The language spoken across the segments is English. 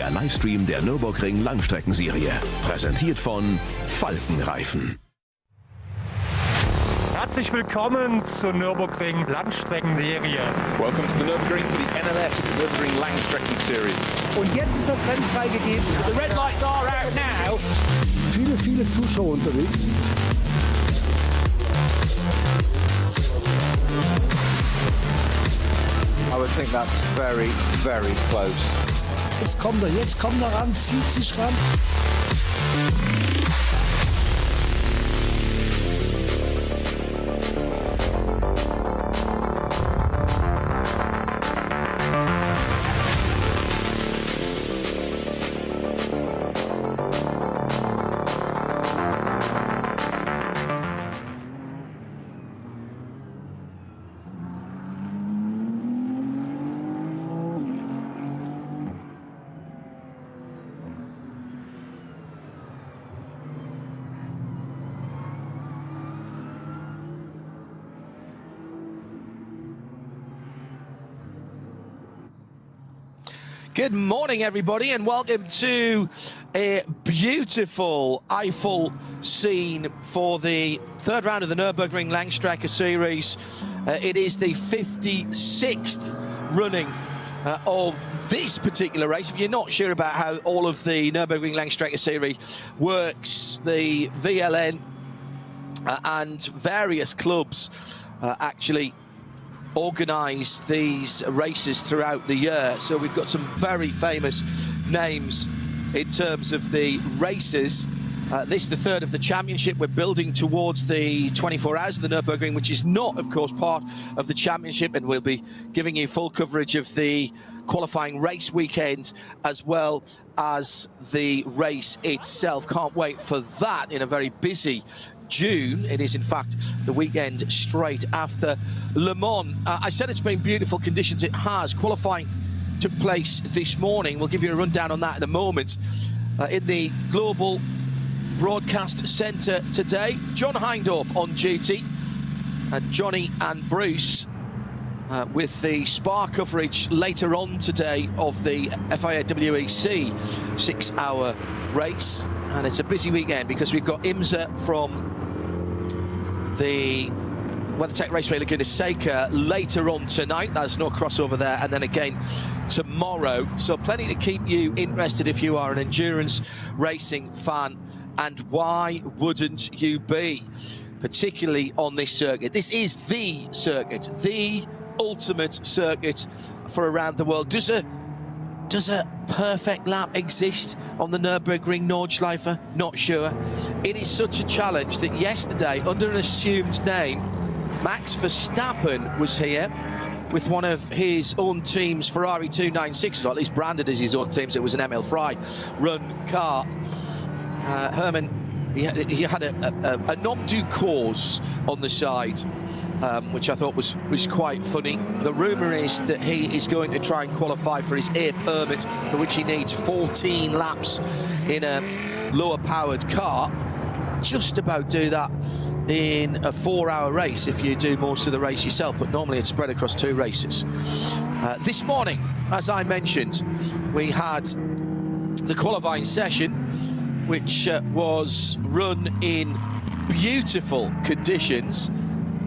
der Livestream der Nürburgring Langstrecken-Serie. Präsentiert von Falkenreifen. Herzlich willkommen zur Nürburgring Langstrecken-Serie. Welcome to the Nürburgring for the NLS, the Nürburgring Langstrecken-Serie. Und jetzt ist das Rennen freigegeben. The red lights are out now. Viele Zuschauer unterwegs. I would think that's very, very close. Jetzt kommt er ran, zieht sich ran. Good morning, everybody, and welcome to a beautiful Eiffel scene for the third round of the Nürburgring Langstrecken-Series. It is the 56th running of this particular race. If you're not sure about how all of the Nürburgring Langstrecken-Serie works, the VLN and various clubs actually organise these races throughout the year. So we've got some very famous names in terms of the races. This is the third of the championship. We're building towards the 24 hours of the Nürburgring, which is not, of course, part of the championship, and we'll be giving you full coverage of the qualifying race weekend as well as the race itself. Can't wait for that in a very busy June. It is in fact the weekend straight after Le Mans. I said it's been beautiful conditions. It has. Qualifying took place this morning. We'll give you a rundown on that in a moment. In the Global Broadcast Centre today, John Hindorf on duty, Johnny and Bruce with the Spa coverage later on today of the FIA WEC 6-hour race. And it's a busy weekend because we've got IMSA from the WeatherTech Raceway Laguna Seca later on tonight. There's no crossover there, and then again tomorrow. So plenty to keep you interested if you are an endurance racing fan, and why wouldn't you be, particularly on this circuit? This is the circuit, the ultimate circuit for around the world. Does a perfect lap exist on the Nürburgring Nordschleife? Not sure. It is such a challenge that yesterday, under an assumed name, Max Verstappen was here with one of his own team's Ferrari 296s, or at least branded as his own team's. It was an ML Fry run car. Herman, he had a not due cause on the side, which I thought was quite funny. The rumour is that he is going to try and qualify for his air permit, for which he needs 14 laps in a lower powered car. Just about do that in a 4-hour race if you do most of the race yourself, but normally it's spread across 2 races. This morning, as I mentioned, we had the qualifying session, which was run in beautiful conditions.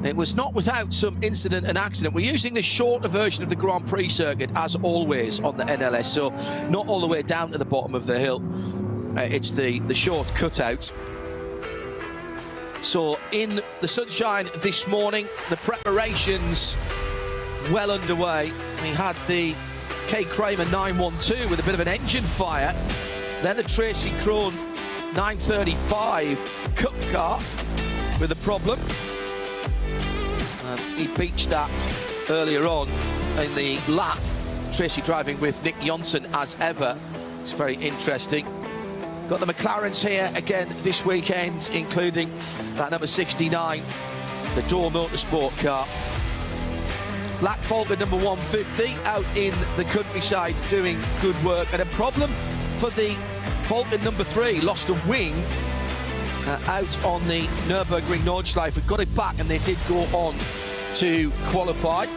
It was not without some incident and accident. We're using the shorter version of the Grand Prix circuit, as always, on the NLS, so not all the way down to the bottom of the hill. It's the short cutout. So in the sunshine this morning, the preparations well underway. We had the K. Kramer 912 with a bit of an engine fire. Then the Tracy Crone 935 Cup car with a problem. He beached that earlier on in the lap. Tracy driving with Nick Johnson as ever. It's very interesting. Got the McLarens here again this weekend, including that number 69, the Door Motorsport car. Black Falcon number 150 out in the countryside doing good work, and a problem for the Falcon number 3, lost a wing out on the Nürburgring Nordschleife. Got it back, and they did go on to qualify.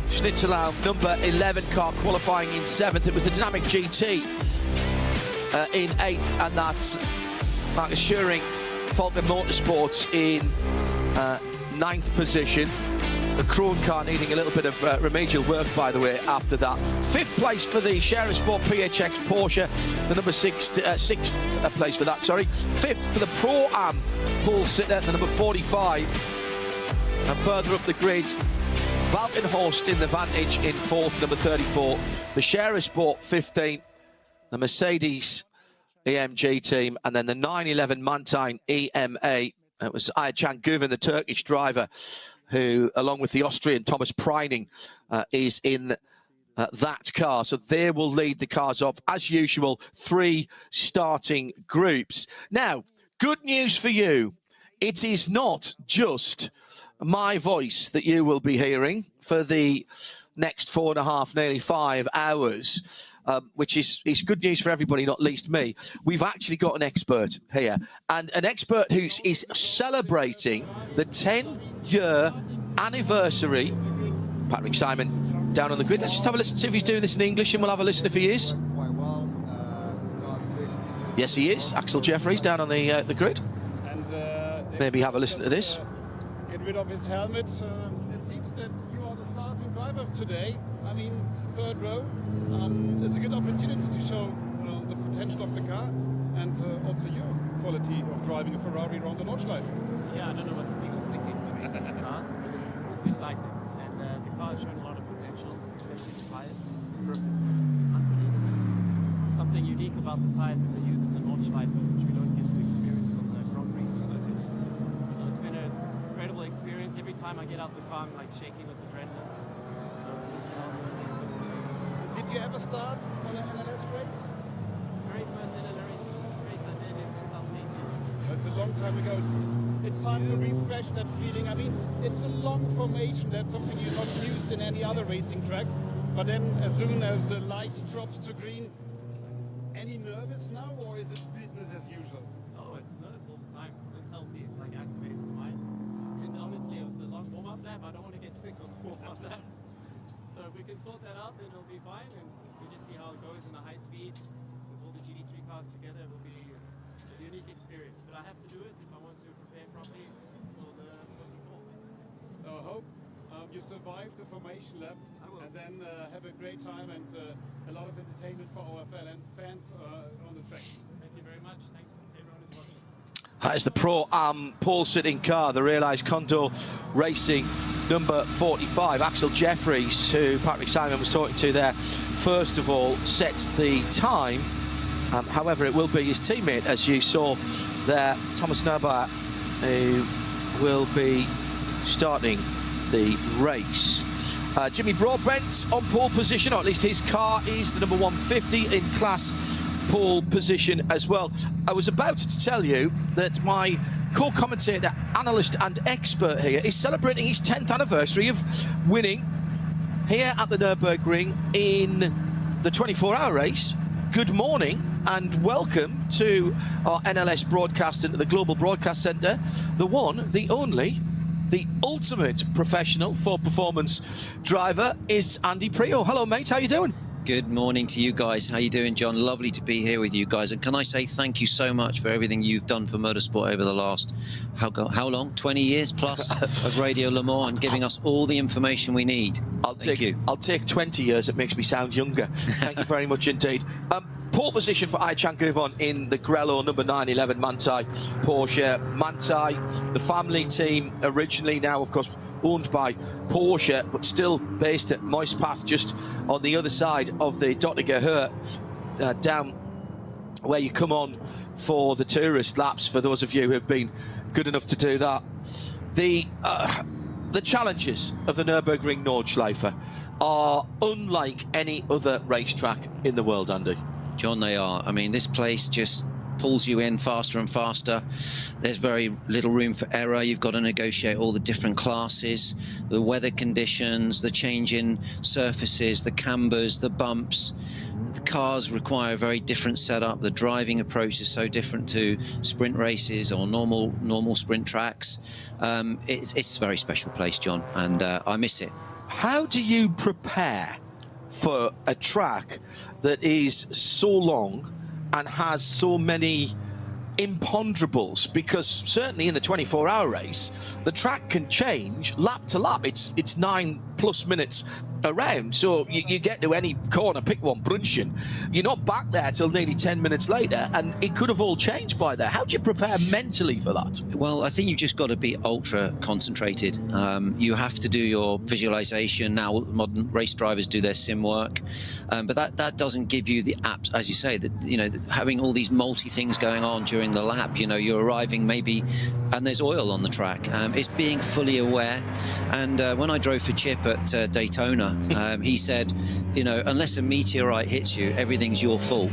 Schnitzelau, number 11 car, qualifying in 7th. It was the Dynamic GT in 8th, and that's Marcus Schuring, Falcon Motorsports in 9th position. The Krohn car needing a little bit of remedial work, by the way, after that. 5th place for the Share Sport PHX Porsche, the number 6th place for that, sorry. 5th for the Pro-Am Paul Sitter, the number 45. And further up the grid, Valkenhorst in the Vantage in 4th, number 34. The Share Sport 15th, the Mercedes EMG team, and then the 911 Mantine EMA. It was Ayhan Guven, the Turkish driver, who, along with the Austrian Thomas Preining, is in that car. So they will lead the cars off, as usual, 3 starting groups. Now, good news for you. It is not just my voice that you will be hearing for the next 4.5, nearly 5 hours, which is good news for everybody, not least me. We've actually got an expert here, and an expert who is celebrating the 10-year anniversary. Patrick Simon down on the grid. Let's just have a listen to see if he's doing this in English, and we'll have a listen if he is. Yes, he is. Axel Jeffries down on the grid. And maybe have a listen to this. Get rid of his helmet. It seems that you are the starting driver today. I mean, 3rd row. It's a good opportunity to show the potential of the car, and also your quality of driving a Ferrari around the Nordschleife. Yeah, I don't know what the team was thinking to make the start, but it's exciting. And the car has shown a lot of potential, especially the tires. The grip is unbelievable. Something unique about the tires that they use in the Nordschleife, which we don't get to experience on the Grand Prix circuits. So it's been an incredible experience. Every time I get out the car, I'm like shaking with adrenaline. So it's how it's supposed to be. Did you ever start on an NLS race? Very first NLS race I did in 2018. That's a long time ago. It's time to refresh that feeling. I mean, it's a long formation. That's something you're not used in any other racing tracks. But then, as soon as the light drops to green, any nervous now, or is it business as usual? Oh, it's nerves all the time. It's healthy. It like activates the mind. And honestly, the long warm-up lap, I don't want to get sick on the warm-up lap. So if we can sort that out, then it'll be fine, and we'll just see how it goes in the high speed with all the GT3 cars together. It will be a unique experience, but I have to do it if I want to prepare properly for the 24. So I hope you survive the formation lap, and then have a great time and a lot of entertainment for our fans on the track. Thank you very much. Thanks to everyone who's watching. That is the Pro-Am Paul sitting car, the Realised Condor Racing number 45. Axel Jeffries, who Patrick Simon was talking to there, first of all sets the time. However, it will be his teammate, as you saw there, Thomas Nürburgring, who will be starting the race. Jimmy Broadbent on pole position, or at least his car is the number 150 in class pole position as well. I was about to tell you that my co-commentator, analyst and expert here is celebrating his 10th anniversary of winning here at the Nürburgring in the 24-hour race. Good morning and welcome to our NLS broadcast into the Global Broadcast Centre. The one, the only, the ultimate professional for performance driver is Andy Prio. Hello, mate. How you doing? Good morning to you guys. How you doing, John? Lovely to be here with you guys. And can I say thank you so much for everything you've done for motorsport over the last, how long? 20 years plus of Radio Le Mans, and giving us all the information we need. I'll take 20 years. It makes me sound younger. Thank you very much indeed. Pole position for Ayhan Guven in the Grello number 911 Manthey Porsche. Manthey, the family team, originally, now of course owned by Porsche, but still based at Moispath, just on the other side of the Dottinger Hurt, down where you come on for the tourist laps, for those of you who have been good enough to do that. The challenges of the Nürburgring Nordschleife are unlike any other racetrack in the world, Andy. John, they are. I mean, this place just pulls you in faster and faster. There's very little room for error. You've got to negotiate all the different classes, the weather conditions, the change in surfaces, the cambers, the bumps. The cars require a very different setup. The driving approach is so different to sprint races or normal sprint tracks. It's a very special place, John, and I miss it. how do you prepare for a track that is so long and has so many imponderables? Because certainly in the 24-hour race, the track can change lap to lap. It's 9+ minutes around, so you get to any corner, pick one, Brunchen, you're not back there till nearly 10 minutes later, and it could have all changed by there. How do you prepare mentally for that? Well, I think you've just got to be ultra concentrated. You have to do your visualization. Now modern race drivers do their sim work, but that doesn't give you the apps, as you say, that, you know, having all these multi things going on during the lap. You know, you're arriving maybe and there's oil on the track. It's being fully aware. And when I drove for Chip at Daytona, he said, you know, unless a meteorite hits you, everything's your fault.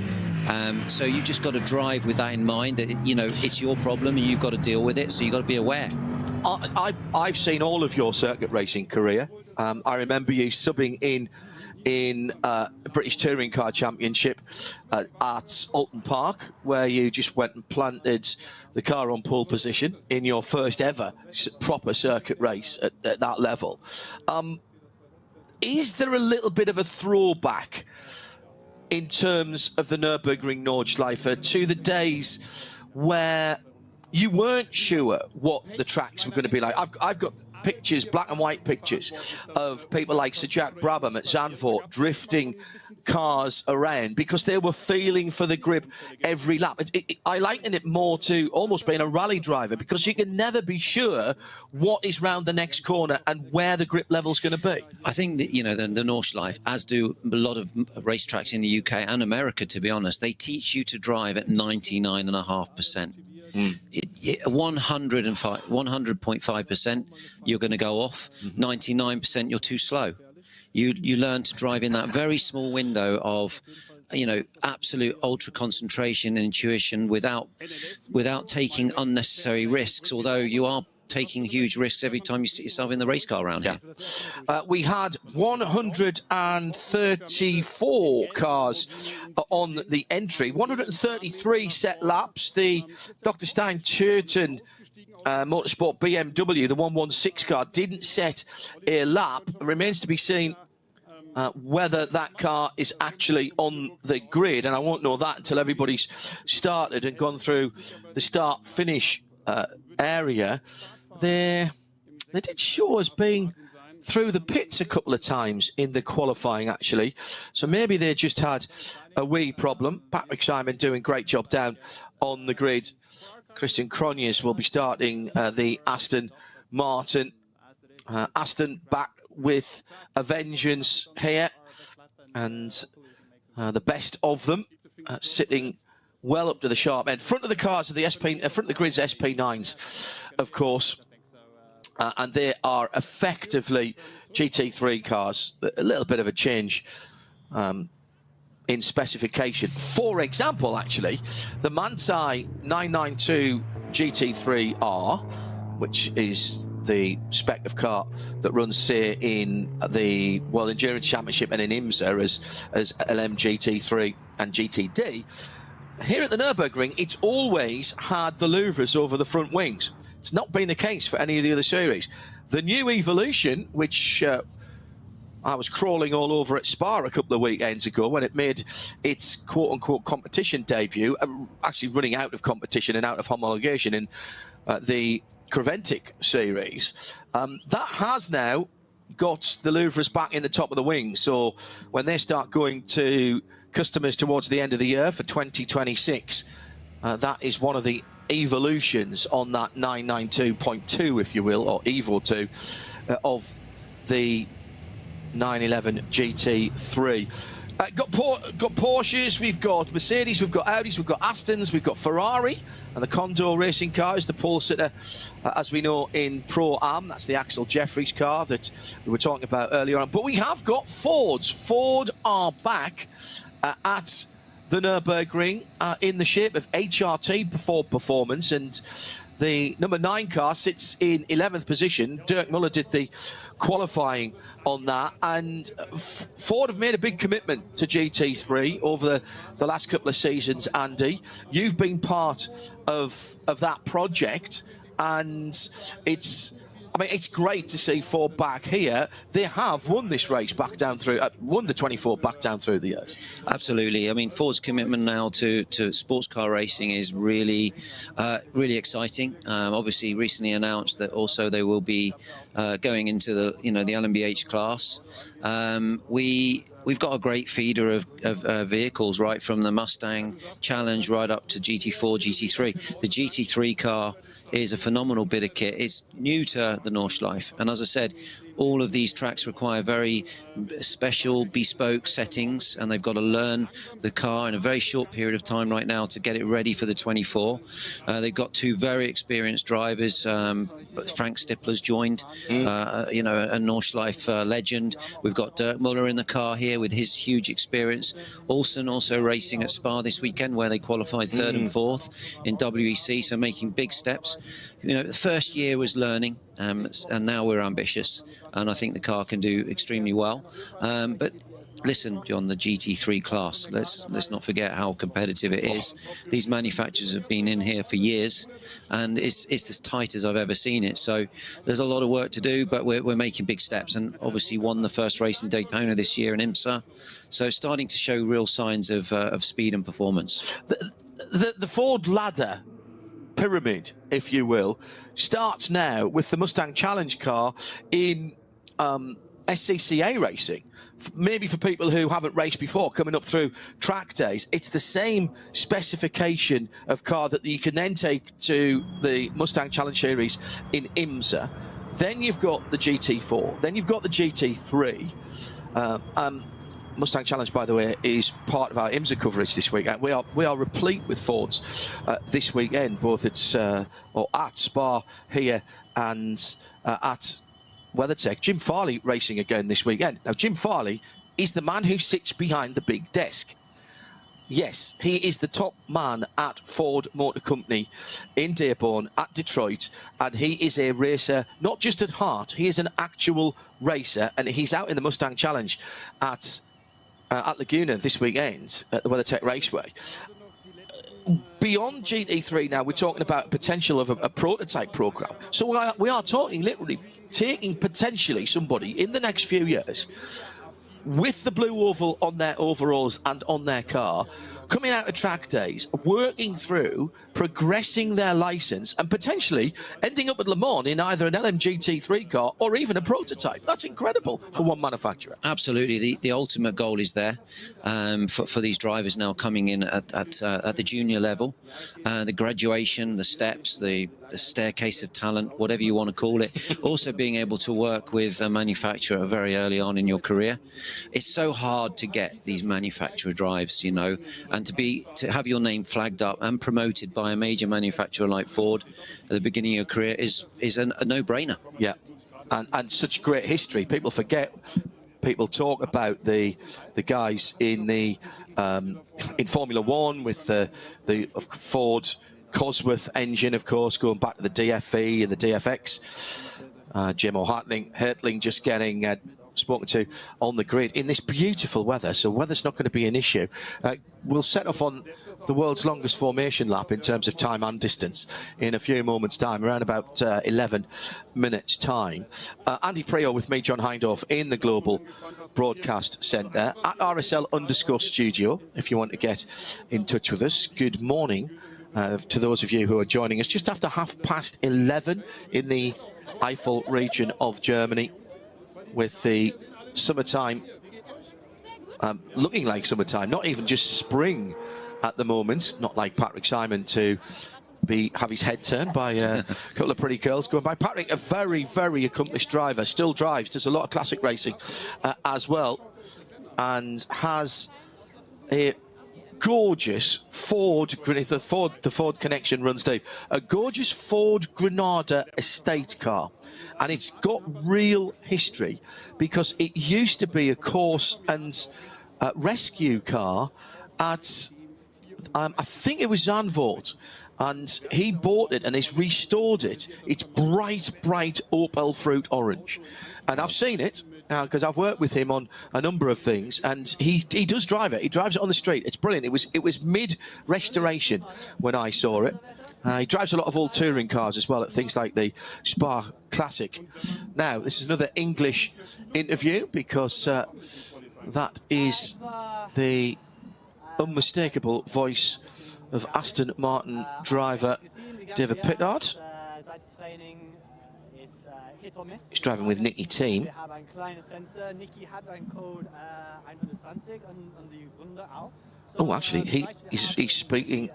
So you've just got to drive with that in mind, that, you know, it's your problem and you've got to deal with it. So you've got to be aware. I've seen all of your circuit racing career. I remember you subbing in British Touring Car Championship at Alton Park, where you just went and planted the car on pole position in your first ever proper circuit race at that level. Is there a little bit of a throwback in terms of the Nürburgring Nordschleife to the days where you weren't sure what the tracks were going to be like? I've got pictures, black and white pictures, of people like Sir Jack Brabham at Zandvoort drifting cars around because they were feeling for the grip every lap. I liken it more to almost being a rally driver, because you can never be sure what is round the next corner and where the grip level's going to be. I think that, you know, the Nordschleife, as do a lot of racetracks in the UK and America, to be honest, they teach you to drive at 99.5%. 100.5% you're going to go off. 99% you're too slow. You learn to drive in that very small window of, you know, absolute ultra concentration and intuition without taking unnecessary risks, although you are taking huge risks every time you sit yourself in the race car around here. We had 134 cars on the entry, 133 set laps. The Dr. Stein Churton Motorsport BMW, the 116 car, didn't set a lap. It remains to be seen whether that car is actually on the grid, and I won't know that until everybody's started and gone through the start-finish area. They did show us being through the pits a couple of times in the qualifying, actually. So maybe they just had a wee problem. Patrick Simon doing a great job down on the grid. Christian Cronjes will be starting the Aston Martin. Aston back with a vengeance here, and the best of them sitting well up to the sharp end. Front of the cars are the front of the grid's SP9s, of course, and they are effectively GT3 cars. A little bit of a change in specification. For example, actually, the Manthey 992 GT3R, which is the spec of car that runs, say, in the World Endurance Championship and in IMSA as LM GT3 and GTD. Here at the Nürburgring, it's always had the louvres over the front wings. It's not been the case for any of the other series. The new evolution, which I was crawling all over at Spa a couple of weekends ago when it made its quote-unquote competition debut, actually running out of competition and out of homologation in the Creventic series, that has now got the louvres back in the top of the wing. So when they start going to customers towards the end of the year for 2026, that is one of the evolutions on that 992.2, if you will, or Evo 2 of the 911 GT3. Got Porsches, we've got Mercedes, we've got Audis, we've got Astons, we've got Ferrari, and the Condor racing car is the pole sitter, as we know, in Pro-Am. That's the Axel Jeffries car that we were talking about earlier on. But we have got Fords. Ford are back at the Nürburgring in the shape of HRT Ford Performance, and the number 9 car sits in 11th position. Dirk Muller did the qualifying on that, and Ford have made a big commitment to GT3 over the last couple of seasons. Andy, you've been part of that project, and it's I mean, it's great to see Ford back here. They have won this race back down through, won the 24 back down through the years. Absolutely. I mean, Ford's commitment now to sports car racing is really, really exciting. Obviously, recently announced that also they will be going into the the LMBH class. We've got a great feeder of vehicles, right from the Mustang Challenge right up to GT4, GT3. The GT3 car is a phenomenal bit of kit. It's new to the Nordschleife, and as I said, all of these tracks require very special, bespoke settings, and they've got to learn the car in a very short period of time right now to get it ready for the 24. They've got two very experienced drivers. Frank Stippler's joined, a Nordschleife legend. We've got Dirk Muller in the car here with his huge experience. Olsen also racing at Spa this weekend, where they qualified third and fourth in WEC, so making big steps. The first year was learning, and now we're ambitious, and I think the car can do extremely well. But listen, John, the GT3 class, let's not forget how competitive it is. These manufacturers have been in here for years, and it's as tight as I've ever seen it. So there's a lot of work to do, but we're making big steps, and obviously won the first race in Daytona this year in IMSA. So starting to show real signs of speed and performance. The Ford ladder pyramid, if you will, starts now with the Mustang Challenge car in SCCA racing. Maybe for people who haven't raced before, coming up through track days, it's the same specification of car that you can then take to the Mustang Challenge Series in IMSA. Then you've got the GT4, then you've got the GT3. Mustang Challenge, by the way, is part of our IMSA coverage this weekend. We are replete with Fords this weekend, both at Spa here and at WeatherTech. Jim Farley racing again this weekend. Now, Jim Farley is the man who sits behind the big desk. Yes, he is the top man at Ford Motor Company in Dearborn, at Detroit, and he is a racer, not just at heart, he is an actual racer, and he's out in the Mustang Challenge at Laguna this weekend at the WeatherTech Raceway. Beyond GT3 now, we're talking about potential of a prototype program. So we are talking literally taking potentially somebody in the next few years with the blue oval on their overalls and on their car, coming out of track days, working through, progressing their license, and potentially ending up at Le Mans in either an LMGT3 car or even a prototype. That's incredible for one manufacturer. Absolutely. The ultimate goal is there for these drivers now coming in at the junior level. The graduation, the steps, the staircase of talent, whatever you want to call it. Also being able to work with a manufacturer very early on in your career. It's so hard to get these manufacturer drives, and to have your name flagged up and promoted by a major manufacturer like Ford at the beginning of your career is a no-brainer. Yeah, and such great history. People forget. People talk about the guys in in Formula One with the Ford Cosworth engine, of course, going back to the DFE and the DFX. Jim Hertling just getting spoken to on the grid in this beautiful weather, so weather's not going to be an issue. We'll set off on the world's longest formation lap in terms of time and distance in a few moments' time, around about 11 minutes' time. Andy Preo with me, John Hindorf, in the Global Broadcast Centre at RSL_studio, if you want to get in touch with us. Good morning to those of you who are joining us just after 11:30 in the Eifel region of Germany, with the summertime looking like summertime, not even just spring at the moment, not like Patrick Simon to have his head turned by a couple of pretty girls going by. Patrick, a very, very accomplished driver, still drives, does a lot of classic racing as well, and has a gorgeous Ford, the Ford connection runs deep, a gorgeous Ford Granada estate car. And it's got real history because it used to be a course and rescue car at, I think it was Zandvoort, and he bought it and he's restored it. It's bright, bright Opel fruit orange. And I've seen it because I've worked with him on a number of things, and he does drive it. He drives it on the street. It's brilliant. It was mid-restoration when I saw it. He drives a lot of old touring cars as well at things like the Spa classic. Now, this is another English interview because that is the unmistakable voice of Aston Martin driver David Pittard. He's driving with Nicky Team. Oh, actually, he's speaking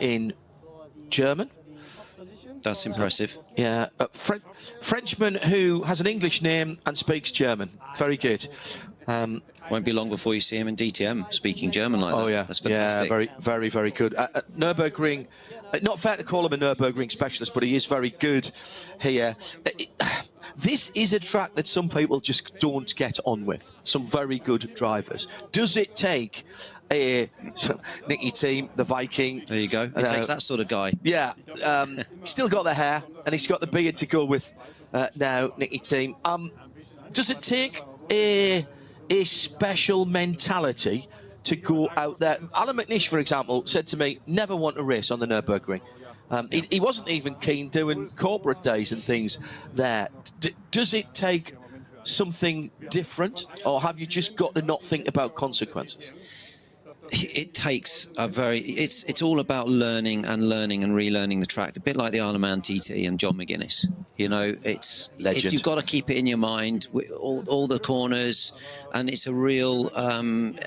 in German. That's impressive. Yeah, Frenchman who has an English name and speaks German. Very good. Won't be long before you see him in DTM speaking German like that. Oh yeah, that's fantastic. Yeah, very, very good. Nürburgring, not fair to call him a Nürburgring specialist, but he is very good here. This is a track that some people just don't get on with. Some very good drivers. Does it take a Nicky Team, the Viking? There you go. It takes that sort of guy. Yeah, still got the hair and he's got the beard to go with now, Nicky Team. Does it take a special mentality to go out there? Alan McNish, for example, said to me, never want to race on the Nürburgring. He wasn't even keen doing corporate days and things there. Does it take something different, or have you just got to not think about consequences? It takes a very, it's all about learning and relearning the track, a bit like the Isle of Man TT and John McGuinness. You know, you've got to keep it in your mind, all the corners, and it's a real,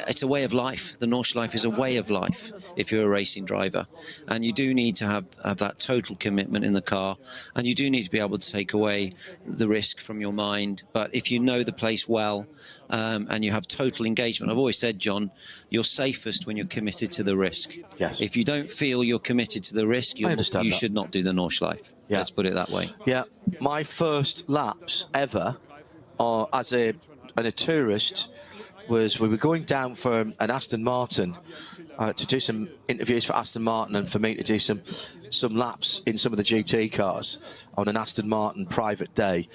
it's a way of life. The Nordschleife is a way of life if you're a racing driver, and you do need to have that total commitment in the car, and you do need to be able to take away the risk from your mind. But if you know the place well, and you have total engagement, I've always said, John, you're safest when you're committed to the risk. Yes. If you don't feel you're committed to the risk, you should not do the Nordschleife. Yeah. Let's put it that way. Yeah, my first laps ever as a tourist was, we were going down for an Aston Martin to do some interviews for Aston Martin and for me to do some laps in some of the GT cars on an Aston Martin private day.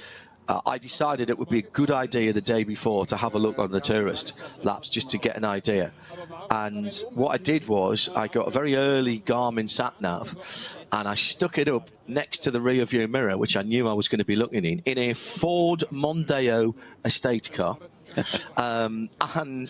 I decided it would be a good idea the day before to have a look on the tourist laps just to get an idea. And what I did was I got a very early Garmin sat-nav and I stuck it up next to the rear view mirror, which I knew I was going to be looking in a Ford Mondeo estate car. And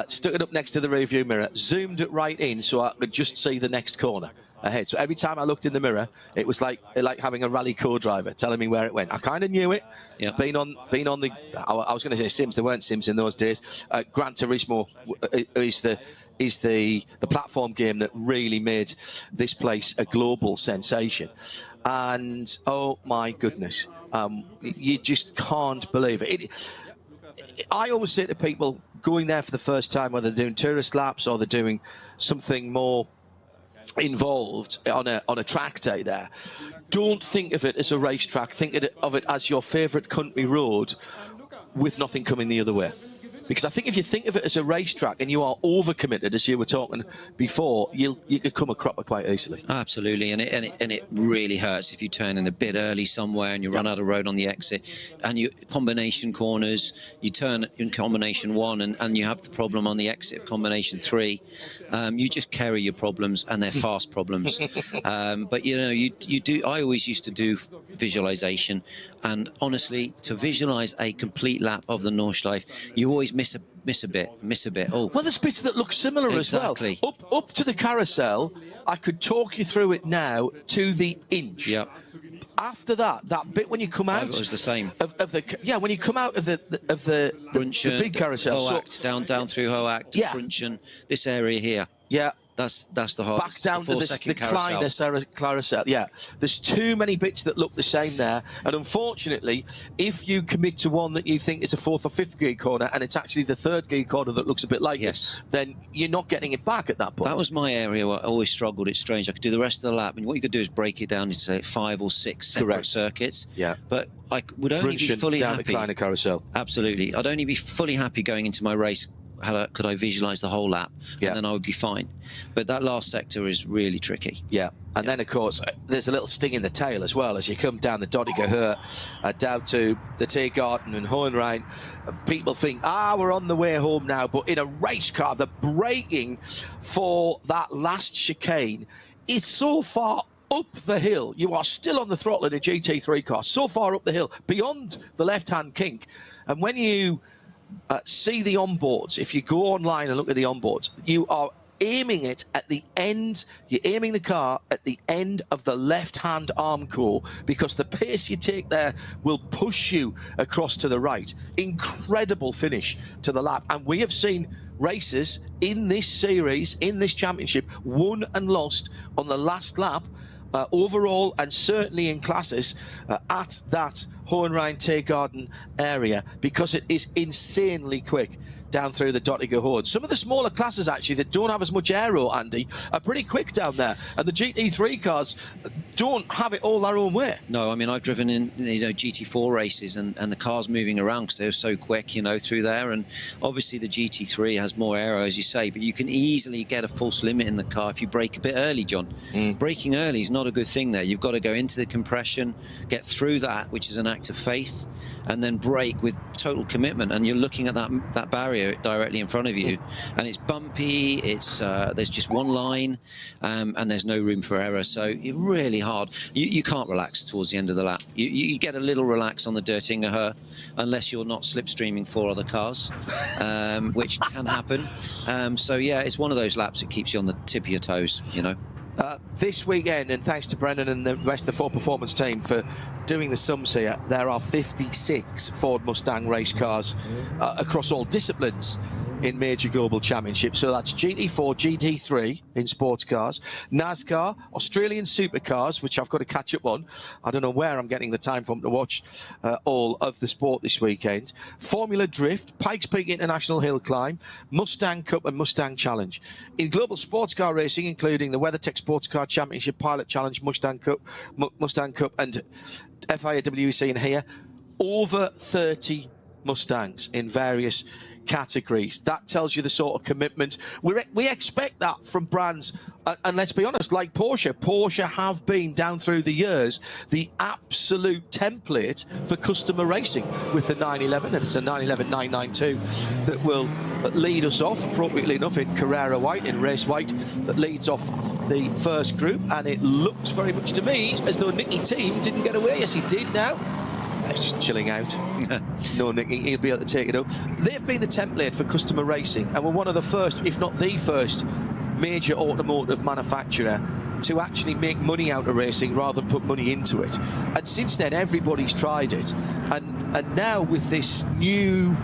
stuck it up next to the rear view mirror, zoomed it right in so I could just see the next corner ahead. So every time I looked in the mirror, it was like having a rally co-driver telling me where it went. I kind of knew it. Yeah. Being on the, I was going to say Sims. There weren't Sims in those days. Gran Turismo is the platform game that really made this place a global sensation. And oh my goodness, you just can't believe it. I always say to people going there for the first time, whether they're doing tourist laps or they're doing something more involved on a track day there, don't think of it as a racetrack. Think of it as your favourite country road with nothing coming the other way. Because I think if you think of it as a racetrack and you are overcommitted, as you were talking before, you could come a cropper quite easily. Absolutely, and it really hurts if you turn in a bit early somewhere and you run out of road on the exit, and you combination corners, you turn in combination 1 and you have the problem on the exit of combination 3. You just carry your problems, and they're fast problems. But you know, you do. I always used to do visualization, and honestly, to visualize a complete lap of the Nordschleife, you always miss a bit. Oh, well, there's bits that look similar exactly. as well. Up to the carousel, I could talk you through it now to the inch. Yep. After that bit when you come out, it was the same. When you come out of the big carousel, Hoact, down through Hoact, yeah. Brunchen, this area here. Yeah. That's the hardest. Back down to the Kleiner carousel. Yeah, there's too many bits that look the same there, and unfortunately, if you commit to one that you think is a 4th or 5th gear corner, and it's actually the 3rd gear corner that looks a bit like it, then you're not getting it back at that point. That was my area where I always struggled. It's strange. I could do the rest of the lap, and what you could do is break it down into say 5 or 6 separate circuits. Yeah, but I would only be fully down happy. The Kleiner carousel. Absolutely, I'd only be fully happy going into my race. Could I visualize the whole lap, and then I would be fine. But that last sector is really tricky. Yeah, and then of course there's a little sting in the tail as well as you come down the Dodiger Hurt down to the Tiergarten and Hohenrhein. People think, we're on the way home now, but in a race car, the braking for that last chicane is so far up the hill. You are still on the throttle in a GT3 car, so far up the hill, beyond the left-hand kink. And when you see the onboards, if you go online and look at the onboards, you are aiming it at the end. You're aiming the car at the end of the left-hand arm core, because the pace you take there will push you across to the right. Incredible finish to the lap. And we have seen races in this series, in this championship, won and lost on the last lap, overall, and certainly in classes at that Hohenrhein-Tiergarten area, because it is insanely quick down through the Dottinger Hood. Some of the smaller classes, actually, that don't have as much aero, Andy, are pretty quick down there. And the GT3 cars don't have it all their own way. No, I mean, I've driven in, GT4 races, and the cars moving around because they're so quick, through there. And obviously the GT3 has more aero, as you say, but you can easily get a false limit in the car if you brake a bit early, John. Braking early is not a good thing there. You've got to go into the compression, get through that, which is an act of faith, and then brake with total commitment. And you're looking at that barrier directly in front of you, and it's bumpy, it's there's just one line, and there's no room for error, so you're really hard. You can't relax towards the end of the lap. You get a little relax on the Dottinger, unless you're not slipstreaming 4 other cars, which can happen. So yeah, it's one of those laps that keeps you on the tip of your toes, This weekend, and thanks to Brendan and the rest of the Ford Performance team for doing the sums here, there are 56 Ford Mustang race cars across all disciplines in major global championships. So that's GT4, GT3 in sports cars, NASCAR, Australian supercars, which I've got to catch up on. I don't know where I'm getting the time from to watch all of the sport this weekend. Formula Drift, Pikes Peak International Hill Climb, Mustang Cup and Mustang Challenge. In global sports car racing, including the WeatherTech Sports Car Championship, Pilot Challenge, Mustang Cup and FIA WEC in here, over 30 Mustangs in various categories. That tells you the sort of commitment. We expect that from brands, and let's be honest, like Porsche. Porsche have been, down through the years, the absolute template for customer racing with the 911, and it's a 911 992 that will lead us off, appropriately enough, in Carrera White, in race white, that leads off the first group. And it looks very much to me as though Nicky Team didn't get away. Yes, he did now. He's just chilling out. No, Nicky, he'll be able to take it up. They've been the template for customer racing, and we're one of the first, if not the first, major automotive manufacturer to actually make money out of racing rather than put money into it. And since then, everybody's tried it. And now with this new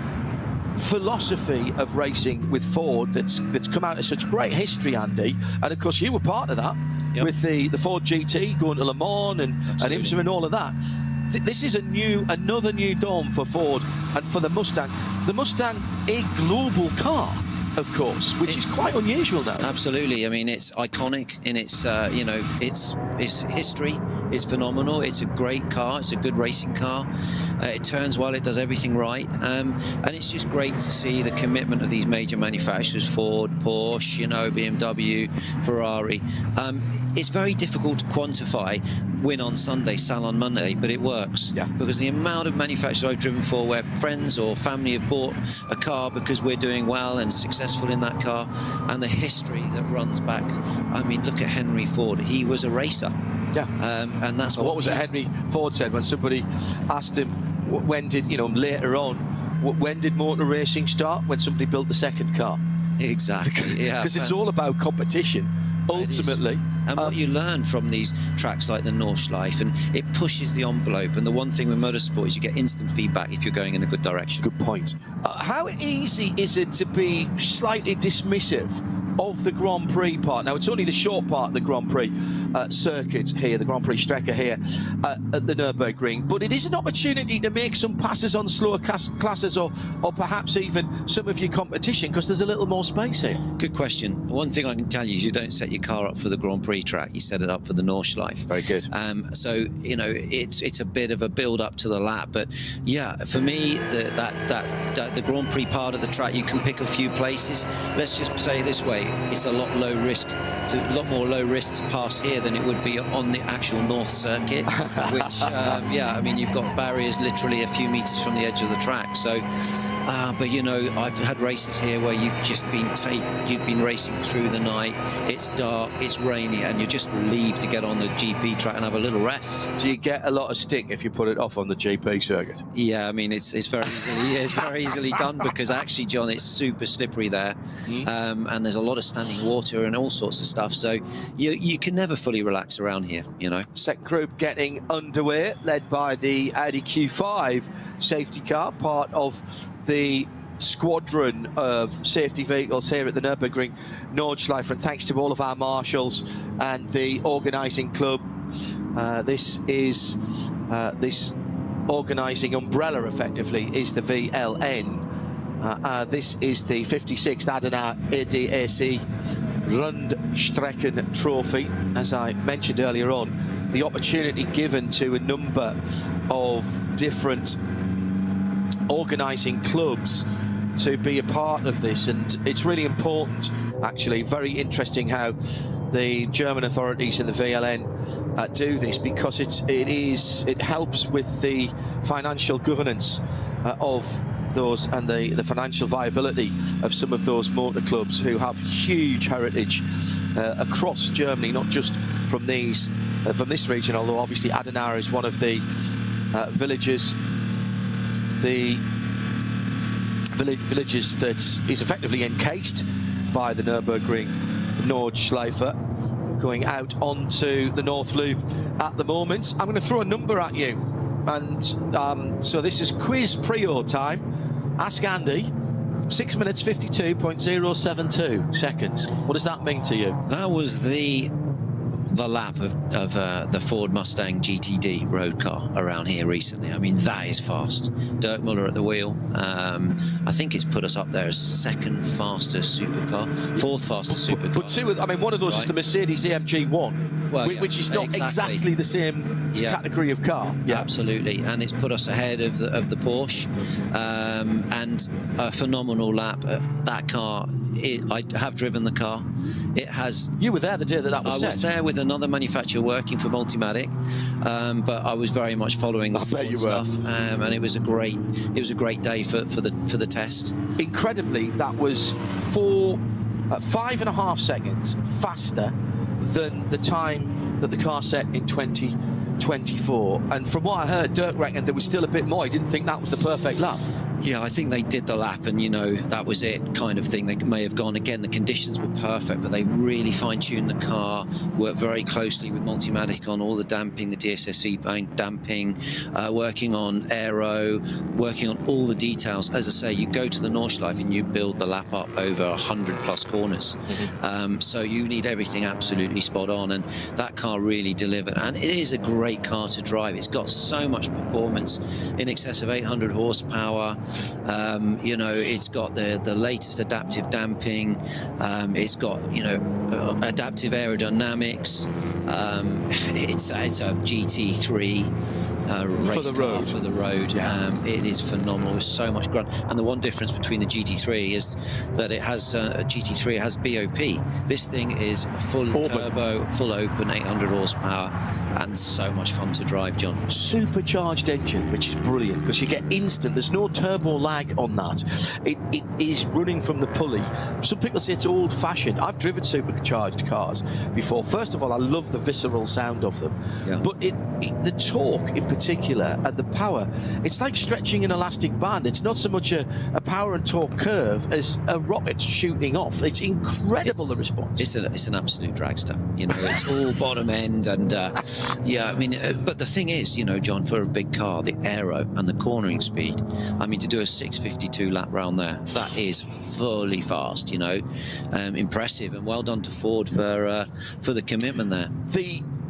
philosophy of racing with Ford that's come out of such great history, Andy, and of course you were part of that, with the Ford GT going to Le Mans and IMSA and all of that. This is another new dawn for Ford and for the Mustang. The Mustang, a global car, of course, which is quite unusual now. Absolutely. I mean, it's iconic in its, its history is phenomenal. It's a great car. It's a good racing car. It turns well. It does everything right. And it's just great to see the commitment of these major manufacturers, Ford, Porsche, BMW, Ferrari. It's very difficult to quantify win on Sunday, sell on Monday, but it works. Yeah. Because the amount of manufacturers I've driven for where friends or family have bought a car because we're doing well and successful in that car, and the history that runs back. I mean, look at Henry Ford. He was a racer. Yeah. And that's what was it Henry Ford said when somebody asked him when did, later on, when did motor racing start? When somebody built the second car. Exactly, yeah. Because it's all about competition. Ultimately, and what you learn from these tracks like the Nordschleife, and it pushes the envelope. And the one thing with motorsport is you get instant feedback if you're going in a good direction. Good point. How easy is it to be slightly dismissive of the Grand Prix part? Now, it's only the short part of the Grand Prix circuit here, the Grand Prix Strecke here at the Nürburgring, but it is an opportunity to make some passes on slower classes or perhaps even some of your competition, because there's a little more space here. Good question. One thing I can tell you is you don't set your car up for the Grand Prix track, you set it up for the Nordschleife. Very good. So, it's a bit of a build up to the lap, but yeah, for me, the Grand Prix part of the track, you can pick a few places. Let's just say it this way. It's a lot more low risk to pass here than it would be on the actual North Circuit, which, yeah, I mean, you've got barriers literally a few meters from the edge of the track. So But you know, I've had races here where you've been racing through the night. It's dark, it's rainy, and you're just relieved to get on the GP track and have a little rest. Do you get a lot of stick if you put it off on the GP circuit? Yeah, I mean it's very easily done, because actually, John, it's super slippery there, and there's a lot of standing water and all sorts of stuff. So you can never fully relax around here, you know. Second group getting underway, led by the Audi Q5 safety car, part of the squadron of safety vehicles here at the Nürburgring Nordschleife, and thanks to all of our marshals and the organising club. This organising umbrella effectively is the VLN. This is the 56th ADAC Rundstrecken Trophy. As I mentioned earlier on, the opportunity given to a number of different organising clubs to be a part of this, and it's really important, actually. Very interesting how the German authorities and the VLN do this, because it helps with the financial governance of those, and the financial viability of some of those motor clubs who have huge heritage across Germany, not just from this region, although obviously Adenauer is one of the villages that is effectively encased by the Nürburgring Nordschleife, going out onto the North Loop at the moment. I'm going to throw a number at you, and so this is quiz Prio time. Ask Andy. 6 minutes 52.072 seconds. What does that mean to you? That was the lap of the Ford Mustang GTD road car around here recently. I mean, that is fast. Dirk Muller at the wheel. I think it's put us up there as second fastest supercar, fourth fastest supercar. But two, I mean, one of those is the Mercedes AMG 1, well, which is not exactly the same category of car. Yeah, absolutely. And it's put us ahead of the Porsche, and a phenomenal lap. That car, I have driven the car. It has. You were there the day that was set. I was there with another manufacturer working for Multimatic, but I was very much following the Ford stuff, and it was a great day for the test. Incredibly, that was 5.5 seconds faster than the time that the car set in 2024. And from what I heard, Dirk reckoned there was still a bit more. He didn't think that was the perfect lap. Yeah, I think they did the lap, and you know, that was it, kind of thing. They may have gone again. The conditions were perfect, but they really fine-tuned the car. Worked very closely with Multimatic on all the damping, the DSSE bank damping, working on aero, working on all the details. As I say, you go to the Nordschleife and you build the lap up over 100+ corners. So you need everything absolutely spot on, and that car really delivered. And it is a great car to drive. It's got so much performance, in excess of 800 horsepower. You know, it's got the latest adaptive damping. It's got, you know, adaptive aerodynamics. It's a GT3 race car for the road. It is phenomenal with so much grunt. And the one difference between the GT3 is that it has GT3 has BOP. This thing is full turbo, full open, 800 horsepower, and so much fun to drive, John. Supercharged engine, which is brilliant because you get instant. There's no turbo lag on that. It is running from the pulley. Some people say it's old-fashioned. I've driven supercharged cars before. First of all, I love the visceral sound of them, but the torque in particular and the power, it's like stretching an elastic band. It's not so much a power and torque curve as a rocket shooting off. It's incredible, the response. It's an absolute dragster. You know, it's all bottom end, and yeah, I mean, but the thing is, you know, John, for a big car, the aero and the cornering speed, I mean, to do a 6:52 lap round there, that is fully fast, you know. Impressive, and well done to Ford for the commitment there.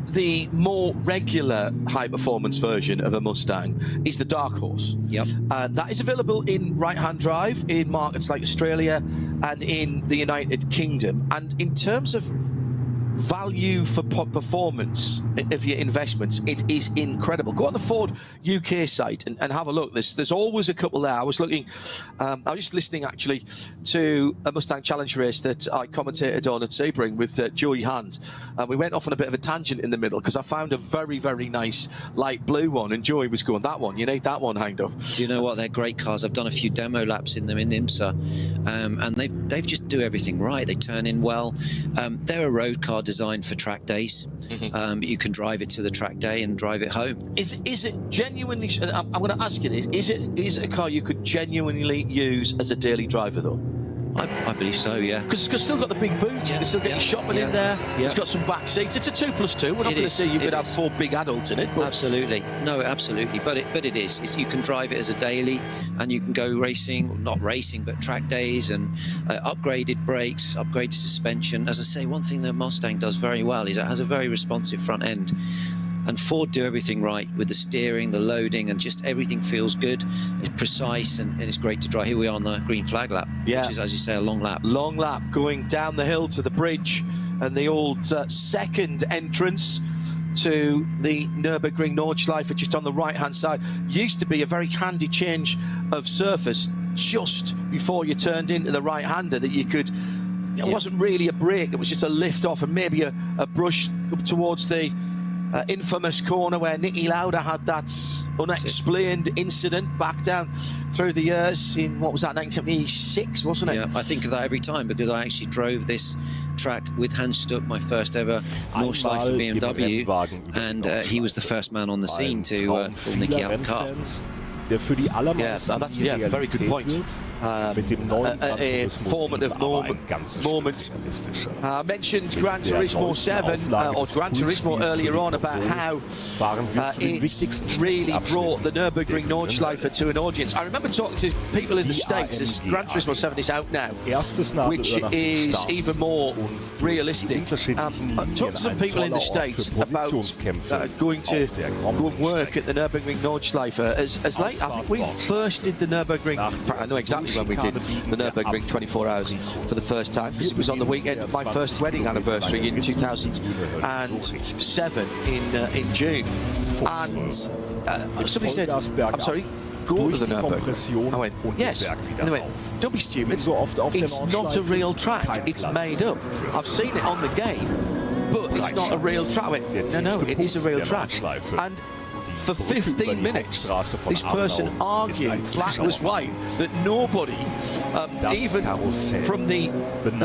The more regular high-performance version of a Mustang is the Dark Horse. That is available in right-hand drive in markets like Australia and in the United Kingdom. And in terms of value for performance of your investments, it is incredible. Go on the Ford UK site and have a look. There's always a couple there. I was looking, I was just listening actually to a Mustang Challenge race that I commentated on at Sebring with Joey Hand. We went off on a bit of a tangent in the middle because I found a very, very nice light blue one, and Joey was going, that one, you need that one hanged up. Do you know what? They're great cars. I've done a few demo laps in them in IMSA, and they've just do everything right. They turn in well. They're a road car designed for track days. You can drive it to the track day and drive it home. Is it genuinely, I'm going to ask you this, is it a car you could genuinely use as a daily driver though? I believe so, yeah. Because it's still got the big boot, you can still get your shopman in there, it's got some back seats, it's a 2+2, we're not going to say you could have 4 big adults in it. But... Absolutely, no, absolutely, but it is. You can drive it as a daily, and you can go racing, not racing, but track days, and upgraded brakes, upgraded suspension. As I say, one thing that Mustang does very well is it has a very responsive front end. And Ford do everything right with the steering, the loading, and just everything feels good. It's precise, and it's great to drive. Here we are on the green flag lap, which is, as you say, a long lap. Long lap going down the hill to the bridge, and the old second entrance to the Nürburgring Nordschleife just on the right-hand side. Used to be a very handy change of surface just before you turned into the right-hander that you could... It wasn't really a brake, it was just a lift off and maybe a brush up towards the infamous corner where Nicky Lauda had that unexplained incident back down through the years in, what was that, 1976, wasn't it? Yeah, I think of that every time because I actually drove this track with Hans Stuck, my first ever Nordschleife BMW, and he was the first man on the scene to pull Nicky out of the car. Der für die allermeisten that's a very good point. A formative moment. I mentioned Gran Turismo 7 or Gran Turismo earlier on about how it's really brought the Nürburgring Nordschleife to an audience. I remember talking to people in the States as Gran Turismo 7 is out now, which is even more realistic. Talked to some people in the States about going to go and work at the Nürburgring Nordschleife as late. I think we first did the Nürburgring. In fact, I know exactly when we did the Nürburgring 24 hours for the first time, because it was on the weekend of my first wedding anniversary in 2007 in June. And somebody said, I'm sorry, go to the Nürburgring. I went, yes. And they went, don't be stupid. It's not a real track. It's made up. I've seen it on the game, but it's not a real track. I went, no, it is a real track. And for 15 minutes, this person argued black was white that nobody, even from the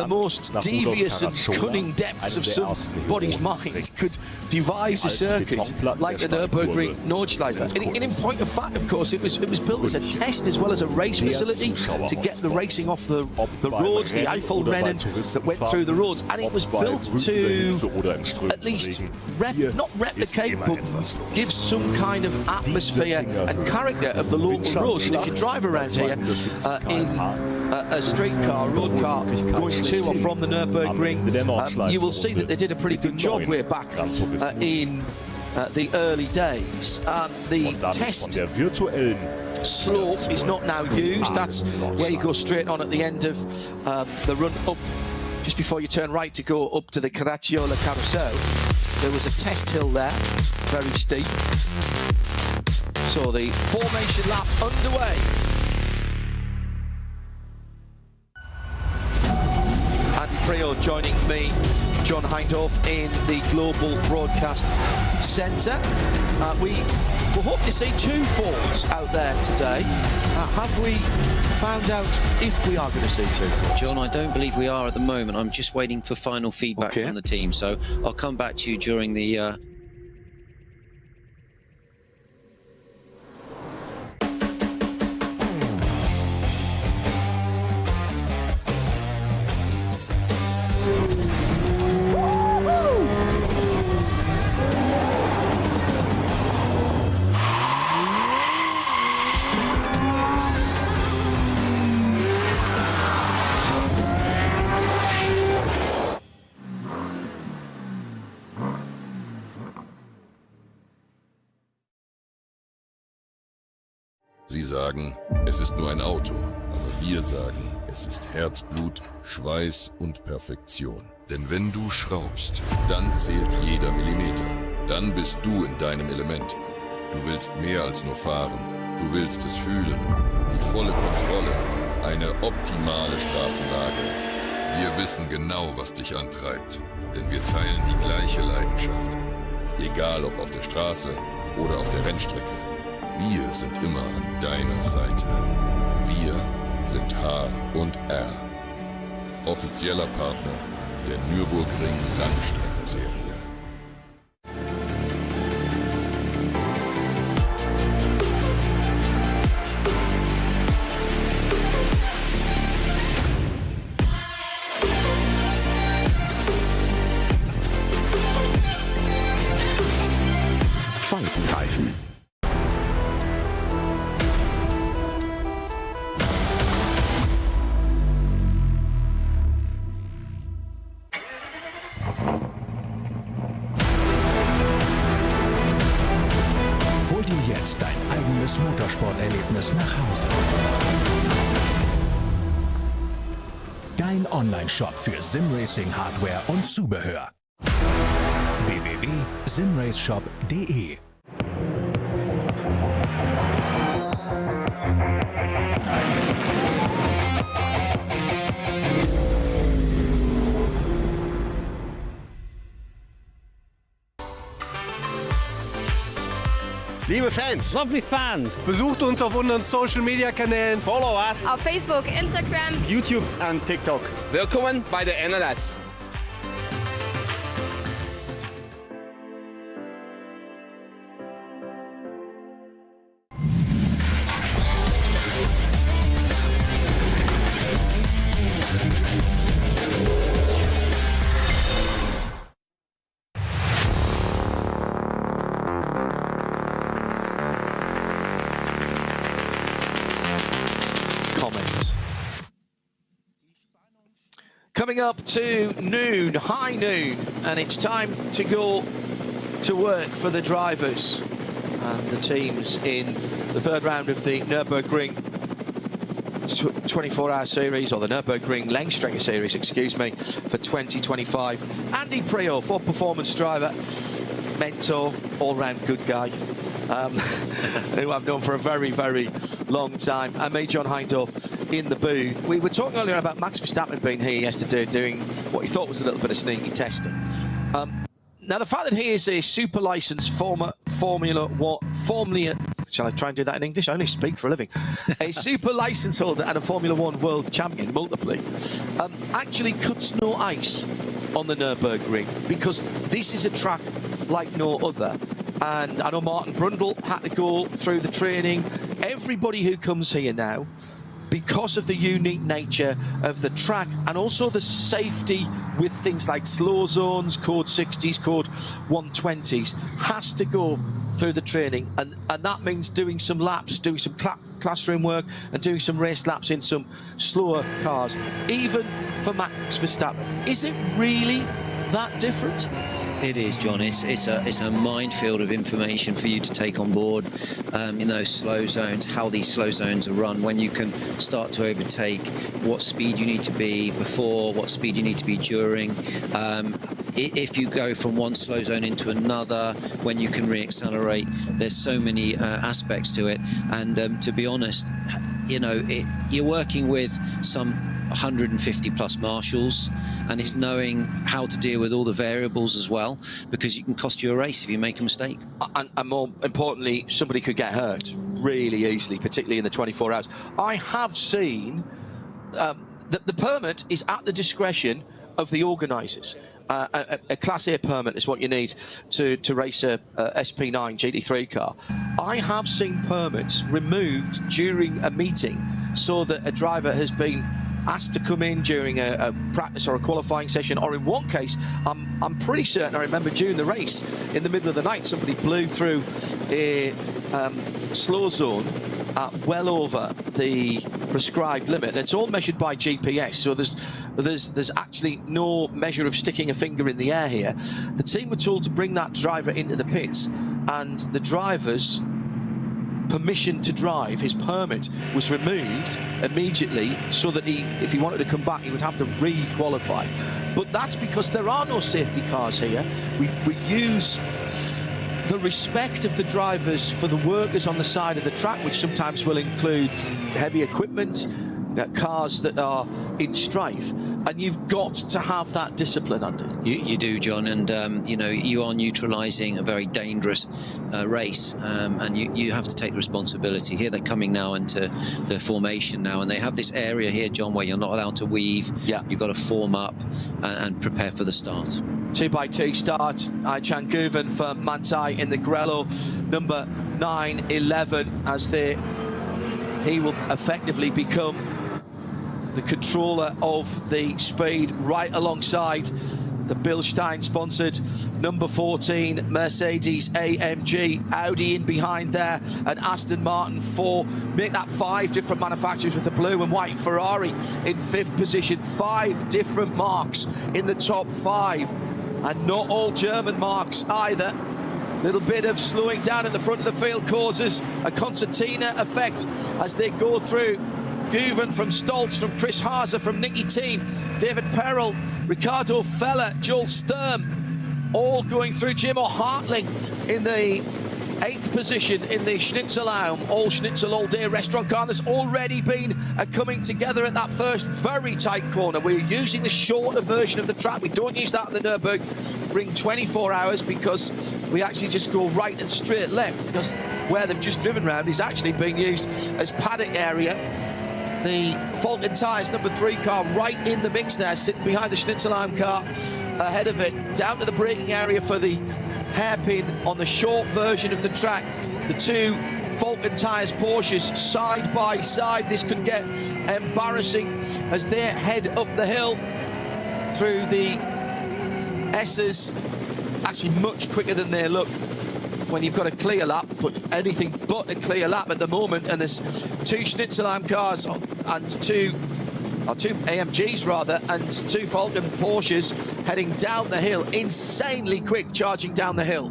most devious and cunning depths of somebody's mind, could devise a circuit like the Nürburgring Nordschleife. And in point of fact, of course, it was built as a test as well as a race facility to get the racing off the roads, the Eifelrennen that went through the roads, and it was built to at least not replicate, but give some kind of atmosphere and character of the local roads. And if you drive around here in a streetcar, road car, going to or from the Nürburgring, you will see that they did a pretty good job way back in the early days. The test slope is not now used. That's where you go straight on at the end of the run up, just before you turn right to go up to the Caracciola Carousel. There was a test hill there, very steep. So the formation lap underway. Andy Prio joining me, John Hindorf, in the Global Broadcast Centre. We will hope to see 2 Fords out there today. Have we found out if we are going to see 2 Fords? John, I don't believe we are at the moment. I'm just waiting for final feedback from the team, so I'll come back to you during the... Sie sagen, es ist nur ein Auto, aber wir sagen, es ist Herzblut, Schweiß und Perfektion. Denn wenn du schraubst, dann zählt jeder Millimeter. Dann bist du in deinem Element. Du willst mehr als nur fahren. Du willst es fühlen. Die volle Kontrolle. Eine optimale Straßenlage. Wir wissen genau, was dich antreibt. Denn wir teilen die gleiche Leidenschaft. Egal ob auf der Straße oder auf der Rennstrecke. Wir sind immer an deiner Seite. Wir sind H&R. Offizieller Partner der Nürburgring Langstrecken-Serie. Falkenreifen. Hol dir jetzt dein eigenes Motorsporterlebnis nach Hause. Dein Online-Shop für Simracing-Hardware und Zubehör. www.simraceshop.de. Liebe Fans, Lovely fans. besucht uns auf unseren Social-Media-Kanälen. Follow us. Auf Facebook, Instagram, YouTube und TikTok. Willkommen bei der NLS. Comments. Coming up to noon, high noon, and it's time to go to work for the drivers and the teams in the third round of the Nürburgring 24-hour series, or the Nürburgring Langstrecken-Series, excuse me, for 2025. Andy Prio, for performance driver, mentor, all-round good guy, who I've known for a very, very long time, and me, John Hindorf, in the booth. We were talking earlier about Max Verstappen being here yesterday doing what he thought was a little bit of sneaky testing. Now, the fact that he is a super licensed former Formula, shall I try and do that in English? I only speak for a living. A super license holder and a Formula One world champion, multiply, actually cuts no ice on the Nürburgring, because this is a track like no other. And I know Martin Brundle had to go through the training. Everybody who comes here now, because of the unique nature of the track and also the safety with things like slow zones, code 60s, code 120s, has to go through the training. And that means doing some laps, doing some classroom work and doing some race laps in some slower cars, even for Max Verstappen. Is it really that different? It is, John. It's a minefield of information for you to take on board. In those slow zones, how these slow zones are run, when you can start to overtake, what speed you need to be before, what speed you need to be during. If you go from one slow zone into another, when you can re-accelerate, there's so many aspects to it. And to be honest, you know, you're working with some 150 plus marshals, and it's knowing how to deal with all the variables as well, because it can cost you a race if you make a mistake. And more importantly, somebody could get hurt really easily, particularly in the 24 hours. I have seen the permit is at the discretion of the organisers. A Class A permit is what you need to race a SP9 GT3 car. I have seen permits removed during a meeting so that a driver has been asked to come in during a practice or a qualifying session, or in one case, I'm pretty certain I remember during the race, in the middle of the night, somebody blew through a slow zone at well over the prescribed limit. And it's all measured by GPS, so there's actually no measure of sticking a finger in the air here. The team were told to bring that driver into the pits, and the drivers permission to drive, his permit, was removed immediately so that if he wanted to come back, he would have to re-qualify. But that's because there are no safety cars here. We use the respect of the drivers for the workers on the side of the track, which sometimes will include heavy equipment, cars that are in strife, and you've got to have that discipline, Andy. You do, John, and you know, you are neutralising a very dangerous race, and you have to take the responsibility. Here they're coming now into the formation now, and they have this area here, John, where you're not allowed to weave. Yeah. You've got to form up and prepare for the start. 2x2 start. Aichan Guven for Manthey in the Grello, number 9-11, as he will effectively become the controller of the speed right alongside the Bilstein sponsored number 14 Mercedes AMG. Audi in behind there, and Aston Martin make that 5 different manufacturers with the blue and white. Ferrari in 5th position, 5 different marks in the top 5, and not all German marks either. Little bit of slowing down at the front of the field causes a concertina effect as they go through. Guven from Stoltz, from Chris Haase, from Nicky Thiem, David Perel, Ricardo Feller, Joel Sturm, all going through. Jimo Hartling in the 8th position in the Schnitzelbaum, all Schnitzel all day restaurant car. There's already been a coming together at that first very tight corner. We're using the shorter version of the track. We don't use that at the Nürburgring 24 hours because we actually just go right and straight left, because where they've just driven round is actually being used as paddock area. The Falcon Tyres number 3 car right in the mix there, sitting behind the Schnitzelbaum car ahead of it, down to the braking area for the hairpin on the short version of the track. The 2 Falcon Tyres Porsches side by side. This could get embarrassing as they head up the hill through the S's, actually much quicker than they look when you've got a clear lap, but anything but a clear lap at the moment. And there's 2 Schnitzelbaum cars and 2 AMGs rather, and 2 Falcon Porsches heading down the hill, insanely quick, charging down the hill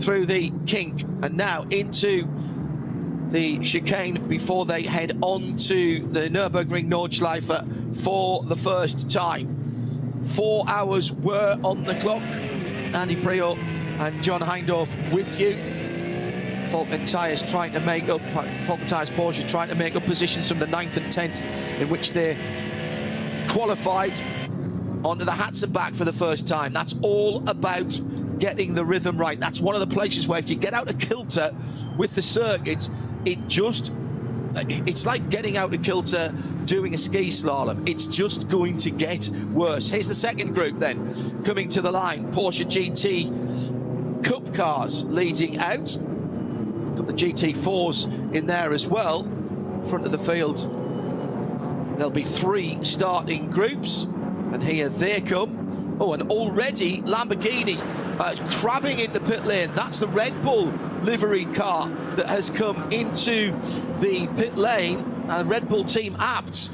through the kink and now into the chicane before they head on to the Nürburgring Nordschleife for the first time. 4 hours were on the clock. Andy Priaulx and John Hindorf with you. Falcon Tyres trying to make up, Falcon Tyres Porsche trying to make up positions from the 9th and 10th in which they qualified onto the Hatzenbach for the first time. That's all about getting the rhythm right. That's one of the places where if you get out of kilter with the circuit, it's like getting out of kilter doing a ski slalom. It's just going to get worse. Here's the second group then coming to the line. Porsche GT Cup cars leading out. Got the GT4s in there as well. Front of the field, there'll be 3 starting groups, and here they come. Oh, and already Lamborghini crabbing in the pit lane. That's the Red Bull livery car that has come into the pit lane. Red Bull team Abt,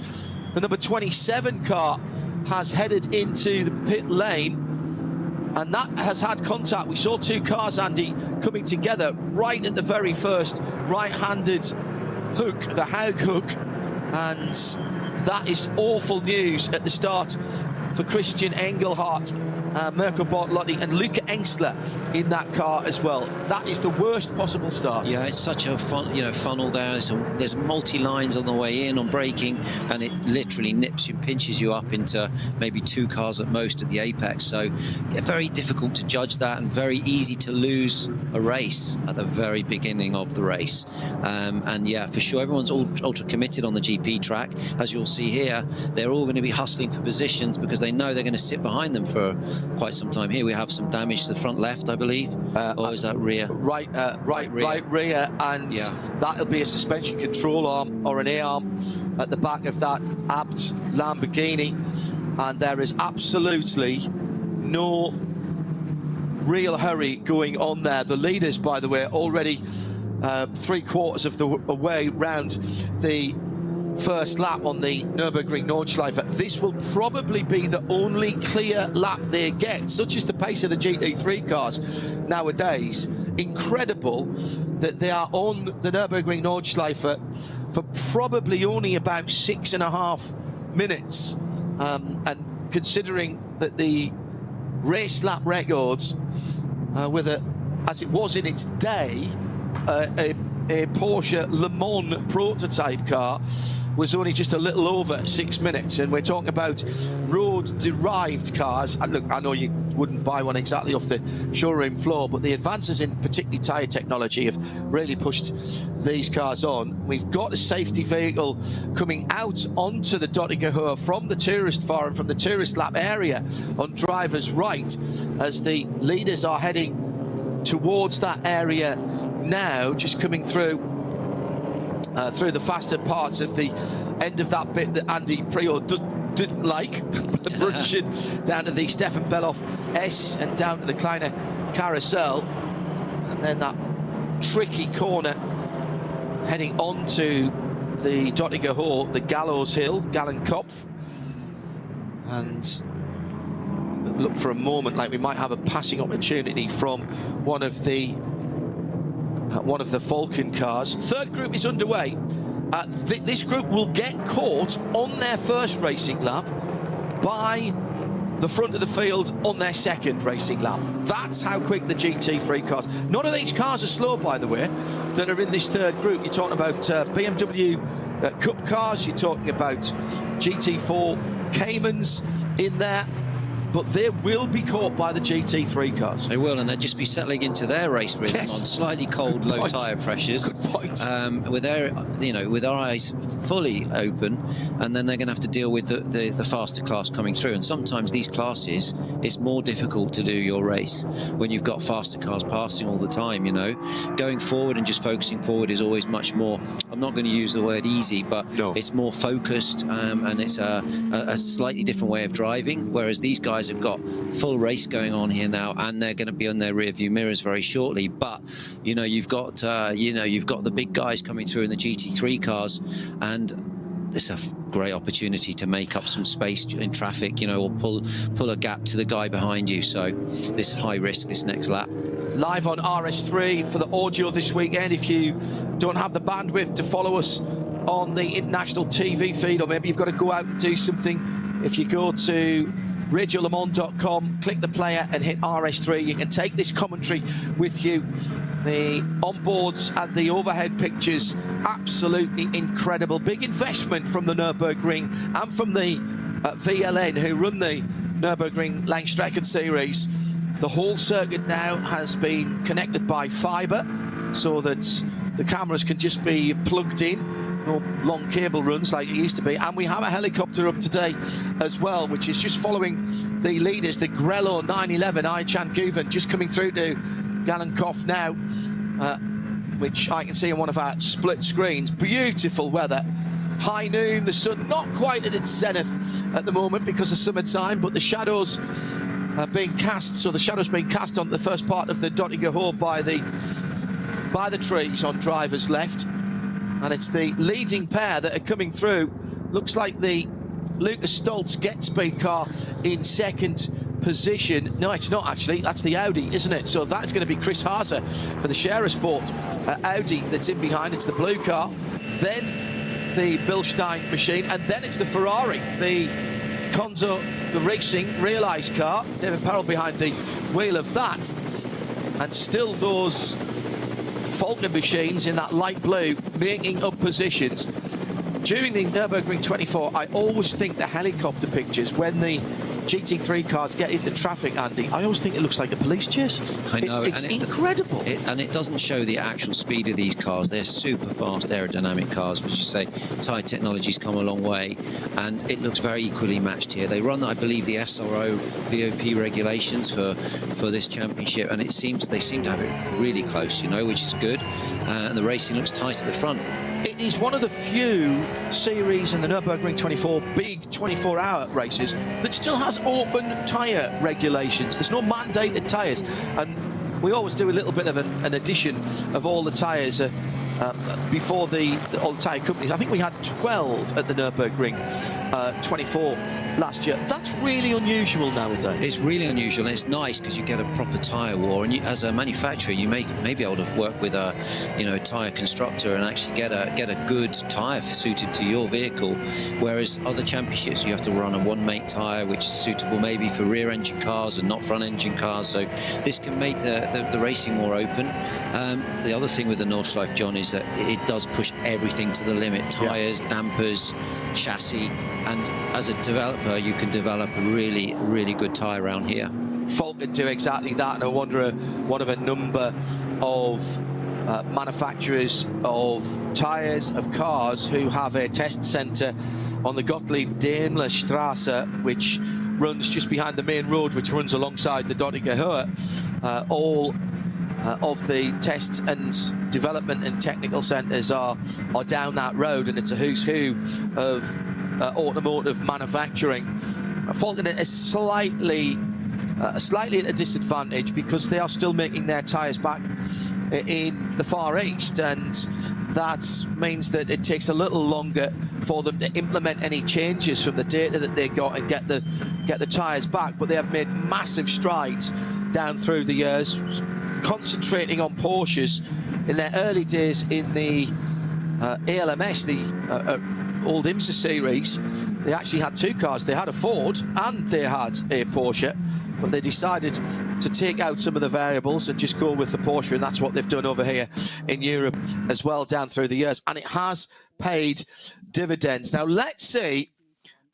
the number 27 car, has headed into the pit lane, and that has had contact. We saw 2 cars, Andy, coming together right at the very first right-handed hook, the Haug hook, and that is awful news at the start for Christian Engelhardt, Mirko Bortolotti and Luca Engstler in that car as well. That is the worst possible start. Yeah, it's such a funnel there. There's multi-lines on the way in on braking, and it literally nips you, pinches you up into maybe 2 cars at most at the apex. So yeah, very difficult to judge that, and very easy to lose a race at the very beginning of the race. And yeah, for sure, everyone's ultra committed on the GP track. As you'll see here, they're all going to be hustling for positions because they know they're going to sit behind them for quite some time. Here we have some damage to the front left, I believe. Or is that rear? Right rear, and yeah, that'll be a suspension control arm or an A-arm at the back of that Abt Lamborghini, and there is absolutely no real hurry going on there. The leaders, by the way, already 3/4 of the way round the first lap on the Nürburgring Nordschleife. This will probably be the only clear lap they get. Such is the pace of the GT3 cars nowadays. incredible that they are on the Nürburgring Nordschleife for probably only about 6.5 minutes. And considering that the race lap records with as it was in its day, a Porsche Le Mans prototype car was only just a little over 6 minutes, and we're talking about road-derived cars. And look, I know you wouldn't buy one exactly off the showroom floor, but the advances in particularly tyre technology have really pushed these cars on. We've got a safety vehicle coming out onto the Dottinger from the tourist forum, from the tourist lap area on driver's right, as the leaders are heading towards that area now, just coming through the faster parts of the end of that bit that Andy Prior didn't like, brushing down to the Stefan Belloff S and down to the Kleine Carousel, and then that tricky corner heading onto the Dottinger Hohe, the Gallows Hill, Gallenkopf, and look for a moment like we might have a passing opportunity from one of the Falcon cars. Third group is underway. This group will get caught on their first racing lap by the front of the field on their second racing lap. That's how quick the GT3 cars. None of these cars are slow, by the way, that are in this third group. You're talking about BMW Cup cars, you're talking about GT4 Caymans in there, but they will be caught by the GT3 cars. They will, and they'll just be settling into their race rhythm on slightly cold, low tyre pressures. Good point. With their, with our eyes fully open, and then they're going to have to deal with the faster class coming through. And sometimes these classes, it's more difficult to do your race when you've got faster cars passing all the time. Going forward and just focusing forward is always much more. I'm not going to use the word easy, but it's more focused, and it's a slightly different way of driving. Whereas these guys have got full race going on here now, and they're going to be on their rear view mirrors very shortly. But you've got the big guys coming through in the GT3 cars, and it's a great opportunity to make up some space in traffic, or pull a gap to the guy behind you. So this high risk this next lap. Live on RS3 for the audio this weekend. If you don't have the bandwidth to follow us on the international TV feed, or maybe you've got to go out and do something, if you go to radiolemans.com, click the player and hit RS3, you can take this commentary with you. The onboards and the overhead pictures, absolutely incredible. Big investment from the Nürburgring and from the VLN, who run the Nürburgring Langstrecken-Series. The whole circuit now has been connected by fibre, so that the cameras can just be plugged in. No long cable runs like it used to be. And we have a helicopter up today as well, which is just following the leaders, the Grello 911, Aychan Guven, just coming through to Gallenkopf now, which I can see on one of our split screens. Beautiful weather. High noon, the sun not quite at its zenith at the moment because of summertime, but the shadows are being cast. So the shadows being cast on the first part of the Dottinger Hohe by the trees on driver's left. And it's the leading pair that are coming through. Looks like the Lucas Stoltz GetSpeed car in second position. No, it's not actually. That's the Audi, isn't it? So that's going to be Chris Haase for the Scherer Sport Audi that's in behind. It's the blue car. Then the Bilstein machine. And then it's the Ferrari, the Conzo Racing Realize car. David Parrell behind the wheel of that. And still those Falcon machines in that light blue making up positions. During the Nürburgring 24, I always think the helicopter pictures when the GT3 cars get into traffic, Andy, I always think it looks like a police chase. I know. It's incredible. And it doesn't show the actual speed of these cars. They're super fast aerodynamic cars, which you say, tyre technology's come a long way, and it looks very equally matched here. They run, I believe, the SRO VOP regulations for this championship, and they seem to have it really close, which is good. And the racing looks tight at the front. It is one of the few series in the Nürburgring 24, big 24-hour races, that still has open tyre regulations. There's no mandated tyres, and we always do a little bit of an addition of all the tyres before all the tyre companies. I think we had 12 at the Nürburgring, 24 last year. That's really unusual nowadays. It's really unusual, and it's nice because you get a proper tyre war. And you, as a manufacturer, you may be able to work with a tyre constructor and actually get a good tyre suited to your vehicle. Whereas other championships, you have to run a one-make tyre, which is suitable maybe for rear-engine cars and not front-engine cars. So this can make the racing more open. The other thing with the Nordschleife, John, is that it does push everything to the limit. Tyres, dampers, chassis, and as a developer, you can develop a really, really good tyre around here. Falk can do exactly that, and I wonder one of a number of manufacturers of tyres, of cars, who have a test centre on the Gottlieb Daimler Straße, which runs just behind the main road, which runs alongside the Dottinger Höhe. All of the tests and development and technical centres are down that road, and it's a who's who of automotive manufacturing. Falcon is slightly at a disadvantage because they are still making their tyres back in the Far East, and that means that it takes a little longer for them to implement any changes from the data that they got and get the tyres back. But they have made massive strides down through the years, concentrating on Porsches. In their early days in the ALMS, the old IMSA series, they actually had two cars. They had a Ford and they had a Porsche, but they decided to take out some of the variables and just go with the Porsche, and that's what they've done over here in Europe as well down through the years, and it has paid dividends. Now let's see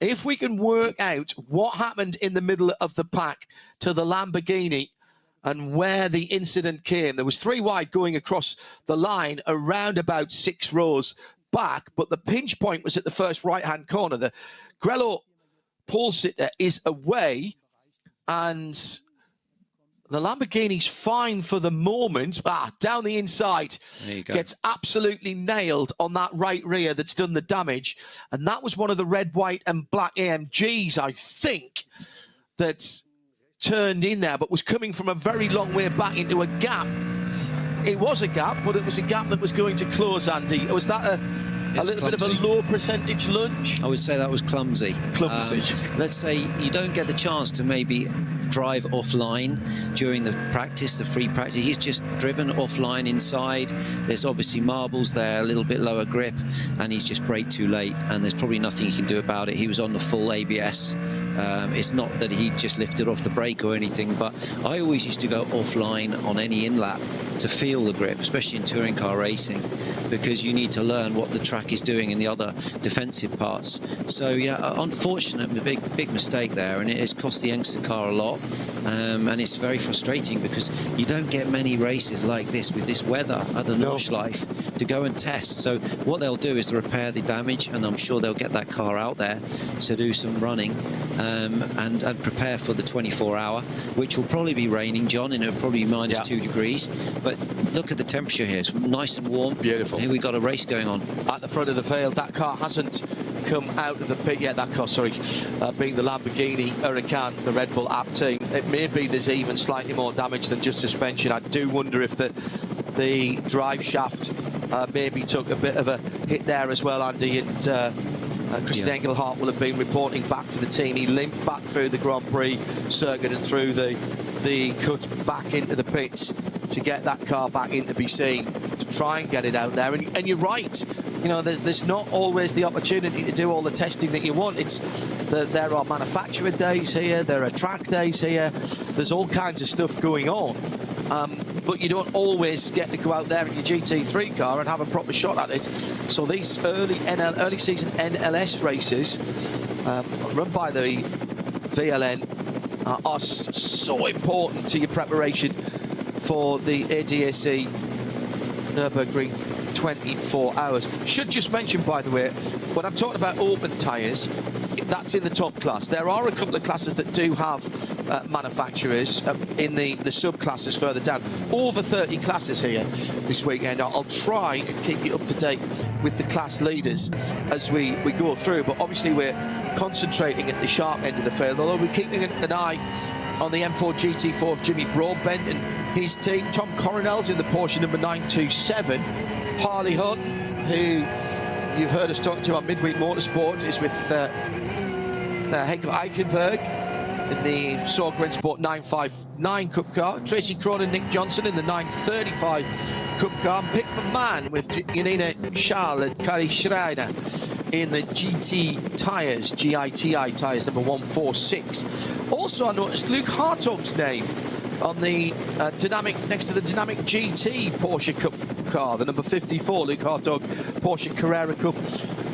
if we can work out what happened in the middle of the pack to the Lamborghini and where the incident came. There was 3 wide going across the line around about 6 rows back, but the pinch point was at the first right-hand corner. The Grello pole sitter is away, and the Lamborghini's fine for the moment. Down the inside, gets absolutely nailed on that right rear that's done the damage, and that was one of the red, white, and black AMGs, I think, that turned in there, but was coming from a very long way back into a gap. It was a gap, but it was a gap that was going to close, Andy. Was that a little bit of a low percentage lunge? I would say that was clumsy. Let's say you don't get the chance to maybe drive offline during the practice, the free practice. He's just driven offline inside. There's obviously marbles there, a little bit lower grip, and he's just braked too late, and there's probably nothing he can do about it. He was on the full ABS. It's not that he just lifted off the brake or anything, but I always used to go offline on any in-lap to feel the grip, especially in touring car racing, because you need to learn what the track is doing in the other defensive parts. So yeah, unfortunate, big mistake there, and it has cost the youngster car a lot, and it's very frustrating because you don't get many races like this with this weather at the Nordschleife to go and test. So what they'll do is repair the damage, and I'm sure they'll get that car out there to do some running and prepare for the 24-hour, which will probably be raining, John, and it'll probably be -2 degrees. But look at the temperature here. It's nice and warm. Beautiful. Here we've got a race going on. At the front of the field, that car hasn't come out of the pit yet. That car, sorry, being the Lamborghini Huracan, the Red Bull app team. It may be there's even slightly more damage than just suspension. I do wonder if the drive shaft maybe took a bit of a hit there as well, Andy, and Christian Engelhardt will have been reporting back to the team. He limped back through the Grand Prix circuit and through the cut back into the pits to get that car back in to be seen, to try and get it out there. And you're right, you know, there's not always the opportunity to do all the testing that you want. There are manufacturer days here, there are track days here, there's all kinds of stuff going on. But you don't always get to go out there in your GT3 car and have a proper shot at it. So these early season NLS races run by the VLN are so important to your preparation for the ADAC Nürburgring 24 hours. Should just mention, by the way, when I'm talking about open tyres, that's in the top class. There are a couple of classes that do have manufacturers in the subclasses further down. Over 30 classes here this weekend. I'll try and keep you up to date with the class leaders as we go through, but obviously we're concentrating at the sharp end of the field, although we're keeping an eye on the M4 GT4 of Jimmy Broadbent and his team. Tom Coronel's in the Porsche number 927. Harley Hutton, who you've heard us talk to on Midweek Motorsport, is with Heiko Eichenberg in the Sorg Sport 959 Cup car. Tracy Cronin, Nick Johnson in the 935 Cup car. And Pick McMahon with Janina Schall and Kari Schreider in the GTI tyres, number 146. Also, I noticed Luke Hartog's name on the next to the Dynamic GT Porsche Cup car, the number 54, Luke Hartog, Porsche Carrera Cup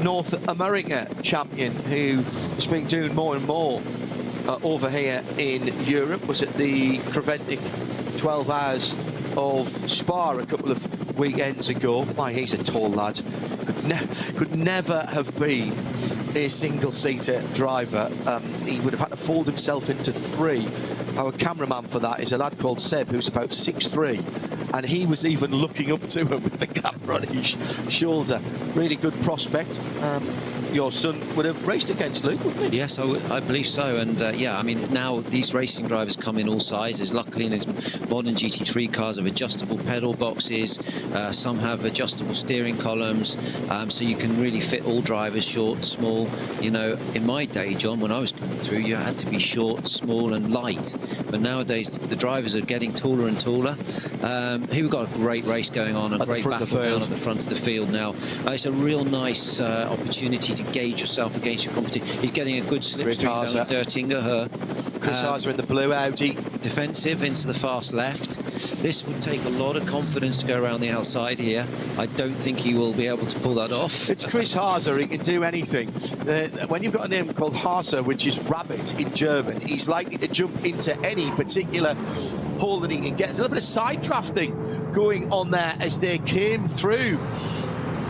North America champion, who has been doing more and more over here in Europe. Was at the Creventic 12 Hours of Spa a couple of weekends ago. Why, he's a tall lad. Could never have been a single-seater driver. He would have had to fold himself into 3. Our cameraman for that is a lad called Seb, who's about 6'3", and he was even looking up to him with the camera on his shoulder. Really good prospect. Your son would have raced against Luke, wouldn't he? Yes, I believe so. And yeah, I mean, now these racing drivers come in all sizes. Luckily, in these modern GT3 cars have adjustable pedal boxes. Some have adjustable steering columns, so you can really fit all drivers, short, small. You know, in my day, John, when I was coming through, you had to be short, small, and light. But nowadays, the drivers are getting taller and taller. We've got a great race going on, a great battle down at the front of the field now. It's a real nice opportunity to gauge yourself against your competition. He's getting a good slipstream down Dertinga. Chris Harzer in the blue Audi. Defensive into the fast left. This would take a lot of confidence to go around the outside here. I don't think he will be able to pull that off. It's Chris Harzer, he can do anything. When you've got a name called Harzer, which is rabbit in German, he's likely to jump into any particular hole that he can get. There's a little bit of side drafting going on there as they came through.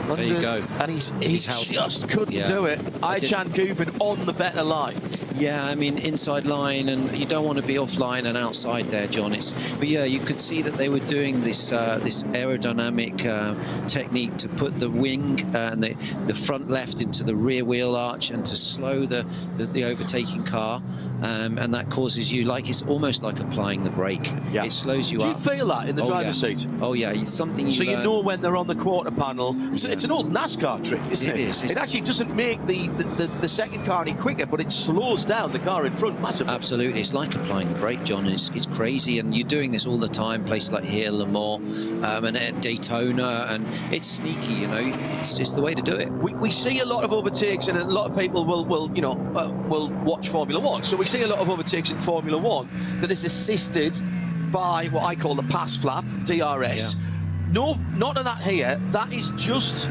There you go. And he just couldn't do it. Ayhan Guven on the better line. Yeah, I mean, inside line, and you don't want to be offline and outside there, John. But yeah, you could see that they were doing this this aerodynamic technique to put the wing and the front left into the rear wheel arch and to slow the overtaking car, and that causes you, like, it's almost like applying the brake. Yeah. It slows you up. Do you feel that in the driver's seat? Oh yeah, it's something you. So you know when they're on the quarter panel. It's an old NASCAR trick, isn't it? It is. It actually doesn't make the second car any quicker, but it slows down the car in front massively. Absolutely, it's like applying the brake, John. It's crazy, and you're doing this all the time. Places like here, Le Mans, and Daytona, and it's sneaky. You know, it's the way to do it. We see a lot of overtakes, and a lot of people will watch Formula One. So we see a lot of overtakes in Formula One that is assisted by what I call the pass flap, DRS. Yeah. No, not of that here. That is just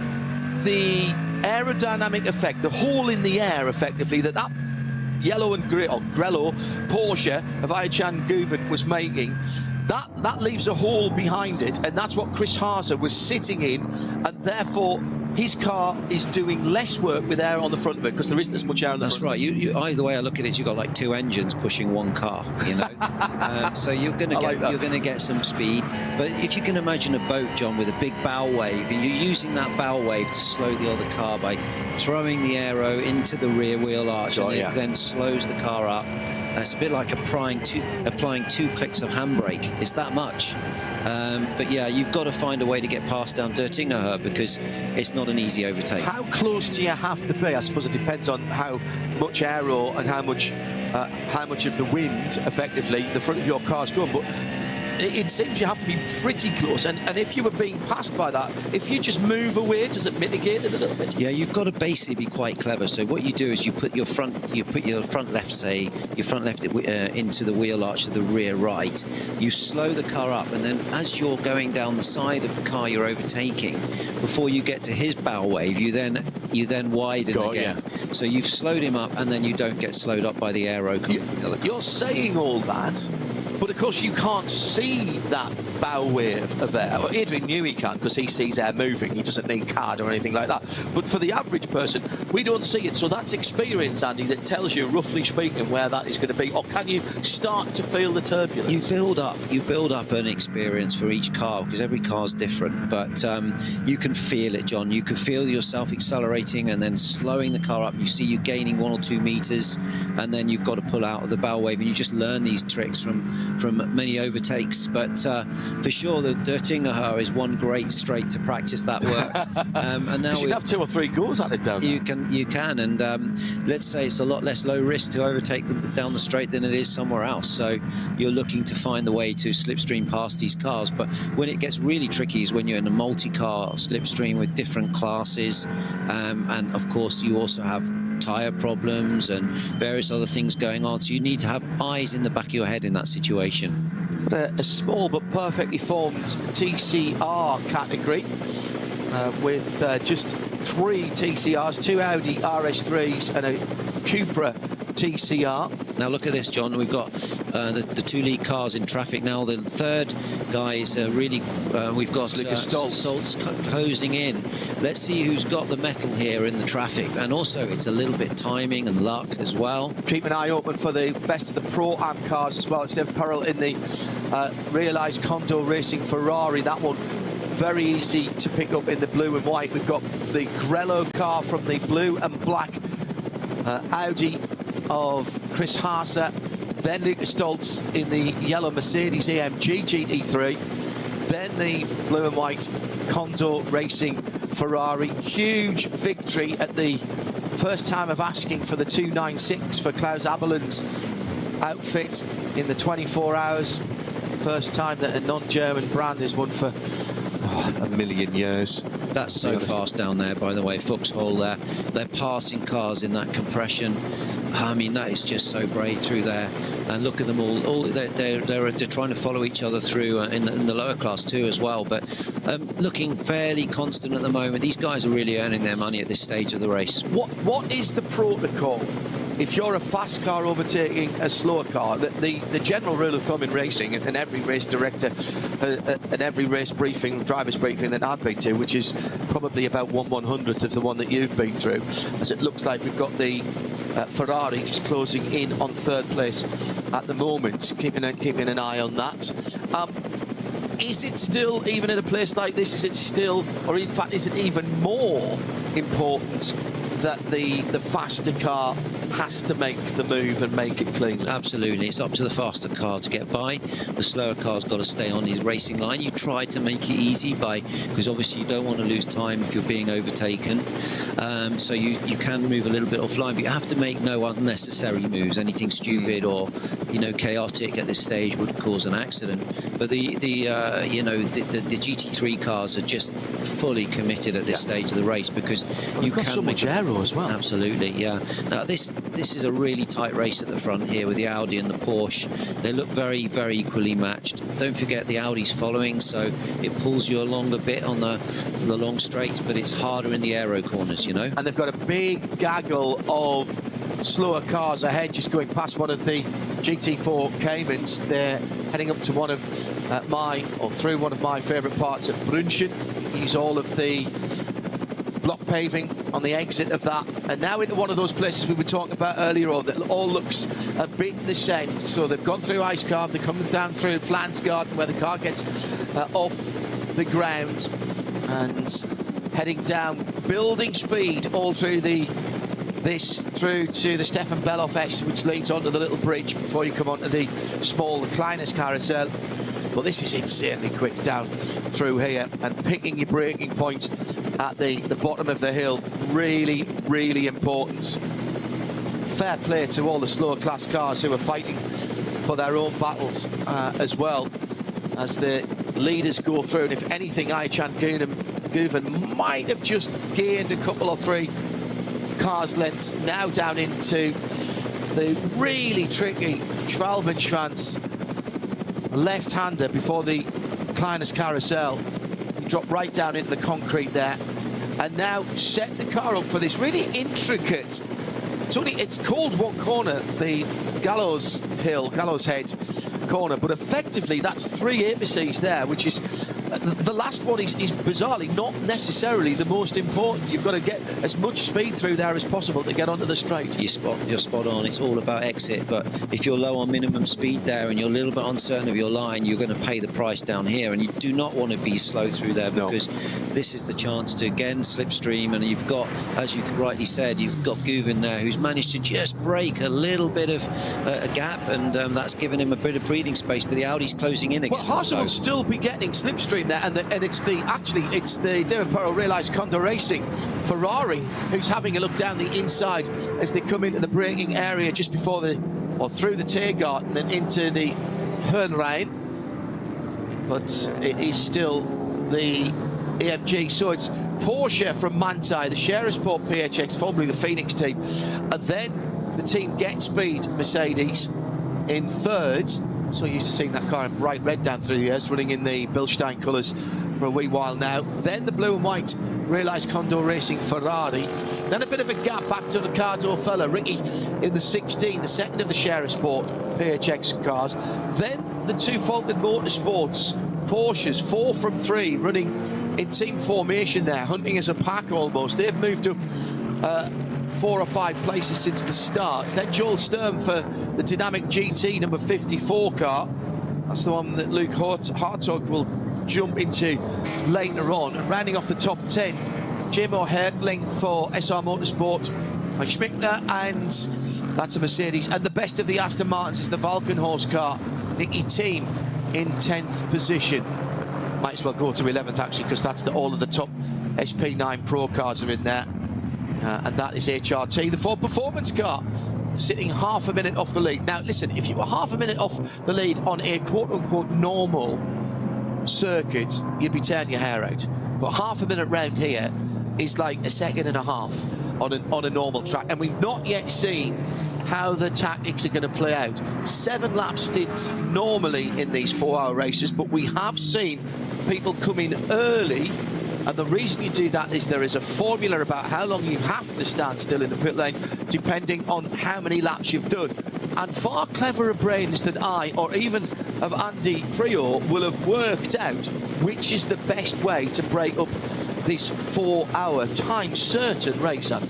the aerodynamic effect, the hole in the air, effectively, that yellow and grello Porsche of Ayhan Guven was making. That leaves a hole behind it, and that's what Chris Harzer was sitting in, and therefore his car is doing less work with air on the front of it because there isn't as much air on the front. That's right. Either way I look at it, you've got like 2 engines pushing 1 car, you know. So you're going to get some speed. But if you can imagine a boat, John, with a big bow wave, and you're using that bow wave to slow the other car by throwing the aero into the rear wheel arch, and it then slows the car up. It's a bit like applying 2 clicks of handbrake. It's that much. But yeah, you've got to find a way to get past down Dertinga because it's not an easy overtake. How close do you have to be? I suppose it depends on how much aero and how much of the wind, effectively, the front of your car's going. But it seems you have to be pretty close, and if you were being passed by that, if you just move away, does it mitigate it a little bit? Yeah, you've got to basically be quite clever. So what you do is you put your front left into the wheel arch of the rear right. You slow the car up, and then as you're going down the side of the car you're overtaking, before you get to his bow wave, you then widen again. Yeah. So you've slowed him up, and then you don't get slowed up by the aero coming from the other car. You're saying all that, but of course you can't see that bow wave of air. Well, Adrian Newey can, because he sees air moving. He doesn't need CAD or anything like that. But for the average person, we don't see it. So that's experience, Andy, that tells you, roughly speaking, where that is going to be. Or can you start to feel the turbulence? You build up an experience for each car, because every car's different. But you can feel it, John. You can feel yourself accelerating and then slowing the car up. You see you gaining 1 or 2 meters, and then you've got to pull out of the bow wave, and you just learn these tricks from many overtakes. But for sure, the Der Tingerhaar is one great straight to practice that work. And now you can have 2 or 3 goals at it down there. You can, and let's say it's a lot less low risk to overtake them down the straight than it is somewhere else. So you're looking to find the way to slipstream past these cars. But when it gets really tricky is when you're in a multi-car slipstream with different classes, and of course you also have tyre problems and various other things going on. So you need to have eyes in the back of your head in that situation. A small but perfectly formed TCR category with just 3 TCRs, 2 Audi RS3s and a Cupra TCR. Now look at this, John. We've got the 2 lead cars in traffic now. The third guy is we've got Lucas Stoltz closing in. Let's see who's got the metal here in the traffic. And also it's a little bit timing and luck as well. Keep an eye open for the best of the Pro-Am cars as well. Steph Perel in the Realised Condor Racing Ferrari. That one very easy to pick up in the blue and white. We've got the Grello car from the blue and black Audi of Chris Haase, then Lucas Stoltz in the yellow Mercedes AMG GT3, then the blue and white Condor Racing Ferrari. Huge victory at the first time of asking for the 296 for Klaus Abelen's outfit in the 24 hours. First time that a non-German brand has won for a million years. That's so fast down there, by the way. Fuchshole there. They're passing cars in that compression. I mean, that is just so brave through there. And look at them all. They're trying to follow each other through in the lower class too as well. But looking fairly constant at the moment. These guys are really earning their money at this stage of the race. What is the protocol if you're a fast car overtaking a slower car? The general rule of thumb in racing, and every race director and every race briefing, driver's briefing that I've been to, which is probably about 1/100th of the one that you've been through, as it looks like we've got the Ferrari just closing in on 3rd place at the moment, keeping an eye on that. Is it still, even at a place like this, is it still, or in fact is it even more important that the faster car has to make the move and make it clean? Absolutely. It's up to the faster car to get by. The slower car's got to stay on his racing line. You try to make it easy because obviously you don't want to lose time if you're being overtaken. So you can move a little bit offline, but you have to make no unnecessary moves. Anything stupid or chaotic at this stage would cause an accident. But the GT3 cars are just fully committed at this stage of the race because you can so much aero as well. Absolutely, yeah. Now this is a really tight race at the front here with the Audi and the Porsche. They look very, very equally matched. Don't forget the Audi's following, so it pulls you along a bit on the long straights, but it's harder in the aero corners, And they've got a big gaggle of slower cars ahead, just going past one of the GT4 Caymans. They're heading up to through one of my favourite parts at Brunchen. Use all of the block paving on the exit of that, and now into one of those places we were talking about earlier on that all looks a bit the same. So they've gone through Ice Carve, they're coming down through Flansgarden where the car gets off the ground and heading down, building speed all through through to the Stefan Beloff S, which leads onto the little bridge before you come onto the small Kleines Carousel. But this is insanely quick down through here, and picking your braking point at the bottom of the hill, really, really important. Fair play to all the slower class cars who are fighting for their own battles as well as the leaders go through. And if anything, Ayhan Guven might have just gained a couple or 3 cars lengths now down into the really tricky Schwalbenschwanz left-hander before the Kleines Carousel. You drop right down into the concrete there, and now set the car up for this really intricate. It's called one corner, the Gallows Head corner, but effectively that's 3 apices there, which is the last one is bizarrely not necessarily the most important. You've got to get as much speed through there as possible to get onto the straight. You're spot on. It's all about exit, but if you're low on minimum speed there and you're a little bit uncertain of your line, you're going to pay the price down here, and you do not want to be slow through there, because this is the chance to again slipstream. And you've got, as you rightly said, you've got Guvin there who's managed to just break a little bit of a gap, and that's given him a bit of breathing space, but the Audi's closing in again. Well, Haas will still be getting slipstream there, and it's the David Pearl realised Condor Racing Ferrari who's having a look down the inside as they come into the braking area just before through the Tiergarten and into the Hörnrhein. But it is still the AMG, so it's Porsche from Manthey, the Sport PHX, formerly the Phoenix team, and then the team Get Speed Mercedes in third. So used to seeing that car in bright red down through the years, running in the Bilstein colours for a wee while now. Then the blue and white realised Condor Racing Ferrari. Then a bit of a gap back to Ricardo Fella, Ricky in the 16, the second of the Sport PHX cars. Then the two Falcon Motorsports Porsches, 4 from 3, running in team formation there, hunting as a pack almost. They've moved up 4 or 5 places since the start. Then Joel Sturm for the Dynamic GT number 54 car. That's the one that Luke Hartog will jump into later on. And rounding off the top 10, Jimo Hertling for SR Motorsport, Mike Schmickner, and that's a Mercedes. And the best of the Aston Martins is the Valkenhorst car, Nicky Thiem in 10th position. Might as well go to 11th actually, because that's all of the top SP9 Pro cars are in there. And that is HRT, the Ford Performance car, sitting half a minute off the lead. Now, listen, if you were half a minute off the lead on a quote-unquote normal circuit, you'd be tearing your hair out. But half a minute round here is like a second and a half on a normal track. And we've not yet seen how the tactics are going to play out. 7 lap stints normally in these 4-hour races, but we have seen people come in early. And the reason you do that is there is a formula about how long you have to stand still in the pit lane, depending on how many laps you've done. And far cleverer brains than I, or even of Andy Prior, will have worked out which is the best way to break up this 4-hour time-certain race, Adam.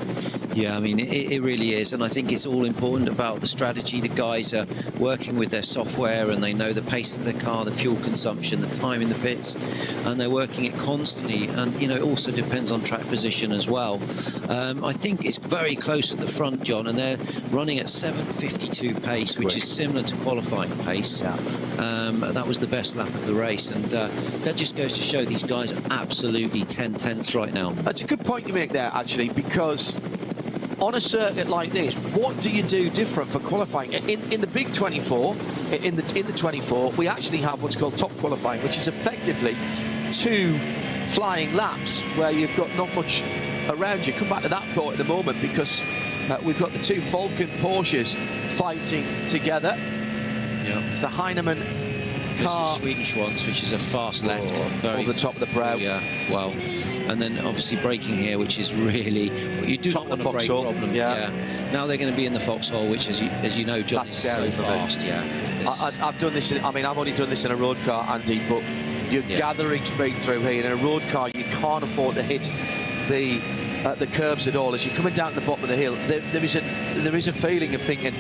Yeah, I mean, it really is, and I think it's all important about the strategy. The guys are working with their software, and they know the pace of their car, the fuel consumption, the time in the pits, and they're working it constantly. And, you know, it also depends on track position as well. I think it's very close at the front, John, and they're running at 7:52 pace, which is similar to qualifying pace. Yeah. That was the best lap of the race, and that just goes to show these guys are absolutely 10/10ths right now. That's a good point you make there, actually, because on a circuit like this, what do you do different for qualifying? In the big 24, in the 24, we actually have what's called top qualifying, which is effectively 2 flying laps where you've got not much around you. Come back to that thought in a moment, because we've got the 2 Falcon Porsches fighting together. Yeah. It's the Heinemann car. This is Swedish ones, which is a fast left, very over the top of the brow. Yeah, well, and then obviously braking here, which is really you do not want a brake problem. Yeah. Now they're going to be in the foxhole, which, as you know, John, is so fast. Yeah. I've done this. I mean, I've only done this in a road car, Andy, but you're gathering speed through here. In a road car, you can't afford to hit the curbs at all. As you're coming down to the bottom of the hill, there is a feeling of thinking,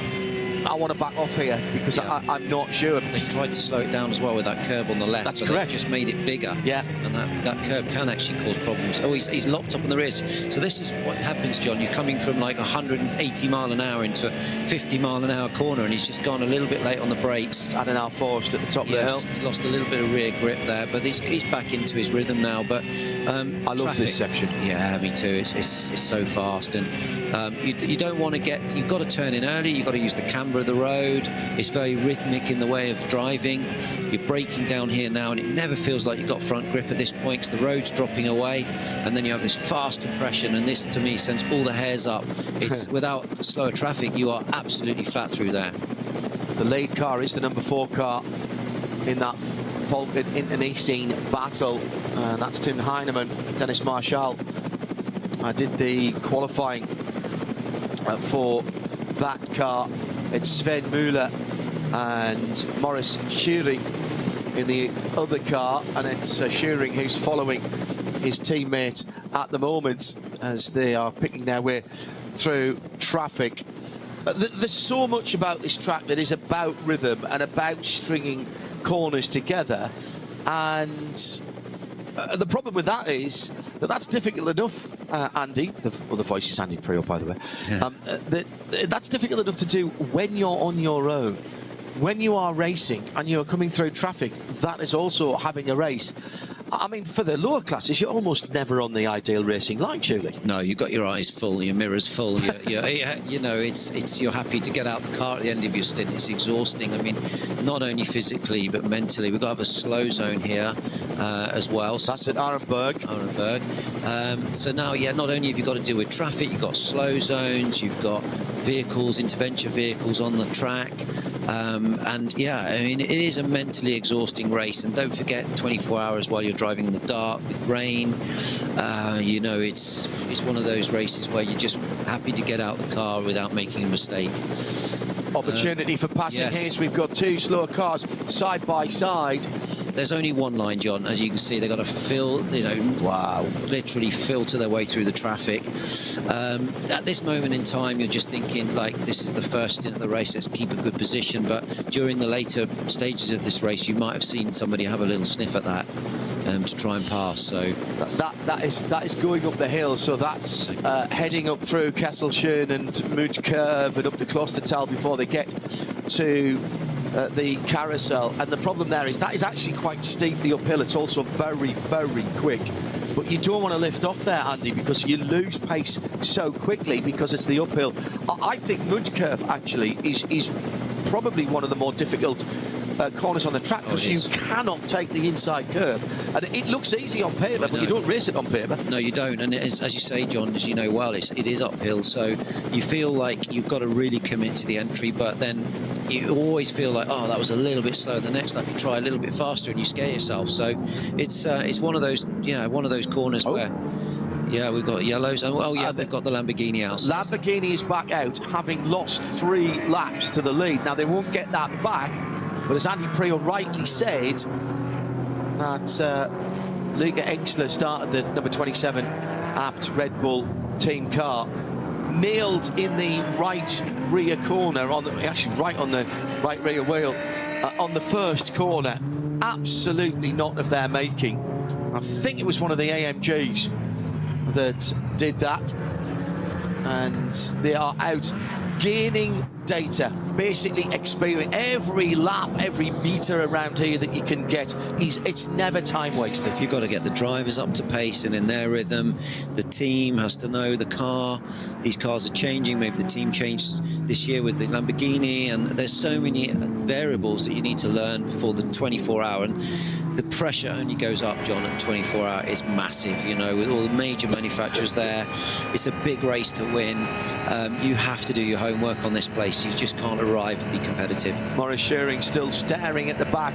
I want to back off here, because I'm not sure. They tried to slow it down as well with that curb on the left. That's but correct. They just made it bigger. Yeah. And that curb can actually cause problems. Oh, he's locked up on the rears. So this is what happens, John. You're coming from like 180 mile an hour into a 50 mile an hour corner, and he's just gone a little bit late on the brakes. Had an R forced at the top of the hill. He's lost a little bit of rear grip there, but he's back into his rhythm now. But I love this section. Yeah, me too. It's so fast, and you don't want to get. You've got to turn in early. You've got to use the camber of the road. It's very rhythmic in the way of driving. You're braking down here now, and it never feels like you've got front grip at this point, because the road's dropping away, and then you have this fast compression, and this, to me, sends all the hairs up. It's without slower traffic, you are absolutely flat through there. The lead car is the number 4 car in that Falcon internecine battle, and that's Tim Heinemann. Dennis Marshall did the qualifying for that car. It's Sven Müller and Maurice Schuri in the other car, and it's Shearing who's following his teammate at the moment as they are picking their way through traffic. There's so much about this track that is about rhythm and about stringing corners together, and the problem with that is that that's difficult enough, Andy. The voice is Andy Prior, by the way. Yeah. That's difficult enough to do when you're on your own. When you are racing and you're coming through traffic, that is also having a race. I mean, for the lower classes, you're almost never on the ideal racing line, surely. No, you've got your eyes full, your mirrors full. You know, you're happy to get out the car at the end of your stint. It's exhausting. I mean, not only physically but mentally. We've got to have a slow zone here as well. So that's at Arenberg. So now, yeah, not only have you got to deal with traffic, you've got slow zones, you've got vehicles, intervention vehicles on the track. And yeah, I mean, it is a mentally exhausting race. And don't forget, 24 hours while you're driving in the dark with rain. You know, it's one of those races where you're just happy to get out the car without making a mistake. Opportunity for passing yes. here. So we've got two slower cars side by side. There's only one line, John. As you can see, they've got to fill, you know, wow, literally filter their way through the traffic. At this moment in time, you're just thinking, like, this is the first stint of the race, let's keep a good position. But during the later stages of this race, you might have seen somebody have a little sniff at that to try and pass. So that is going up the hill. So that's heading up through Kesselschön and Mudge Curve and up to Klostertal before they get to the carousel. And the problem there is that is actually quite steeply uphill. It's also very, very quick. But you don't want to lift off there, Andy, because you lose pace so quickly because it's the uphill. I think Mudge Curve actually is probably one of the more difficult corners on the track, because you cannot take the inside curve. And it looks easy on paper, but you don't race it on paper. No, you don't. And as you say, John, as you know well, it is uphill. So you feel like you've got to really commit to the entry, but then you always feel like, oh, that was a little bit slow. The next lap you try a little bit faster and you scare yourself. So it's one of those, you know, one of those corners where, yeah, we've got yellows. Oh, yeah, they've got the Lamborghini out. Lamborghini is back out, having lost 3 laps to the lead. Now, they won't get that back, but as Andy Prior rightly said, that Luca Engsler started the number 27 apt Red Bull team car, nailed in the right rear corner, actually right on the right rear wheel, on the first corner. Absolutely not of their making. I think it was one of the AMGs that did that, and they are out gaining data, basically experience. Every lap, every meter around here that you can get, it's never time wasted. You've got to get the drivers up to pace and in their rhythm. The team has to know the car. These cars are changing. Maybe the team changed this year with the Lamborghini, and there's so many variables that you need to learn before the 24-hour. And the pressure only goes up, John, at the 24-hour. It's massive, you know, with all the major manufacturers there. It's a big race to win. You have to do your homework on this place. You just can't arrive and be competitive. Maurice Shearing still staring at the back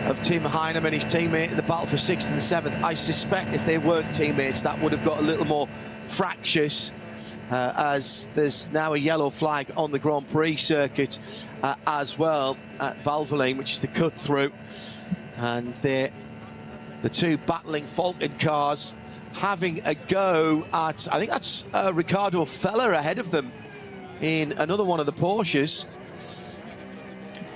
of Tim Heinemann, his teammate in the battle for 6th and 7th. I suspect if they weren't teammates, that would have got a little more fractious, as there's now a yellow flag on the Grand Prix circuit as well at Valvoline, which is the cut through. And the two battling Falcon cars having a go at, I think that's Ricardo Feller ahead of them in another one of the Porsches.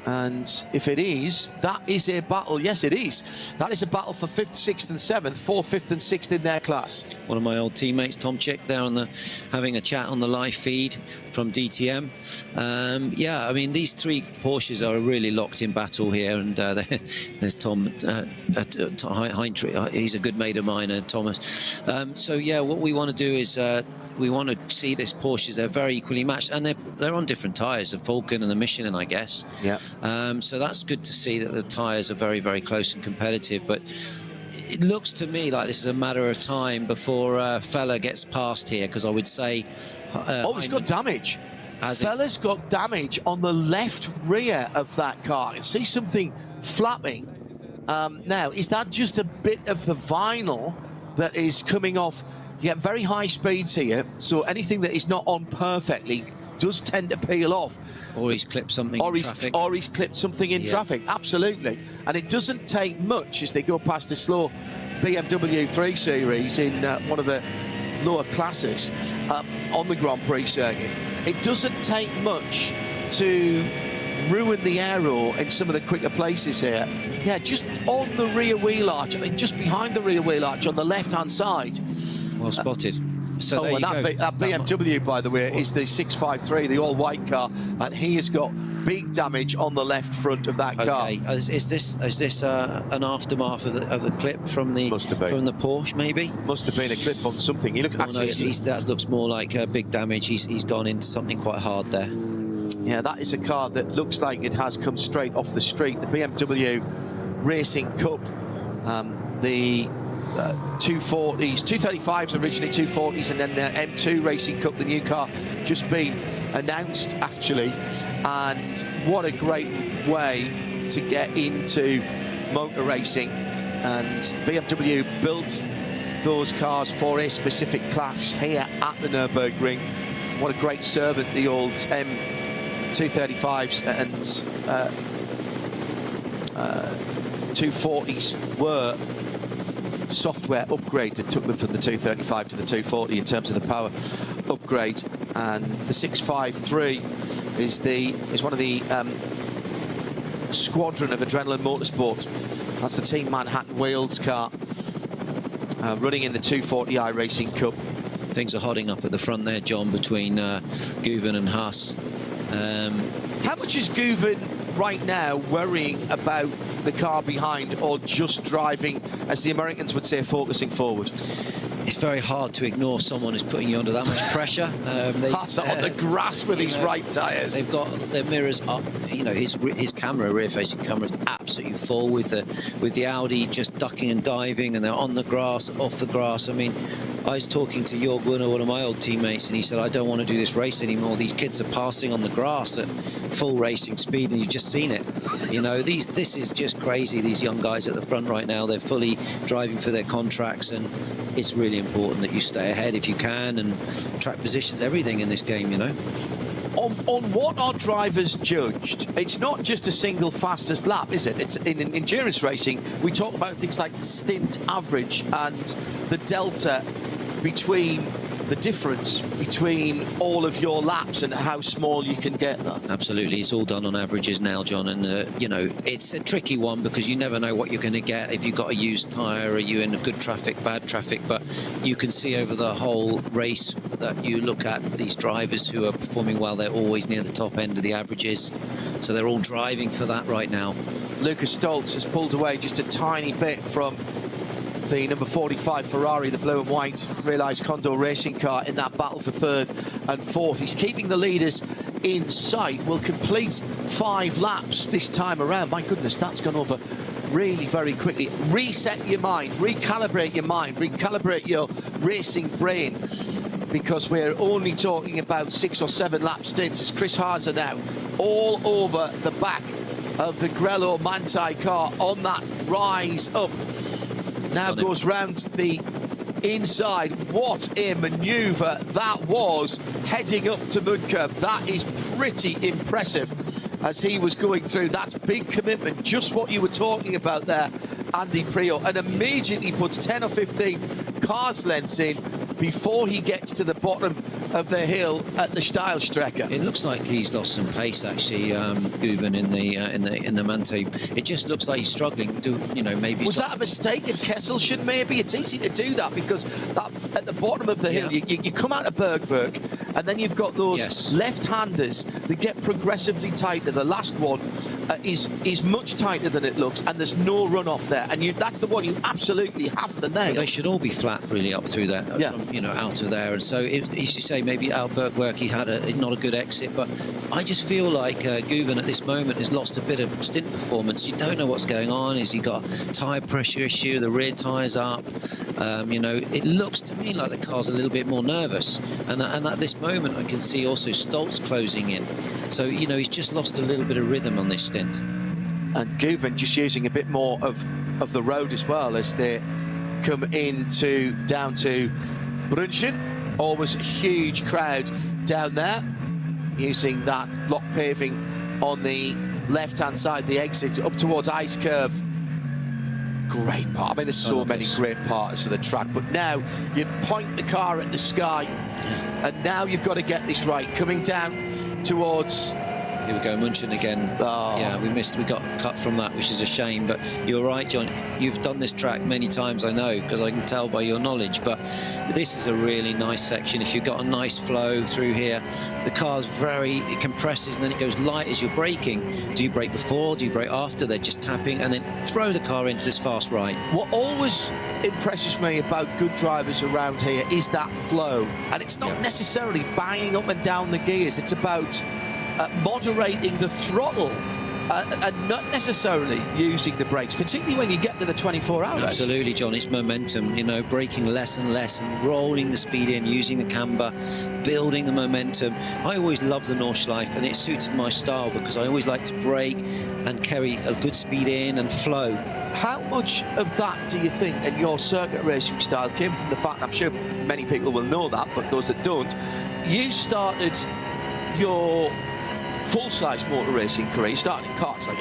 And if it is, that is a battle. Yes, it is. That is a battle for 5th, 6th and 7th, for 5th and 6th in their class. One of my old teammates, Tom Chick, there on having a chat on the live feed from DTM. Yeah, I mean, these 3 Porsches are a really locked-in battle here, and there's Tom Heintrich. He's a good mate of mine, Thomas. So yeah, what we want to do is we want to see this Porsches. They're very equally matched, and they're on different tyres, the Falcon and the Michelin, I guess. Yeah. So that's good to see that the tyres are very, very close and competitive. But it looks to me like this is a matter of time before Feller gets past here, because I would say... he's got damage. Feller's got damage on the left rear of that car. I can see something flapping. Now, is that just a bit of the vinyl that is coming off You get very high speeds here, so anything that is not on perfectly does tend to peel off. Or he's clipped something in traffic. Or he's clipped something in traffic, absolutely. And it doesn't take much as they go past the slow BMW 3 Series in one of the lower classes on the Grand Prix circuit. It doesn't take much to ruin the aero in some of the quicker places here. Yeah, just on the rear wheel arch, I mean, just behind the rear wheel arch on the left-hand side. Well spotted. So there you go. That BMW, by the way, is the 653, the all-white car, and he has got big damage on the left front of that car. Okay, is this an aftermath of the clip from the Porsche? Maybe must have been a clip on something. He looked that looks more like big damage. He's gone into something quite hard there. Yeah, that is a car that looks like it has come straight off the street. The BMW Racing Cup, the 240s, 235s originally, 240s, and then the M2 Racing Cup, the new car, just been announced actually. And what a great way to get into motor racing. And BMW built those cars for a specific class here at the Nürburgring. What a great servant the old M235s and 240s were. Software upgrade that took them from the 235 to the 240 in terms of the power upgrade. And the 653 is one of the squadron of Adrenaline Motorsport. That's the Team Manhattan Wales car, running in the 240i Racing Cup. Things are hotting up at the front there, John, between Guven and Haas. How much is Guven right now worrying about the car behind, or just driving, as the Americans would say, focusing forward? It's very hard to ignore someone who's putting you under that much pressure. That's on the grass with his right tyres. They've got their mirrors up. You know, his camera, rear-facing camera, is absolutely full with the Audi just ducking and diving, and they're on the grass, off the grass. I mean, I was talking to Jörg Wunner, one of my old teammates, and he said, I don't want to do this race anymore. These kids are passing on the grass at full racing speed, and you've just seen it. You know, this is just crazy. These young guys at the front right now, they're fully driving for their contracts, and it's really important that you stay ahead if you can, and track positions, everything in this game, you know. On what are drivers judged? It's not just a single fastest lap, is it? It's in endurance racing, we talk about things like stint average and the delta between the difference between all of your laps and how small you can get that. Absolutely, it's all done on averages now, John, and you know, it's a tricky one because you never know what you're going to get. If you've got a used tyre, are you in good traffic, bad traffic? But you can see over the whole race that you look at these drivers who are performing well, they're always near the top end of the averages, so they're all driving for that right now. Lucas Stoltz has pulled away just a tiny bit from the number 45 Ferrari, the blue and white Realized Condor racing car, in that battle for third and fourth. He's keeping the leaders in sight. Will complete 5 laps this time around. My goodness, that's gone over really very quickly. Reset your mind, recalibrate your mind, recalibrate your racing brain, because we're only talking about 6 or 7 lap stints as Chris Haas now all over the back of the Grello Manthey car on that rise up. Now goes round the inside. What a manoeuvre that was, heading up to mud curve. That is pretty impressive as he was going through. That's big commitment, just what you were talking about there, Andy Priaulx, and immediately puts 10 or 15 cars lengths in before he gets to the bottom of the hill at the Steilstrecke. It looks like he's lost some pace, actually, Guven in the Manthey. It just looks like he's struggling. You know, maybe was that a mistake in Kesselchen? Maybe it's easy to do that because that at the bottom of the hill, you come out of Bergwerk, and then you've got those left-handers that get progressively tighter. The last one is much tighter than it looks, and there's no runoff there. And that's the one you absolutely have to nail. But they should all be flat, really, up through there. Yeah. From, you know, out of there. And so, as you say, maybe Al Bergwerk, he had not a good exit, but I just feel like Guven at this moment has lost a bit of stint performance. You don't know what's going on. Has he got a tyre pressure issue? The rear tyre's up. You know, it looks to me like the car's a little bit more nervous. And at this moment, I can see also Stoltz closing in. So, you know, he's just lost a little bit of rhythm on this stint. And Guven just using a bit more of the road as well as they come down to Brunchen, always a huge crowd down there, using that block paving on the left-hand side, the exit up towards Ice Curve. Great part. I mean, there's so many great parts of the track, but now you point the car at the sky, and now you've got to get this right. Coming down towards... Here we go, Munchen again. Oh. Yeah, we got cut from that, which is a shame. But you're right, John. You've done this track many times, I know, because I can tell by your knowledge. But this is a really nice section. If you've got a nice flow through here, the car's it compresses and then it goes light as you're braking. Do you brake before? Do you brake after? They're just tapping and then throw the car into this fast right. What always impresses me about good drivers around here is that flow. And it's not necessarily banging up and down the gears. It's about moderating the throttle and not necessarily using the brakes, particularly when you get to the 24 hours. Absolutely, John. It's momentum, you know, braking less and less and rolling the speed in, using the camber, building the momentum. I always love the Nordschleife, and it suited my style because I always like to brake and carry a good speed in and flow. How much of that do you think in your circuit racing style came from the fact, I'm sure many people will know that, but those that don't, you started your full-size motor racing career, you started in karts like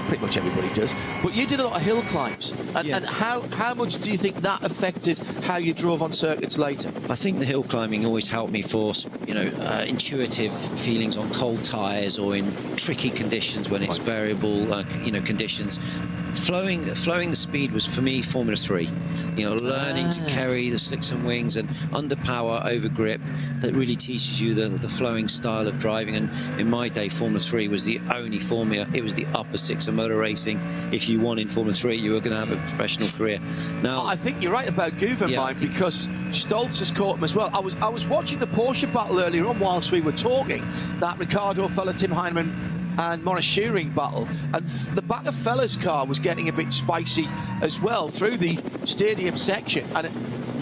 pretty much everybody does, but you did a lot of hill climbs, and how much do you think that affected how you drove on circuits later? I think the hill climbing always helped me for, you know, intuitive feelings on cold tyres or in tricky conditions when it's variable, you know, conditions. Flowing the speed was for me Formula 3, you know, learning to carry the slicks and wings and under power, over grip, that really teaches you the flowing style of driving. And in my day, Formula 3 was the only formula. It was the upper six of motor racing. If you won in Formula 3, you were going to have a professional career. Now, I think you're right about Guven, Mike, because Stoltz has caught him as well. I was watching the Porsche battle earlier on whilst we were talking, that Ricardo fella, Tim Heinemann and Maurice Shearing battle, and the back of Fella's car was getting a bit spicy as well through the stadium section, and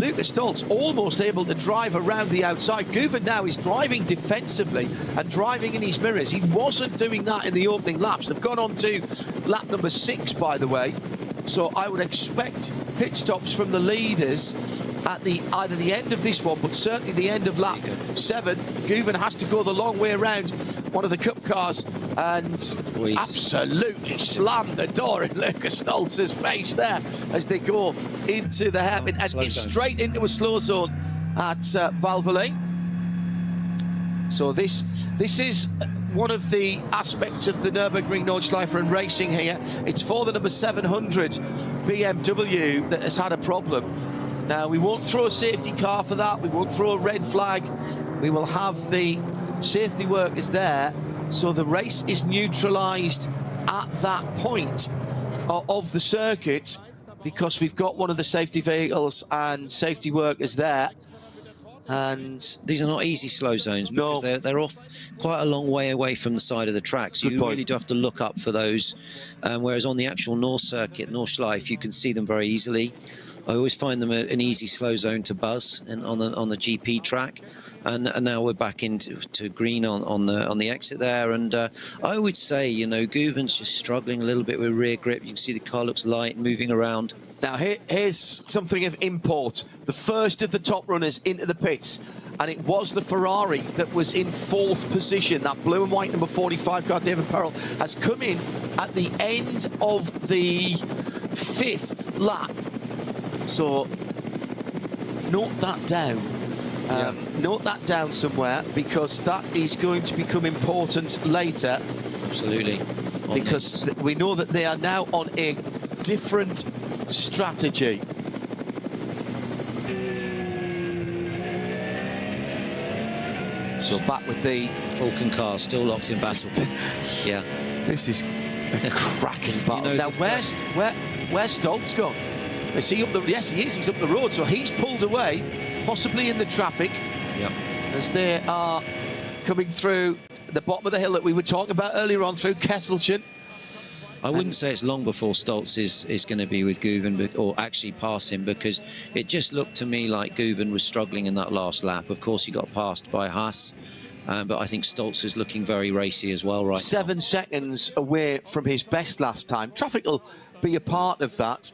Lucas Stoltz almost able to drive around the outside. Guven now is driving defensively and driving in his mirrors. He wasn't doing that in the opening laps. They've gone on to lap number 6, by the way, so I would expect pit stops from the leaders at either the end of this one, but certainly the end of lap 7. Guven has to go the long way around one of the cup cars and absolutely slammed the door in Lucas Stoltz's face there as they go into the hairpin and it's straight into a slow zone at Valvoline. So this is one of the aspects of the Nürburgring Nordschleife and racing here. It's for the number 700 BMW that has had a problem. Now, we won't throw a safety car for that. We won't throw a red flag. We will have the safety workers there. So the race is neutralised at that point of the circuit because we've got one of the safety vehicles and safety workers there. And these are not easy slow zones because they're off quite a long way away from the side of the track, so you really do have to look up for those, whereas on the actual North circuit, Nordschleife, you can see them very easily. I always find them an easy slow zone to buzz and on the GP track, and now we're back into green on the exit there. And I would say, you know, Guven's just struggling a little bit with rear grip. You can see the car looks light, moving around. Now here's something of import. The first of the top runners into the pits, and it was the Ferrari that was in 4th position. That blue and white number 45 car, David Perel, has come in at the end of the 5th lap. So note that down. Note that down somewhere, because that is going to become important later. Absolutely. Because we know that they are now on a different strategy. So back with the Falcon car still locked in battle. Yeah. This is a cracking battle. You know, now where's Stoltz gone? Is he up the? Yes, he is. He's up the road, so he's pulled away, possibly in the traffic. Yeah. As they are coming through the bottom of the hill that we were talking about earlier on through Kesselchen. I wouldn't say it's long before Stoltz is going to be with Guven, or actually pass him, because it just looked to me like Guven was struggling in that last lap. Of course, he got passed by Haas, but I think Stoltz is looking very racy as well right now. 7 seconds away from his best last time. Traffic will be a part of that.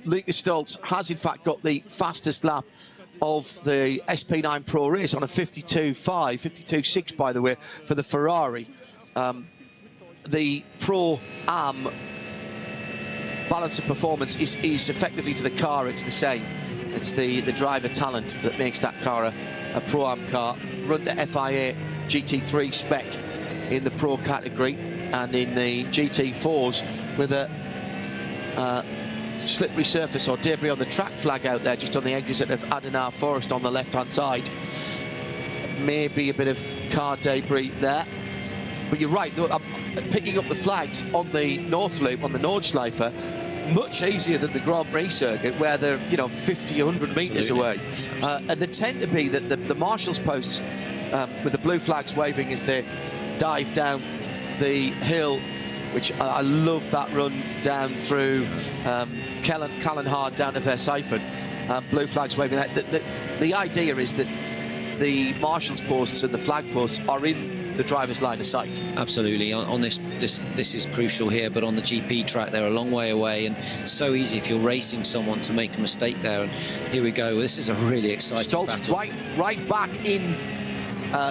Lucas Stoltz has in fact got the fastest lap of the SP9 Pro race on a 52.5, 52.6 by the way, for the Ferrari. The Pro Am balance of performance is effectively for the car, it's the same. It's the driver talent that makes that car a Pro Am car. Run to FIA GT3 spec in the Pro category, and in the GT4s with a slippery surface or debris on the track flag out there just on the exit of Adenar Forest on the left-hand side. Maybe a bit of car debris there. But you're right, picking up the flags on the North Loop, on the Nordschleife, much easier than the Grand Prix circuit, where they're 50, 100 metres away. And they tend to be that the marshals posts with the blue flags waving as they dive down the hill, which I love that run down through Callanhard down to Versailles. Blue flags waving. The idea is that the marshals posts and the flag posts are in the driver's line of sight. Absolutely. On this is crucial here, but on the GP track they're a long way away, and so easy if you're racing someone to make a mistake there. And here we go. This is a really exciting battle. Right back in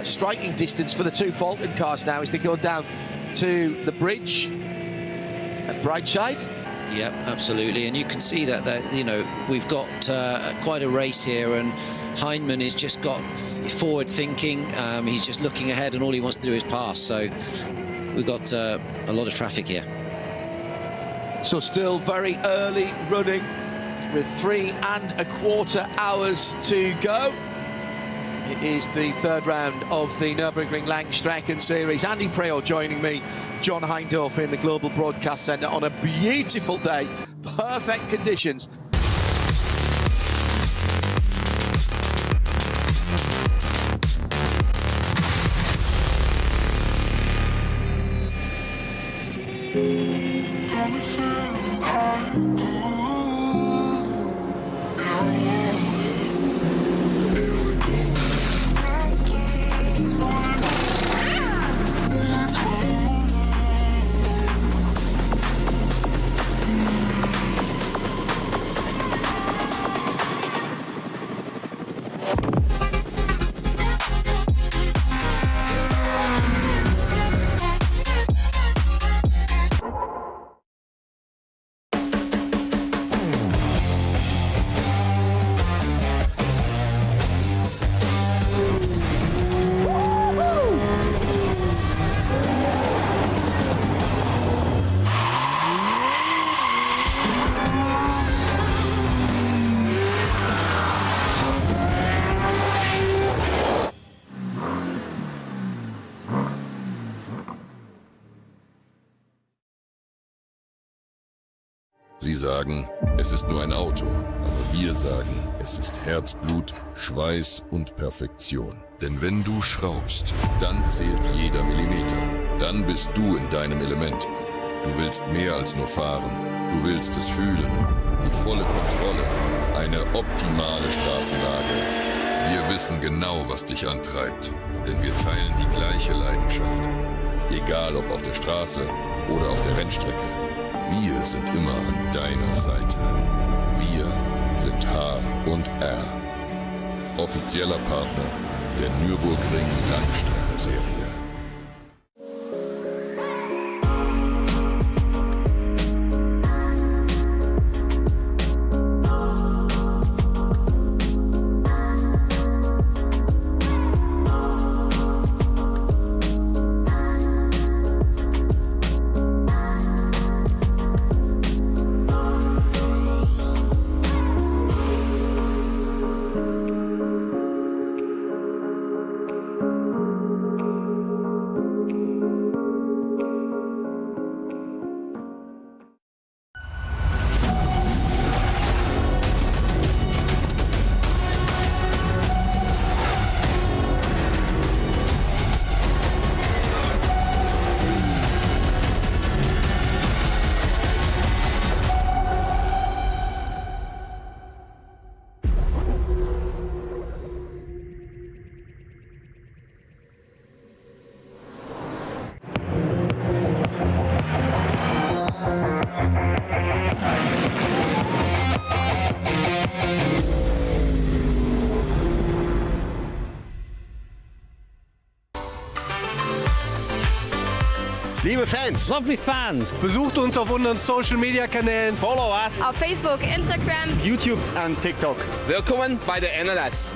striking distance for the two Falcon cars now as they go down to the bridge at Brightside. Yeah, absolutely, and you can see that we've got quite a race here, and Heinemann has just got forward thinking. He's just looking ahead, and all he wants to do is pass. So we've got a lot of traffic here. So still very early running with 3¼ hours to go. It is the third round of the Nürburgring Langstrecken-Serie. Andy Preo joining me, John Heindorf in the Global Broadcast Centre on a beautiful day, perfect conditions. Sie sagen, es ist nur ein Auto, aber wir sagen, es ist Herzblut, Schweiß und Perfektion. Denn wenn du schraubst, dann zählt jeder Millimeter. Dann bist du in deinem Element. Du willst mehr als nur fahren. Du willst es fühlen. Die volle Kontrolle. Eine optimale Straßenlage. Wir wissen genau, was dich antreibt. Denn wir teilen die gleiche Leidenschaft. Egal ob auf der Straße oder auf der Rennstrecke. Wir sind immer an deiner Seite. Wir sind H&R. Offizieller Partner der Nürburgring Langstrecken-Serie. Liebe Fans, Lovely fans. besucht uns auf unseren Social Media Kanälen. Follow us. Auf Facebook, Instagram, YouTube und TikTok. Willkommen bei der NLS.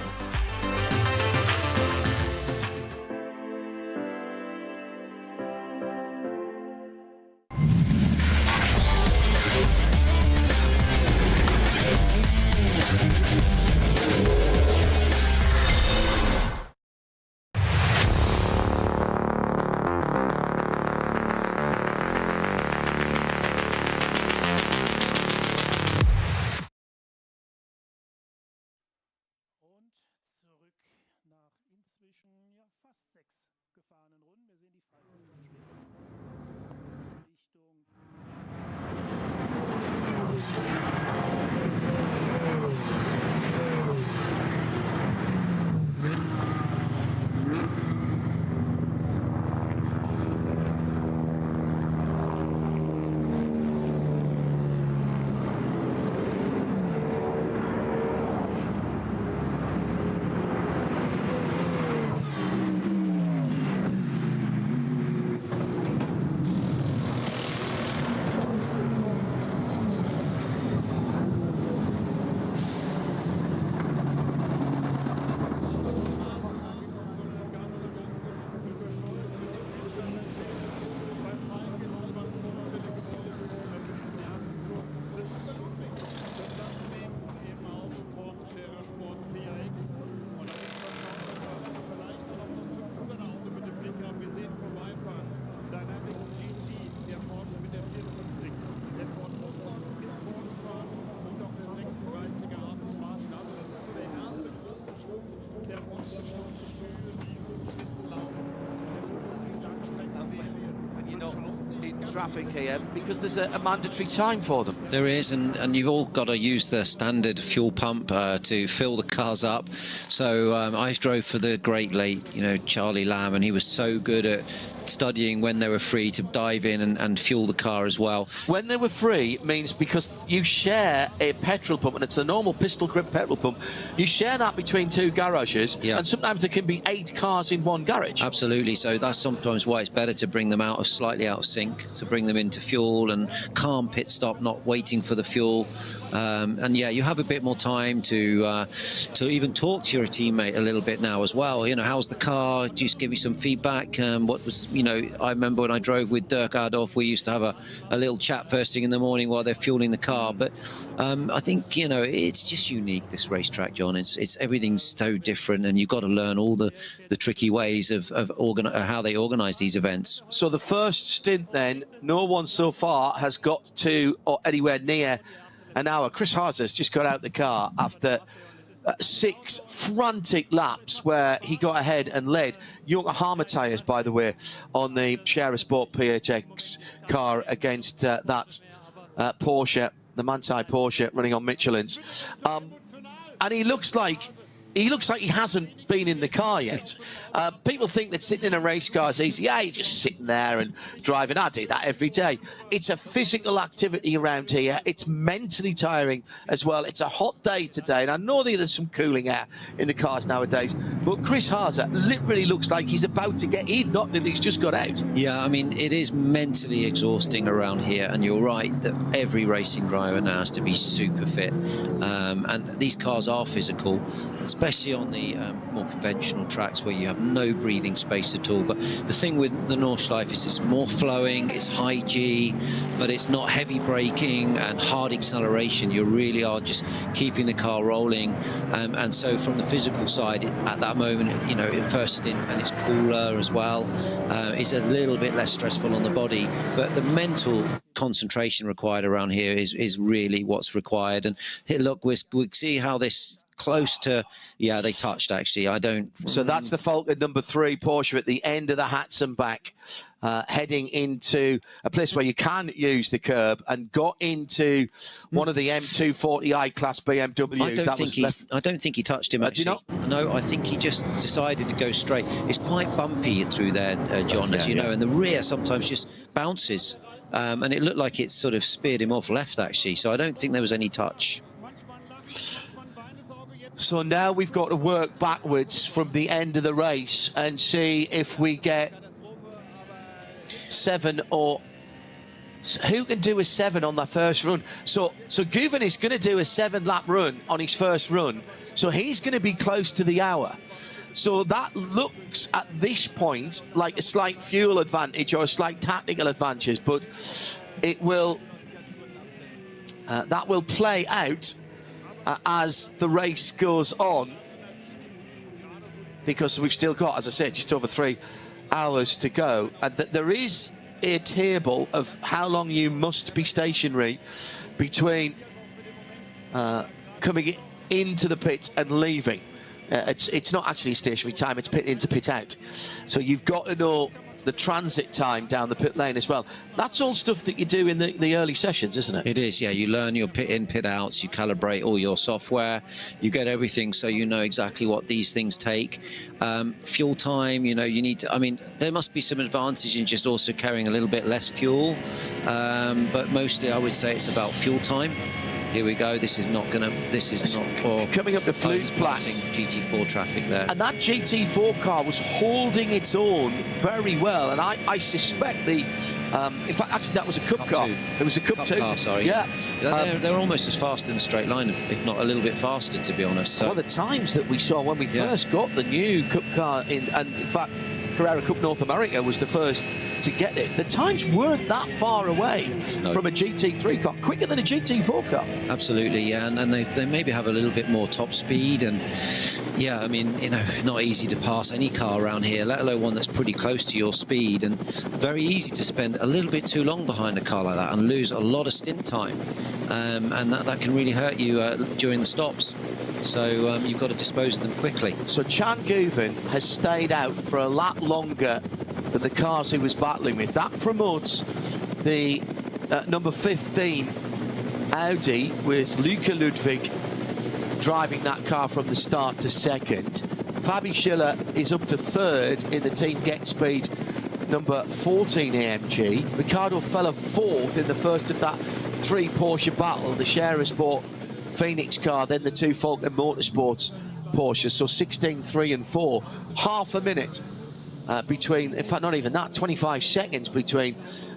Traffic here because there's a mandatory time for them. There is, and you've all got to use the standard fuel pump to fill the cars up. So I drove for the great late, Charlie Lamb, and he was so good at studying when they were free to dive in and fuel the car as well. When they were free means because you share a petrol pump, and it's a normal pistol grip petrol pump, you share that between two garages, and sometimes there can be 8 cars in one garage. Absolutely, so that's sometimes why it's better to bring them slightly out of sync, to bring them into fuel and calm pit stop, not waiting for the fuel. And yeah, you have a bit more time to even talk to your teammate a little bit now as well. How's the car? Just give me some feedback. What was, I remember when I drove with Dirk Adolf, we used to have a little chat first thing in the morning while they're fueling the car. But I think, it's just unique, this racetrack, John. It's everything's so different, and you've got to learn all the tricky ways of how they organise these events. So the first stint then, no one so far has got to or anywhere near an hour. Chris Haas's just got out the car after 6 frantic laps where he got ahead and led. Yokohama tyres, by the way, on the Share Sport PHX car against that Porsche, the Manthey Porsche running on Michelin's. And he looks like he hasn't been in the car yet. People think that sitting in a race car is easy. Yeah, you're just sitting there and driving. I do that every day. It's a physical activity around here. It's mentally tiring as well. It's a hot day today, and I know that there's some cooling air in the cars nowadays, but Chris Haas literally looks like he's about to get in, not that he's just got out. Yeah, I mean, it is mentally exhausting around here, and you're right that every racing driver now has to be super fit. And these cars are physical, especially on the more conventional tracks where you have no breathing space at all. But the thing with the Nordschleife is it's more flowing, it's high G, but it's not heavy braking and hard acceleration. You really are just keeping the car rolling. And so from the physical side, at that moment, at first stint, and it's cooler as well, it's a little bit less stressful on the body. But the mental concentration required around here is really what's required. And here, look, we see how this close to, yeah, they touched actually. So that's the Falcon number 3 Porsche at the end of the Hatzenbach, heading into a place where you can use the curb, and got into one of the M240i class BMWs. I don't think he touched him actually. No, I think he just decided to go straight. It's quite bumpy through there, John, as you know, and the rear sometimes just bounces, and it looked like it sort of speared him off left actually. So I don't think there was any touch. So now we've got to work backwards from the end of the race and see if we get 7 or... Who can do a 7 on that first run? So Guven is going to do a 7-lap run on his first run. So he's going to be close to the hour. So that looks at this point like a slight fuel advantage or a slight tactical advantage, but it will that will play out as the race goes on, because we've still got, as I said, just over 3 hours to go, and there is a table of how long you must be stationary between coming into the pit and leaving. It's not actually stationary time, it's pit in to pit out. So you've got to know the transit time down the pit lane as well. That's all stuff that you do in the early sessions, isn't it? It is, yeah. You learn your pit in, pit outs, you calibrate all your software, you get everything so you know exactly what these things take. Fuel time, you know, you need to, I mean, there must be some advantage in just also carrying a little bit less fuel, but mostly I would say it's about fuel time. Here we go. This is not coming up the Fluesplatz GT4 traffic there. And that GT4 car was holding its own very well. And I suspect in fact, actually, that was a Cup car. It was a Cup car, sorry. Yeah. They're almost as fast in a straight line, if not a little bit faster, to be honest. So. Well, the times that we saw when we first got the new Cup car in fact, Carrera Cup North America was the first to get it. The times weren't that far away from a GT3 car, quicker than a GT4 car. Absolutely, yeah, and they maybe have a little bit more top speed, and yeah, I mean, you know, not easy to pass any car around here, let alone one that's pretty close to your speed, and very easy to spend a little bit too long behind a car like that and lose a lot of stint time, and that can really hurt you during the stops. So you've got to dispose of them quickly. So Chan Guven has stayed out for a lap longer than the cars he was battling with. That promotes the number 15 Audi with Luca Ludwig driving that car from the start to second. Fabi Schiller is up to third in the Team Get Speed number 14 AMG. Ricardo Feller fourth in the first of that 3 Porsche battle, the Scherer Sport Phoenix car, then the 2 Falcon Motorsports Porsche. So 16, 3 and 4, half a minute between, in fact not even that, 25 seconds between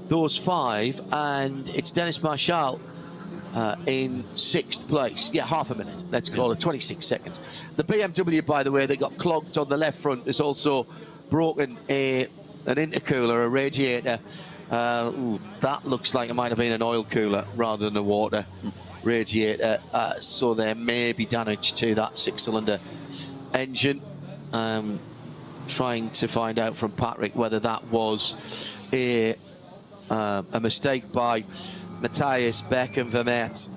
those 5, and it's Dennis Marshall in 6th place. Yeah, half a minute, let's call it 26 seconds. The BMW, by the way, that got clogged on the left front has also broken an intercooler, a radiator. That looks like it might have been an oil cooler rather than a water radiator, so there may be damage to that 6-cylinder engine. Trying to find out from Patrick whether that was a mistake by Matthias Beck and Vermette,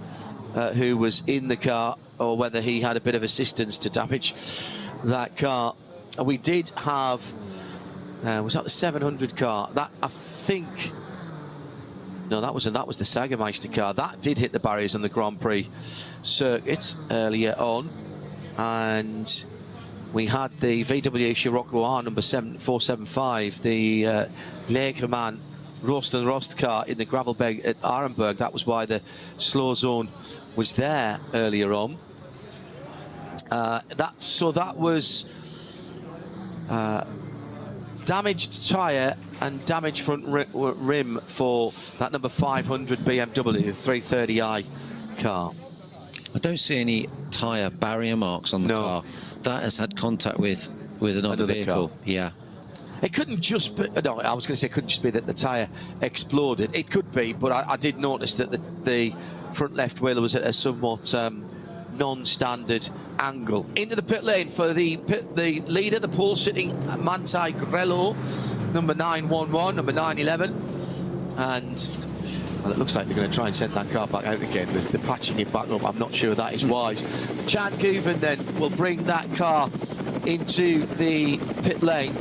who was in the car, or whether he had a bit of assistance to damage that car. We did have, was that the 700 car? That, I think, no, that was the Sagermeister car. That did hit the barriers on the Grand Prix circuit earlier on, and we had the VW Scirocco R number 475, the Legerman Rost and Rost car in the Gravelbeg at Arenberg. That was why the slow zone was there earlier on. That was damaged tyre and damaged front rim for that number 500 BMW, the 330i car. I don't see any tyre barrier marks on the car. That has had contact with another vehicle. Car. Yeah. It couldn't just be, no, I was going to say it couldn't just be that the tyre exploded. It could be, but I did notice that the front left wheel was at a somewhat non-standard angle. Into the pit lane for the leader, the pole-sitting Manti Grello, number 911, number 911. And well, it looks like they're going to try and send that car back out again. They're patching it back up. I'm not sure that is wise. Chan Guven then will bring that car into the pit lane,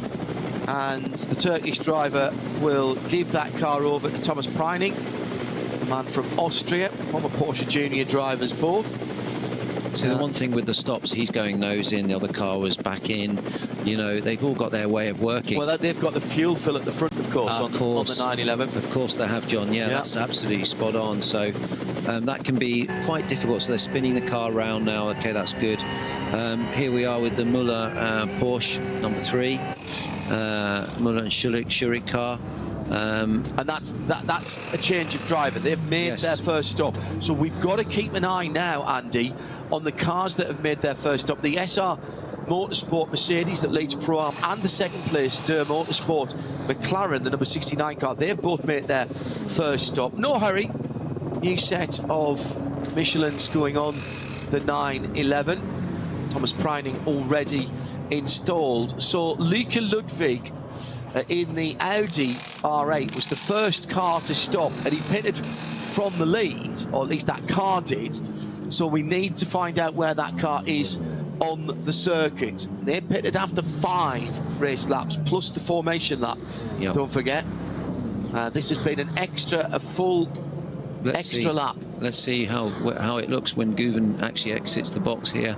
and the Turkish driver will give that car over to Thomas Preining, a man from Austria, former Porsche Junior drivers both. So the one thing with the stops, he's going nose in, the other car was back in. You know, they've all got their way of working. Well, they've got the fuel fill at the front, of course, on the 911. Of course they have, John. Yeah, that's absolutely spot on. So that can be quite difficult. So they're spinning the car around now. Okay, that's good. Here we are with the Muller Porsche number 3, Muller and Schurig car. And that's a change of driver. They've made their first stop. So we've got to keep an eye now, Andy, on the cars that have made their first stop. The SR Motorsport Mercedes that leads Pro-Am and the second place Durr Motorsport McLaren, the number 69 car, they've both made their first stop. No hurry. New set of Michelins going on the 911. Thomas Preining already installed. So Luca Ludwig in the Audi R8 was the first car to stop, and he pitted from the lead, or at least that car did. So we need to find out where that car is on the circuit. They pitted after 5 race laps plus the formation lap. Don't forget, this has been a full extra lap. Let's see how it looks when Guven actually exits the box here,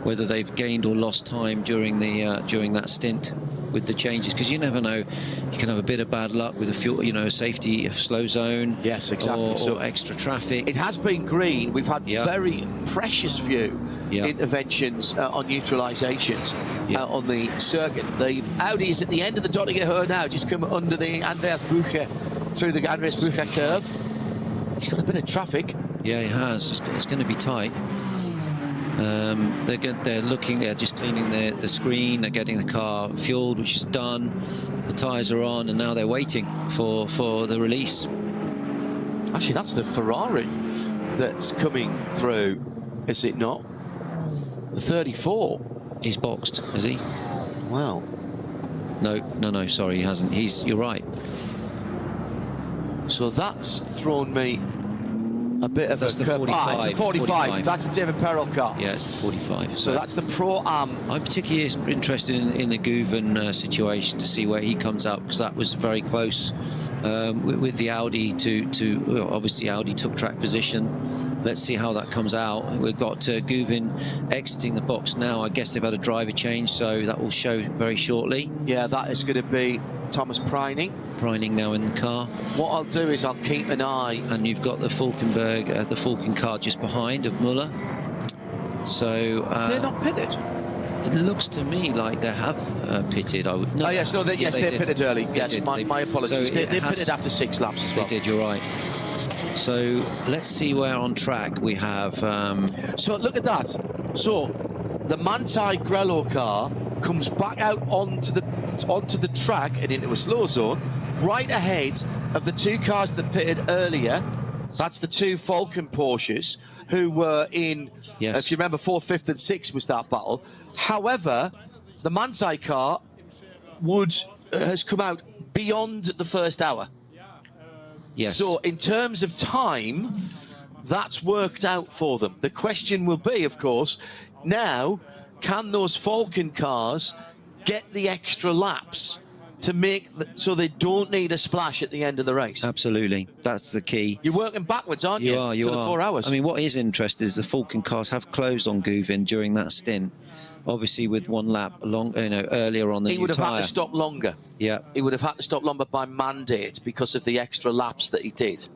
whether they've gained or lost time during that stint with the changes, because you never know. You can have a bit of bad luck with a fuel, safety, a slow zone. Yes, exactly. Or extra traffic. It has been green. We've had very precious few interventions on neutralisations on the circuit. The Audi is at the end of the Dottinger now, just come under the Andreas Bucher, through the Andreas Bucher curve. He's got a bit of traffic. Yeah, he has. It's going to be tight. They're looking. They're just cleaning the screen. They're getting the car fueled, which is done. The tyres are on, and now they're waiting for the release. Actually, that's the Ferrari that's coming through, is it not? The 34. He's boxed, is he? Well, no. Sorry, he hasn't. You're right. So that's thrown me a bit of that's a curve. It's a 45. That's a David Perel car. Yeah, it's the 45. So that's the Pro-Am. I'm particularly interested in the Guven situation to see where he comes out, because that was very close with the Audi to obviously Audi took track position. Let's see how that comes out. We've got Guven exiting the box now. I guess they've had a driver change, so that will show very shortly. Yeah, that is going to be Thomas Preining. Preining now in the car. What I'll do is I'll keep an eye. And you've got the Falkenberg, the Falken car just behind of Muller. So they're not pitted. It looks to me like they have pitted. They pitted early. Yes, my apologies. So they pitted after 6 laps as well. They did. You're right. So let's see where on track we have. So look at that. So the Manthey Grello car comes back out onto the track and into a slow zone, right ahead of the 2 cars that pitted earlier. That's the 2 Falcon Porsches who were in, if you remember, 4th, 5th and 6th was that battle. However, the Manthey car has come out beyond the first hour. Yes. So in terms of time, that's worked out for them. The question will be, of course, now, can those Falcon cars get the extra laps to make so they don't need a splash at the end of the race? Absolutely, that's the key. You're working backwards, aren't you? You to are. The 4 hours. I mean, what is interesting is the Falcon cars have closed on Guven during that stint. Obviously, with 1 lap earlier on the he would have had to stop longer. Yeah, he would have had to stop longer by mandate because of the extra laps that he did.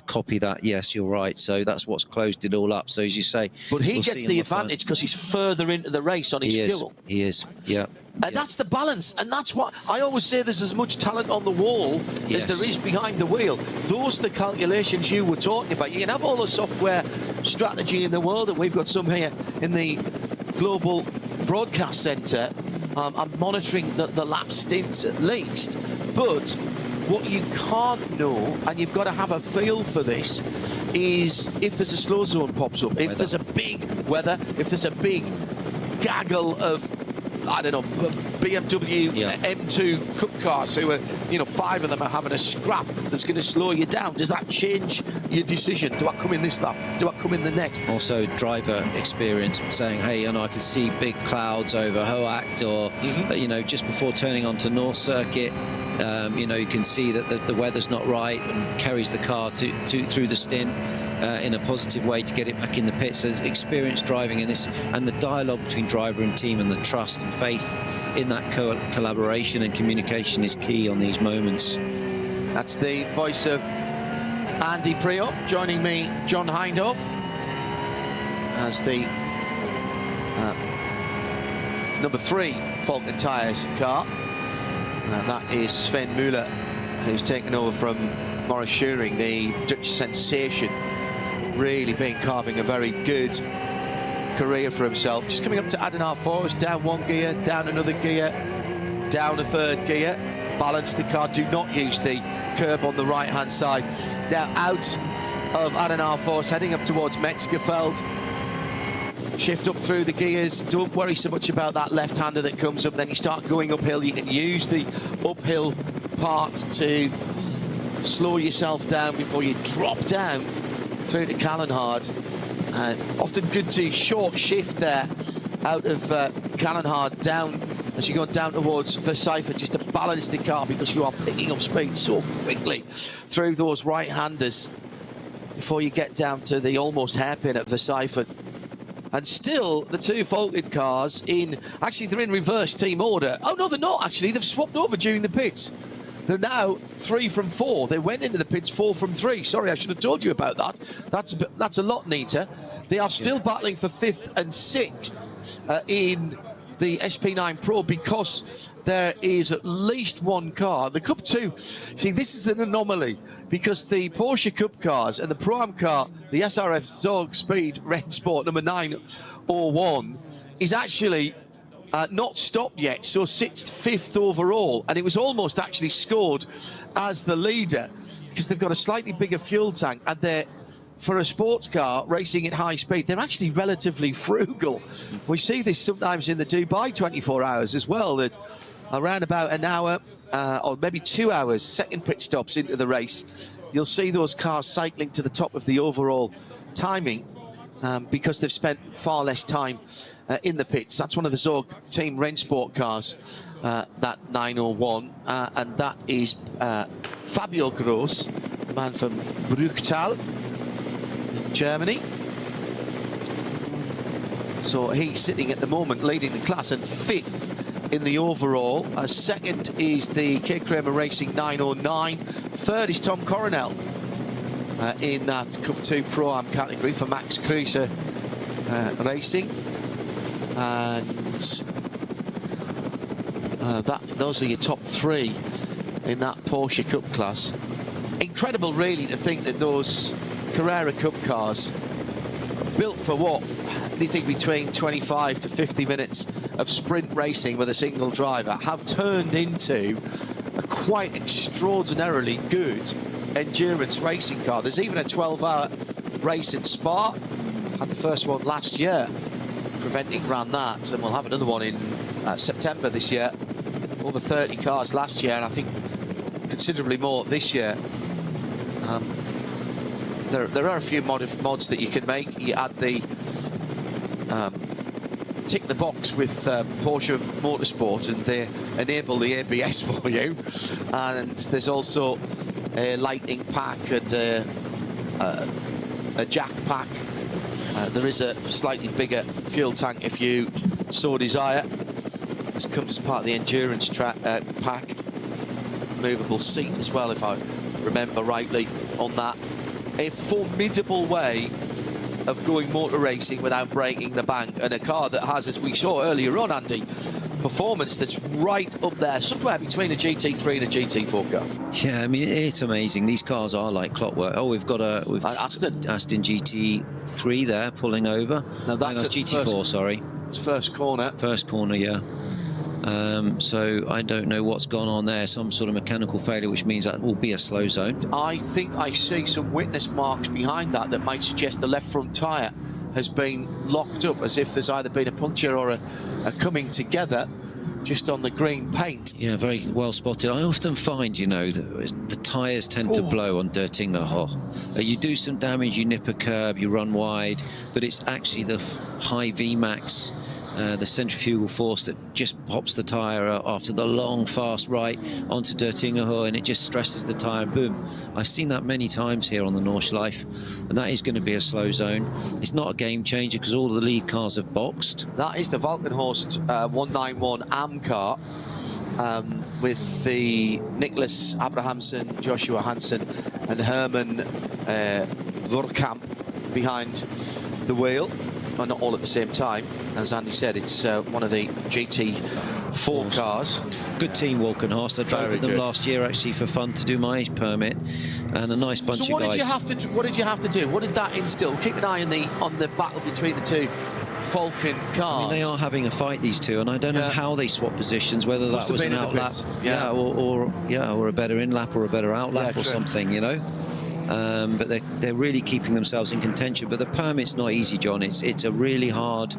Copy that. Yes, you're right. So that's what's closed it all up. So as you say, but he gets the advantage because he's further into the race on his fuel. He is. Yeah. And that's the balance, and that's what I always say. There's as much talent on the wall as there is behind the wheel. Those are the calculations you were talking about. You can have all the software strategy in the world, and we've got some here in the Global Broadcast Centre. I'm monitoring the lap stints at least, but what you can't know, and you've got to have a feel for this, is if there's a slow zone pops up, if there's a big weather, if there's a big gaggle of, I don't know, BMW M2 Cup cars who are, 5 of them are having a scrap that's going to slow you down. Does that change your decision? Do I come in this lap? Do I come in the next? Also, driver experience, saying, hey, I can see big clouds over Hoacht, or, just before turning onto North Circuit, you can see that the weather's not right, and carries the car through the stint in a positive way to get it back in the pits. So experienced driving in this, and the dialogue between driver and team, and the trust and faith in that collaboration and communication is key on these moments. That's the voice of Andy Priop. Joining me, John Hindhoff, as the number 3 Falcon Tyres car. And that is Sven Müller who's taken over from Maurice Schuring, the Dutch sensation, really been carving a very good career for himself. Just coming up to Adenauer Forest, down one gear, down another gear, down a third gear. Balance the car, do not use the curb on the right-hand side. Now out of Adenauer Forest, heading up towards Metzgerfeld. Shift up through the gears, don't worry so much about that left-hander that comes up. Then you start going uphill, you can use the uphill part to slow yourself down before you drop down through to Callenhard. Often good to short shift there out of Callenhard down as you go down towards Versifer, just to balance the car, because you are picking up speed so quickly through those right-handers before you get down to the almost hairpin at Versifer. And still, the two faulted cars actually they're in reverse team order. Oh no, they're not actually, they've swapped over during the pits. They're now 3 from 4. They went into the pits 4 from 3. Sorry, I should have told you about that. That's a lot neater. They are still battling for 5th and 6th in the SP9 Pro, because there is at least one car. The Cup 2, see, this is an anomaly, because the Porsche Cup cars and the Pro-Am car, the SRF Zog Speed Rennsport number 901, is actually not stopped yet, so sits 5th overall, and it was almost actually scored as the leader, because they've got a slightly bigger fuel tank, and they're, for a sports car racing at high speed, they're actually relatively frugal. We see this sometimes in the Dubai 24 hours as well, that around about an hour or maybe 2 hours, second pit stops into the race, you'll see those cars cycling to the top of the overall timing, because they've spent far less time in the pits. That's one of the Zorg Team Rennsport cars, that 901, and that is Fabio Gross, the man from Bruchtal in Germany. So he's sitting at the moment leading the class and 5th in the overall. Second is the K. Kramer Racing 909. Third is Tom Coronel in that Cup 2 Pro-Am category for Max Kruse Racing. And those are your top 3 in that Porsche Cup class. Incredible, really, to think that those Carrera Cup cars, built for what? Anything between 25 to 50 minutes of sprint racing with a single driver, have turned into a quite extraordinarily good endurance racing car. There's even a 12-hour race in Spa. Had the first one last year. Preventing ran that, and we'll have another one in September this year. Over 30 cars last year, and I think considerably more this year. There are a few mods that you can make. You add the tick the box with Porsche Motorsport, and they enable the ABS for you. And there's also a lighting pack and a jack pack. There is a slightly bigger fuel tank if you so desire. This comes as part of the endurance pack. Movable seat as well, if I remember rightly on that. A formidable way of going motor racing without breaking the bank, and a car that has, as we saw earlier on, Andy, performance that's right up there, somewhere between a GT3 and a GT4 car. Yeah, I mean, it's amazing. These cars are like clockwork. Oh, we've got Aston GT3 there pulling over. No, that's GT4, sorry. It's first corner. First corner, yeah. So I don't know what's gone on there. Some sort of mechanical failure, which means that will be a slow zone. I think I see some witness marks behind that might suggest the left front tyre has been locked up, as if there's either been a puncture or a coming together just on the green paint. Yeah, very well spotted. I often find, you know, that the tyres tend to blow on Dirtingerhoch. You do some damage, you nip a curb, you run wide, but it's actually the high VMAX, the centrifugal force that just pops the tyre after the long, fast right onto Dirtingerhoch, and it just stresses the tyre, and boom. I've seen that many times here on the Nordschleife, and that is going to be a slow zone. It's not a game changer because all the lead cars have boxed. That is the Valkenhorst 191 AM car with the Nicholas Abrahamsen, Joshua Hansen and Herman Vorkamp behind the wheel. Not all at the same time. As Andy said, it's one of the GT 4 cars. Good team, Walkenhorst. I drove with them last year actually for fun to do my permit, and a nice bunch of guys. So what did you have to do? What did that instill? Keep an eye on the battle between the two Falcon cars. I mean, they are having a fight, these two, and I don't know how they swap positions, whether that was an outlap, or a better in-lap or a better outlap or something, you know. But they're really keeping themselves in contention. But the permit's not easy, John. It's a really hard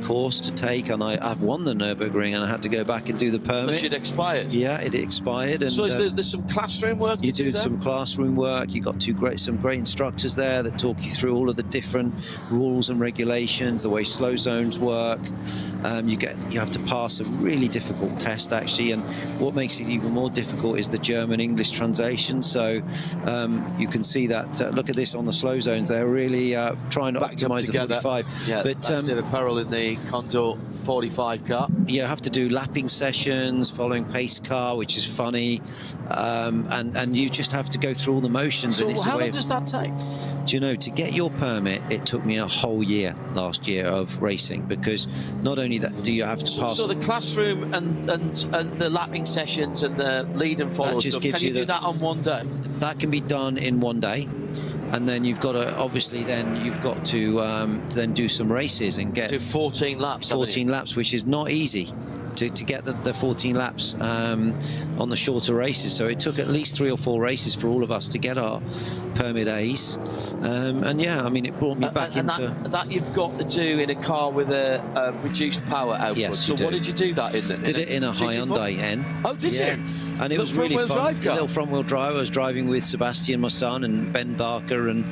course to take, and I've won the Nürburgring, and I had to go back and do the permit. Because it expired. Yeah, it expired. And so there's some classroom work. You do some classroom work. You got some great instructors there that talk you through all of the different rules and regulations, the way slow zones work. You have to pass a really difficult test actually, and what makes it even more difficult is the German-English translation. So you can see that. Look at this on the slow zones. They're really trying to optimize the 45. Yeah, but that's David Perel in the Condor 45 car. You have to do lapping sessions, following pace car, which is funny, and you just have to go through all the motions. So and it's how long does that take? Do you know, to get your permit, it took me a whole year last year of racing, because not only that do you have to pass. So the classroom and the lapping sessions and the lead and follow stuff, can you do that on one day? That can be done in one day, and then you've got to obviously then do some races and do 14 laps. 14 laps, which is not easy to get the 14 laps on the shorter races. So it took at least 3 or 4 races for all of us to get our permit A's. And yeah, I mean, it brought me back into that you've got to do in a car with a reduced power output. Yes, so what did you do that in? Did it in a Hyundai N. Oh, did you? And it was really fun. A little front-wheel drive. I was driving with Sebastian, my son, and Ben Barker, and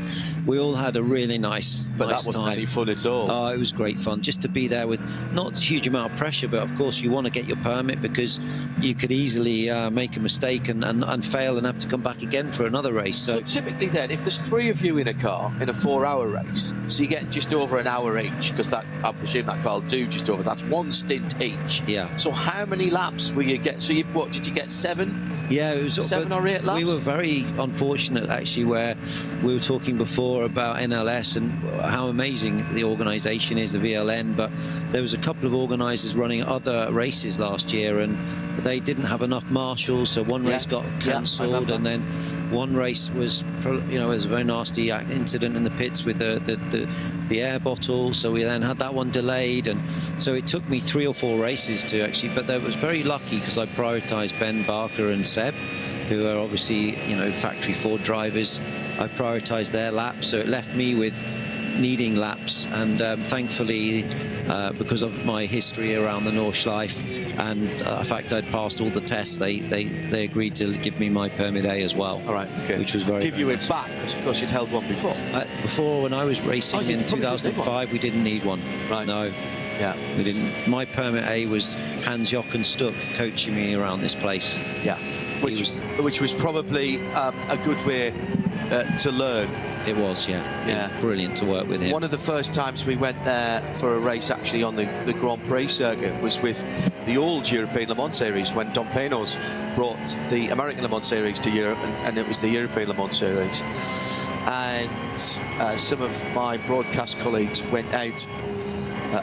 we all had a really nice But that wasn't any fun at all. Oh, it was great fun just to be there with not a huge amount of pressure, but of course you want to get your permit, because you could easily make a mistake and fail and have to come back again for another race. So typically then, if there's 3 of you in a car in a 4-hour race, so you get just over an hour each, because that, I presume that car will do just over, that's 1 stint each. Yeah. So how many laps will you get? So what did you get, 7? Yeah, it was 7 or 8 laps. We were very unfortunate actually, where we were talking before about NLS and how amazing the organisation is of ELN, but there was a couple of organisers running other races last year, and they didn't have enough marshals, so one race got cancelled, and then one race was, you know, it was a very nasty incident in the pits with the air bottle, so we then had that one delayed, and so it took me 3 or 4 races to actually, but I was very lucky because I prioritised Ben Barker and Seb, who are obviously, you know, factory Ford drivers. I prioritised their laps, so it left me with needing laps, and thankfully, because of my history around the Nordschleife and the fact I'd passed all the tests, they agreed to give me my permit A as well. All right, okay. Which was very give you it back, because of course you'd held one before. Before, when I was racing in 2005, we didn't need one. Right. No. Yeah. We didn't. My permit A was Hans-Jochen Stuck coaching me around this place. Yeah. Which was probably a good way to learn. It was, yeah. It was brilliant to work with him. One of the first times we went there for a race actually on the Grand Prix circuit was with the old European Le Mans Series, when Don Penos brought the American Le Mans Series to Europe, and it was the European Le Mans Series. And some of my broadcast colleagues went out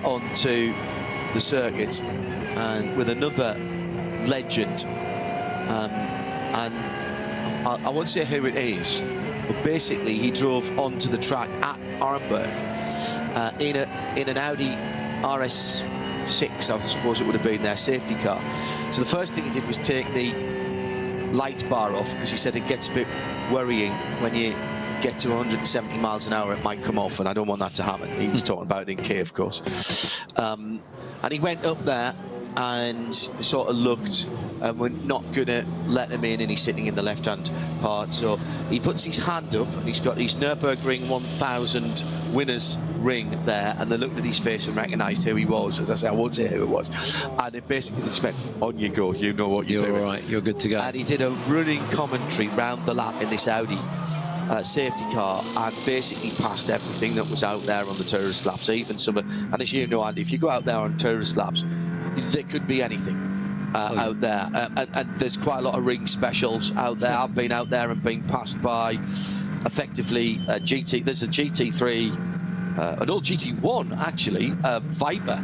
onto the circuit and with another legend, and I won't say who it is, but basically he drove onto the track at Arenberg in an Audi RS6, I suppose it would have been their safety car. So the first thing he did was take the light bar off, because he said it gets a bit worrying when you get to 170 miles an hour, it might come off, and I don't want that to happen. He was talking about it in K, of course. And he went up there and they sort of looked, and we're not gonna let him in, and he's sitting in the left-hand part. So he puts his hand up, and he's got his Nürburgring 1000 winners ring there, and they looked at his face and recognised who he was. As I say, I won't say who it was. And it basically just went, on you go, you know what you're doing. All right, you're good to go. And he did a running commentary round the lap in this Audi safety car, and basically passed everything that was out there on the tourist laps, even some of, and as you know, Andy, if you go out there on tourist laps, there could be anything out there, and there's quite a lot of ring specials out there. I've been out there and been passed by effectively GT, there's a GT3, an old GT1 actually, Viper,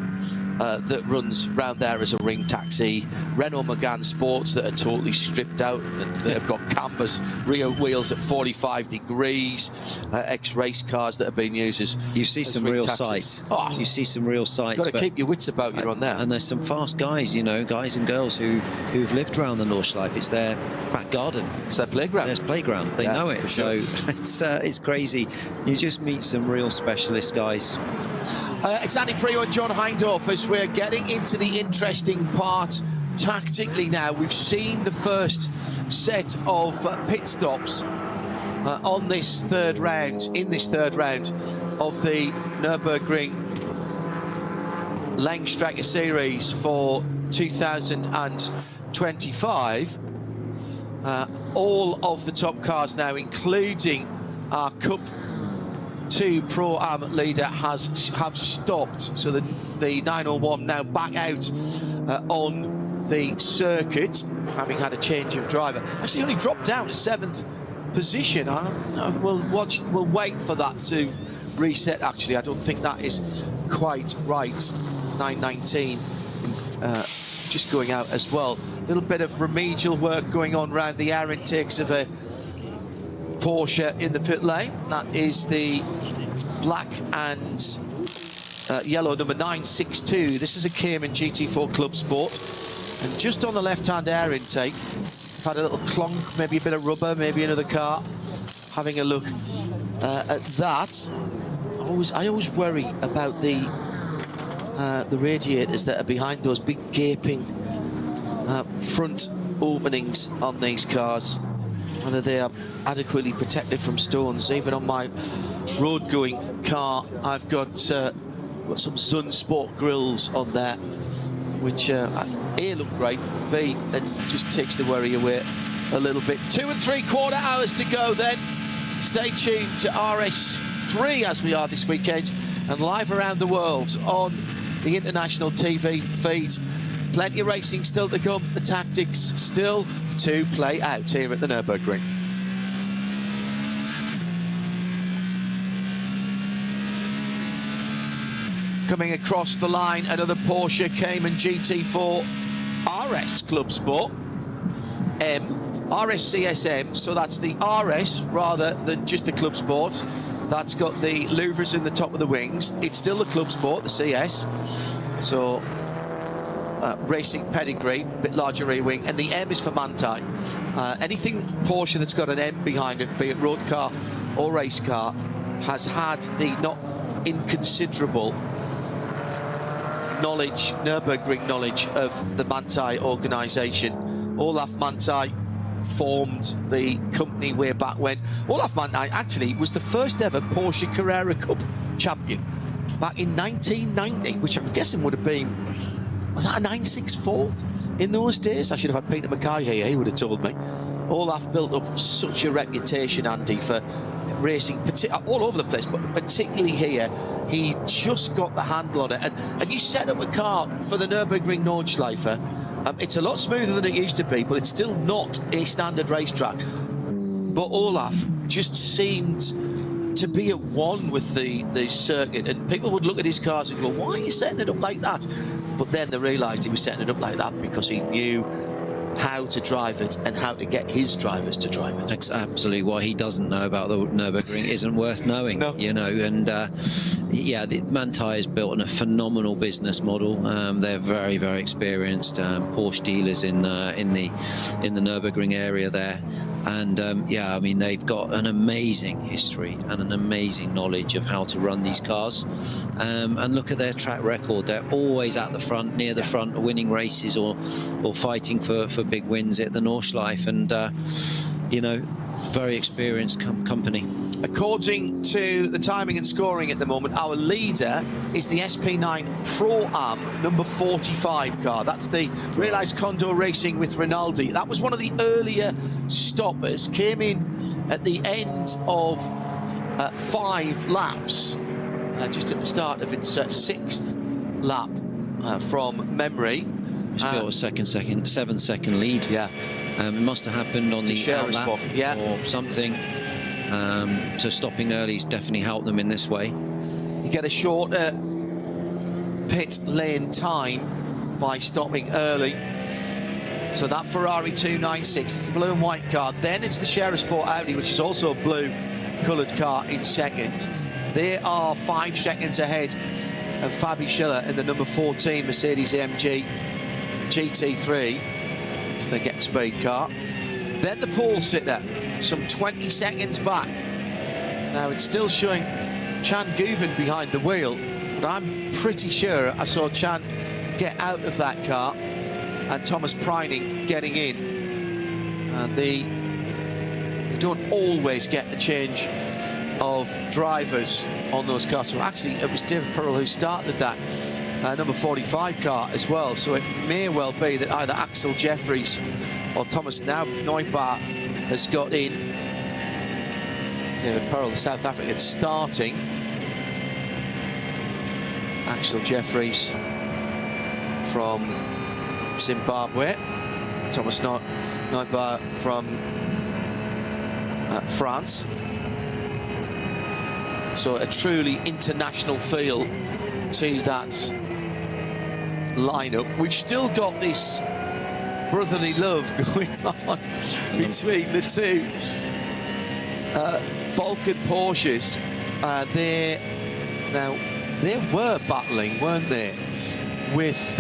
that runs round there as a ring taxi. Renault Megane Sports that are totally stripped out. They've got cambers, rear wheels at 45 degrees. Ex-race cars that have been used as you see some real sights. Oh, you see some real sights. Got to keep your wits about you on there. And there's some fast guys, you know, guys and girls who've lived around the Nordschleife. It's their back garden. It's their playground. There's playground. They know it. For sure. So it's crazy. You just meet some real specialist guys. It's Andy Prior and John Hindorf as we're getting into the interesting part tactically now. We've seen the first set of pit stops in this third round of the Nürburgring Langstrecken-Serie for 2025. All of the top cars now, including our Cup 2 Pro-Am leader, have stopped. So the 901 now back out on the circuit, having had a change of driver. Actually only dropped down to 7th position. We'll wait for that to reset. Actually, I don't think that is quite right. 919 just going out as well. A little bit of remedial work going on around the air intakes of a Porsche in the pit lane. That is the black and yellow number 962. This is a Cayman GT4 Club Sport. And just on the left-hand air intake, I've had a little clunk, maybe a bit of rubber, maybe another car. Having a look at that. I always worry about the radiators that are behind those big gaping front openings on these cars, whether they are adequately protected from stones. Even on my road-going car, I've got some Sun Sport grills on there, which A, look great, B, it just takes the worry away a little bit. 2 3/4 hours to go then. Stay tuned to RS3 as we are this weekend, and live around the world on the international TV feed. Plenty of racing still to come, the tactics still to play out here at the Nürburgring. Coming across the line, another Porsche Cayman GT4 RS Club Sport M, RS CSM, so that's the RS rather than just the Club Sport. That's got the louvers in the top of the wings. It's still the Club Sport, the CS. So racing pedigree, bit larger rear wing, and the M is for Manthey. Anything Porsche that's got an M behind it, be it road car or race car, has had the not inconsiderable knowledge, Nürburgring knowledge of the Manthey organisation. Olaf Manthey formed the company way back when. Olaf Manthey actually was the first ever Porsche Carrera Cup champion back in 1990, which I'm guessing would have been, was that a 964 in those days? I should have had Peter Mackay here, he would have told me. Olaf built up such a reputation, Andy, for racing all over the place, but particularly here. He just got the handle on it, and you set up a car for the Nürburgring Nordschleife. It's a lot smoother than it used to be, but it's still not a standard racetrack. But Olaf just seemed to be at one with the circuit, and people would look at his cars and go, why are you setting it up like that? But then they realised he was setting it up like that because he knew how to drive it and how to get his drivers to drive it. That's absolutely what he doesn't know about the Nürburgring isn't worth knowing, you know. And yeah, Manthey has built on a phenomenal business model. They're very, very experienced Porsche dealers in the Nürburgring area there. And yeah, I mean, they've got an amazing history and an amazing knowledge of how to run these cars. And look at their track record. They're always at the front, near the front, winning races or fighting for big wins at the Nordschleife. And, you know, very experienced company. According to the timing and scoring at the moment, our leader is the SP9 Pro-Am number 45 car. That's the Realized Condor Racing with Rinaldi. That was one of the earlier stoppers. Came in at the end of 5 laps, just at the start of its 6th lap from memory. It's built a 7-second lead. Yeah. It must have happened on the out lap or something. So stopping early has definitely helped them in this way. You get a shorter pit lane time by stopping early. So that Ferrari 296, it's the blue and white car. Then it's the Scherer Sport Audi, which is also a blue coloured car in second. They are 5 seconds ahead of Fabi Schiller in the number 14 Mercedes-AMG GT3. It's the Get Speed car. Then the pole sitter, some 20 seconds back. Now it's still showing Chan Guven behind the wheel, but I'm pretty sure I saw Chan get out of that car and Thomas Preining getting in. You don't always get the change of drivers on those cars. So actually it was David Pearl who started that number 45 car as well. So it may well be that either Axel Jeffries or Thomas Neubauer has got in. David Pearl, the South African, starting. Axel Jeffries from Zimbabwe. Thomas Neubauer from France. So a truly international feel to that lineup. We've still got this brotherly love going on between the two Vulcan Porsches. They were battling, weren't they, with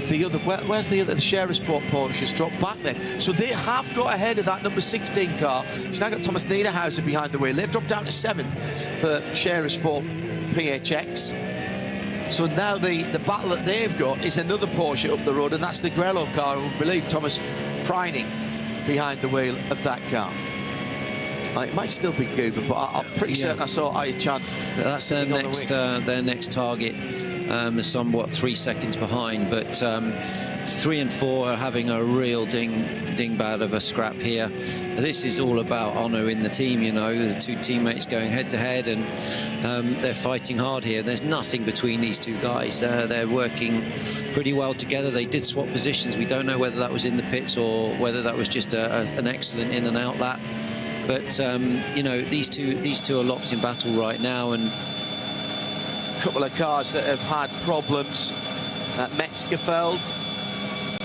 the other, where's the other, the Scherer Sport Porsches dropped back then. So they have got ahead of that number 16 car. She's now got Thomas Niederhauser behind the wheel. They've dropped down to 7th for Scherer Sport PHX. So now the battle that they've got is another Porsche up the road, and that's the Grello car, who believe Thomas Preining behind the wheel of that car. It might still be Guven, but I'm pretty certain I saw Ayachan. That's their next target. Somewhat 3 seconds behind, but 3 and 4 are having a real dingbat of a scrap here. This is all about honour in the team, you know. There's 2 teammates going head to head, and they're fighting hard here. There's nothing between these 2 guys. They're working pretty well together. They did swap positions. We don't know whether that was in the pits or whether that was just an excellent in and out lap. But you know, these two are locked in battle right now, and couple of cars that have had problems. Metzgerfeld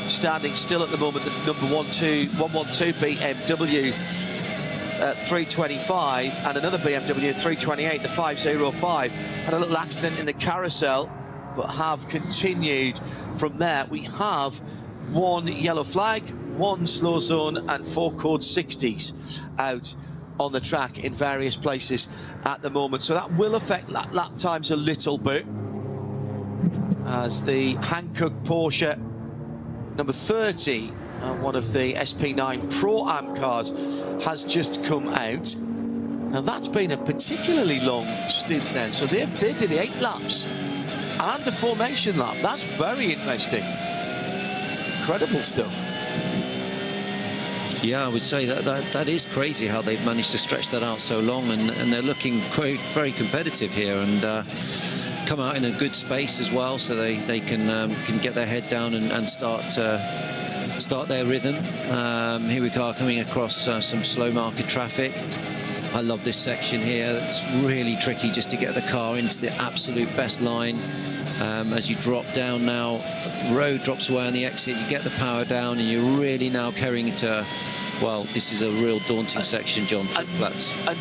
standing still at the moment, the number 112 BMW 325, and another BMW 328, the 505, had a little accident in the carousel, but have continued from there. We have 1 yellow flag, 1 slow zone, and 4 code 60s out on the track in various places at the moment. So that will affect lap times a little bit, as the Hankook Porsche number 30, one of the SP9 Pro-Am cars, has just come out. Now that's been a particularly long stint then. So they did 8 laps and a formation lap. That's very interesting. Incredible stuff. Yeah, I would say that is crazy how they've managed to stretch that out so long, and they're looking very competitive here, and come out in a good space as well, so they can get their head down and start their rhythm. Here we are coming across some slow market traffic. I love this section here. It's really tricky just to get the car into the absolute best line. As you drop down now, the road drops away on the exit, you get the power down, and you're really now carrying it to, well, this is a real daunting section, John.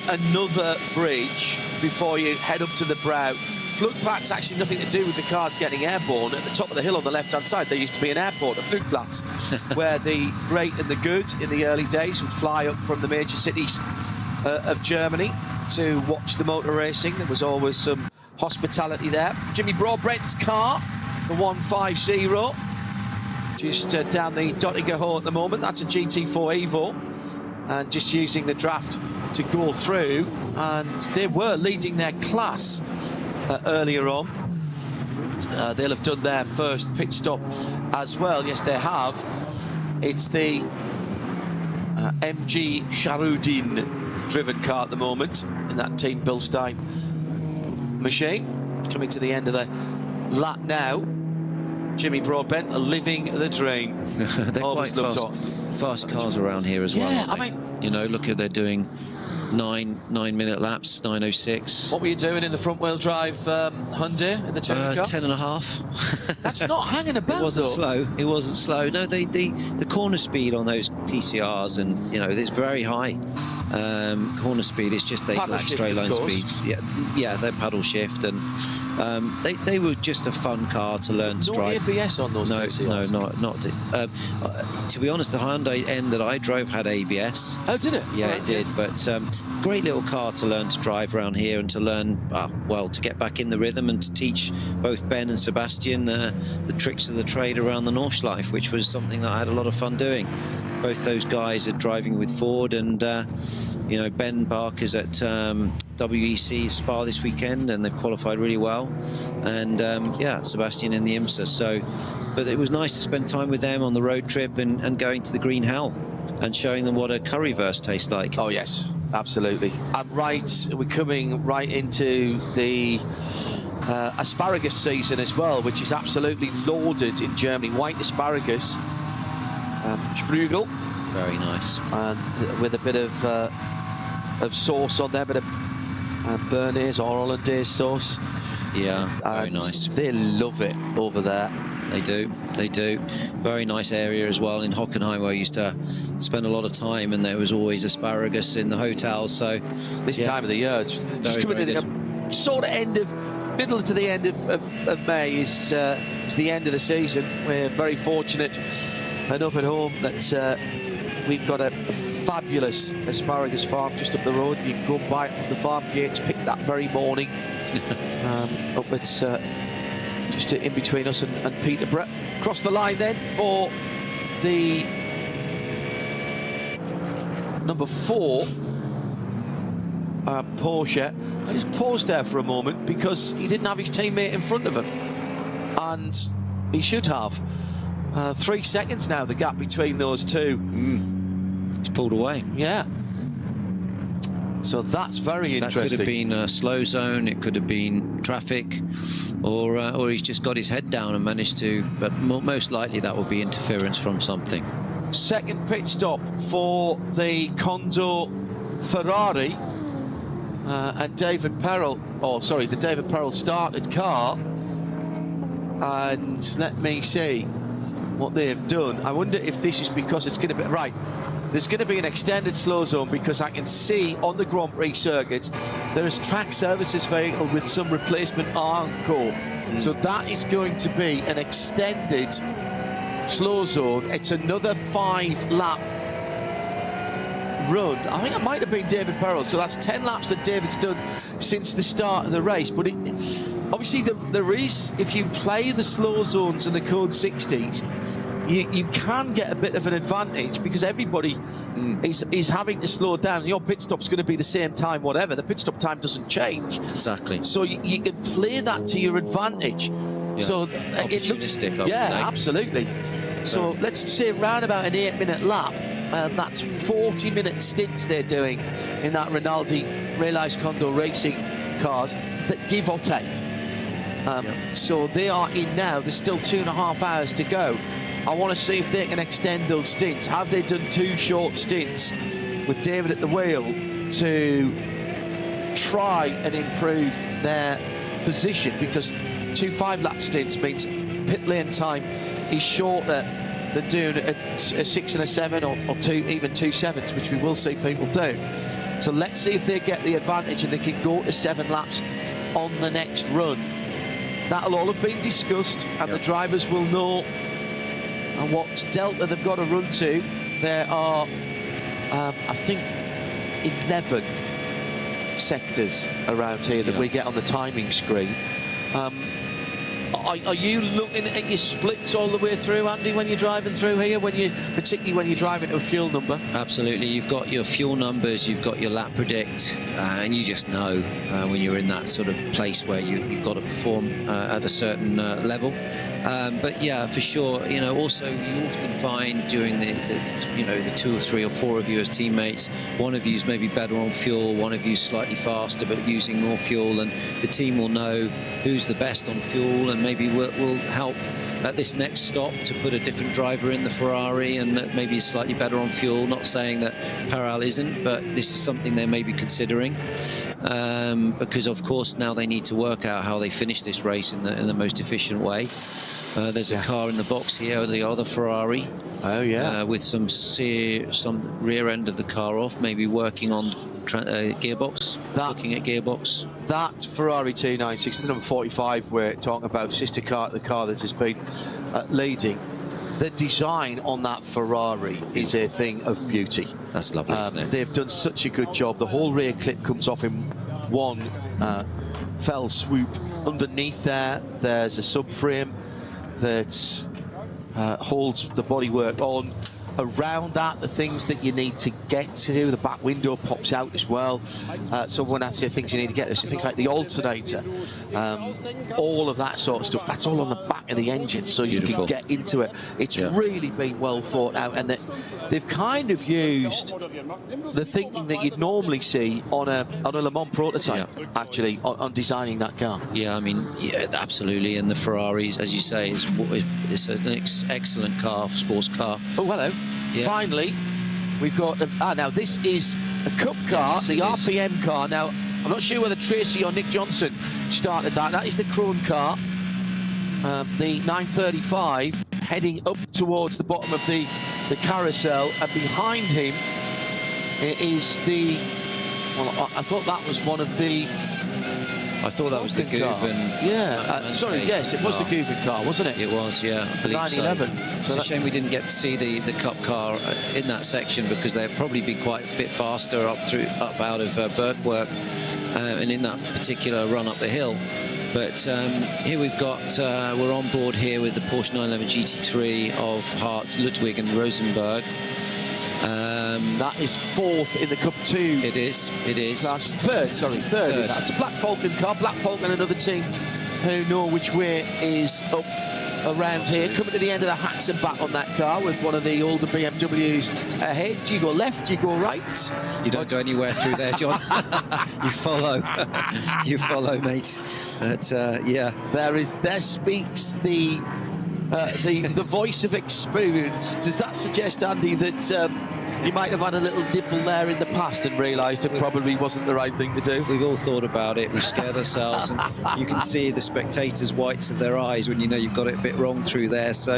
Another bridge before you head up to the brow. Flugplatz actually nothing to do with the cars getting airborne. At the top of the hill on the left-hand side, there used to be an airport, a Flugplatz, where the great and the good in the early days would fly up from the major cities of Germany to watch the motor racing. There was always some hospitality there. Jimmy Broadbent's car, the 150, just down the Dottinger Ho at the moment. That's a GT4 Evo, and just using the draft to go through. And they were leading their class earlier on. They'll have done their first pit stop as well. Yes, they have. It's the MG Sharudin driven car at the moment in that Team Bilstein machine. Coming to the end of the lap now. Jimmy Broadbent living the dream. They're quite fast cars around here as well. Yeah, I mean, you know, look at they're doing 9-minute laps, 9:06. What were you doing in the front-wheel drive Hyundai in the touring car? 10.5. That's not hanging about. It wasn't though. slow. It wasn't slow. No, the corner speed on those TCRs, and you know, it's very high corner speed. It's just they Paddle lack shift, straight of line course. speeds. Yeah, they paddle shift, and they were just a fun car to learn to No drive. ABS on those TCRs? No, not. To be honest, the Hyundai N that I drove had ABS. Oh, did it? Yeah, Right, it did. But great little car to learn to drive around here, and to learn, well, to get back in the rhythm, and to teach both Ben and Sebastian the tricks of the trade around the Nordschleife, which was something that I had a lot of fun doing. Both those guys are driving with Ford, and you know, Ben Barker's at WEC Spa this weekend, and they've qualified really well. And yeah, Sebastian in the IMSA. So, but it was nice to spend time with them on the road trip, and going to the Green Hell and showing them what a curryverse tastes like. Oh yes, absolutely. We're coming right into the asparagus season as well, which is absolutely lauded in Germany. White asparagus, Sprügel, very nice, and with a bit of sauce on there, bit of Bernays or Hollandaise sauce. Yeah, very nice. They love it over there. They do. Very nice area as well. In Hockenheim, where I used to spend a lot of time, and there was always asparagus in the hotel. So this time of the year, it's just coming to the sort of middle to the end of May is the end of the season. We're very fortunate enough at home that we've got a fabulous asparagus farm just up the road. You can go and buy it from the farm gates, pick that very morning. Up at just in between us and Peterborough. Cross the line then for the number 4 Porsche. I just paused there for a moment because he didn't have his teammate in front of him, and he should have. 3 seconds now, the gap between those two. He's pulled away. Yeah. So that's very interesting. That could have been a slow zone, it could have been traffic, or he's just got his head down and managed to, but most likely that will be interference from something. Second pit stop for the Kondo Ferrari and David Perel, the David Perel started car. And let me see what they have done. I wonder if this is because it's going to be, right, there's going to be an extended slow zone, because I can see on the Grand Prix circuits there is track services vehicle with some replacement Armco. So that is going to be an extended slow zone. It's another 5-lap run. I think it might have been David Perel. So that's 10 laps that David's done since the start of the race. But obviously there is, if you play the slow zones and the code 60s, you can get a bit of an advantage, because everybody is having to slow down. Your pit stop's going to be the same time, whatever. The pit stop time doesn't change. Exactly. So you can play that to your advantage. Yeah. So it looks, I would say. absolutely. So let's say around about an 8-minute lap. That's 40-minute stints they're doing in that Rinaldi Realized Kondo Racing cars, that give or take. So they are in now. There's still 2.5 hours to go. I want to see if they can extend those stints. Have they done 2 short stints with David at the wheel to try and improve their position? Because 2 5-lap stints means pit lane time is shorter than doing a 6 and a 7 or 2, even 2 7s, which we will see people do. So let's see if they get the advantage and they can go to 7 laps on the next run. That'll all have been discussed, and the drivers will know what delta they've got to run to. There are, I think, 11 sectors around here that we get on the timing screen. Are you looking at your splits all the way through, Andy, when you're driving through here, particularly when you're driving to a fuel number? Absolutely. You've got your fuel numbers, you've got your lap predict, and you just know when you're in that sort of place where you've got to perform at a certain level. But yeah, for sure, you know, also you often find during the 2 or 3 or 4 of you as teammates, one of you's maybe better on fuel, one of you's slightly faster but using more fuel, and the team will know who's the best on fuel, and maybe maybe will help at this next stop to put a different driver in the Ferrari, and that maybe is slightly better on fuel. Not saying that Paral isn't, but this is something they may be considering, because of course now they need to work out how they finish this race in the most efficient way. There's a car in the box here, the other Ferrari. Oh yeah. With some rear end of the car off, maybe working on gearbox, looking at gearbox. That Ferrari 296, the number 45 we're talking about, sister car, the car that has been leading. The design on that Ferrari is a thing of beauty. That's lovely, isn't it? They've done such a good job. The whole rear clip comes off in one fell swoop. Underneath there's a subframe that holds the bodywork on. Around that, the things that you need to get to do, the back window pops out as well. So when I say things you need to get, so things like the alternator, all of that sort of stuff, that's all on the back of the engine, so you can get into it. It's really been well thought out, and they've kind of used the thinking that you'd normally see on a Le Mans prototype, actually, on designing that car. Yeah, I mean, yeah, absolutely. And the Ferraris, as you say, it's an excellent car, sports car. Oh, hello. Yeah. Finally, we've got now this is a cup car, the RPM car. Now I'm not sure whether Tracy or Nick Johnson started that. That is the Krone car, the 935, heading up towards the bottom of the carousel, and behind him is the, well, I thought that was one of the, I thought that was the Guvin. Yeah, sorry, yes, it was the Guvin car, wasn't it? It was, yeah, I believe 911. So it's a shame we didn't get to see the Cup car in that section, because they'd probably be quite a bit faster up out of Birkwork and in that particular run up the hill. But here we've got, we're on board here with the Porsche 911 GT3 of Hart, Ludwig and Rosenberg. That is fourth in the Cup 2. It is. Third. It's a Black Falcon car. Black Falcon, another team who know which way is up around here. Coming to the end of the hats and back on that car with one of the older BMWs ahead. Do you go left? Do you go right? You don't go anywhere through there, John. You follow. You follow, mate. But yeah. There speaks the voice of experience. Does that suggest, Andy, that you might have had a little nibble there in the past and realised it probably wasn't the right thing to do? We've all thought about it. We've scared ourselves, and you can see the spectators' whites of their eyes when you know you've got it a bit wrong through there. So,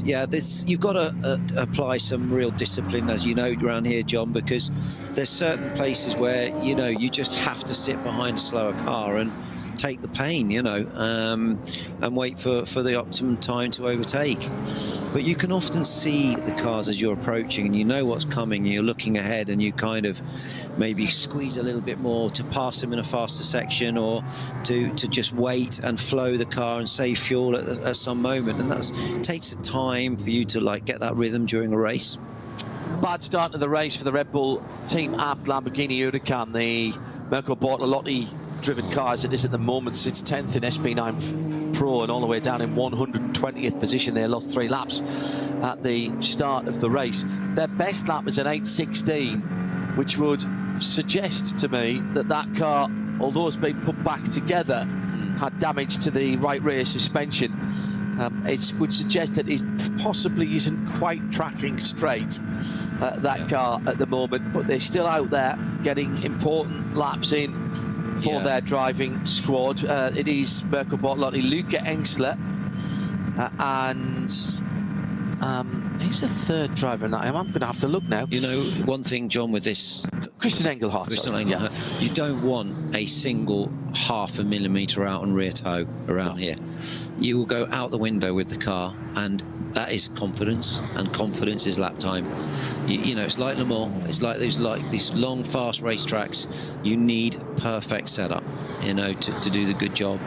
yeah, you've got to apply some real discipline, as you know, around here, John, because there's certain places where, you know, you just have to sit behind a slower car and take the pain, you know, and wait for the optimum time to overtake. But you can often see the cars as you're approaching, and you know what's coming, and you're looking ahead, and you kind of maybe squeeze a little bit more to pass them in a faster section, or to just wait and flow the car and save fuel at some moment. And that takes a time for you to like get that rhythm during a race. Bad start to the race for the Red Bull team apt Lamborghini Huracan, the Mirko Bortolotti driven car as it is at the moment. It's 10th in SP9 Pro and all the way down in 120th position. They lost 3 laps at the start of the race. Their best lap is an 8:16, which would suggest to me that that car, although it's been put back together, had damage to the right rear suspension. It would suggest that it possibly isn't quite tracking straight, that car at the moment, but they're still out there getting important laps in for their driving squad. It is Mirko Bortolotti, Luca Engsler, and who's the third driver now? I'm going to have to look now. You know, one thing, John, with this... Christian Engelhardt. You don't want a single half a millimetre out on rear toe around here. You will go out the window with the car, and that is confidence, and confidence is lap time. You know, it's like Le Mans, it's like these long, fast racetracks. You need perfect setup, you know, to do the good job.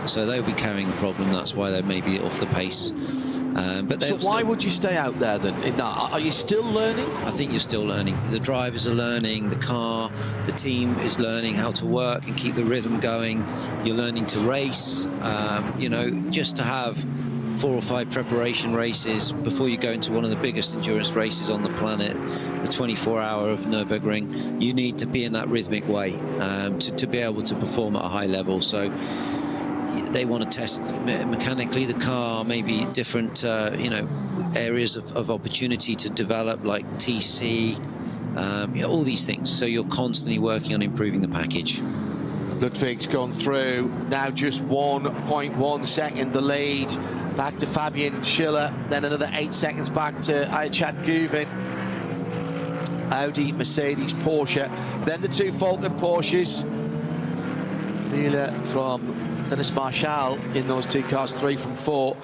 So they'll be carrying a problem. That's why they may be off the pace. But so why would you stay out there then? In that, are you still learning? I think you're still learning. The drivers are learning, the car, the team is learning how to work and keep the rhythm going. You're learning to race. You know, just to have 4 or 5 preparation races before you go into one of the biggest endurance races on the planet, the 24-hour of Nürburgring, you need to be in that rhythmic way to be able to perform at a high level. So they want to test mechanically the car, maybe different, you know, areas of opportunity to develop, like TC, you know, all these things. So you're constantly working on improving the package. Ludwig's gone through, now just 1.1 second the lead, back to Fabian Schiller, then another 8 seconds back to Ayçat Guvin. Audi, Mercedes, Porsche, then the two Falcon Porsches. Miller from Dennis Marshall in those two cars, 3 from 4.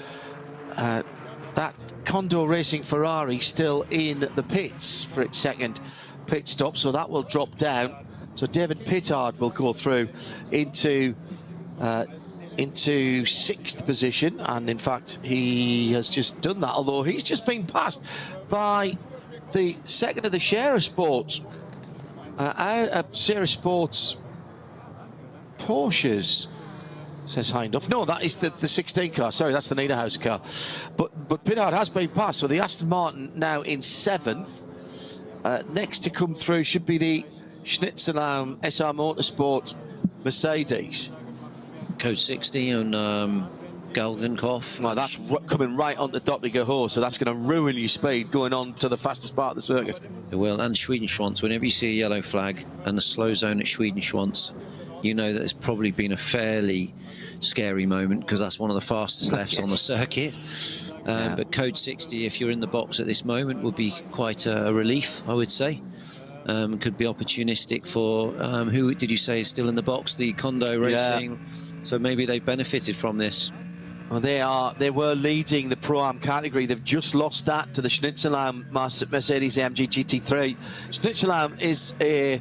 That Condor Racing Ferrari still in the pits for its second pit stop, so that will drop down. So David Pittard will go through into 6th position, and in fact he has just done that, although he's just been passed by the second of the Sierra Sports Porsches, says Hindhoff. No, that is the 16 car. Sorry, that's the Niederhauser car. But Pittard has been passed, so the Aston Martin now in 7th. Next to come through should be the Schnitzelau SR Motorsport Mercedes. Code 60 and Galgenkopf. Well, that's coming right onto Dottinger Horse, so that's going to ruin your speed going on to the fastest part of the circuit. It will, and Schwedenschwanz. Whenever you see a yellow flag and the slow zone at Schwedenschwanz, you know that it's probably been a fairly scary moment, because that's one of the fastest lefts on the circuit. But code 60, if you're in the box at this moment, would be quite a relief, I would say. Could be opportunistic for who did you say is still in the box? The Condor Racing. So maybe they've benefited from this. Well, they were leading the Pro-Am category. They've just lost that to the Schnitzelau Mercedes AMG GT3. Schnitzelau is a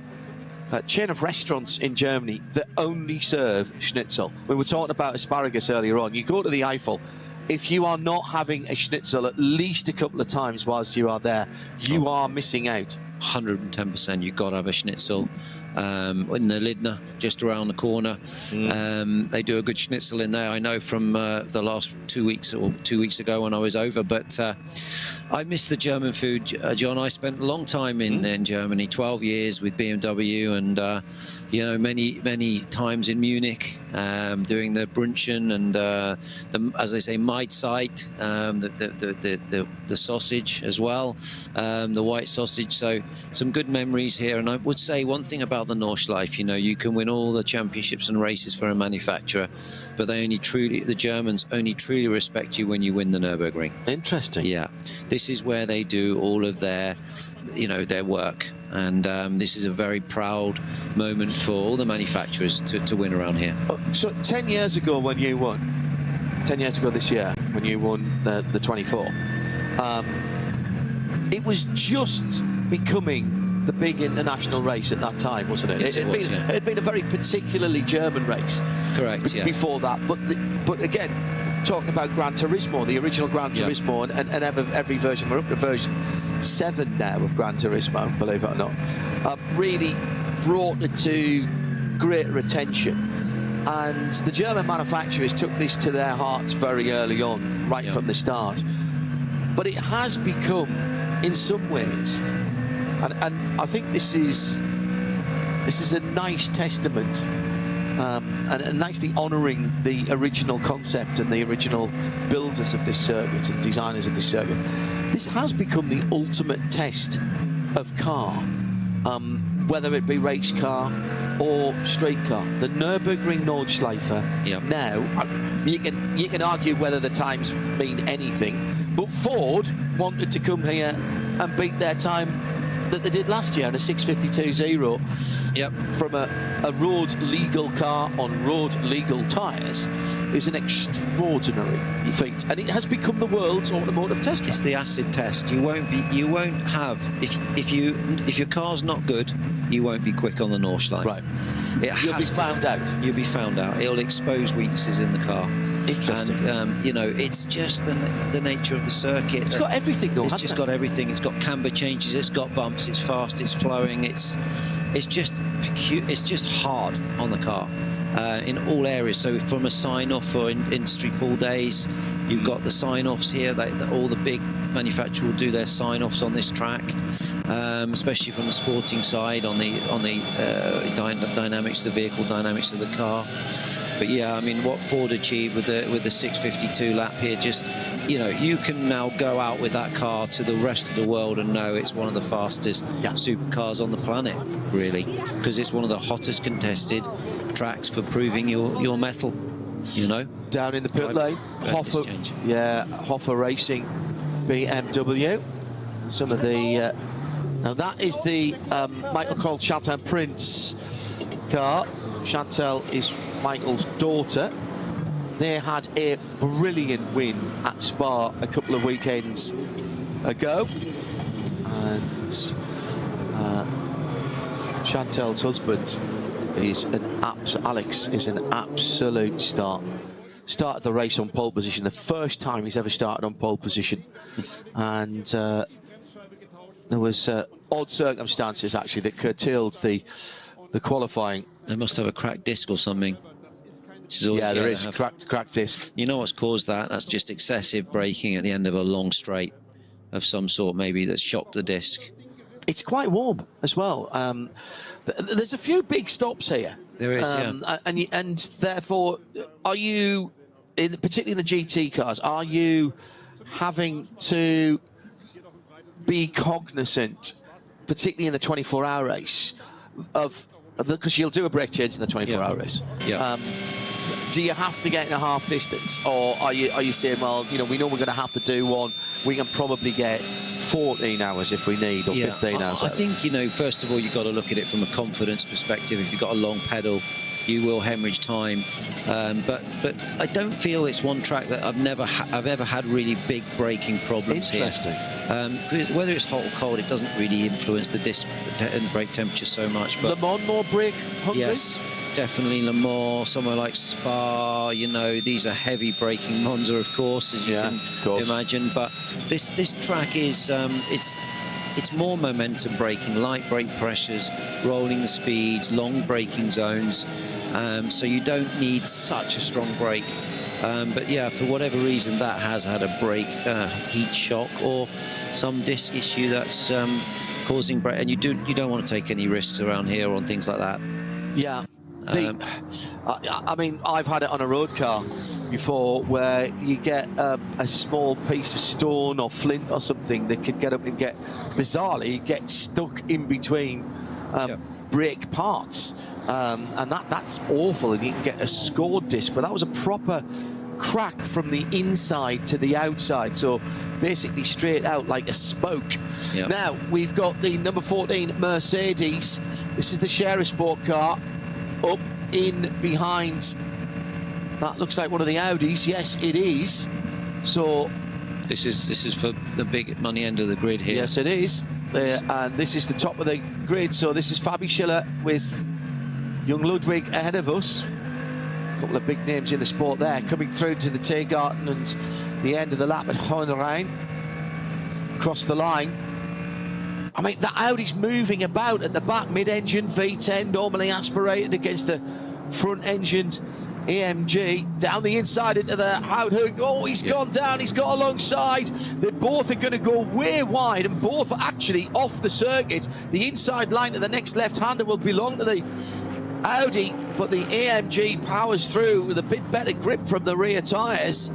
chain of restaurants in Germany that only serve schnitzel. We were talking about asparagus earlier on. You go to the Eiffel, if you are not having a schnitzel at least a couple of times whilst you are there, you are missing out. 110%. You've got to have a schnitzel. In the Lidner, just around the corner. They do a good schnitzel in there, I know, from the last 2 weeks or 2 weeks ago when I was over. But I miss the German food, John. I spent a long time in Germany, 12 years with BMW, and you know, many times in Munich, doing the Brunchen and as they say, Mahlzeit, the sausage as well, the white sausage. So some good memories here. And I would say one thing about the Nordschleife, you know, you can win all the championships and races for a manufacturer, but the Germans only truly respect you when you win the Nürburgring. Interesting. Yeah, this is where they do all of their, you know, their work, and this is a very proud moment for all the manufacturers to win around here. So 10 years ago when you won, 10 years ago this year when you won the 24, it was just becoming the big international race at that time, wasn't it? Yes, it had been a very particularly German race. Correct, yeah. Before that, but again, talking about Gran Turismo, the original Gran Turismo, and every version, we're up to version 7 now of Gran Turismo, believe it or not, really brought it to greater attention. And the German manufacturers took this to their hearts very early on, right from the start. But it has become, in some ways, and I think this is a nice testament, and nicely honouring the original concept and the original builders of this circuit and designers of this circuit. This has become the ultimate test of car, whether it be race car or straight car. The Nürburgring Nordschleife. Now, you can argue whether the times mean anything, but Ford wanted to come here and beat their time that they did last year in a 652.0 from a road legal car on road legal tyres is an extraordinary feat, and it has become the world's automotive test. It's the acid test. You won't have, if your car's not good, you won't be quick on the Nordschleife. Right. You'll be found out. You'll be found out. It'll expose weaknesses in the car. Interesting. And you know, it's just the nature of the circuit. It's got everything though. It's just got everything. It's got camber changes. It's got bumps. It's fast. It's flowing. It's just hard on the car in all areas. So from a sign-off for industry pool days, you've got the sign-offs here. All the big manufacturer will do their sign-offs on this track, especially from the sporting side, on the dynamics of the vehicle, dynamics of the car. But yeah, I mean, what Ford achieved with the 652 lap here, just, you know, you can now go out with that car to the rest of the world and know it's one of the fastest supercars on the planet, really, because it's one of the hottest contested tracks for proving your mettle, you know. Down in the pit lane, Hoffa Racing BMW. Some of the now that is the Michael Cole Chantal Prince car. Chantal is Michael's daughter. They had a brilliant win at Spa a couple of weekends ago, and Chantal's husband is Alex is an absolute star. Started the race on pole position, the first time he's ever started on pole position, and there was odd circumstances actually that curtailed the qualifying. They must have a cracked disc or something. Yeah, there is cracked disc. You know what's caused that? That's just excessive braking at the end of a long straight of some sort, maybe, that's shocked the disc. It's quite warm as well. There's a few big stops here. There is, yeah. And therefore, are you, particularly in the GT cars, are you having to be cognizant, particularly in the 24-hour race, because you'll do a brake change in the 24-hour race. Yeah. Do you have to get in a half distance, or are you saying, well, you know, we know we're going to have to do one, we can probably get 14 hours if we need, or 15 hours? I think, you know, first of all, you've got to look at it from a confidence perspective. If you've got a long pedal, you will hemorrhage time. But I don't feel it's one track that I've ever had really big braking problems here. Because whether it's hot or cold, it doesn't really influence the disc and brake temperature so much. But Le Mans more brake hungry? Yes, definitely Le Mans, somewhere like Spa, you know, these are heavy braking. Monza, of course, as you can imagine. But this track is, it's more momentum braking, light brake pressures, rolling the speeds, long braking zones. So you don't need such a strong brake. But yeah, for whatever reason, that has had a brake heat shock or some disc issue that's causing brake. And you don't want to take any risks around here on things like that. Yeah. I mean, I've had it on a road car before where you get a small piece of stone or flint or something that could get up and bizarrely get stuck in between brake parts, and that's awful, and you can get a scored disc. But that was a proper crack from the inside to the outside, so basically straight out like a spoke. Now we've got the number 14 Mercedes. This is the Share Sport car. Up in behind, that looks like one of the Audis. Yes, it is. So this is for the big money end of the grid here. Yes, it is. And this is the top of the grid. So this is Fabi Schiller with young Ludwig ahead of us. A couple of big names in the sport there, coming through to the Tiergarten and the end of the lap at Hohenrhein. Across the line. I mean, the Audi's moving about at the back, mid-engine V10, normally aspirated against the front-engined AMG. Down the inside into the Houthoek. Oh, he's gone down, he's got alongside. They both are going to go way wide, and both are actually off the circuit. The inside line to the next left-hander will belong to the Audi, but the AMG powers through with a bit better grip from the rear tyres.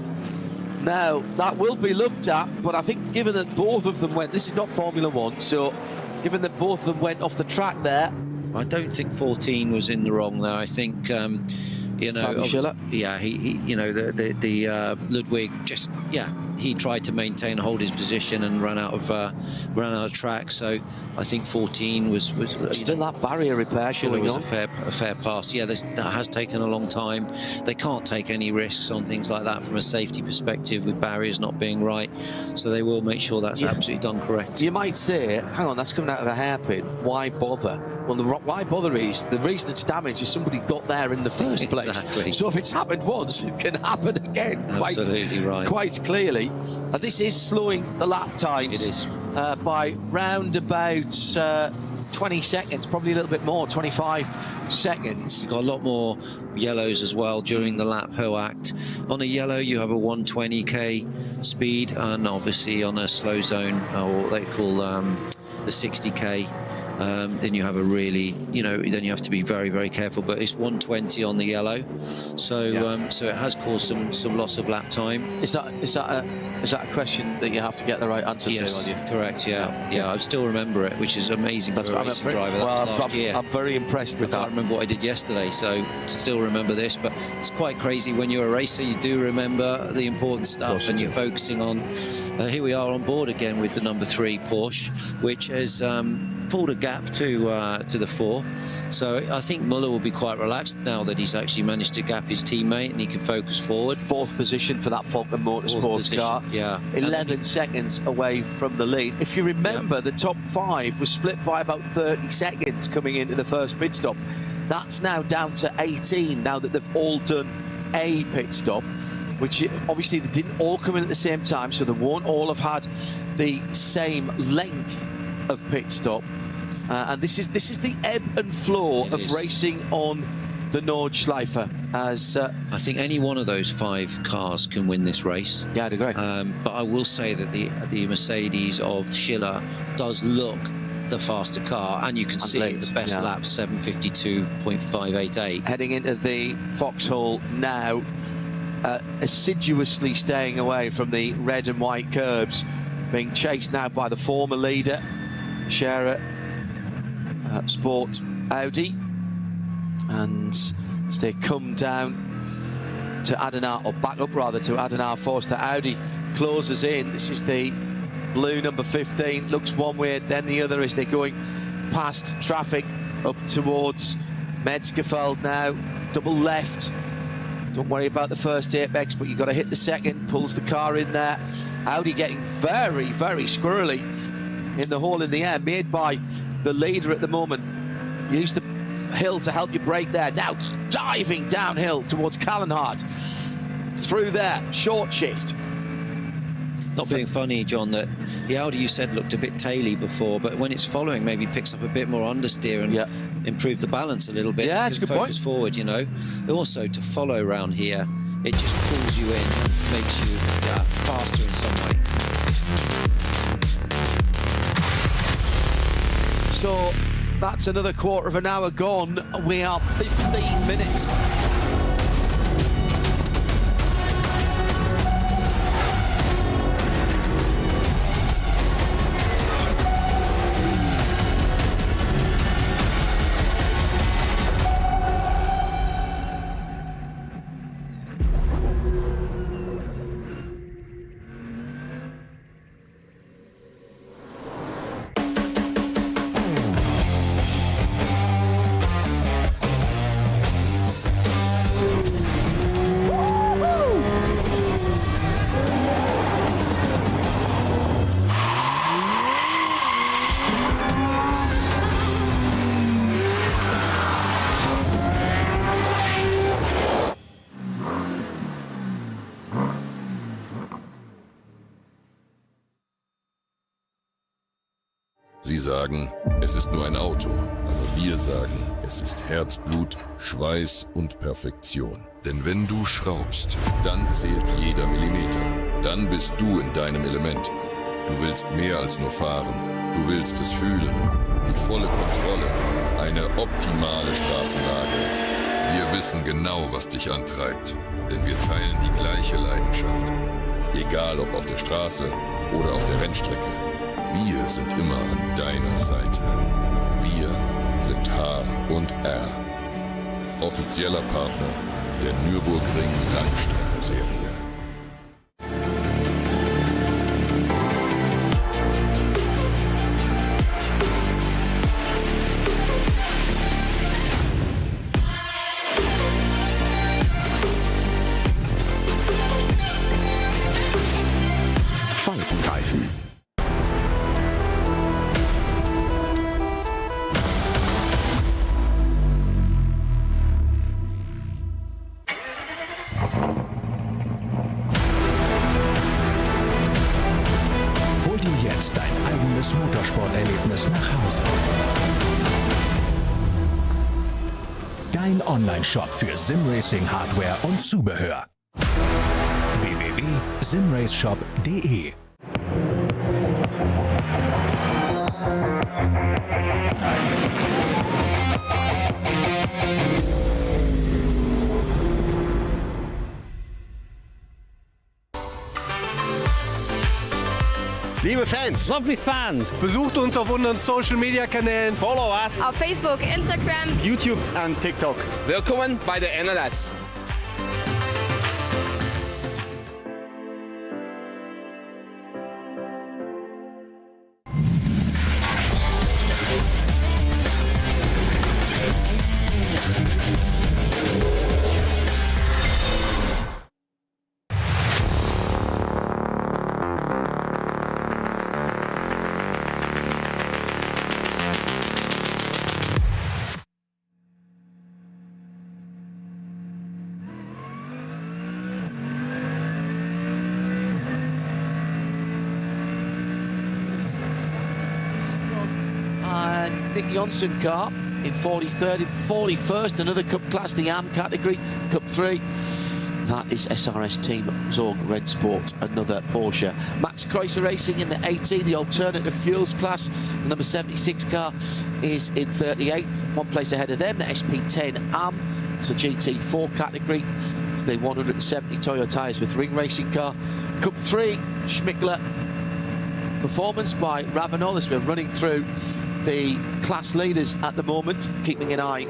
Now, that will be looked at, but I think given that both of them went, this is not Formula One, so given that both of them went off the track there. I don't think 14 was in the wrong there. I think, you know, yeah, he you know, the Ludwig just, he tried to maintain and hold his position and ran out of track. So I think 14 was still that barrier repair going on. A fair pass. Yeah, that has taken a long time. They can't take any risks on things like that from a safety perspective with barriers not being right. So they will make sure that's absolutely done correct. You might say, hang on, that's coming out of a hairpin. Why bother? Well, why bother is the reason it's damaged is somebody got there in the first place. Exactly. So if it's happened once, it can happen again. Absolutely right. Quite clearly. This is slowing the lap times. It is. By round about 20 seconds, probably a little bit more, 25 seconds. Got a lot more yellows as well during the lap act. On a yellow, you have a 120k speed, and obviously on a slow zone, or what they call the 60k, then you have a really, then you have to be very, very careful. But it's 120 on the yellow, so so it has caused some loss of lap time. Is that a question that you have to get the right answer to? Yes, correct. Yeah, I still remember it, which is amazing for a racing driver. That was last year. I'm very impressed with that. I can't remember what I did yesterday, so still remember this. But it's quite crazy when you're a racer. You do remember the important stuff, and you're focusing on. Here we are on board again with the number 3 Porsche, which has pulled a gap to the 4. So I think Muller will be quite relaxed now that he's actually managed to gap his teammate and he can focus forward. 4th position for that Falcon Motorsports car. Yeah. 11 seconds away from the lead. If you remember, the top 5 was split by about 30 seconds coming into the first pit stop. That's now down to 18 now that they've all done a pit stop, which obviously they didn't all come in at the same time, so they won't all have had the same length of pit stop. And this is the ebb and flow of racing on the Nordschleife. As I think any one of those 5 cars can win this race. Yeah, I'd agree. But I will say that the Mercedes of Schiller does look the faster car, and you can see the best lap, 7:52.588. Heading into the Vauxhall now, assiduously staying away from the red and white curbs, being chased now by the former leader, Scherer Sport Audi. And as they come down to Adenar, or back up rather to Adenar Forster, Audi closes in. This is the blue number 15, looks one way then the other as they're going past traffic up towards Metzgerfeld now. Double left, don't worry about the first apex, but you've got to hit the second. Pulls the car in there. Audi getting very, very squirrely in the hole in the air, made by the leader at the moment. Use the hill to help you brake there. Now diving downhill towards Callenhard. Through there, short shift. Not being funny, John, that the Audi you said looked a bit taily before, but when it's following, maybe picks up a bit more understeer and improve the balance a little bit. Yeah, it's a good focus point. Forward, Also, to follow around here, it just pulls you in, makes you faster in some way. So that's another quarter of an hour gone. We are 15 minutes. Sie sagen, es ist nur ein Auto, aber wir sagen, es ist Herzblut, Schweiß und Perfektion. Denn wenn du schraubst, dann zählt jeder Millimeter. Dann bist du in deinem Element. Du willst mehr als nur fahren. Du willst es fühlen. Die volle Kontrolle. Eine optimale Straßenlage. Wir wissen genau, was dich antreibt. Denn wir teilen die gleiche Leidenschaft. Egal ob auf der Straße oder auf der Rennstrecke. Wir sind immer an deiner Seite. Wir sind H&R. Offizieller Partner der Nürburgring Langstrecken-Serie. Falkenreifen. Hol dir jetzt dein eigenes Motorsporterlebnis nach Hause. dein Online-Shop für Simracing-Hardware und Zubehör. www.simraceshop.de. Liebe Fans, Lovely fans. besucht uns auf unseren Social Media Kanälen, Follow us. Auf Facebook, Instagram, YouTube und TikTok. Willkommen bei der NLS. Nick Johnson car in 43rd, 41st, another Cup class, the AM category, Cup 3. That is SRS Team Zorg Red Sport, another Porsche. Max Kreuzer Racing in the 80, the alternative fuels class. The number 76 car is in 38th, one place ahead of them, the SP10 AM. It's a GT4 category. It's the 170 Toyo tyres with ring racing car. Cup 3, Schmickler performance by Ravenol as we're running through the class leaders at the moment, keeping an eye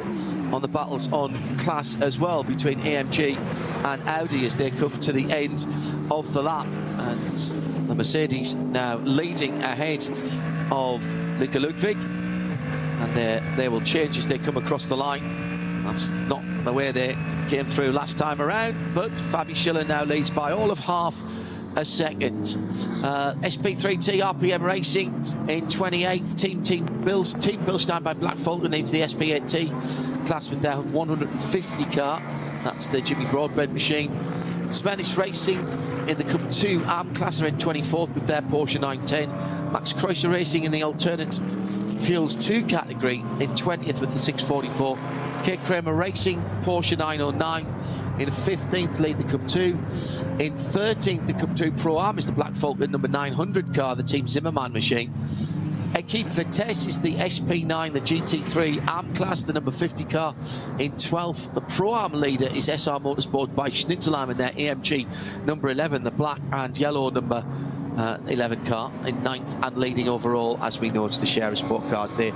on the battles on class as well between AMG and Audi as they come to the end of the lap. And the Mercedes now leading ahead of Nico Ludwig, and they will change as they come across the line. That's not the way they came through last time around, but Fabi Schiller now leads by all of half a second. SP3T RPM Racing in 28th. Team Bilstein by Black Falcon needs the SP8T class with their 150 car. That's the Jimmy Broadbent machine. Spanish Racing in the Cup 2 AM class are in 24th with their Porsche 910. Max Kreuzer Racing in the alternate Fuels 2 category in 20th with the 644. Kate Kramer Racing, Porsche 909. In 15th, lead the Cup 2. In 13th, the Cup 2 Pro-Am is the Black Falcon number 900 car, the Team Zimmermann machine. Equipe Vitesse is the SP9, the GT3 AM class, the number 50 car. In 12th, the Pro-Am leader is SR Motorsport by Schnitzelheim in their AMG number 11, the black and yellow number 11 car. In 9th and leading overall, as we know, it's the Scherer Sport cars. The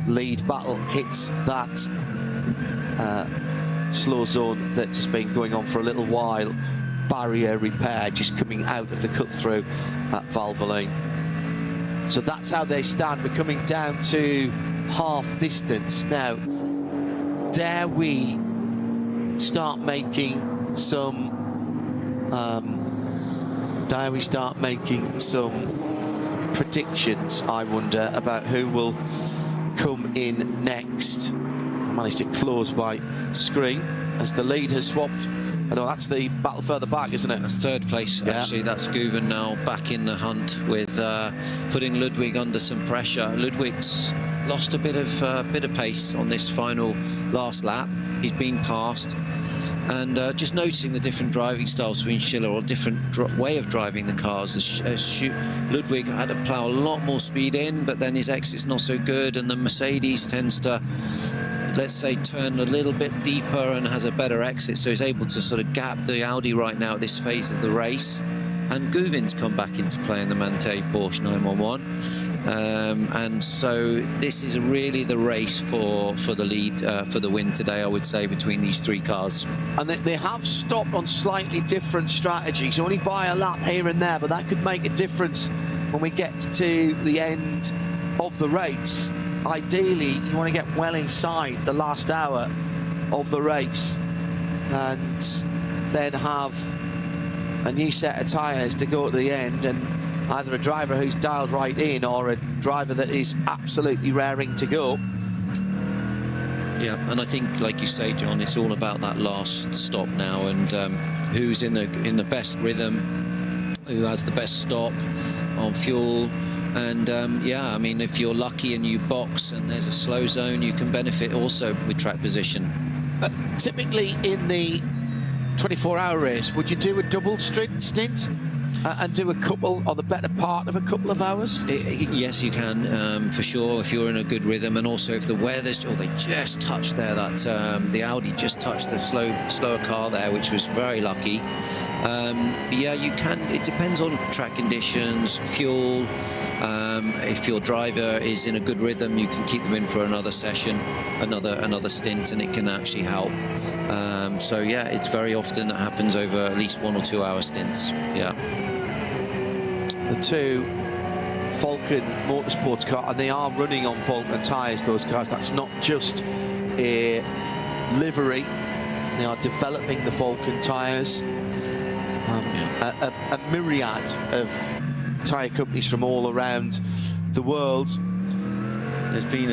lead battle hits that slow zone that has been going on for a little while. Barrier repair just coming out of the cut through at Valvoline. So that's how they stand. We're coming down to half distance now. Dare we start making some predictions, I wonder, about who will come in next? I managed to close my screen as the lead has swapped. I know that's the battle further back, isn't it? That's third place, actually. That's Guven now back in the hunt with putting Ludwig under some pressure. Ludwig's lost a bit of pace on this final last lap. He's been passed. And just noticing the different driving styles between Schiller, or different way of driving the cars. Ludwig had to plough a lot more speed in, but then his exit's not so good, and the Mercedes tends to, let's say, turn a little bit deeper and has a better exit, so he's able to sort of gap the Audi right now at this phase of the race. And Guven's come back into play in the Manthey Porsche 911, and so this is really the race for the lead, for the win today, I would say, between these three cars. And they have stopped on slightly different strategies, only by a lap here and there, but that could make a difference when we get to the end of the race. Ideally, you want to get well inside the last hour of the race and then have a new set of tyres to go to the end, and either a driver who's dialed right in or a driver that is absolutely raring to go. Yeah, and I think, like you say, John, it's all about that last stop now, and who's in the best rhythm, who has the best stop on fuel. And yeah, I mean, if you're lucky and you box and there's a slow zone, you can benefit also with track position. typically in the 24-hour race, would you do a double stint and do a couple, or the better part of a couple of hours? Yes, you can, for sure, if you're in a good rhythm, and also if the weather's... Oh, they just touched there, that the Audi just touched the slower car there, which was very lucky. Yeah, you can. It depends on track conditions, fuel. If your driver is in a good rhythm, you can keep them in for another session, another stint, and it can actually help. So yeah, it's very often that happens over at least 1 or 2 hour stints. Yeah. The two Falcon Motorsports cars, and they are running on Falcon tyres, those cars. That's not just a livery. They are developing the Falcon tyres. A myriad of tyre companies from all around the world. There's been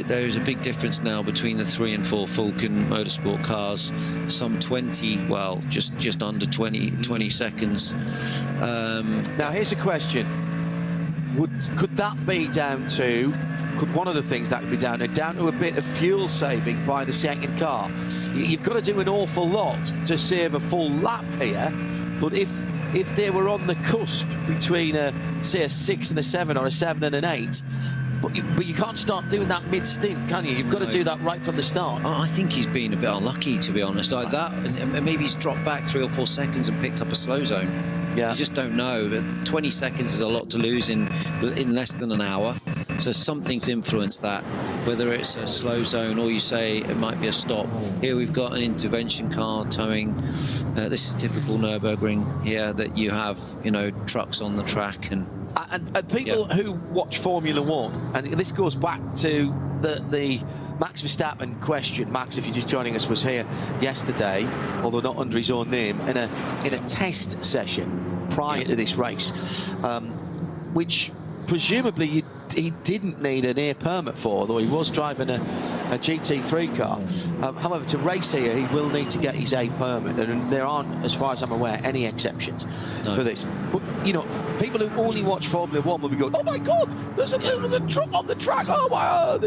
there's a big difference now between the 3 and 4 Falcon Motorsport cars. Some 20, well, just under 20 seconds. Now here's a question: could that be down to? Could one of the things that could be down to a bit of fuel saving by the second car? You've got to do an awful lot to save a full lap here, but if they were on the cusp between say a 6 and a 7 or a 7 and an 8, but you can't start doing that mid-stint, can you? You've got to do that right from the start. I think he's been a bit unlucky, to be honest. Like that, and maybe he's dropped back 3 or 4 seconds and picked up a slow zone. Yeah. You just don't know. But 20 seconds is a lot to lose in less than an hour. So something's influenced that, whether it's a slow zone or you say it might be a stop. Here we've got an intervention car towing. This is typical Nürburgring here, that you have, you know, trucks on the track and people who watch Formula One, and this goes back to the Max Verstappen question. Max, if you're just joining us, was here yesterday, although not under his own name, in a test session prior to this race, which presumably he didn't need an A permit for, although he was driving a GT3 car. However, to race here, he will need to get his A permit, and there aren't, as far as I'm aware, any exceptions for this. But, you know, people who only watch Formula One will be going, oh my God, there's a truck on the track, oh my God.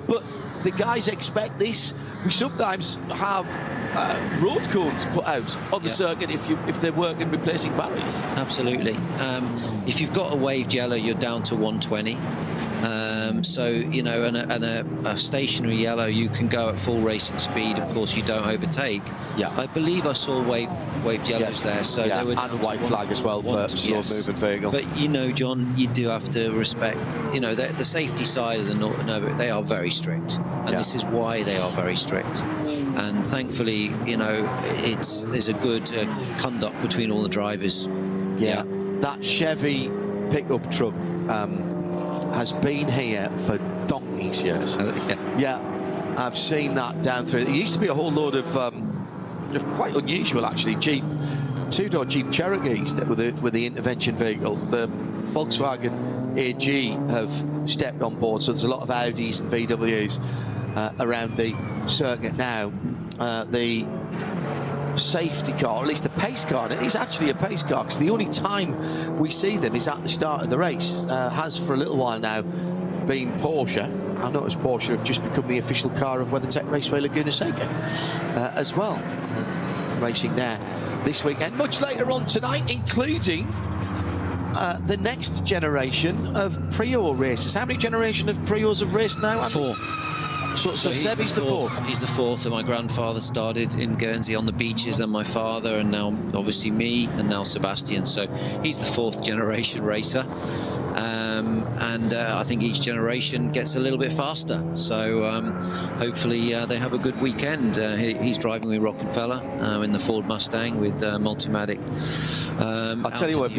But the guys expect this. We sometimes have road cones put out on the circuit if they're working replacing barriers. Absolutely. If you've got a waved yellow, you're down to 120. So, you know, and a stationary yellow, you can go at full racing speed. Of course, you don't overtake. Yeah. I believe I saw waved yellows there. So they were and a white flag as well for slow-moving vehicle. But, you know, John, you do have to respect, you know, the safety side of the Nürburgring, they are very strict. And this is why they are very strict. And thankfully, you know, there's a good conduct between all the drivers. Yeah. That Chevy pickup truck has been here for donkey's years. Yeah, I've seen that down through. There used to be a whole load of quite unusual, actually, two-door Jeep Cherokees that were the intervention vehicle. The Volkswagen AG have stepped on board, so there's a lot of Audis and VWs around the circuit now. The safety car, or at least the pace car, and it is actually a pace car, because the only time we see them is at the start of the race. Has for a little while now been Porsche. I noticed Porsche have just become the official car of WeatherTech Raceway Laguna Seca as well. Racing there this weekend. Much later on tonight, including the next generation of Prio races. How many generation of Prios have raced now? 4. So Seb is the fourth. He's the fourth, and my grandfather started in Guernsey on the beaches, and my father, and now obviously me, and now Sebastian. So he's the 4th generation racer. And I think each generation gets a little bit faster. So hopefully they have a good weekend. He's driving with Rockefeller in the Ford Mustang with Multimatic. I'll tell you what, if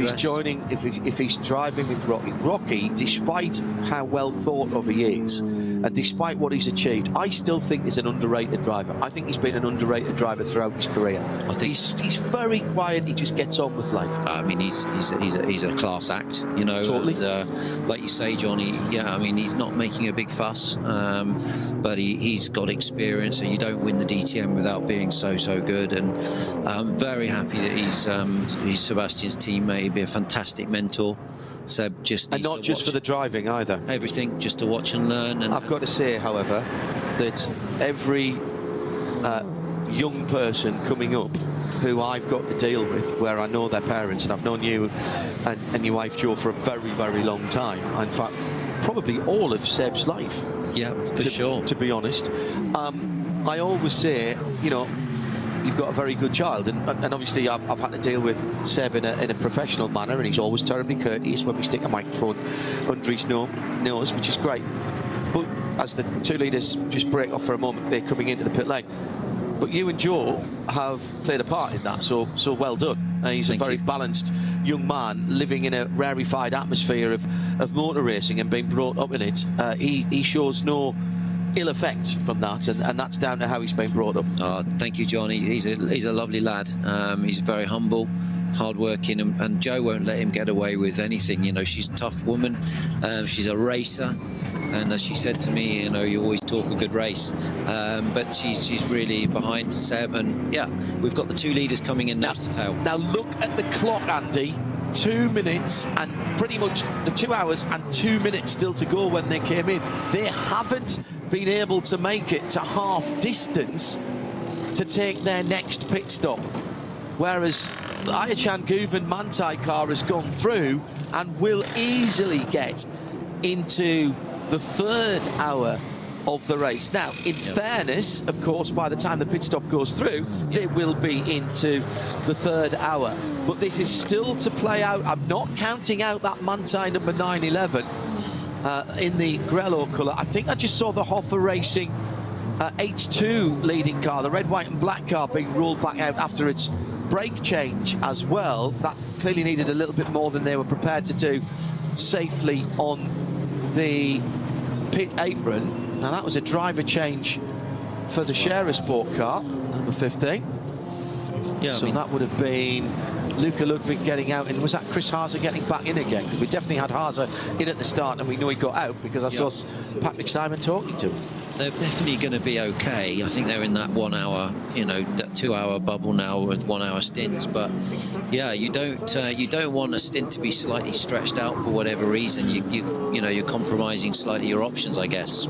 he's driving with Rocky, despite how well thought of he is, and despite what he's achieved, I still think he's an underrated driver. I think he's been an underrated driver throughout his career. I think he's very quiet. He just gets on with life. I mean, he's a class act, you know. Totally. And, like you say, Johnny. I mean, he's not making a big fuss, but he's got experience, and you don't win the DTM without being so good. And I'm very happy that he's Sebastian's teammate. He'd be a fantastic mentor. Seb just needs and not just for the driving either. Everything, just to watch and learn. And got to say, however, that every young person coming up who I've got to deal with, where I know their parents, and I've known you and your wife Jo for a very, very long time. In fact, probably all of Seb's life. Yeah, for sure. To be honest, I always say, you know, you've got a very good child, and obviously I've had to deal with Seb in a professional manner, and he's always terribly courteous when we stick a microphone under his nose, which is great. But as the two leaders just break off for a moment, they're coming into the pit lane. But you and Jo have played a part in that, so well done. He's a very balanced young man living in a rarefied atmosphere of motor racing and being brought up in it. He shows no ill effects from that, and that's down to how he's been brought up. Thank you, John. He's a lovely lad. He's very humble, hardworking, and Jo won't let him get away with anything. You know, she's a tough woman. She's a racer, and as she said to me, you know, you always talk a good race, but she's really behind Seb, and yeah, we've got the two leaders coming in nose to tail. Now look at the clock, Andy. 2 minutes and pretty much the 2 hours and 2 minutes still to go when they came in. They haven't been able to make it to half distance to take their next pit stop, whereas the Ayachan Guven Manthey car has gone through and will easily get into the third hour of the race. Now, in fairness, of course, by the time the pit stop goes through, they will be into the third hour. But this is still to play out. I'm not counting out that Manthey number 911 in the Grello colour. I think I just saw the Hoffa Racing H2 leading car, the red, white and black car, being ruled back out after its brake change as well. That clearly needed a little bit more than they were prepared to do safely on the pit apron. Now that was a driver change for the Scherer Sport car, number 15. Yeah, so that would have been Luca Ludwig getting out, and was that Chris Haase getting back in again? Because we definitely had Haase in at the start, and we know he got out because I saw Patrick Simon talking to him. They're definitely going to be okay. I think they're in that 1 hour, you know, that 2 hour bubble now with 1 hour stints. But yeah, you don't want a stint to be slightly stretched out for whatever reason. You know, you're compromising slightly your options, I guess.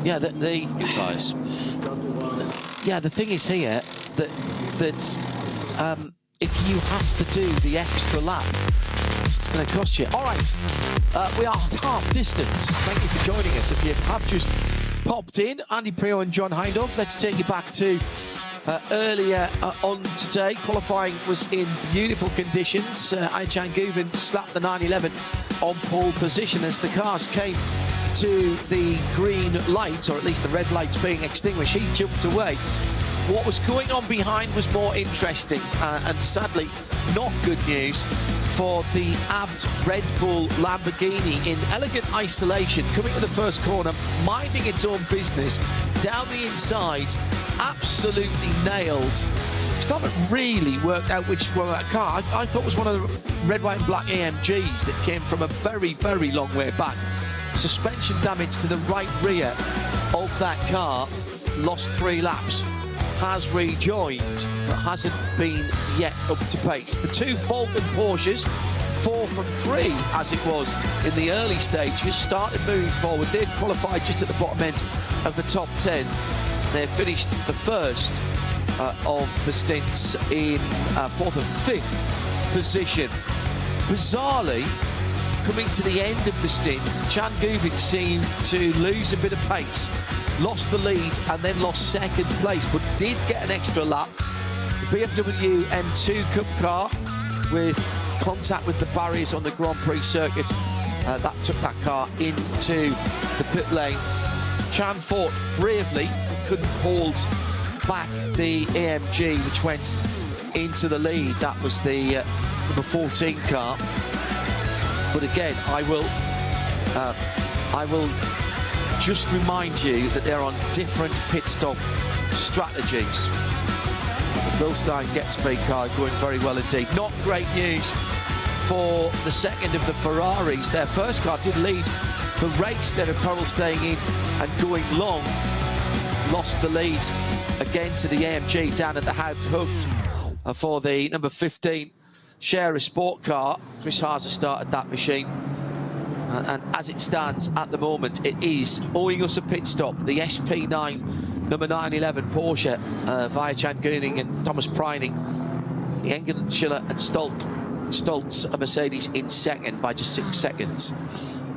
Yeah, your tyres. Yeah, the thing is here that if you have to do the extra lap, it's going to cost you. All right, we are at half distance. Thank you for joining us. If you have just popped in, Andy Prio and John Hindhaugh, let's take you back to earlier on today. Qualifying was in beautiful conditions. Ayachan Guven slapped the 911 on pole position as the cars came to the green light, or at least the red lights being extinguished. He jumped away. What was going on behind was more interesting, and sadly not good news for the Abt Red Bull Lamborghini in elegant isolation, coming to the first corner, minding its own business, down the inside, absolutely nailed. Still haven't really worked out which one of that car. I thought it was one of the red, white and black AMGs that came from a very, very long way back. Suspension damage to the right rear of that car, lost 3 laps. Has rejoined, but hasn't been yet up to pace. The two Falcon Porsches, 4 from 3 as it was in the early stages, started moving forward. They'd qualified just at the bottom end of the top 10. They finished the first of the stints in 4th and 5th position. Bizarrely, coming to the end of the stint, Chan Guven seemed to lose a bit of pace. Lost the lead and then lost second place, but did get an extra lap. The BMW M2 Cup car with contact with the barriers on the Grand Prix circuit, that took that car into the pit lane. Chan fought bravely, couldn't hold back the AMG, which went into the lead. That was the number 14 car. But again, I will just remind you that they're on different pit stop strategies. The Bilstein Gatsby car going very well indeed. Not great news for the second of the Ferraris. Their first car did lead the race, Derek Powell staying in and going long. Lost the lead again to the AMG down at the Hooked for the number 15 Scherer Sport car. Chris Haase started that machine. And as it stands at the moment, it is owing us a pit stop. The SP9, number 911 Porsche, via Chan Goening and Thomas Preining. The Engen, Schiller and Stoltz, a Mercedes in second by just 6 seconds.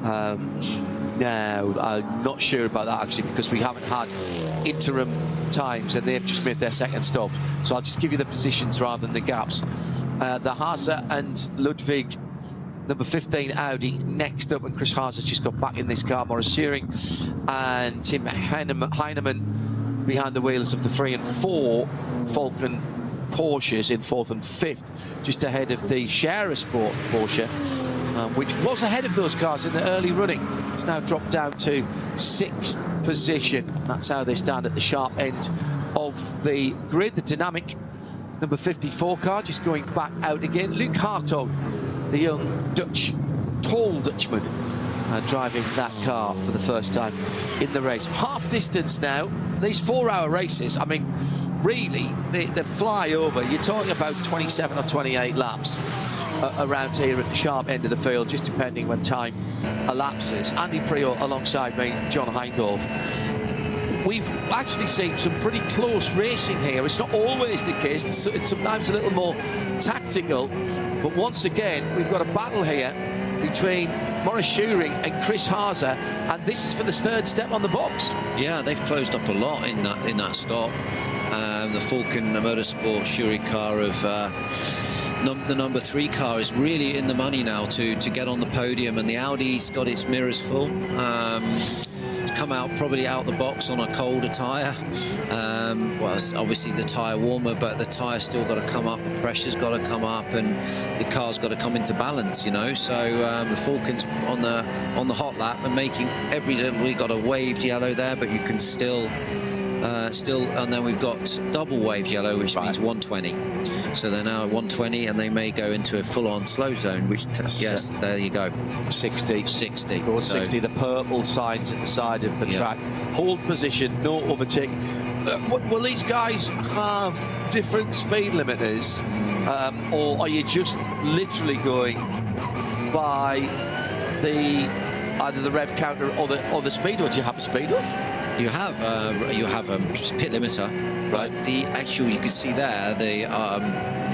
Now, I'm not sure about that actually, because we haven't had interim times and they've just made their second stop. So I'll just give you the positions rather than the gaps. The Haase and Ludwig, number 15 Audi, next up, and Chris Haase's just got back in this car. Maurice Shearing and Tim Heinemann behind the wheels of the 3 and 4 Falcon Porsches in 4th and 5th, just ahead of the Scherer Sport Porsche, which was ahead of those cars in the early running. It's now dropped down to 6th position. That's how they stand at the sharp end of the grid. The dynamic number 54 car just going back out again. Luke Hartog, the young tall Dutchman, driving that car for the first time in the race. Half distance now. These 4-hour races, I mean, really, they fly over. You're talking about 27 or 28 laps around here at the sharp end of the field, just depending when time elapses. Andy Priaulx alongside me, John Heindorf. We've actually seen some pretty close racing here. It's not always the case. It's sometimes a little more tactical. But once again, we've got a battle here between Maurice Shearing and Chris Haase, and this is for the 3rd step on the box. Yeah, they've closed up a lot in that stop. The Falcon Motorsport Shearing car of the number 3 car is really in the money now to get on the podium, and the Audi's got its mirrors full. Come out probably out the box on a colder tyre. Well, it's obviously the tyre warmer, but the tyre's still got to come up, the pressure's got to come up, and the car's got to come into balance, you know. So the Falcon's on the hot lap and making every little. We got a waved yellow there, but you can still, and then we've got double wave yellow, which means 120. So they're now at 120, and they may go into a full-on slow zone, which, yes, there you go. 60. 60. So 60, the purple signs at the side of the track. Hold position, no overtake. Will these guys have different speed limiters, or are you just literally going by either the rev counter or the speed, or do you have a speedo? You have just pit limiter, right? The actual, you can see there, the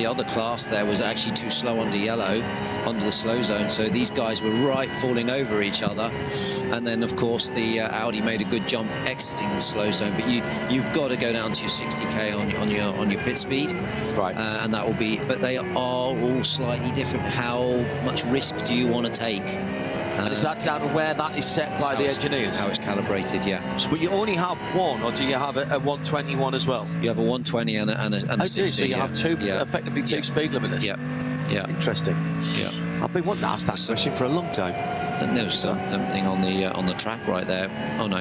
other class there was actually too slow under yellow, under the slow zone. So these guys were right falling over each other, and then of course the Audi made a good jump exiting the slow zone. But you've got to go down to your 60k on your pit speed, right? And that will be. But they are all slightly different. How much risk do you want to take? And is that down to where that is set by the engineers? How it's calibrated, yeah. So, but you only have one, or do you have a 121 as well? You have a 120 and a 60. So you have two, effectively two speed limiters. Yeah. Yeah. Interesting. Yeah. I've been wanting to ask that question for a long time. Then there was something on the track right there. Oh no.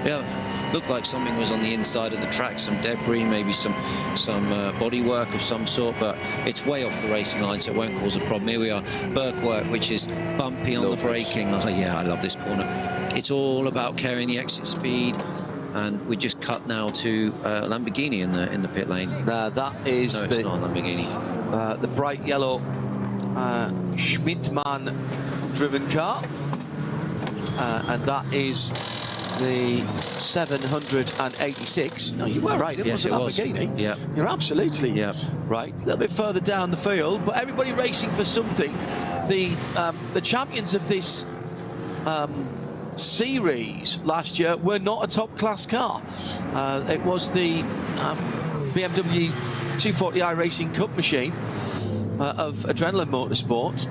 Yeah. Looked like something was on the inside of the track, some debris, maybe some bodywork of some sort, but it's way off the racing line, so it won't cause a problem. Here we are, Birkwork, which is bumpy on the braking. Oh yeah, I love this corner. It's all about carrying the exit speed, and we just cut now to Lamborghini in the pit lane. That is no, it's not a Lamborghini. The bright yellow Schmidtmann driven car, and that is the 786. No, you were right. It was a Lamborghini. Yeah, you're absolutely right. A little bit further down the field, but everybody racing for something. The champions of this series last year were not a top-class car. It was the BMW 240i Racing Cup machine of Adrenaline Motorsport,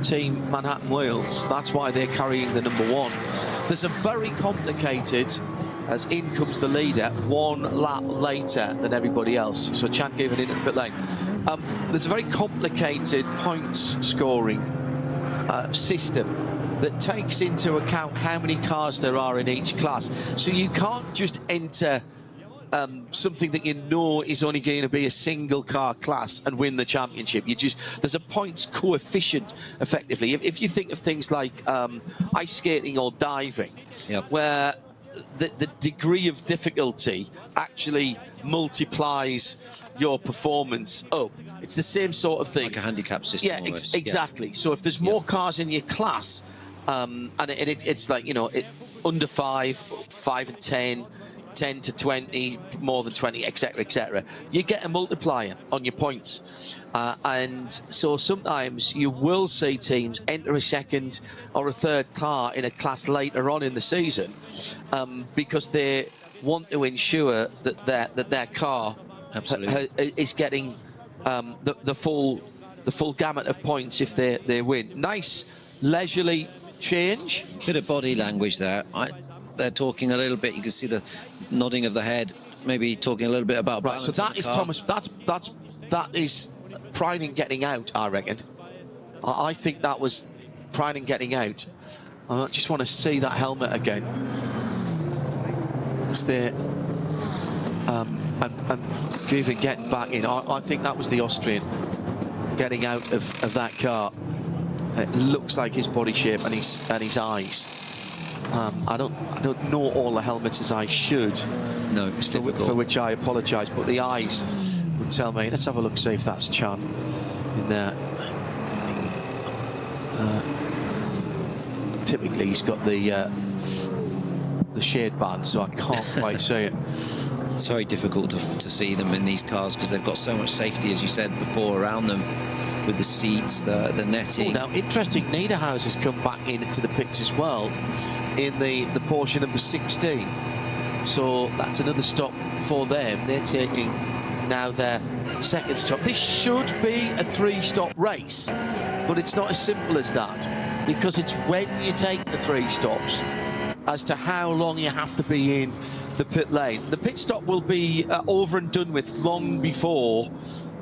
Team Manhattan Wales. That's why they're carrying the number 1. There's a very complicated, as in comes the leader, 1 lap later than everybody else. So Chan gave it into the pit lane. There's a very complicated points scoring system that takes into account how many cars there are in each class. So you can't just enter something that you know is only going to be a single car class and win the championship. There's a points coefficient effectively. If you think of things like ice skating or diving, where the degree of difficulty actually multiplies your performance up. It's the same sort of thing. Like a handicap system. Yeah, exactly. So if there's more cars in your class, And it's like, you know, under 5, 5 and 10, 10 to 20, more than 20, etc., etc. You get a multiplier on your points. And so sometimes you will see teams enter a second or a third car in a class later on in the season because they want to ensure that their car is getting the full gamut of points if they win. Nice leisurely change. Bit of body language there. They're talking a little bit. You can see the nodding of the head. Maybe talking a little bit about balance. So that is Thomas. That is Pryden getting out, I reckon. I think that was Pryden getting out. I just want to see that helmet again. Was there and Guvin getting back in? I think that was the Austrian getting out of that car. It looks like his body shape and his eyes. I don't know all the helmets as I should. No, it's difficult. For which I apologise, but the eyes would tell me. Let's have a look, see if that's Chan in there. Typically, he's got the shade band, so I can't quite see it. It's very difficult to see them in these cars because they've got so much safety, as you said before, around them with the seats, the netting. Now, interesting, Niederhaus has come back into the pits as well in the Porsche number 16. So that's another stop for them. They're taking now their second stop. This should be a 3-stop race, but it's not as simple as that because it's when you take the 3 stops as to how long you have to be in the pit lane. The pit stop will be over and done with long before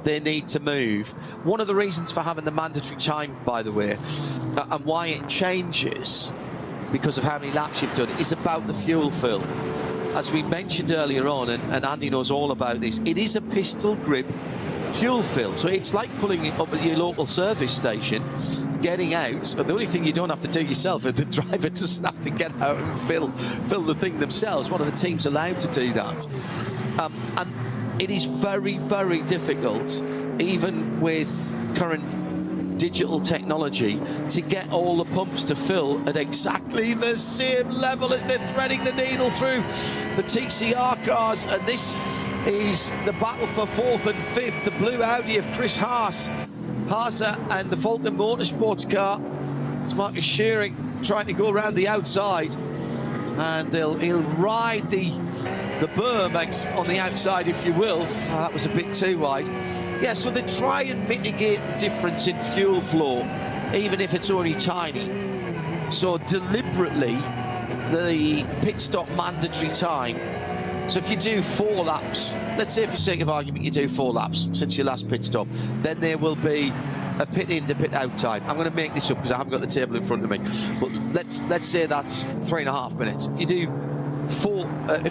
they need to move. One of the reasons for having the mandatory time, by the way, and why it changes because of how many laps you've done, is about the fuel fill. As we mentioned earlier on, and Andy knows all about this, it is a pistol grip fuel fill. So it's like pulling it up at your local service station, getting out, and the only thing you don't have to do yourself is the driver doesn't have to get out and fill the thing themselves. One of the teams allowed to do that. And it is very, very difficult, even with current digital technology, to get all the pumps to fill at exactly the same level as they're threading the needle through the TCR cars. And this is the battle for 4th and 5th. The blue Audi of Chris Haase and the Falcon Motorsports car. It's Marcus Shearing trying to go around the outside, and he'll ride the berm on the outside, if you will. Oh, that was a bit too wide. Yeah, so they try and mitigate the difference in fuel flow, even if it's only tiny. So deliberately, the pit stop mandatory time. So if you do 4 laps, let's say for sake of argument you do 4 laps since your last pit stop, then there will be a pit in to pit out time. I'm going to make this up because I haven't got the table in front of me, but let's say that's 3.5 minutes. If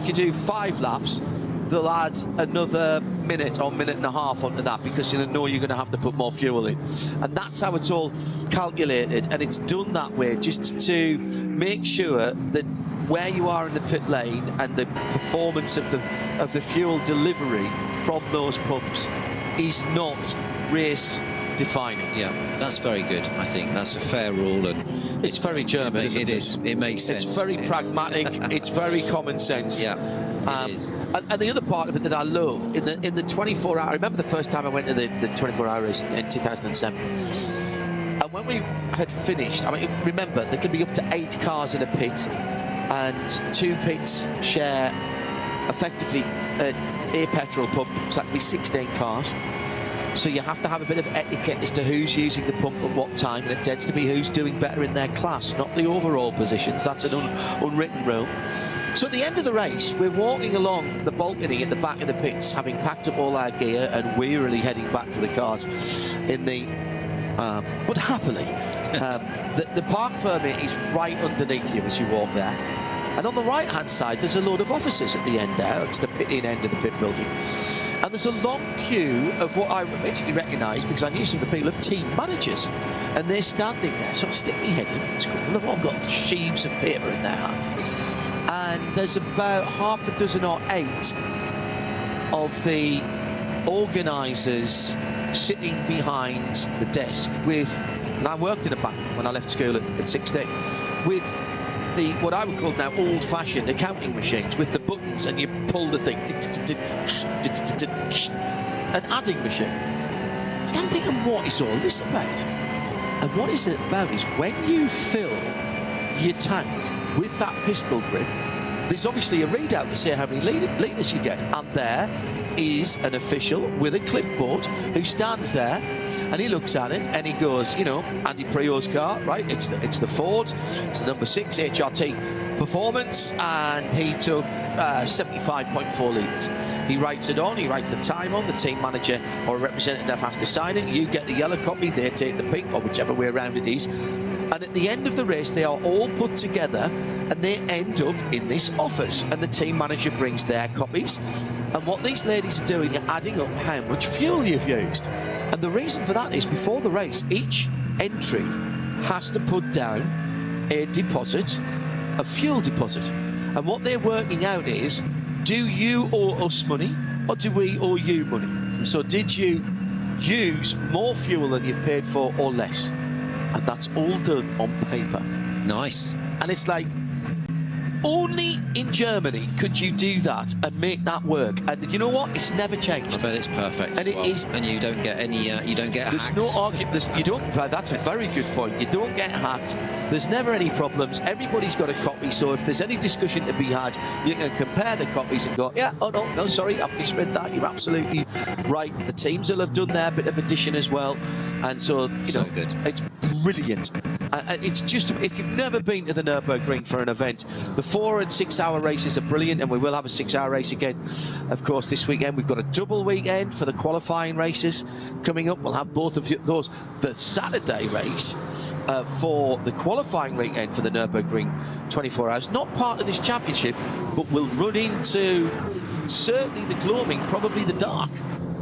you do 5 laps, they'll add another minute or minute and a half onto that because you know you're going to have to put more fuel in. And that's how it's all calculated, and it's done that way just to make sure that where you are in the pit lane and the performance of the fuel delivery from those pumps is not race defining. Yeah, that's very good. I think that's a fair rule, and it's very German. It is. It makes sense. It's very pragmatic. It's very common sense. Yeah. It is. And the other part of it that I love in the 24-hour. I remember the first time I went to the 24-hour race in 2007. And when we had finished, I mean, remember there can be up to 8 cars in a pit, and 2 pits share effectively a petrol pump, so that can be 16 cars. So you have to have a bit of etiquette as to who's using the pump at what time, and it tends to be who's doing better in their class, not the overall positions. That's an unwritten rule. So at the end of the race, we're walking along the balcony at the back of the pits, having packed up all our gear and wearily heading back to the cars in the... but happily, the park permit is right underneath you as you walk there. And on the right-hand side, there's a load of officers at the end there. It's the pit-in end of the pit building. And there's a long queue of what I immediately recognised, because I knew some of the people, of team managers. And they're standing there, sort of stick my head in. It's cool. They've all got sheaves of paper in their hand. And there's about half a dozen or 8 of the organisers sitting behind the desk with... And I worked in a bank when I left school at 16. with the, what I would call now, old-fashioned accounting machines with the buttons, and you pull the thing, an adding machine. And I'm thinking, what is all this about? And what is it about is when you fill your tank with that pistol grip, there's obviously a readout to say how many litres you get, and there is an official with a clipboard who stands there, and he looks at it and he goes, you know, Andy Prio's car, right? It's the Ford, it's the number 6 HRT Performance, and he took 75.4 litres. He writes it on, he writes the time on, the team manager or a representative has to sign it, you get the yellow copy, they take the pink, or whichever way around it is. And at the end of the race, they are all put together and they end up in this office, and the team manager brings their copies. And what these ladies are doing are adding up how much fuel you've used. And the reason for that is before the race, each entry has to put down a deposit, a fuel deposit. And what they're working out is, do you owe us money or do we owe you money? So did you use more fuel than you've paid for or less? And that's all done on paper. Nice. And it's like, only in Germany could you do that and make that work. And you know what? It's never changed. I bet it's perfect. And it is. And you don't get any. You don't get There's hacked. no argument. You don't. That's a very good point. You don't get hacked. There's never any problems. Everybody's got a copy. So if there's any discussion to be had, you can compare the copies and go, yeah, oh no, sorry, I've misread that. You're absolutely right. The teams will have done their bit of addition as well. And so, you know, good. It's brilliant. It's just, if you've never been to the Nürburgring for an event, the 4 and 6 hour races are brilliant, and we will have a 6 hour race again, of course, this weekend. We've got a double weekend for the qualifying races coming up. We'll have both of those. The Saturday race for the qualifying weekend for the Nürburgring 24 hours, not part of this championship, but will run into certainly the gloaming, probably the dark.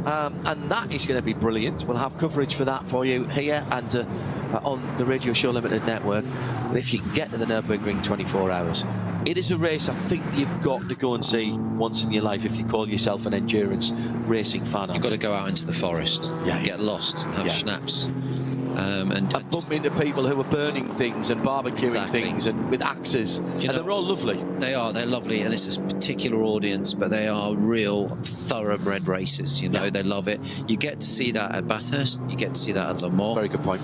And that is going to be brilliant. We'll have coverage for that for you here and on the Radio Show Limited network. But if you can get to the Nürburgring 24 hours, it is a race I think you've got to go and see once in your life if you call yourself an endurance racing fan. You've got to go out into the forest, get lost and have schnapps. And bump into people who are burning things and barbecuing things and with axes. And they're all lovely. They're lovely, and it's a particular audience, but they are real thoroughbred races. You know, they love it. You get to see that at Bathurst. You get to see that at Le Mans. Very good point.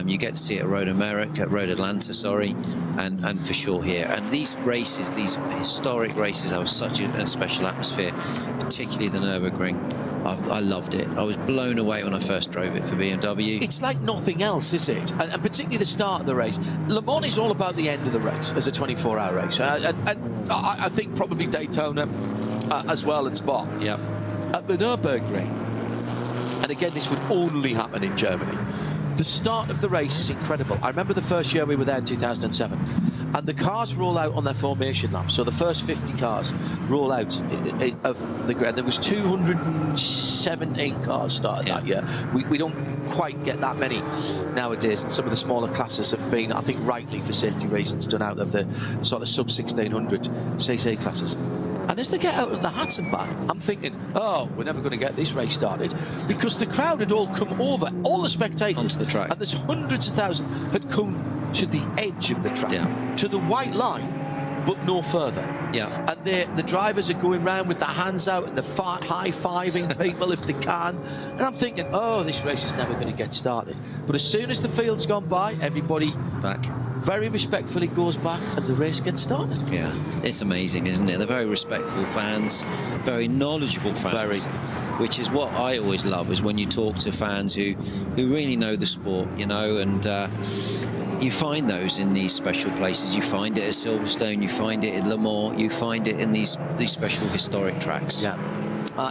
You get to see it at Road Atlanta, sorry, and for sure here. And these races, these historic races, have such a special atmosphere, particularly the Nürburgring. I loved it. I was blown away when I first drove it for BMW. It's like nothing else, is it? And particularly the start of the race. Le Mans is all about the end of the race as a 24-hour race. And I think probably Daytona as well, and Spa. Yeah. At the Nürburgring, and again, this would only happen in Germany, the start of the race is incredible. I remember the first year we were there in 2007. And the cars roll out on their formation lap. So the first 50 cars roll out of the grid. There was 217 cars started that year. We don't quite get that many nowadays. And some of the smaller classes have been, I think rightly for safety reasons, done out of the sort of sub 1600 CC classes. And as they get out of the hats and back, I'm thinking, oh, we're never going to get this race started, because the crowd had all come over, all the spectators onto the track, and there's hundreds of thousands had come to the edge of the track, to the white line, but no further. And the drivers are going round with their hands out and they're high-fiving people if they can. And I'm thinking, oh, this race is never going to get started. But as soon as the field's gone by, everybody back very respectfully goes back and the race gets started. Yeah, it's amazing, isn't it? They're very respectful fans, very knowledgeable fans. Which is what I always love, is when you talk to fans who really know the sport, you know, and you find those in these special places. You find it at Silverstone, you find it at Le Mans, you find it in these special historic tracks. Yeah.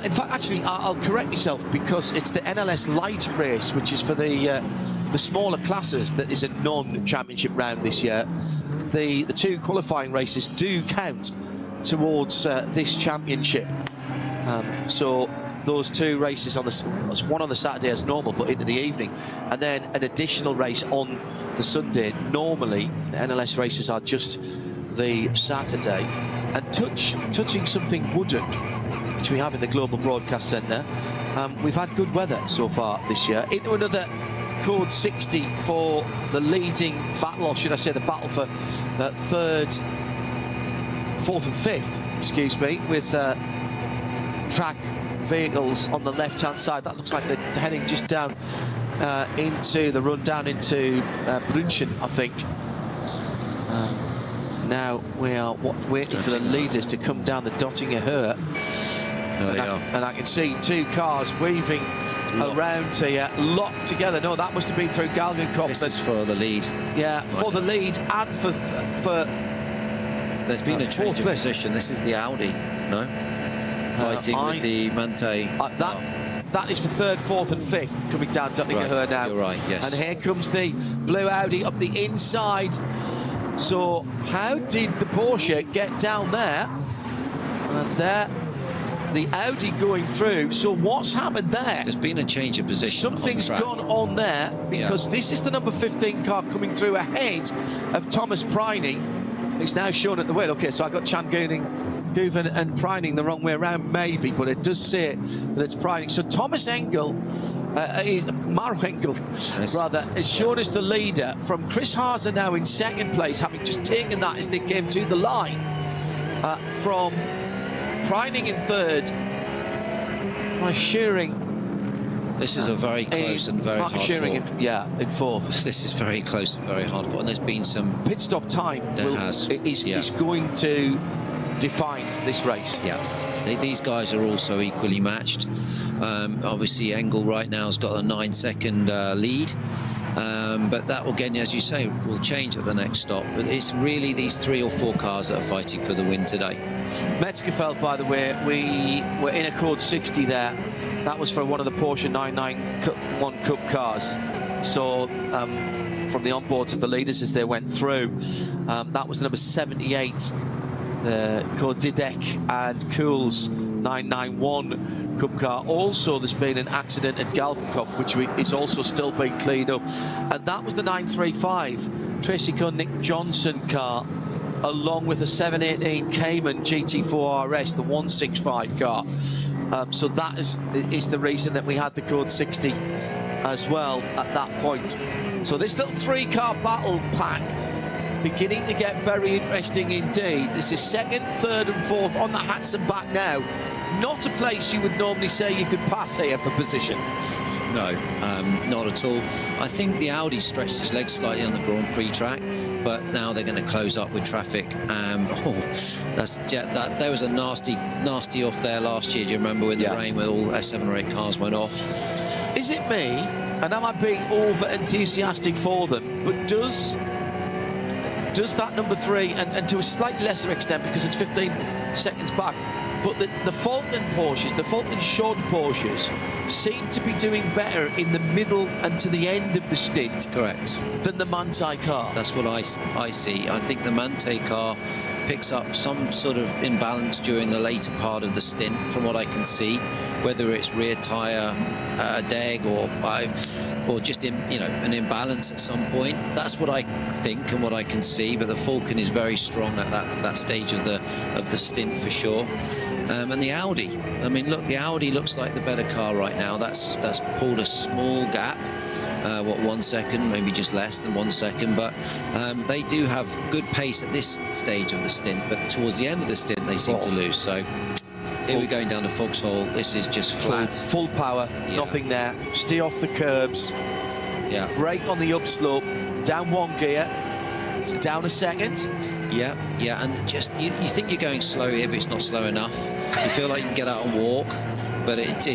In fact, actually, I'll correct myself, because it's the NLS Light race, which is for the smaller classes, that is a non-championship round this year. The two qualifying races do count towards this championship. So those two races on one on the Saturday as normal, but into the evening, and then an additional race on the Sunday. Normally, the NLS races are just the Saturday. And touching something wooden, which we have in the Global Broadcast Centre, we've had good weather so far this year. Into another chord 60 for the leading battle, or should I say the battle for third, fourth and fifth, excuse me, with track vehicles on the left-hand side. That looks like they're heading just down into the run down into Brünchen, I think. Now we are waiting for the leaders to come down the Dottinger Höhe. And I can see two cars weaving around here, locked together. No, that must have been through Galgenkopf. This is for the lead. Yeah, for the lead and for there's been a change of position. This is the Audi, no? Fighting with the Mante. That is for third, fourth and fifth, coming down Dottinger Höhe now. You're right, yes. And here comes the blue Audi up the inside. So how did the Porsche get down there? And there, the Audi going through. So what's happened there? There's been a change of position. Something's gone on there, because this is the number 15 car coming through ahead of Thomas Preining, who's now shown at the wheel. Okay, so I got Chan Guven and Preining the wrong way around, maybe, but it does say that it's Preining. So Thomas Engel, Maro Engel, rather, is shown as the leader, from Chris Haase now in second place, having just taken that as they came to the line, from Preining in third, by Shearing. This is a very close and very hard fought. In fourth. This is very close and very hard fought, and there's been some pit stop time. Is going to define this race. Yeah, these guys are also equally matched. Obviously, Engel right now has got a 9-second lead, but that, again, as you say, will change at the next stop. But it's really these 3 or 4 cars that are fighting for the win today. Metzgerfeld, by the way, we were in a chord 60 there. That was for one of the Porsche 991 Cup cars. So from the onboards of the leaders as they went through, that was the number 78. Called ADAC and Kuhl's 991 Cup car. Also, there's been an accident at Galgenkopf, which is also still being cleaned up. And that was the 935 Tracy Nick Johnson car, along with a 718 Cayman GT4 RS, the 165 car. So that is the reason that we had the chord 60 as well at that point. So this little 3-car battle pack beginning to get very interesting indeed. This is second, third and fourth on the hats and back now. Not a place you would normally say you could pass here for position. No, not at all. I think the Audi stretched his legs slightly on the Grand Prix track, but now they're going to close up with traffic. There was a nasty off there last year. Do you remember with the rain, where all 7 or 8 cars went off? Is it me, and am I being over enthusiastic for them? But does that number 3, and to a slightly lesser extent because it's 15 seconds back, but the Falken Porsches, the Falken Shod Porsches, seem to be doing better in the middle and to the end of the stint. Correct. Than the Mante car. That's what I see. I think the Mante car picks up some sort of imbalance during the later part of the stint, from what I can see, whether it's rear tyre deg or just an imbalance at some point. That's what I think and what I can see. But the Falken is very strong at that stage of the stint for sure. And the Audi, I mean, look, the Audi looks like the better car right now. That's pulled a small gap. 1 second, maybe just less than 1 second, but they do have good pace at this stage of the stint, but towards the end of the stint they seem to lose. So here we're going down to Foxhole. This is just flat. Full power, nothing there. Stay off the curbs. Yeah. Brake on the upslope, down 1 gear, down a second. Yeah, and just you think you're going slow here, but it's not slow enough. You feel like you can get out and walk, but it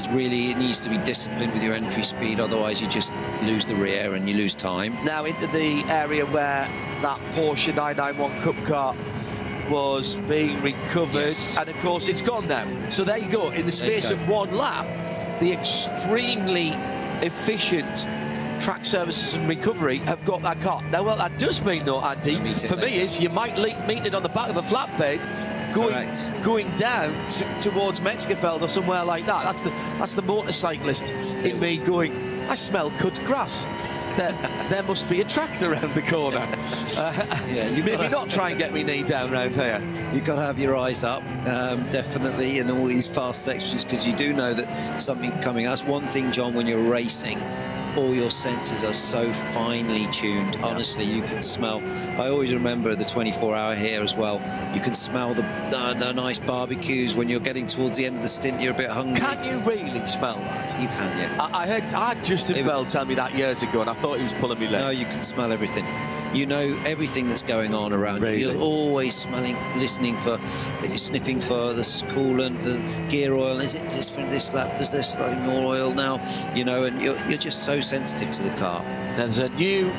needs to be disciplined with your entry speed, otherwise you just lose the rear and you lose time. Now into the area where that Porsche 991 Cup car was being recovered, and of course it's gone now. So there you go, in the space of 1 lap, the extremely efficient track services and recovery have got that car. Now, what that does mean, though, Andy, for me, is you might meet it on the back of a flatbed going down towards Metzgerfeld or somewhere like that. That's the motorcyclist in me going, I smell cut grass. There must be a tractor around the corner. You maybe not try and get me knee down round here. You've got to have your eyes up, definitely, in all these fast sections, because you do know that something's coming. That's one thing, John, when you're racing. all your senses are so finely tuned. Honestly, you can smell. I always remember the 24-hour here as well. You can smell the nice barbecues when you're getting towards the end of the stint. You're a bit hungry. Can you really smell that? You can, yeah. I had Justin Bell tell me that years ago, and I thought he was pulling me leg. No, you can smell everything. You know everything that's going on around you. You're always smelling, listening for, you're sniffing for the coolant, the gear oil. Is it different this lap? Does there slightly more oil now? You know, and you're just so sensitive to the car. Now there's a new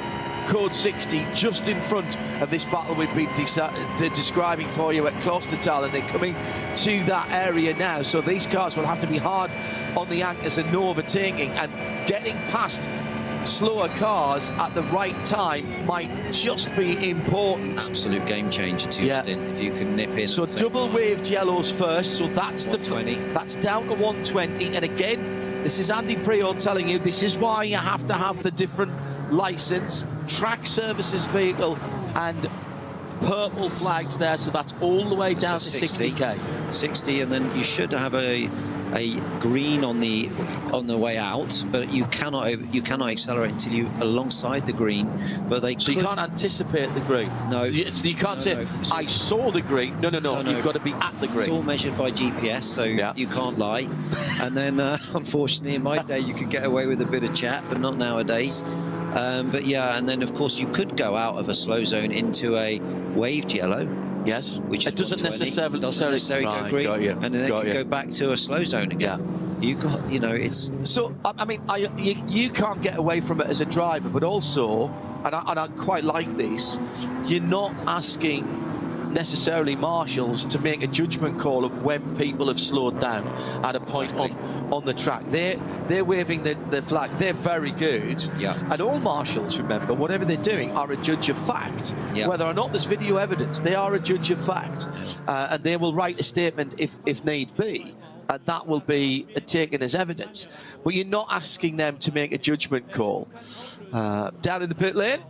Code 60 just in front of this battle we've been describing for you at Klostertal, and they're coming to that area now. So these cars will have to be hard on the anchors and no overtaking, and getting past slower cars at the right time might just be important. Absolute game changer to your stint if you can nip in. So double waved yellows first, so that's the 20. That's down to 120, and again, this is Andy Prior telling you this is why you have to have the different license, track services vehicle, and purple flags there. So that's all the way down to 60k. 60, and then you should have a green on the way out, but you cannot accelerate until you alongside the green. But you can't anticipate the green. No, you can't say I saw the green. No. You've got to be at the green. It's all measured by GPS, so you can't lie. And then unfortunately in my day you could get away with a bit of chat, but not nowadays. But yeah, and then of course you could go out of a slow zone into a waved yellow. Yes, which it doesn't necessarily go green, and then it can go back to a slow zone again. You got, you know, it's so. I mean, you can't get away from it as a driver, but also, and I quite like this. You're not asking necessarily marshals to make a judgment call of when people have slowed down at a point on the track. They're waving the flag. They're very good. Yeah. And all marshals, remember, whatever they're doing, are a judge of fact. Yeah. Whether or not there's video evidence, they are a judge of fact, and they will write a statement if need be. And that will be taken as evidence. But you're not asking them to make a judgment call. Down in the pit lane,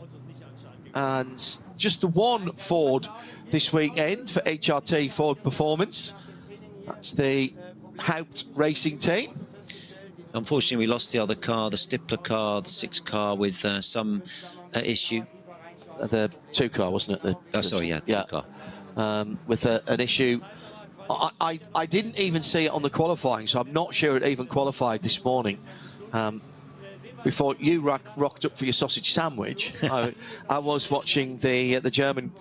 and just the one Ford this weekend for HRT Ford Performance. That's the Haupt Racing team. Unfortunately, we lost the other car, the Stippler car, the 6 car with some issue. The 2 car, wasn't it? The 2 car. With an issue. I didn't even see it on the qualifying, so I'm not sure it even qualified this morning. Before you rocked up for your sausage sandwich, I was watching the German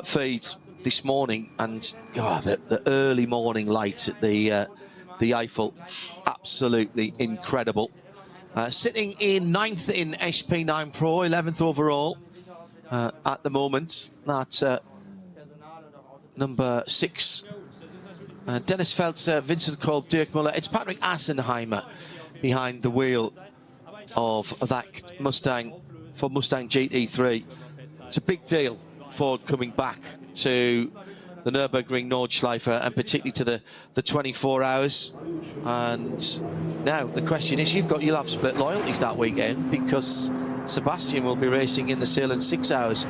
feeds this morning, and the early morning light at the Eiffel, absolutely incredible. Sitting in 9th in SP9 Pro, 11th overall at the moment. That's number 6. Dennis Feltzer, Vincent Kolb, Dirk Muller. It's Patrick Assenheimer behind the wheel of that Mustang for Mustang GT3. It's a big deal for coming back to the Nürburgring Nordschleife, and particularly to the 24 hours. And now the question is, you'll have split loyalties that weekend, because Sebastian will be racing in the Salem 6 hours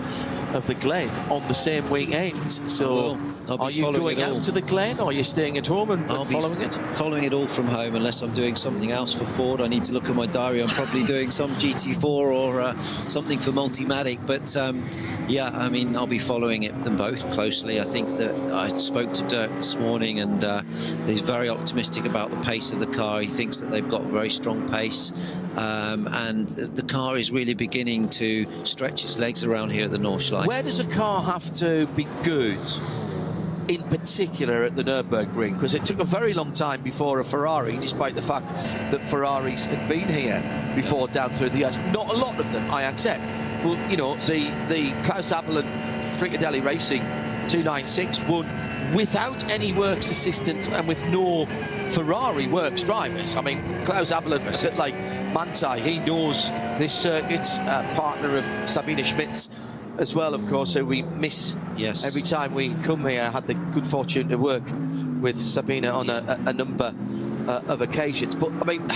of the Glen on the same weekend. So are you going out to the Glen, or are you staying at home and following it? Following it all from home, unless I'm doing something else for Ford. I need to look at my diary. I'm probably doing some GT4 or something for Multimatic. But yeah, I mean, I'll be following them both closely. I think that I spoke to Dirk this morning, and he's very optimistic about the pace of the car. He thinks that they've got a very strong pace, and the car is really beginning to stretch its legs around here at the Nordschleife. Where does a car have to be good, in particular at the Nürburgring? Because it took a very long time before a Ferrari, despite the fact that Ferraris had been here before down through the years. Not a lot of them, I accept. Well, you know, the Klaus Appel and Fricadelli Racing 296 won without any works assistance and with no Ferrari works drivers. I mean, Klaus Appel, a bit like Manthey, he knows this circuit, partner of Sabine Schmitz as well, of course, who we miss every time we come here. I had the good fortune to work with Sabine on a number of occasions. But I mean,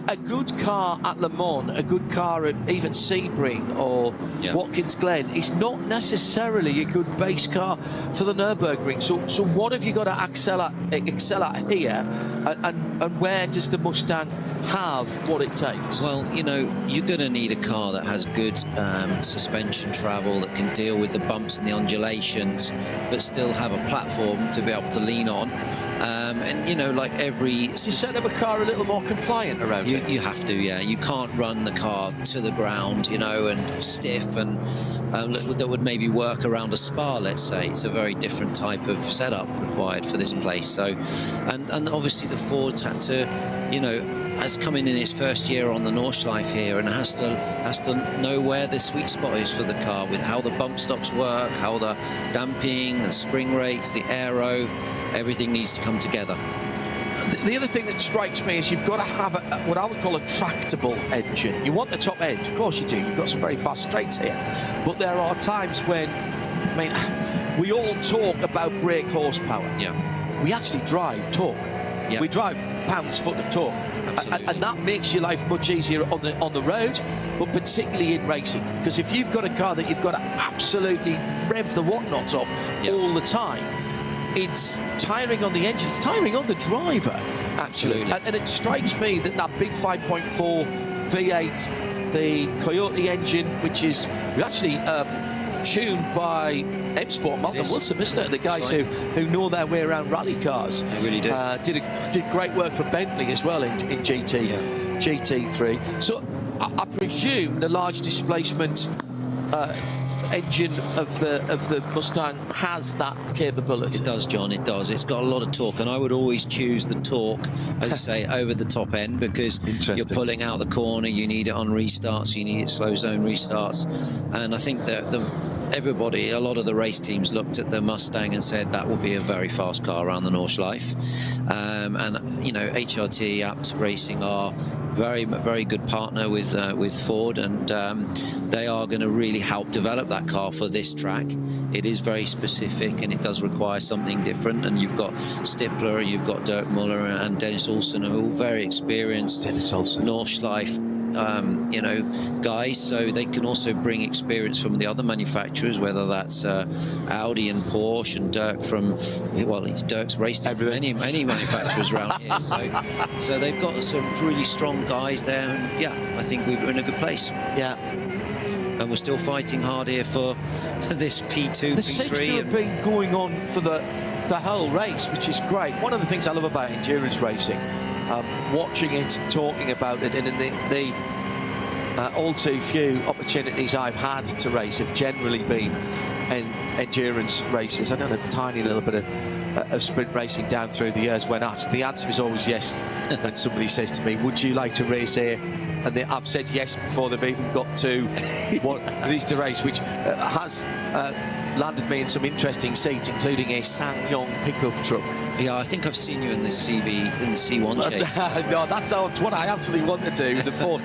a good car at Le Mans, a good car at even Sebring or Watkins Glen, is not necessarily a good base car for the Nürburgring. So what have you got to excel at here, and where does the Mustang have what it takes? Well, you know, you're going to need a car that has good suspension travel, that can deal with the bumps and the undulations, but still have a platform to be able to lean on. And, you know, like every... You set up a car a little more compliant around it. You have to, yeah. You can't run the car to the ground, you know, and stiff, and that would maybe work around a spa, let's say. It's a very different type of setup required for this place. So, and obviously the Ford's had to, you know, has come in its first year on the Nordschleife here, and has to know where the sweet spot is for the car, with how the bump stops work, how the damping, the spring rates, the aero, everything needs to come together. The other thing that strikes me is you've got to have what I would call a tractable engine. You want the top end, of course you do. You've got some very fast straights here, but there are times when, I mean, we all talk about brake horsepower. Yeah. We actually drive torque. Yeah. We drive pounds-foot of torque. And that makes your life much easier on the road, but particularly in racing. Because if you've got a car that you've got to absolutely rev the whatnots off all the time, it's tiring on the engine, it's tiring on the driver, actually. And it strikes me that that big 5.4 V8, the Coyote engine, which is actually tuned by M-Sport, Malcolm Wilson, isn't it? The guys who know their way around rally cars. They really do. Did great work for Bentley as well in GT3. So I presume the large displacement engine of the Mustang has that capability. It does, John, it does. It's got a lot of torque, and I would always choose the torque, as you say, over the top end, because you're pulling out the corner, you need it on restarts, you need it slow zone restarts. And I think that everybody, a lot of the race teams looked at the Mustang and said that will be a very fast car around the Nordschleife. And, you know, HRT Apt Racing are very good partner with Ford, and they are going to really help develop that car for this track. It is very specific, and it does require something different. And you've got Stippler, you've got Dirk Muller and Dennis Olsen, who are all very experienced Nordschleife you know, guys, so they can also bring experience from the other manufacturers, whether that's Audi and Porsche, and Dirk from, well, Dirk's raced in many manufacturers around here, so they've got some really strong guys there, and yeah, I think we're in a good place. Yeah. And we're still fighting hard here for this P2, This P3. seems to have been going on for the whole race, which is great. One of the things I love about endurance racing, watching it, talking about it, and in the all too few opportunities I've had to race have generally been in endurance races. I've done a tiny little bit of sprint racing down through the years when asked. The answer is always yes. And somebody says to me, would you like to race here? And I've said yes before they've even got to what needs to race, which has landed me in some interesting seats, including a SsangYong pickup truck. Yeah, I think I've seen you in the C1 shape. No, that's what I absolutely want to do. The Ford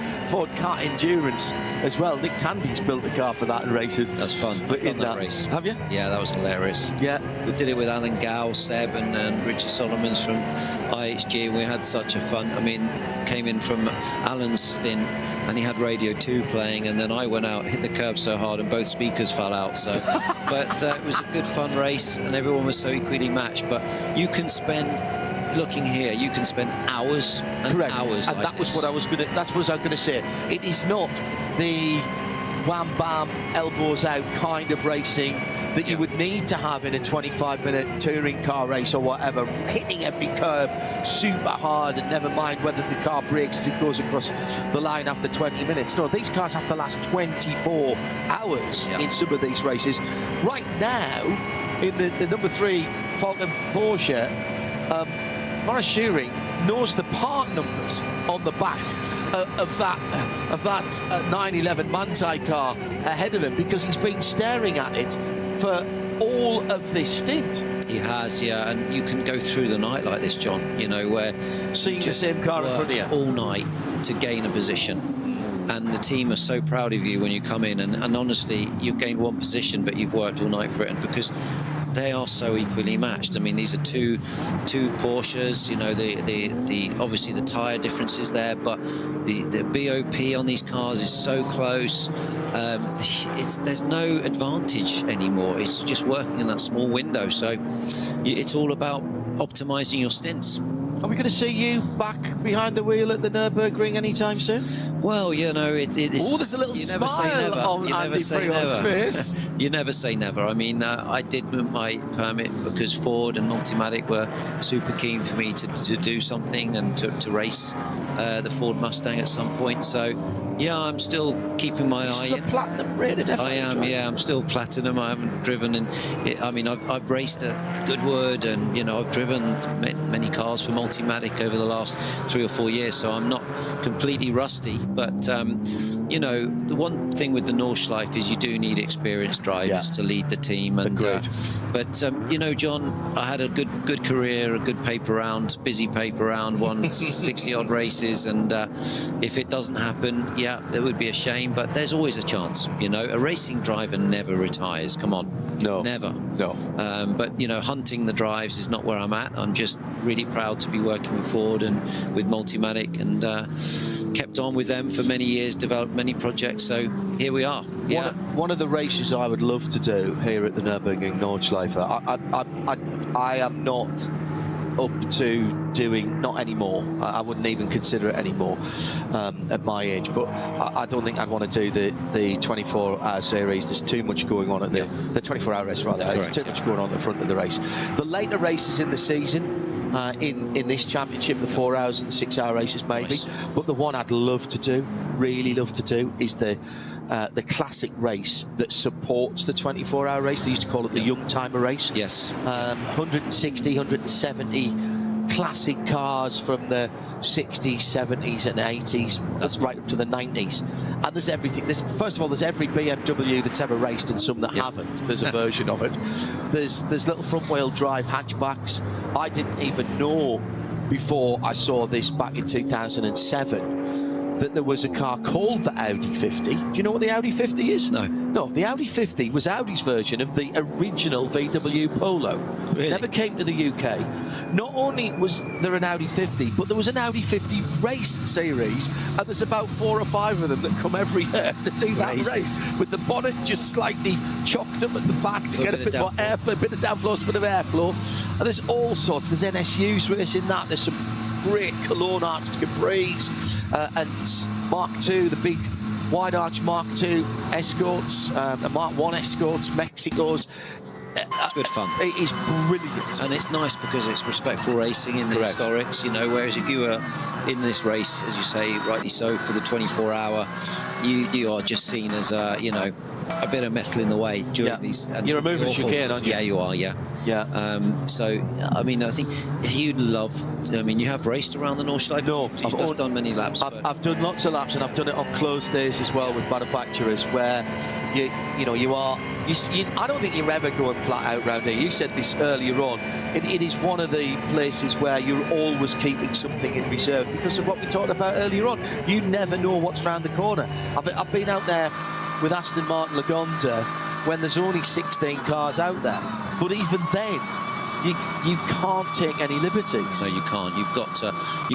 Kart Endurance as well. Nick Tandy's built the car for that in races. That's fun. But I've done that race. Have you? Yeah, that was hilarious. Yeah. We did it with Alan Gow, Seb, and Richard Solomons from IHG, and we had such a fun. I mean, came in from Alan's stint, and he had Radio 2 playing, and then I went out, hit the curb so hard, and both speakers fell out. So, but it was a good fun race, and everyone was so equally matched. But you can spend, looking here, you can spend hours and hours. And like that was what I was going to. That's what I was going to say. It is not the wham bam elbows out kind of racing that you would need to have in a 25-minute touring car race or whatever, hitting every curb super hard, and never mind whether the car brakes as it goes across the line after 20 minutes. No, these cars have to last 24 hours in some of these races. Right now, in the number 3 Falcon Porsche, Maurice Schuring knows the part numbers on the back of that 911 Manthey car ahead of him, because he's been staring at it for all of this stint. He has, yeah, and you can go through the night like this, John, you know, where seeing the same car in front of you all night to gain a position. And the team are so proud of you when you come in, and honestly, you've gained one position, but you've worked all night for it. And because they are so equally matched. I mean, these are two Porsches. You know, the obviously the tyre differences there, but the BOP on these cars is so close. There's no advantage anymore. It's just working in that small window. So it's all about optimizing your stints. Are we going to see you back behind the wheel at the Nürburgring anytime soon? Well, you know, it is. Oh, there's a little smile on Andy Friel's face. You never say never. I mean, I did my permit because Ford and Multimatic were super keen for me to do something and to race the Ford Mustang at some point. So, yeah, I'm still keeping my eye in. Platinum rated, I am, yeah. I'm still platinum. I haven't driven, and I mean, I've raced at Goodwood, and you know, I've driven many cars for Multimatic over the last 3 or 4 years. So I'm not completely rusty. But you know, the one thing with the Nordschleife is you do need experienced drivers to lead the team. And but you know, John, I had a good career, a good paper round, busy paper round, won 60 odd races, and if it doesn't happen, yeah, it would be a shame. But there's always a chance. You know, a racing driver never retires. Come on, no, never, no. But you know, hunting the drives is not where I'm at. I'm just really proud to be working with Ford and with Multimatic, and kept on with them for many years, developed many projects, so here we are. Yeah. One of the races I would love to do here at the Nürburgring Nordschleife, I am not up to doing, not anymore. I wouldn't even consider it anymore at my age, but I don't think I'd want to do the 24-hour series. There's too much going on at the 24-hour race, rather. There's too much going on at the front of the race. The later races in the season, in this championship, the 4 hours and 6 hour races maybe, but the one I'd love to do, really love to do, is the classic race that supports the 24-hour race. They used to call it the young timer race. Yes. 160, 170 classic cars from the 60s, 70s and 80s. That's right up to the 90s. And there's everything. First of all, there's every BMW that's ever raced and some that haven't. There's a version of it. There's little front-wheel drive hatchbacks. I didn't even know before I saw this back in 2007 that there was a car called the Audi 50. Do you know what the Audi 50 is? No. No, the Audi 50 was Audi's version of the original VW Polo. Really? Never came to the UK. Not only was there an Audi 50, but there was an Audi 50 race series, and there's about 4 or 5 of them that come every year to do that race, with the bonnet just slightly chocked up at the back to get a bit more airflow, a bit of downflow, a bit of airflow. And there's all sorts. There's NSUs racing that. There's some great Cologne arched Capris and Mark II, the big wide arch Mark II Escorts, Mark I Escorts, Mexico's. It's good fun. It is brilliant. And it's nice because it's respectful racing in the historics, you know, whereas if you were in this race, as you say, rightly so, for the 24-hour, you are just seen as, you know, a bit of metal in the way during these. And you're a moving chicane, aren't you? Yeah, you are, yeah. So, I mean, I think you'd love, I mean, you have raced around the Nordschleife? No. You've just done many laps. I've done lots of laps, and I've done it on closed days as well with manufacturers, where you know, I don't think you're ever going flat out round here. You said this earlier on. It is one of the places where you're always keeping something in reserve because of what we talked about earlier on. You never know what's round the corner. I've been out there with Aston Martin Lagonda when there's only 16 cars out there, but even then you can't take any liberties. No, you can't. You've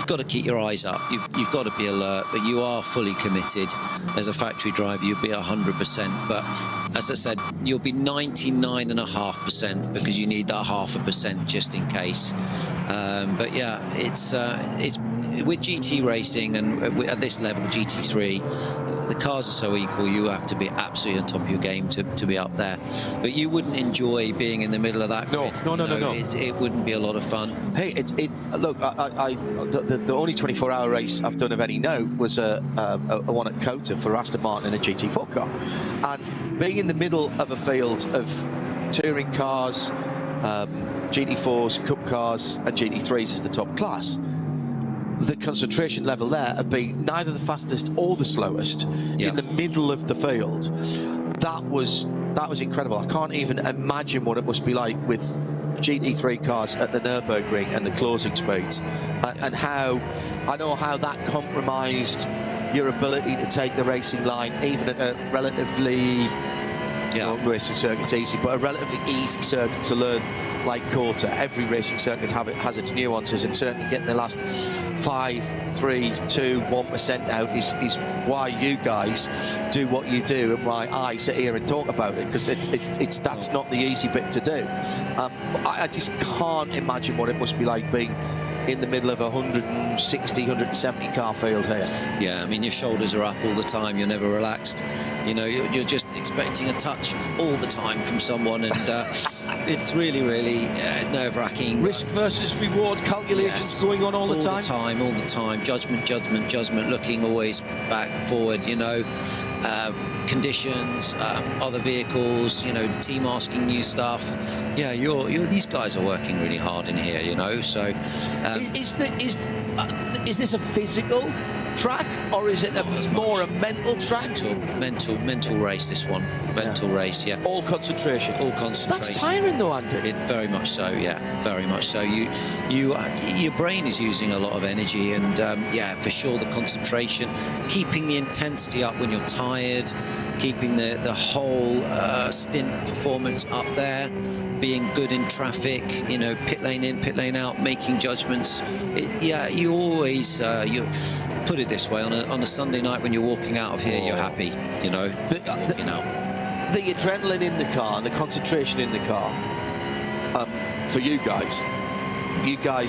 got to keep your eyes up. You've got to be alert, but you are fully committed. As a factory driver, you'll be 100%, but as I said, you'll be 99.5% because you need that 0.5% just in case. But yeah, it's with GT racing and at this level, GT3, the cars are so equal. You have to be absolutely on top of your game to be up there. But you wouldn't enjoy being in the middle of that grid. No. It wouldn't be a lot of fun. Hey, look, the only 24-hour race I've done of any note was a one at Cota for Aston Martin in a GT4 car, and being in the middle of a field of touring cars, GT4s, Cup cars, and GT3s is the top class. The concentration level there of being neither the fastest or the slowest in the middle of the field. That was incredible. I can't even imagine what it must be like with GT3 cars at the Nürburgring and the closing speeds, and how that compromised your ability to take the racing line even at a relatively racing circuit's easy, but a relatively easy circuit to learn like Quarter. Every racing circuit has its nuances, and certainly getting the last 5, 3, 2, 1% out is why you guys do what you do, and why I sit here and talk about it, because that's not the easy bit to do. I just can't imagine what it must be like being in the middle of a 160, 170 car field here. Yeah, I mean, your shoulders are up all the time. You're never relaxed. You know, you're just expecting a touch all the time from someone, and it's really, really nerve-wracking. Risk versus reward calculations going on all the time? All the time. Judgment, looking always back, forward, you know. Conditions, other vehicles, you know, the team asking you stuff. Yeah, these guys are working really hard in here, you know, so... Is this a physical track, or is it more a mental track? Mental race, this one. Mental race, yeah. All concentration. All concentration. That's tiring though, Andy. Very much so, yeah. Very much so. Your brain is using a lot of energy, and yeah, for sure, the concentration, keeping the intensity up when you're tired, keeping the whole stint performance up there, being good in traffic, you know, pit lane in, pit lane out, making judgments. Yeah, you always you put it this way, on a Sunday night when you're walking out of here, you're happy, you know, walking out. The adrenaline in the car and the concentration in the car, for you guys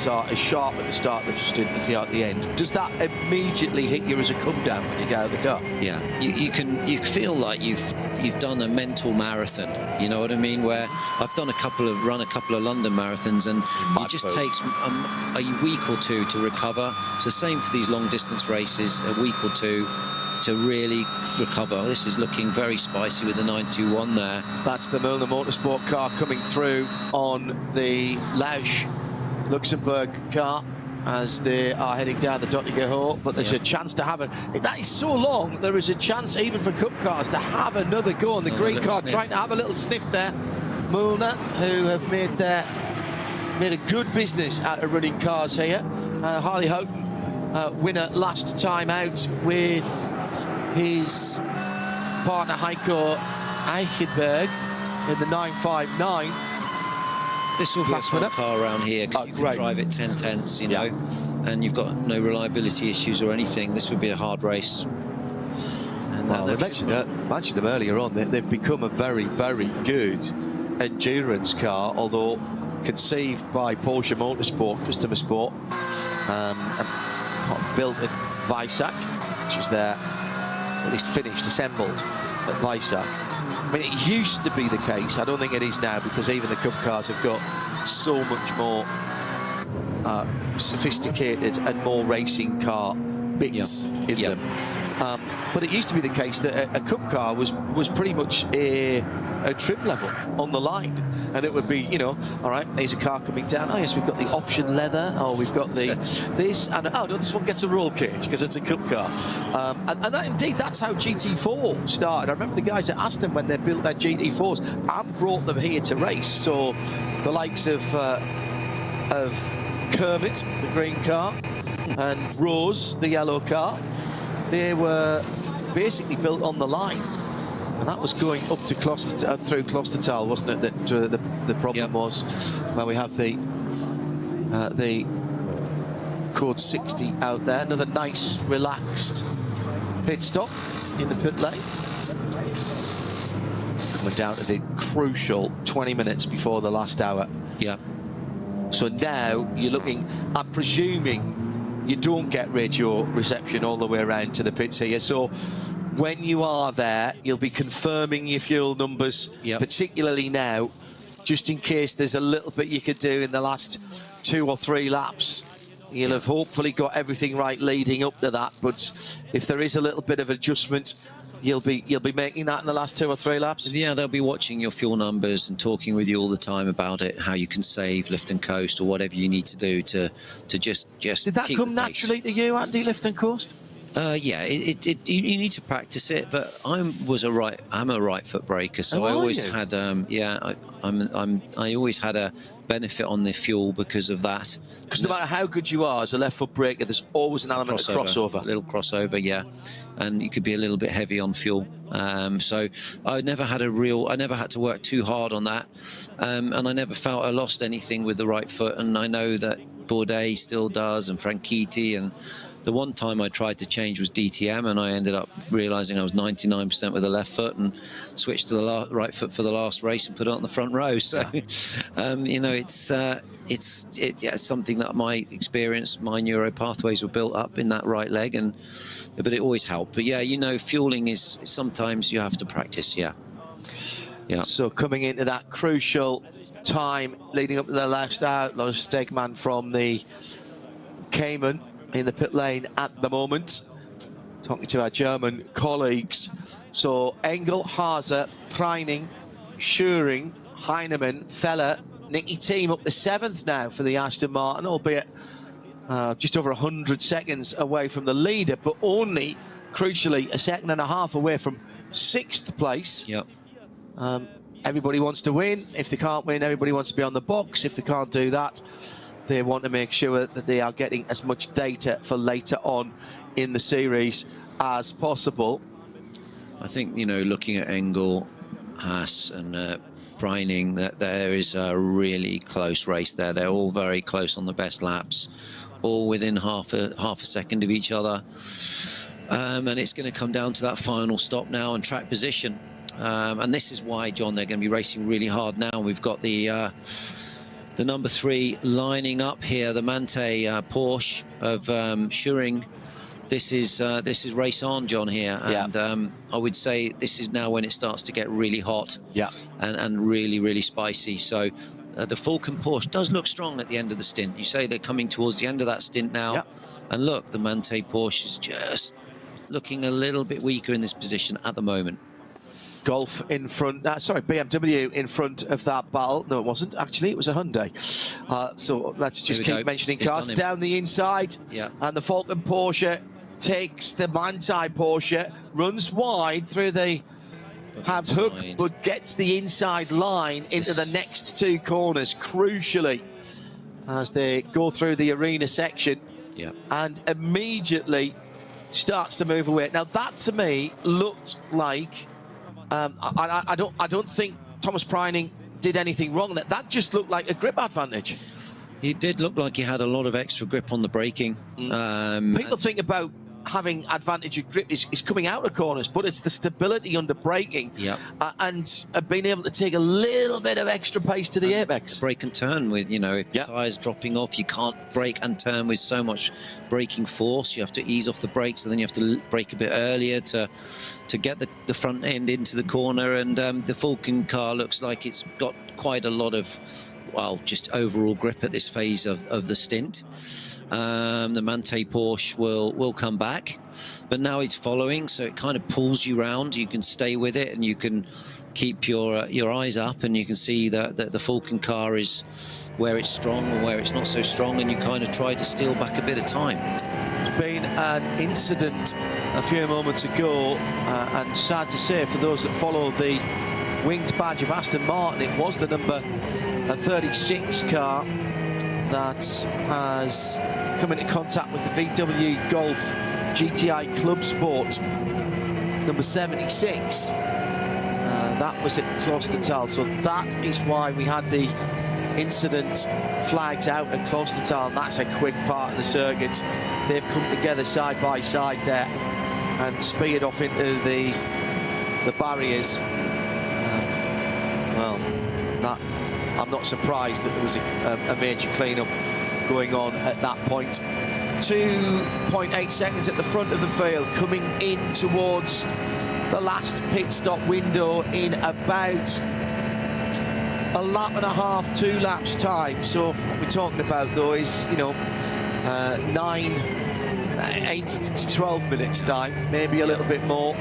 are as sharp at the start of the stint as they are at the end. Does that immediately hit you as a come down when you get out of the car? Yeah, you feel like you've done a mental marathon, you know what I mean, where I've run a couple of London marathons, and it just takes a week or two to recover. It's the same for these long distance races, a week or two to really recover. This is looking very spicy with the 921 there. That's the Milner Motorsport car coming through on the Lausch Luxembourg car as they are heading down the Dottinger, but there's a chance to have it. That is so long, there is a chance even for Cup cars to have another go on the green car, trying to have a little sniff there. Milner, who have made a good business out of running cars here. Harley Houghton, winner last time out with his partner Heiko Eichenberg in the 959. This will be a fun car around here, because you can drive it 10 tenths, you know, and you've got no reliability issues or anything. This would be a hard race. And well, I mentioned them earlier on. They've become a very, very good endurance car, although conceived by Porsche Motorsport, Customer Sport, and built at Weissach, which is their, at least finished, assembled at Weissach. I mean, it used to be the case. I don't think it is now, because even the Cup cars have got so much more sophisticated and more racing car bits in them. But it used to be the case that a Cup car was pretty much a trim level on the line, and it would be, you know, all right, there's a car coming down. Oh yes, we've got the option leather, or we've got the this, and oh no, this one gets a roll cage because it's a Cup car. And that, indeed, that's how GT4 started. I remember the guys at Aston, when they built their GT4s and brought them here to race. So the likes of Kermit, the green car, and Rose, the yellow car, they were basically built on the line. And that was going up to Gloucester, through Gloucestertal, wasn't it? That the problem was where we have the code 60 out there. Another nice, relaxed pit stop in the pit lane. Coming down to the crucial 20 minutes before the last hour. Yeah. So now you're looking, I'm presuming you don't get radio reception all the way around to the pits here. So when you are there, you'll be confirming your fuel numbers, particularly now, just in case there's a little bit you could do in the last 2 or 3 laps. You'll have hopefully got everything right leading up to that, but if there is a little bit of adjustment, you'll be making that in the last 2 or 3 laps. Yeah, they'll be watching your fuel numbers and talking with you all the time about it, how you can save, lift and coast, or whatever you need to do to just Did that come naturally to you, Andy, lift and coast? Yeah, you need to practice it, but I'm a right foot braker, so I always had I always had a benefit on the fuel because of that. Because no matter how good you are as a left foot braker, there's always an element of crossover. A little crossover, yeah, and you could be a little bit heavy on fuel. So I never had to work too hard on that, and I never felt I lost anything with the right foot. And I know that Bourdais still does, and Franchitti, and the one time I tried to change was DTM, and I ended up realizing I was 99% with the left foot and switched to the right foot for the last race and put it on the front row. So, you know, it's something that my experience, my neuro pathways were built up in that right leg, but it always helped. But yeah, you know, fueling is sometimes you have to practice. Yeah. So coming into that crucial time leading up to the last out, Lars Stegman from the Cayman in the pit lane at the moment, talking to our German colleagues. So Engel, Haase, Preining, Schuring, Heinemann, Feller, Nicky Thiem up the 7th now for the Aston Martin, albeit just over 100 seconds away from the leader, but only, crucially, a second and a half away from 6th place. Yep. Everybody wants to win. If they can't win, everybody wants to be on the box. If they can't do that, they want to make sure that they are getting as much data for later on in the series as possible. I think, you know, looking at Engel, Haas and Preining, that there is a really close race there. They're all very close on the best laps, all within half a second of each other. And it's going to come down to that final stop now and track position. And this is why, John, they're going to be racing really hard now. We've got the number 3 lining up here, the Mante Porsche of Schuring. This is race on, John, here, and I would say this is now when it starts to get really hot, and really spicy. So the Falcon Porsche does look strong at the end of the stint. You say they're coming towards the end of that stint now, and look, the Mante Porsche is just looking a little bit weaker in this position at the moment. Golf in front, sorry, BMW in front of that battle. No, it wasn't. Actually, it was a Hyundai. So let's just keep mentioning cars. Down the inside, and the Falcon Porsche takes the Manthey Porsche, runs wide through the Habs hook, but gets the inside line into the next 2 corners, crucially, as they go through the arena section, and immediately starts to move away. Now, that to me looked like I don't think Thomas Preining did anything wrong. That just looked like a grip advantage. He did look like he had a lot of extra grip on the braking. People think about having advantage of grip is coming out of corners, but it's the stability under braking and being able to take a little bit of extra pace to the apex. Brake and turn with, you know, if the tyres dropping off, you can't brake and turn with so much braking force. You have to ease off the brakes, and then you have to brake a bit earlier to get the front end into the corner. And the Falcon car looks like it's got quite a lot of, well, just overall grip at this phase of the stint. The Mante Porsche will come back, but now it's following, so it kind of pulls you round. You can stay with it, and you can keep your eyes up, and you can see that the Falcon car is where it's strong and where it's not so strong, and you kind of try to steal back a bit of time. There's been an incident a few moments ago, and sad to say for those that follow the winged badge of Aston Martin, it was the number 36 car that has come into contact with the VW Golf GTI Club Sport number 76. That was at Klostertal, so that is why we had the incident flags out at Klostertal, and that's a quick part of the circuit. They've come together side by side there and speared off into the barriers. Well, that, I'm not surprised that there was a major clean-up going on at that point. 2.8 seconds at the front of the field, coming in towards the last pit stop window in about a lap and a half, 2 laps time. So what we're talking about, though, is, you know, 8 to 12 minutes time, maybe a little bit more.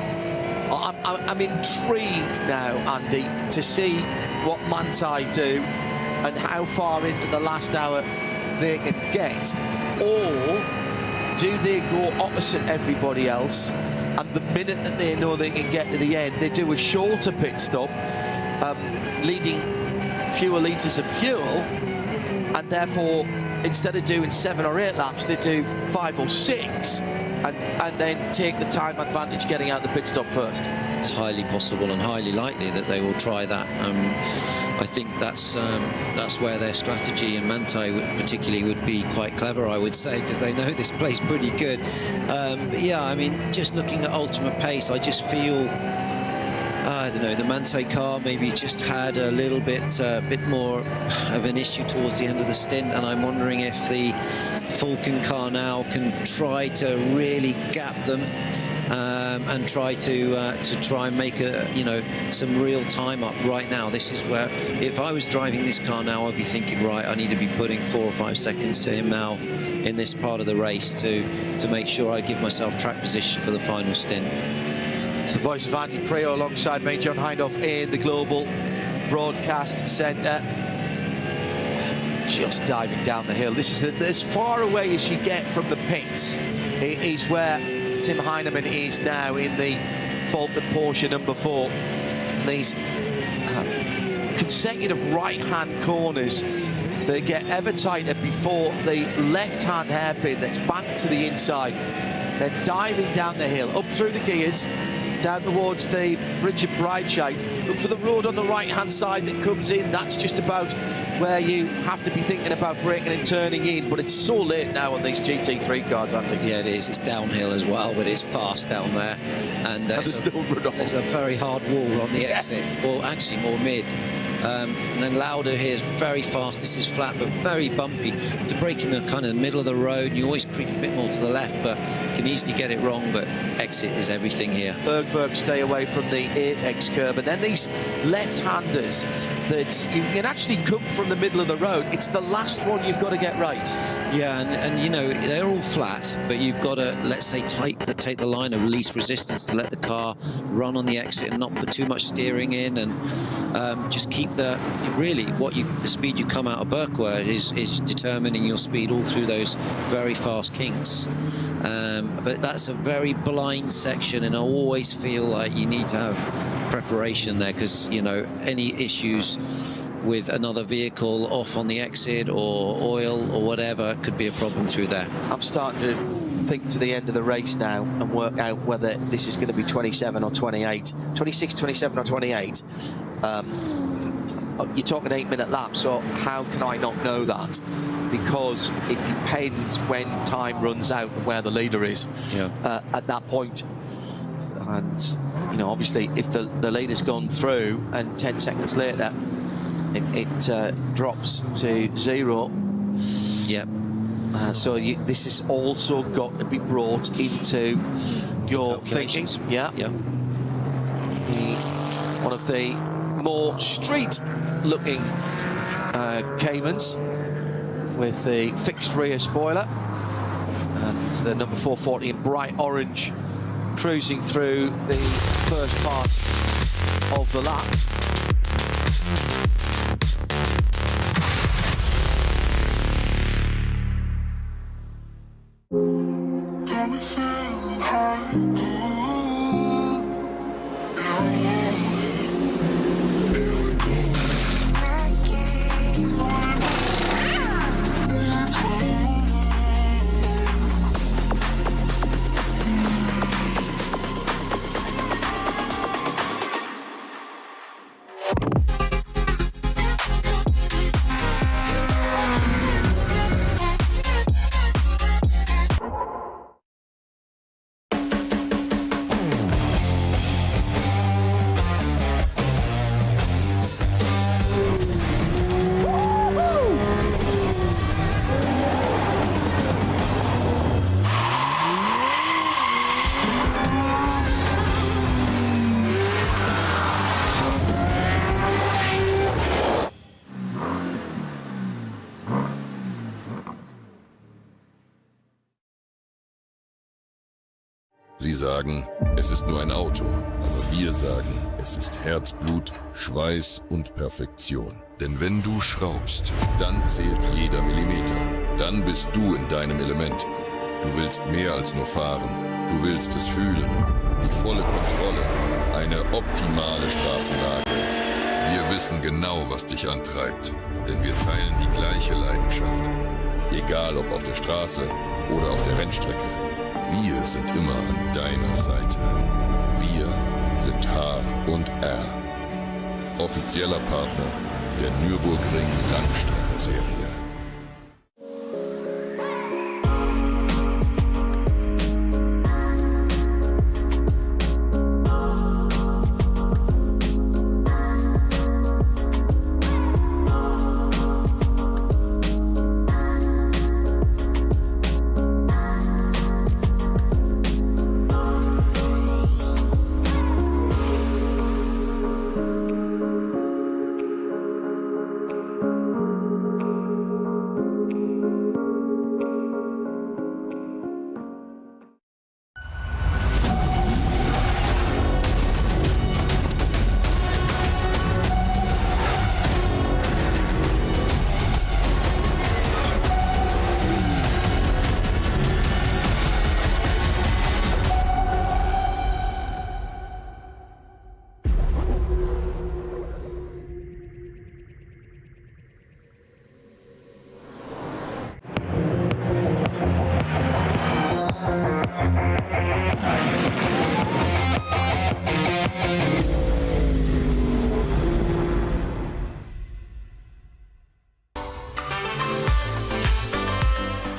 I'm intrigued now, Andy, to see what Manthey do and how far into the last hour they can get, or do they go opposite everybody else? And the minute that they know they can get to the end, they do a shorter pit stop, leading fewer litres of fuel, and therefore, instead of doing 7 or 8 laps, they do 5 or 6, and then take the time advantage getting out the pit stop first. It's highly possible and highly likely that they will try that. I think that's where their strategy in Manthey particularly would be quite clever, I would say, because they know this place pretty good. But yeah, I mean, just looking at ultimate pace, I just feel, I don't know, the Manthey car maybe just had a little bit more of an issue towards the end of the stint, and I'm wondering if the Falcon car now can try to really gap them. And try to make some real time up right now. This is where, if I was driving this car now, I'd be thinking, right, I need to be putting 4 or 5 seconds to him now in this part of the race to make sure I give myself track position for the final stint. It's the voice of Andy Preo alongside me, John Hindhoff, in the Global Broadcast Centre. Just diving down the hill. This is as far away as you get from the pits. It is where Tim Heinemann is now in the Falcon Porsche number 4. And these consecutive right-hand corners, they get ever tighter before the left-hand hairpin that's banked to the inside. They're diving down the hill, up through the gears, down towards the Bridge of Breitscheid. Look for the road on the right-hand side that comes in. That's just about where you have to be thinking about braking and turning in. But it's so late now on these GT3 cars, I think. Yeah, it is. It's downhill as well, but it's fast down there. And there's a very hard wall on the exit. Yes. Well, actually more mid. And then Lauda here is very fast. This is flat, but very bumpy. You have to brake in the kind of middle of the road. You always creep a bit more to the left, but you can easily get it wrong. But exit is everything here. Bergwerk stay away from the apex curb, and then these left-handers that you can actually come from the middle of the road. It's the last one you've got to get right. Yeah, and you know, they're all flat, but you've got to, let's say, take the line of least resistance to let the car run on the exit and not put too much steering in, and just keep the speed you come out of Bergwerk is determining your speed all through those very fast kinks. But that's a very blind section, and I always feel like you need to have preparation there, because you know, any issues with another vehicle off on the exit or oil or whatever could be a problem through there. I'm starting to think to the end of the race now and work out whether this is going to be 27 or 28, 26, 27 or 28. You're talking 8-minute laps, so how can I not know that? Because it depends when time runs out and where the leader is at that point. And you know, obviously, if the leader's gone through and 10 seconds later it drops to 0. Yep. So this has also got to be brought into your thinking. Yeah. Yeah. One of the more street-looking Caymans with the fixed rear spoiler, and the number 440 in bright orange, cruising through the first part of the lap. Sie sagen, es ist nur ein Auto, aber wir sagen, es ist Herzblut, Schweiß und Perfektion. Denn wenn du schraubst, dann zählt jeder Millimeter. Dann bist du in deinem Element. Du willst mehr als nur fahren. Du willst es fühlen. Die volle Kontrolle. Eine optimale Straßenlage. Wir wissen genau, was dich antreibt. Denn wir teilen die gleiche Leidenschaft. Egal ob auf der Straße oder auf der Rennstrecke. Wir sind immer an deiner Seite. Wir sind H&R. Offizieller Partner der Nürburgring Langstrecken-Serie.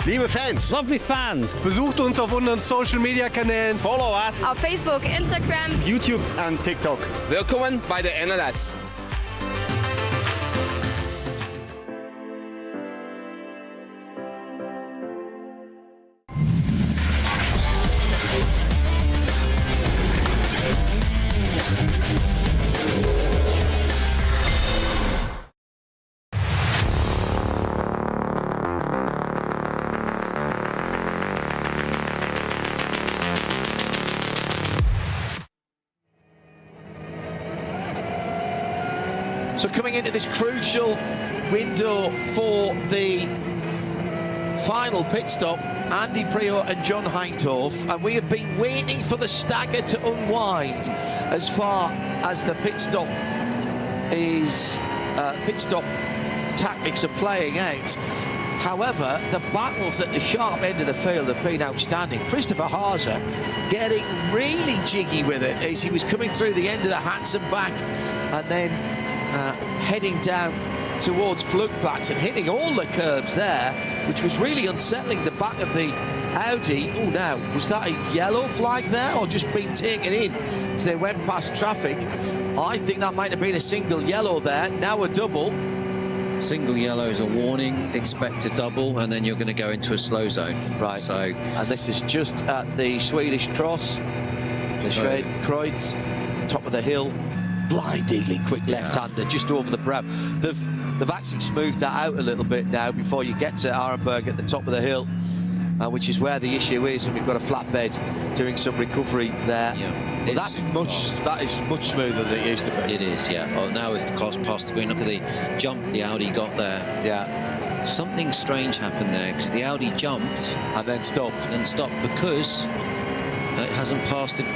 Liebe Fans, Lovely fans. besucht uns auf unseren Social Media Kanälen. Follow us. Auf Facebook, Instagram, YouTube und TikTok. Willkommen bei der NLS. So coming into this crucial window for the final pit stop, Andy Prior and John Hindhoff, and we have been waiting for the stagger to unwind as far as the pit stop tactics are playing out. However, the battles at the sharp end of the field have been outstanding. Christopher Haase getting really jiggy with it as he was coming through the end of the Hansen back and then heading down towards Flugplatz and hitting all the curbs there, which was really unsettling the back of the Audi. Oh, now, was that a yellow flag there or just being taken in as they went past traffic? I think that might have been a single yellow there, now a double. Single yellow is a warning, expect a double, and then you're going to go into a slow zone. Right. So, and this is just at the Swedish cross, the Schwed-Kreuz, top of the hill. Blindingly quick left-hander just over the brow. They've actually smoothed that out a little bit now before you get to Arenberg at the top of the hill, which is where the issue is, and we've got a flatbed doing some recovery there. Yeah, well, that is much smoother than it used to be. It is, yeah. Well, now with the cars past the green, look at the jump the Audi got there. Yeah. Something strange happened there because the Audi jumped and then stopped. Because it hasn't passed it.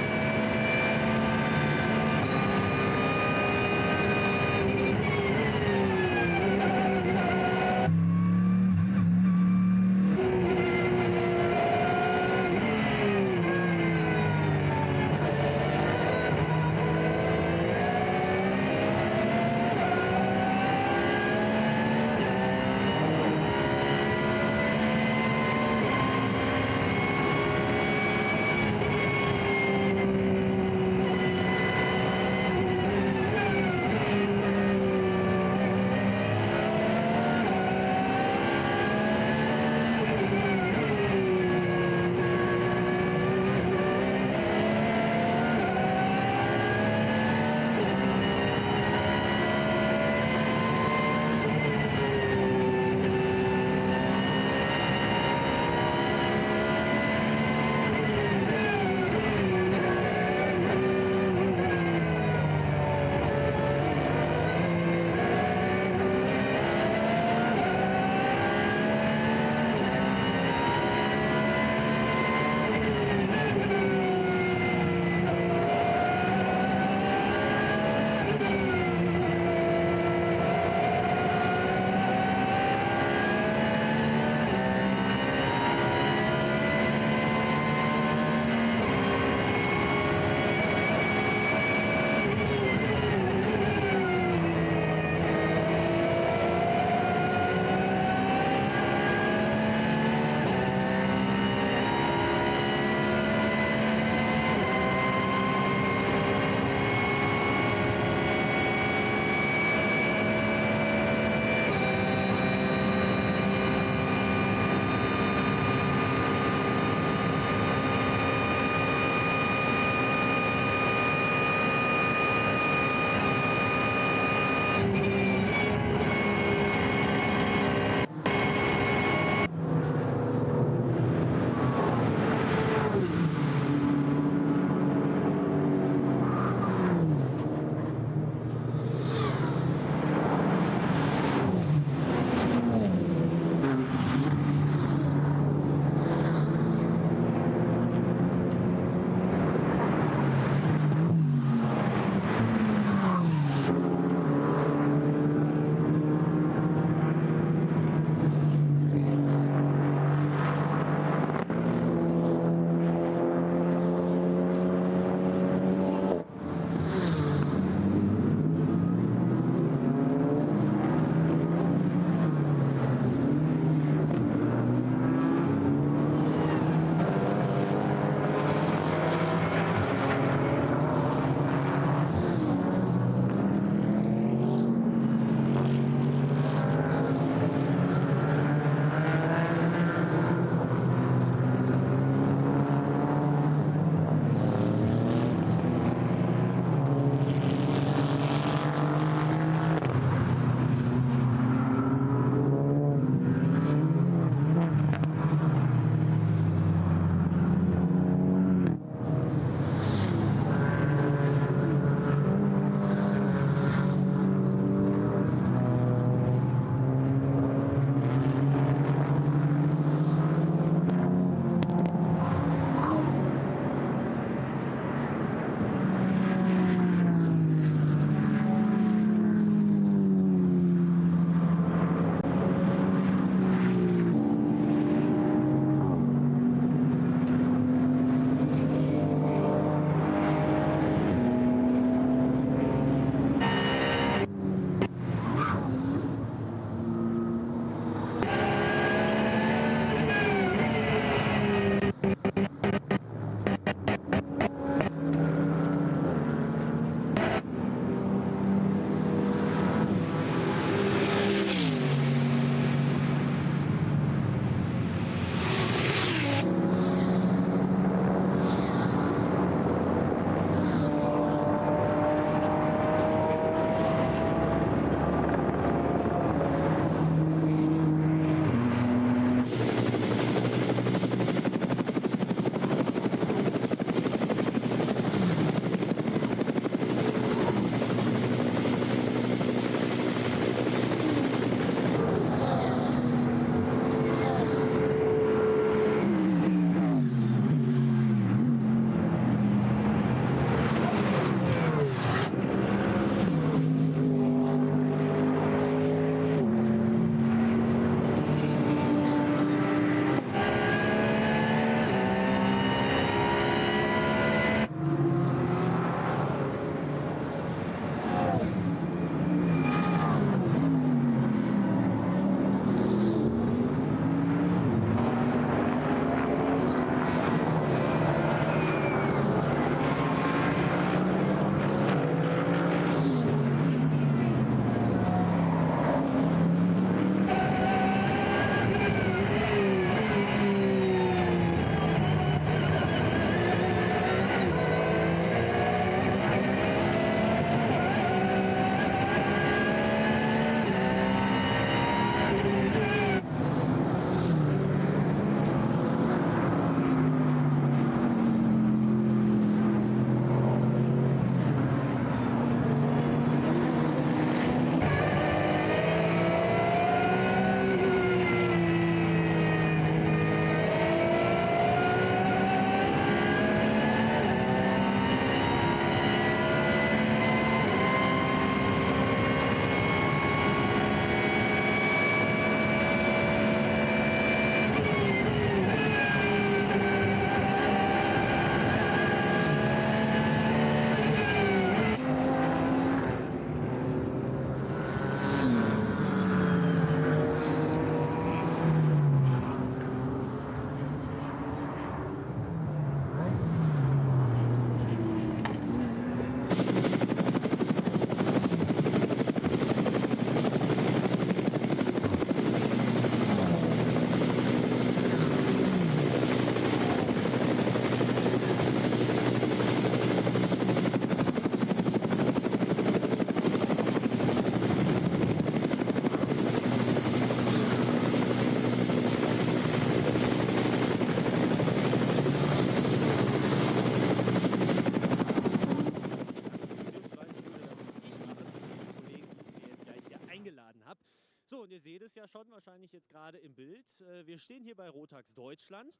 So, und ihr seht es ja schon wahrscheinlich jetzt gerade im Bild. Wir stehen hier bei Rotax Deutschland.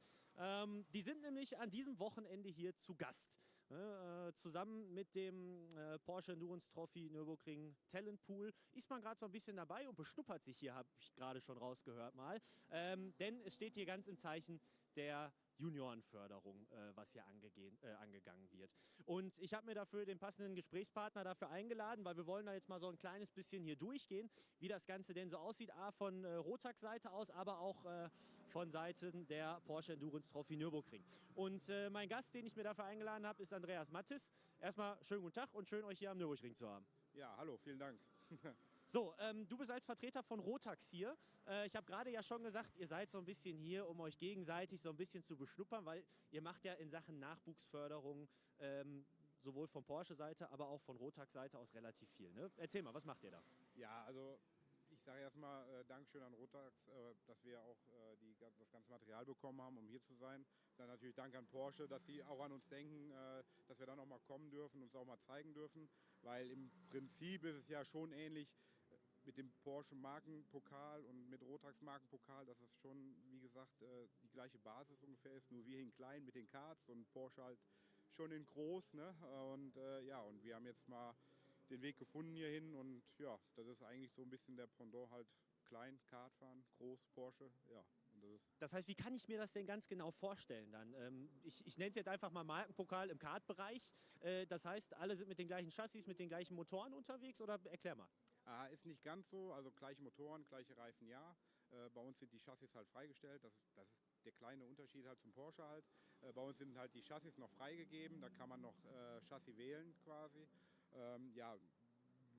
Die sind nämlich an diesem Wochenende hier zu Gast. Zusammen mit dem Porsche Endurance Trophy Nürburgring Talent Pool ist man gerade so ein bisschen dabei und beschnuppert sich hier, habe ich gerade schon rausgehört mal. Denn es steht hier ganz im Zeichen der Juniorenförderung, was hier angegangen wird. Und ich habe mir dafür den passenden Gesprächspartner dafür eingeladen, weil wir wollen da jetzt mal so ein kleines bisschen hier durchgehen, wie das Ganze denn so aussieht, A, von Rotax Seite aus, aber auch von Seiten der Porsche Endurance Trophy Nürburgring. Und mein Gast, den ich mir dafür eingeladen habe, ist Andreas Mattis. Erstmal schönen guten Tag und schön, euch hier am Nürburgring zu haben. Ja, hallo, vielen Dank. So, du bist als Vertreter von Rotax hier. Ich habe gerade ja schon gesagt, ihr seid so ein bisschen hier, um euch gegenseitig so ein bisschen zu beschnuppern, weil ihr macht ja in Sachen Nachwuchsförderung sowohl von Porsche-Seite, aber auch von Rotax-Seite aus relativ viel. Ne? Erzähl mal, was macht ihr da? Ja, also ich sage erstmal Dankeschön an Rotax, dass wir auch das ganze Material bekommen haben, um hier zu sein. Dann natürlich Dank an Porsche, dass sie auch an uns denken, dass wir dann auch mal kommen dürfen, uns auch mal zeigen dürfen. Weil im Prinzip ist es ja schon ähnlich mit dem Porsche Markenpokal und mit Rotax Markenpokal, dass es schon, wie gesagt, die gleiche Basis ungefähr ist. Nur wir in klein mit den Karts und Porsche halt schon in groß. Ne? Und ja, und wir haben jetzt mal den Weg gefunden hierhin und ja, das ist eigentlich so ein bisschen der Pendant halt klein, Kart fahren, groß, Porsche, ja. Und das heißt, wie kann ich mir das denn ganz genau vorstellen dann? Ich nenne es jetzt einfach mal Markenpokal im Kartbereich. Das heißt, alle sind mit den gleichen Chassis, mit den gleichen Motoren unterwegs oder erklär mal. Ist nicht ganz so, also gleiche Motoren, gleiche Reifen, ja. Bei uns sind die Chassis halt freigestellt, das ist der kleine Unterschied halt zum Porsche halt. Bei uns sind halt die Chassis noch freigegeben, da kann man noch Chassis wählen quasi. Ja,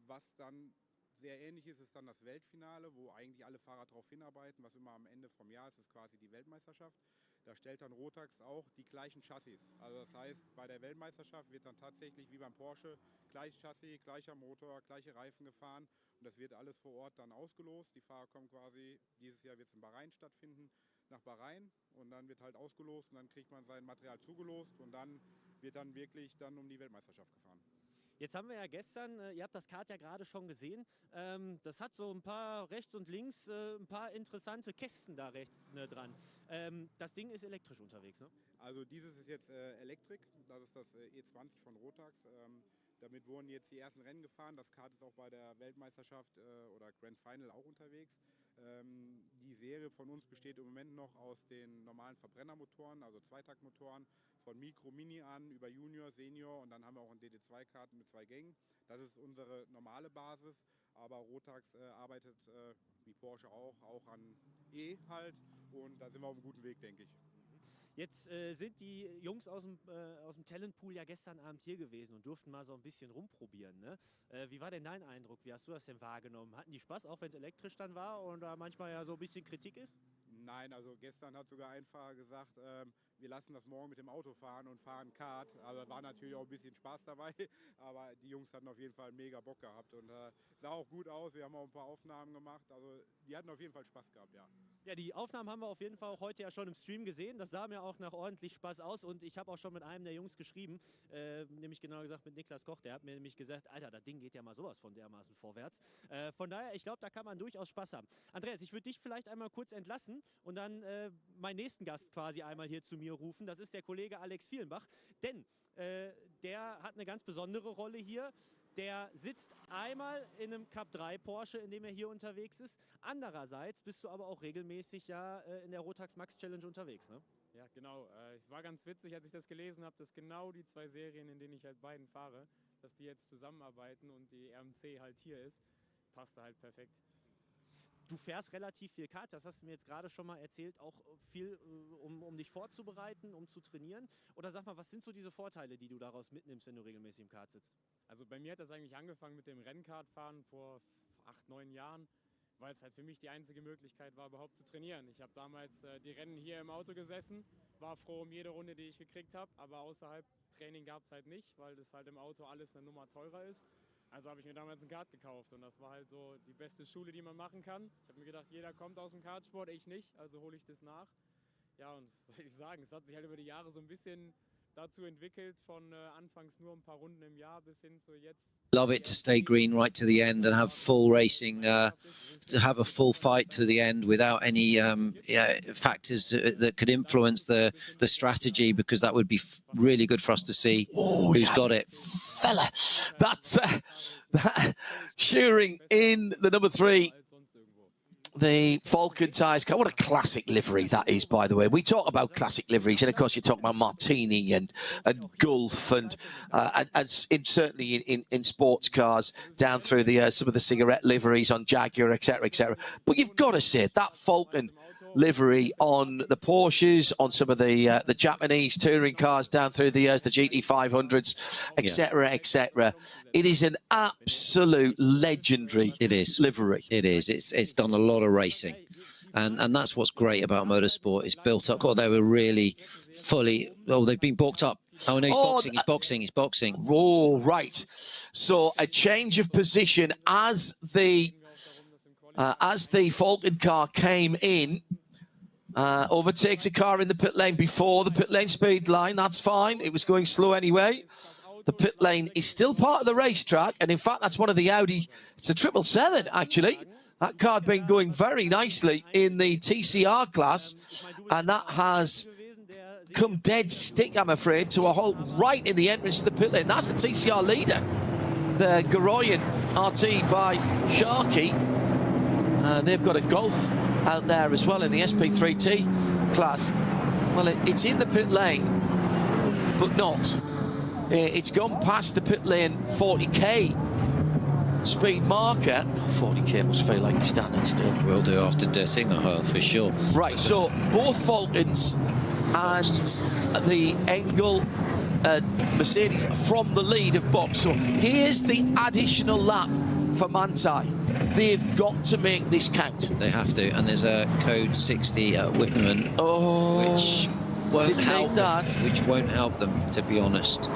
was dann sehr ähnlich ist, ist dann das Weltfinale, wo eigentlich alle Fahrer darauf hinarbeiten, was immer am Ende vom Jahr ist, ist quasi die Weltmeisterschaft. Da stellt dann Rotax auch die gleichen Chassis. Also das heißt, bei der Weltmeisterschaft wird dann tatsächlich wie beim Porsche gleiches Chassis, gleicher Motor, gleiche Reifen gefahren und das wird alles vor Ort dann ausgelost. Die Fahrer kommen quasi, dieses Jahr wird es in Bahrain stattfinden, nach Bahrain und dann wird halt ausgelost und dann kriegt man sein Material zugelost und dann wird dann wirklich dann um die Weltmeisterschaft gefahren. Jetzt haben wir ja gestern, ihr habt das Kart ja gerade schon gesehen, das hat so ein paar rechts und links, ein paar interessante Kästen da rechts dran. Das Ding ist elektrisch unterwegs, ne? Also dieses ist jetzt Elektrik, das ist das E20 von Rotax. Damit wurden jetzt die ersten Rennen gefahren. Das Kart ist auch bei der Weltmeisterschaft oder Grand Final auch unterwegs. Die Serie von uns besteht im Moment noch aus den normalen Verbrennermotoren, also Zweitaktmotoren, von Micro, Mini an über Junior, Senior und dann haben wir auch ein DD2-Karten mit 2 Gängen. Das ist unsere normale Basis, aber Rotax arbeitet, wie Porsche auch an E halt und da sind wir auf einem guten Weg, denke ich. Jetzt sind die Jungs aus dem Talentpool ja gestern Abend hier gewesen und durften mal so ein bisschen rumprobieren. Ne? Wie war denn dein Eindruck? Wie hast du das denn wahrgenommen? Hatten die Spaß, auch wenn es elektrisch dann war und da manchmal ja so ein bisschen Kritik ist? Nein, also gestern hat sogar ein Fahrer gesagt, wir lassen das morgen mit dem Auto fahren und fahren Kart. Also war natürlich auch ein bisschen Spaß dabei, aber die Jungs hatten auf jeden Fall mega Bock gehabt und sah auch gut aus. Wir haben auch ein paar Aufnahmen gemacht, also die hatten auf jeden Fall Spaß gehabt, ja. Ja, die Aufnahmen haben wir auf jeden Fall auch heute ja schon im Stream gesehen. Das sah mir auch nach ordentlich Spaß aus und ich habe auch schon mit einem der Jungs geschrieben, nämlich genau gesagt mit Niklas Koch, der hat mir nämlich gesagt, Alter, das Ding geht ja mal sowas von dermaßen vorwärts. Von daher, ich glaube, da kann man durchaus Spaß haben. Andreas, ich würde dich vielleicht einmal kurz entlassen und dann meinen nächsten Gast quasi einmal hier zu mir rufen. Das ist der Kollege Alex Vielenbach, denn der hat eine ganz besondere Rolle hier. Der sitzt einmal in einem Cup 3 Porsche, in dem er hier unterwegs ist. Andererseits bist du aber auch regelmäßig ja in der Rotax Max Challenge unterwegs, ne? Ja, genau. Es war ganz witzig, als ich das gelesen habe, dass genau die 2 Serien, in denen ich halt beiden fahre, dass die jetzt zusammenarbeiten und die RMC halt hier ist, passte halt perfekt. Du fährst relativ viel Kart, das hast du mir jetzt gerade schon mal erzählt, auch viel, um dich vorzubereiten, um zu trainieren. Oder sag mal, was sind so diese Vorteile, die du daraus mitnimmst, wenn du regelmäßig im Kart sitzt? Also bei mir hat das eigentlich angefangen mit dem Rennkartfahren vor 8, 9 Jahren, weil es halt für mich die einzige Möglichkeit war, überhaupt zu trainieren. Ich habe damals die Rennen hier im Auto gesessen, war froh um jede Runde, die ich gekriegt habe, aber außerhalb Training gab es halt nicht, weil das halt im Auto alles eine Nummer teurer ist. Also habe ich mir damals ein Kart gekauft und das war halt so die beste Schule, die man machen kann. Ich habe mir gedacht, jeder kommt aus dem Kartsport, ich nicht, also hole ich das nach. Ja, und was soll ich sagen, es hat sich halt über die Jahre so ein bisschen dazu entwickelt, von anfangs nur ein paar Runden im Jahr bis hin zu jetzt Love it to stay green right to the end and have full racing, to have a full fight to the end without any factors that could influence the strategy, because that would be really good for us to see who's got it. Fella, that's shearing in the number 3. The Falcon tyres. What a classic livery that is, by the way. We talk about classic liveries, and of course you talk about Martini and Gulf, and certainly in sports cars down through the some of the cigarette liveries on Jaguar, etc., etc. But you've got to say that Falcon livery on the Porsches, on some of the Japanese touring cars down through the years, the GT500s, etc., etc. It is an absolute legendary livery. It is. It's done a lot of racing. And that's what's great about motorsport. It's built up. God, they were really fully... Oh, they've been balked up. Oh, no, he's boxing. Oh, right. So a change of position as the Falcon car came in, overtakes a car in the pit lane before the pit lane speed line. That's fine. It was going slow anyway. The pit lane is still part of the racetrack, and in fact, that's one of the Audi. It's a 777, actually. That car had been going very nicely in the TCR class, and that has come dead stick, I'm afraid, to a halt right in the entrance to the pit lane. That's the TCR leader, the Goroyan RT by Sharkey. They've got a Golf out there as well in the SP3T class. Well, it's in the pit lane, but not. It's gone past the pit lane 40k speed marker. 40k must feel like you're standing still. Will do after dirting a hole for sure. Right, so both Falcons and the Engel Mercedes from the lead of box. So here's the additional lap for Manthey. They've got to make this count. They have to, and there's a code 60 at Whitman, which won't help them, to be honest.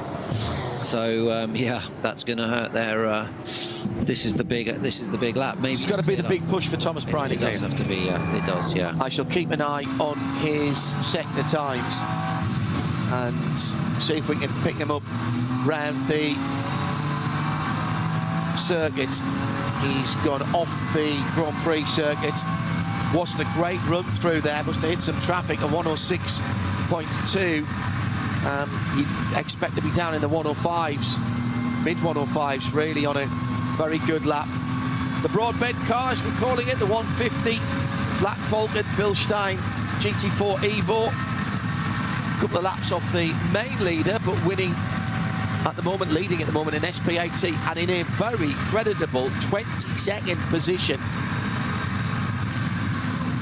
So yeah, that's going to hurt their. This is the big lap. Maybe it's got to be the big push for Thomas Bryant. It does have to be. It does. Yeah. I shall keep an eye on his sector times and see if we can pick him up round the circuit. He's gone off the Grand Prix circuit. Wasn't a great run through there. Must have hit some traffic at 106.2. You'd expect to be down in the 105s, mid 105s, really, on a very good lap. The Broadbent car, as we're calling it, the 150 Black Falcon Bilstein GT4 Evo. A couple of laps off the main leader, but leading at the moment in SP8T, and in a very creditable 22nd position.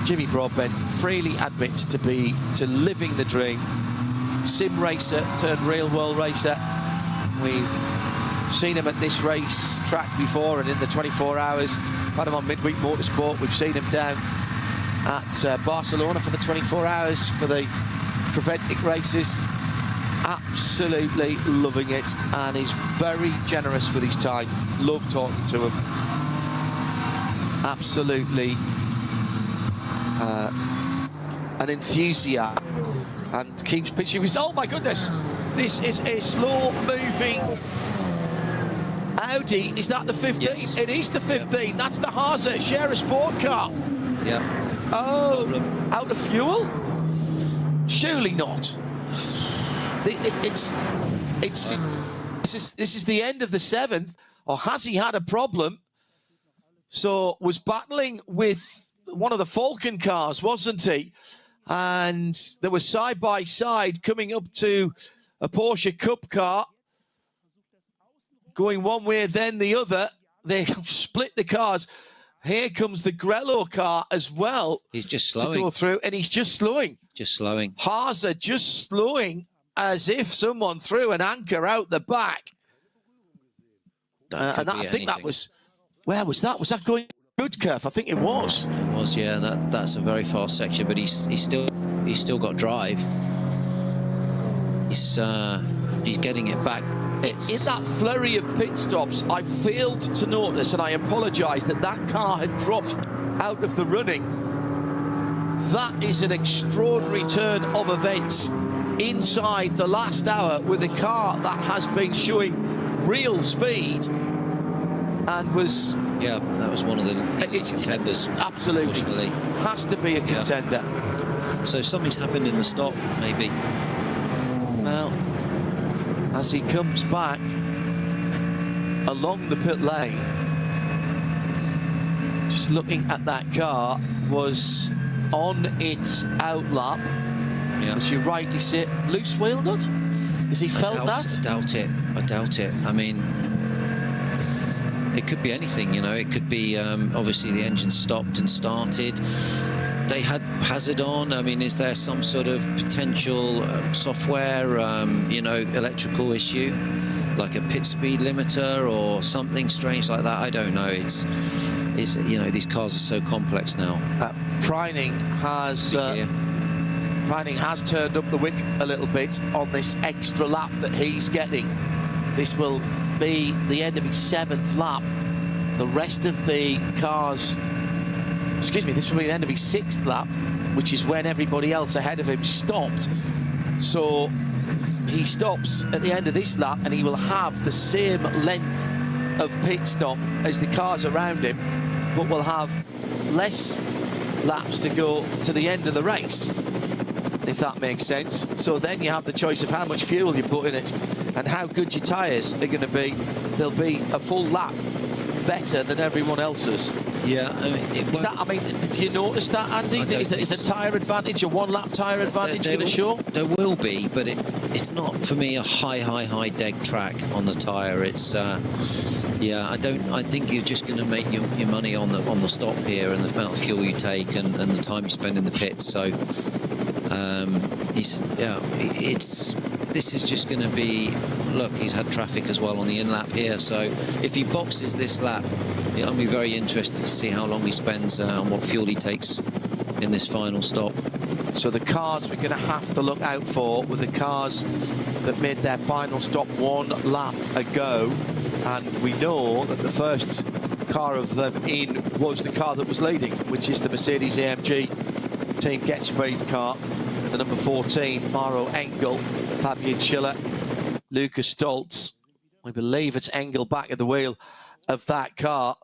Jimmy Broadbent freely admits to living the dream. Sim racer turned real world racer. We've seen him at this race track before, and in the 24 hours, had him on Midweek Motorsport. We've seen him down at Barcelona for the 24 hours for the Preventic races. Absolutely loving it, and he's very generous with his time. Love talking to him. Absolutely an enthusiast, and keeps pitching with. Oh my goodness, this is a slow-moving Audi. Is that the 15? Yes. It is the 15. Yeah. That's the Haase Scherer sport car. Yeah. Oh, out of fuel? Surely not. This is the end of the 7th, or has he had a problem? So was battling with one of the Falcon cars, wasn't he? And they were side by side coming up to a Porsche Cup car, going one way then the other. They split the cars. Here comes the Grello car as well. He's just slowing to go through, and he's just slowing. Haase just slowing, as if someone threw an anchor out the back. And I think that was, where was that? Was that going good curve? I think it was. It was, yeah. That's a very fast section, but he's still got drive. He's getting it back. In that flurry of pit stops, I failed to notice, and I apologise, that car had dropped out of the running. That is an extraordinary turn of events inside the last hour with a car that has been showing real speed and was... Yeah, that was one of the contenders. Absolutely. Has to be a contender. Yeah. So something's happened in the stop, maybe. Well, as he comes back along the pit lane, just looking at that car, was on its outlap. Yeah. As you rightly say, loose wheel nut? Has he felt that? I doubt it. I mean, it could be anything, you know. It could be, obviously, the engine stopped and started. They had hazard on. I mean, is there some sort of potential software, you know, electrical issue, like a pit speed limiter or something strange like that? I don't know. It's you know, these cars are so complex now. Preining has turned up the wick a little bit on this extra lap that he's getting. This will be the end of his 7th lap. The rest of the cars, excuse me, this will be the end of his 6th lap, which is when everybody else ahead of him stopped. So he stops at the end of this lap and he will have the same length of pit stop as the cars around him, but will have less laps to go to the end of the race, if that makes sense. So then you have the choice of how much fuel you put in it and how good your tyres are going to be. They'll be a full lap better than everyone else's. Yeah, I mean, did you notice that, Andy? Is a tyre advantage, a one-lap tyre advantage going to show? There will be, but it's not, for me, a high deg track on the tyre. It's, yeah, I think you're just going to make your money on the stop here and the amount of fuel you take and the time you spend in the pits. So, this is just going to be, look, he's had traffic as well on the in-lap here, so if he boxes this lap, I'll be very interested to see how long he spends and what fuel he takes in this final stop. So the cars we're going to have to look out for were the cars that made their final stop 1 lap ago, and we know that the first car of them in was the car that was leading, which is the Mercedes-AMG Team Get Speed car. The number 14, Maro Engel, Fabian Schiller, Lucas Stoltz. We believe it's Engel back at the wheel of that car.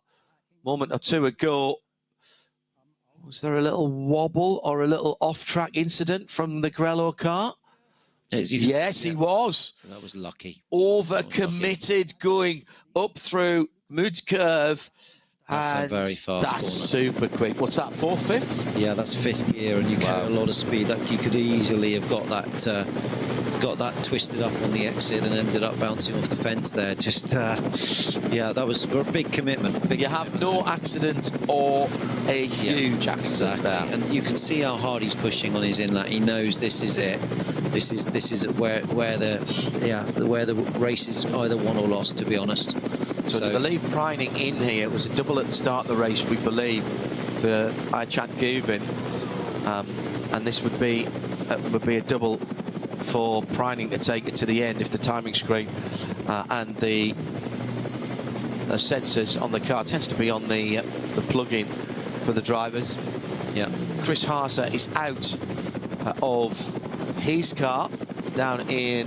Moment or two ago, was there a little wobble or a little off-track incident from the Grello car? Yes, he was. That was lucky. Over-committed, going up through Mood's curve. That's a very fast corner. That's super quick. What's that, 4th, 5th? Yeah, that's 5th gear, and you carry a lot of speed. That you could easily have got that twisted up on the exit and ended up bouncing off the fence there. Just, yeah, that was a big commitment. Have no accident or a huge accident there. And you can see how hard he's pushing on his inlet. He knows this is it. This is where the race is either won or lost, to be honest. So to believe Preining in here, it was a double at the start of the race, we believe, for Aychat Guvin, and this would be a double for Preining to take it to the end if the timing screen and the sensors on the car tends to be on the plug-in for the drivers. Yeah, Chris Haase is out of his car down in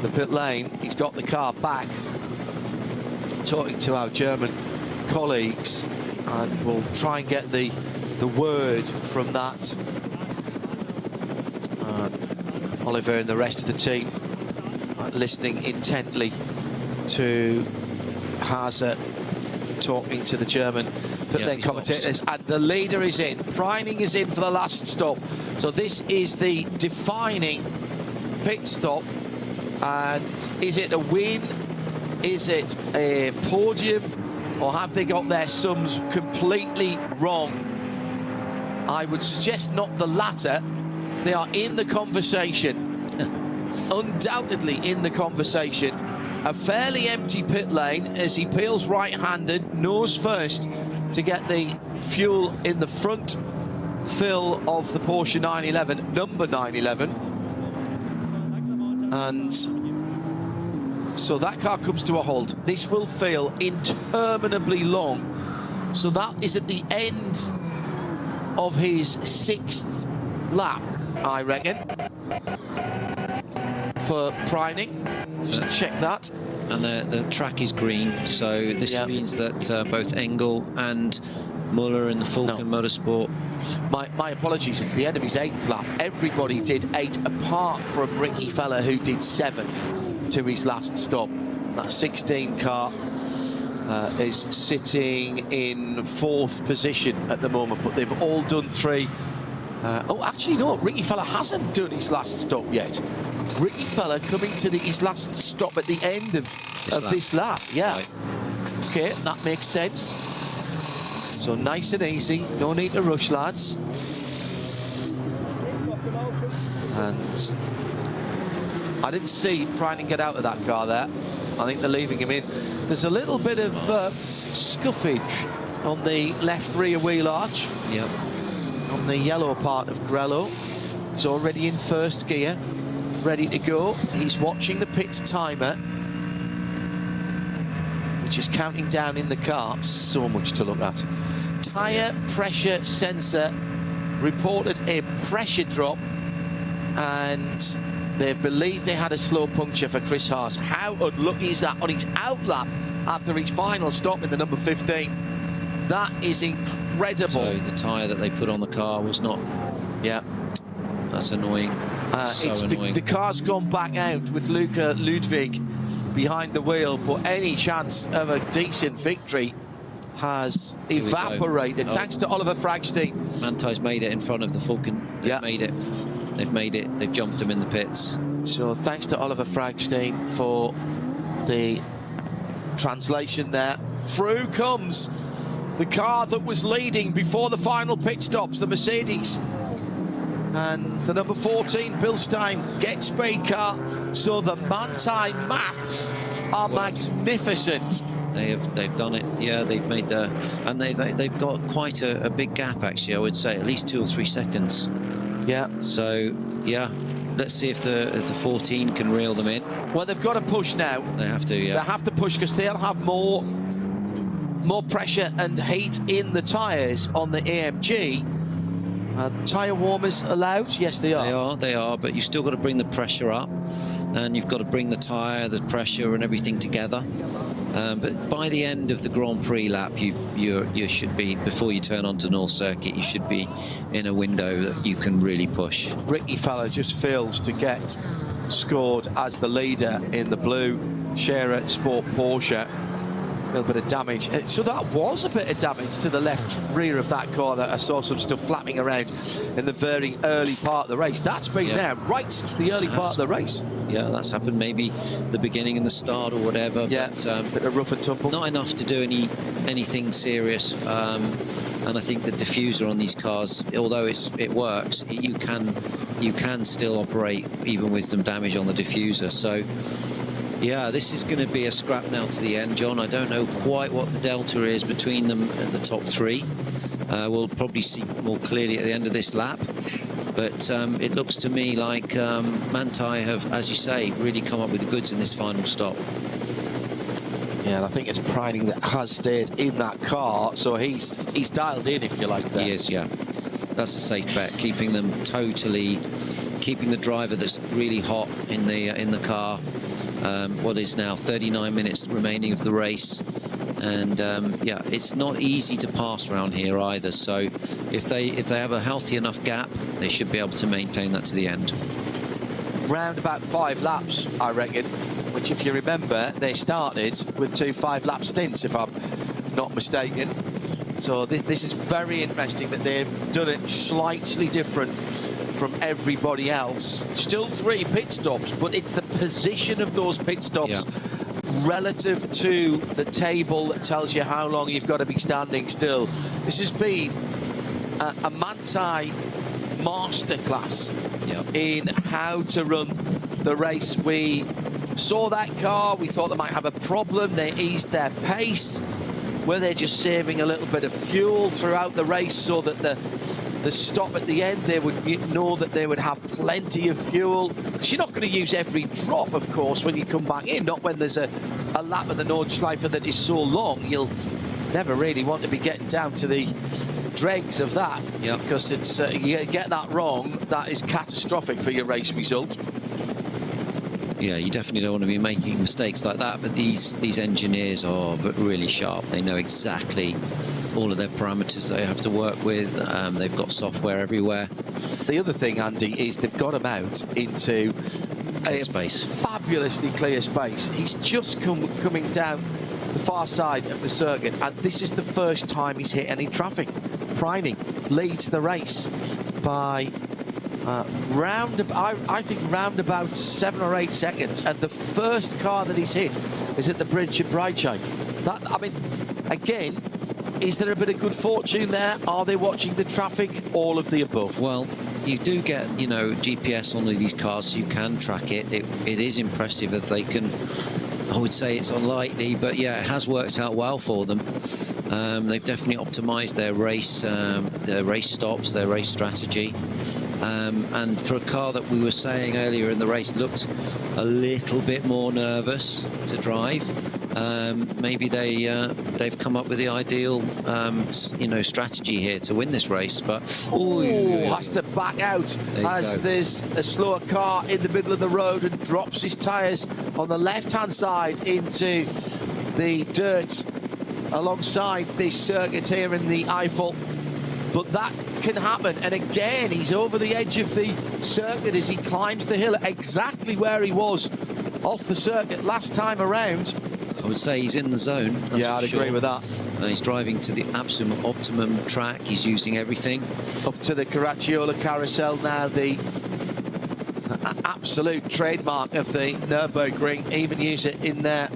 the pit lane. He's got the car back, talking to our German colleagues, and we'll try and get the word from that. Oliver and the rest of the team listening intently to Haase talking to the German pit lane commentators, and the leader is in. Preining is in for the last stop. So this is the defining pit stop, and is it a win? Is it a podium, or have they got their sums completely wrong? I would suggest not the latter. They are in the conversation, undoubtedly in the conversation. A fairly empty pit lane as he peels right-handed, nose first, to get the fuel in the front fill of the Porsche 911, number 911. And so that car comes to a halt. This will feel interminably long. So that is at the end of his 6th lap, I reckon, for Preining. Just check that. and the track is green, so this means that both Engel and Muller in the Falcon Motorsport. My apologies, it's the end of his 8th lap. Everybody did 8 apart from Ricky Feller, who did 7 to his last stop. That 16 car is sitting in 4th position at the moment, but they've all done 3. Oh, actually, no, Ricky Feller hasn't done his last stop yet. Ricky Feller coming to his last stop at the end of this lap. Yeah. Right. Okay, that makes sense. So nice and easy, no need to rush, lads. And I didn't see Pryning get out of that car there. I think they're leaving him in. There's a little bit of scuffage on the left rear wheel arch. Yep. On the yellow part of Grello. He's already in 1st gear, ready to go. He's watching the pit timer, which is counting down in the car. So much to look at. Tyre pressure sensor reported a pressure drop, and they believe they had a slow puncture for Chris Haas. How unlucky is that on his outlap after his final stop in the number 15? That is incredible. So the tyre that they put on the car was not... Yeah. That's annoying. Annoying. The car's gone back out with Luca Ludwig behind the wheel, but any chance of a decent victory has evaporated, thanks to Oliver Fragstein. Manthey's made it in front of the Falcon. They've made it. They've made it. They've jumped him in the pits. So thanks to Oliver Fragstein for the translation there. Through comes the car that was leading before the final pit stops, the Mercedes. And the number 14, Bill Stein, gets speed car. So the Manthey maths are magnificent. They've done it. Yeah, they've made the, and they've got quite a big gap, actually. I would say at least 2 or 3 seconds. Yeah. So yeah, let's see if the 14 can reel them in. Well, they've got to push now. They have to. Yeah. They have to push because they'll have more pressure and heat in the tyres on the AMG. Tyre warmers allowed? Yes, they are. They are, but you've still got to bring the pressure up, and you've got to bring the tyre, the pressure and everything together. But by the end of the Grand Prix lap, you should be, before you turn onto North Circuit, you should be in a window that you can really push. Ricky Feller just fails to get scored as the leader in the blue Scherer Sport Porsche. A little bit of damage. So that was a bit of damage to the left rear of that car that I saw some stuff flapping around in the very early part of the race. That's been there right since the early part of the race. Yeah, that's happened maybe the beginning and the start or whatever. Yeah, but, bit of rough and tumble. Not enough to do anything serious. And I think the diffuser on these cars, although it works, you can still operate even with some damage on the diffuser. So yeah, this is going to be a scrap now to the end, John. I don't know quite what the delta is between them at the top 3. We'll probably see more clearly at the end of this lap. But it looks to me like Manthey have, as you say, really come up with the goods in this final stop. Yeah, and I think it's Pryning that has stayed in that car, so he's dialed in, if you like. There. He is, yeah. That's a safe bet, keeping them totally, keeping the driver that's really hot in the car. What is now 39 minutes remaining of the race, and yeah, it's not easy to pass around here either. So if they have a healthy enough gap, they should be able to maintain that to the end. Round about 5 laps, I reckon. Which, if you remember, they started with 2 5-lap stints, if I'm not mistaken. So this is very interesting that they've done it slightly different from everybody else. Still 3 pit stops, but it's the position of those pit stops relative to the table that tells you how long you've got to be standing still. This has been a Manthey masterclass in how to run the race. We saw that car, we thought they might have a problem, they eased their pace. Were they just saving a little bit of fuel throughout the race so that the stop at the end, they would know that they would have plenty of fuel? Because you're not going to use every drop, of course, when you come back in, not when there's a lap of the Nordschleife that is so long. You'll never really want to be getting down to the dregs of that, because it's you get that wrong, that is catastrophic for your race result. Yeah, you definitely don't want to be making mistakes like that, but these engineers are really sharp. They know exactly all of their parameters they have to work with. They've got software everywhere. The other thing, Andy, is they've got him out into a fabulously clear space. He's just coming down the far side of the circuit, and this is the first time he's hit any traffic. Preining leads the race by I think round about 7 or 8 seconds, and the first car that he's hit is at the bridge at Breitscheid. That, I mean, again, is there a bit of good fortune there? Are they watching the traffic? All of the above. Well, you do get, you know, GPS on these cars, so you can track it. It is impressive if they can. I would say it's unlikely, but yeah, it has worked out well for them. They've definitely optimized their race stops, their race strategy. And for a car that we were saying earlier in the race looked a little bit more nervous to drive, maybe they've come up with the ideal you know, strategy here to win this race. But has to back out as there's a slower car in the middle of the road and drops his tyres on the left-hand side into the dirt alongside this circuit here in the Eifel. But that can happen, and again he's over the edge of the circuit as he climbs the hill, exactly where he was off the circuit last time around. I would say he's in the zone. Yeah, I'd agree with that. He's driving to the absolute optimum track. He's using everything. Up to the Caracciola carousel now, the absolute trademark of the Nürburgring. Even use it in their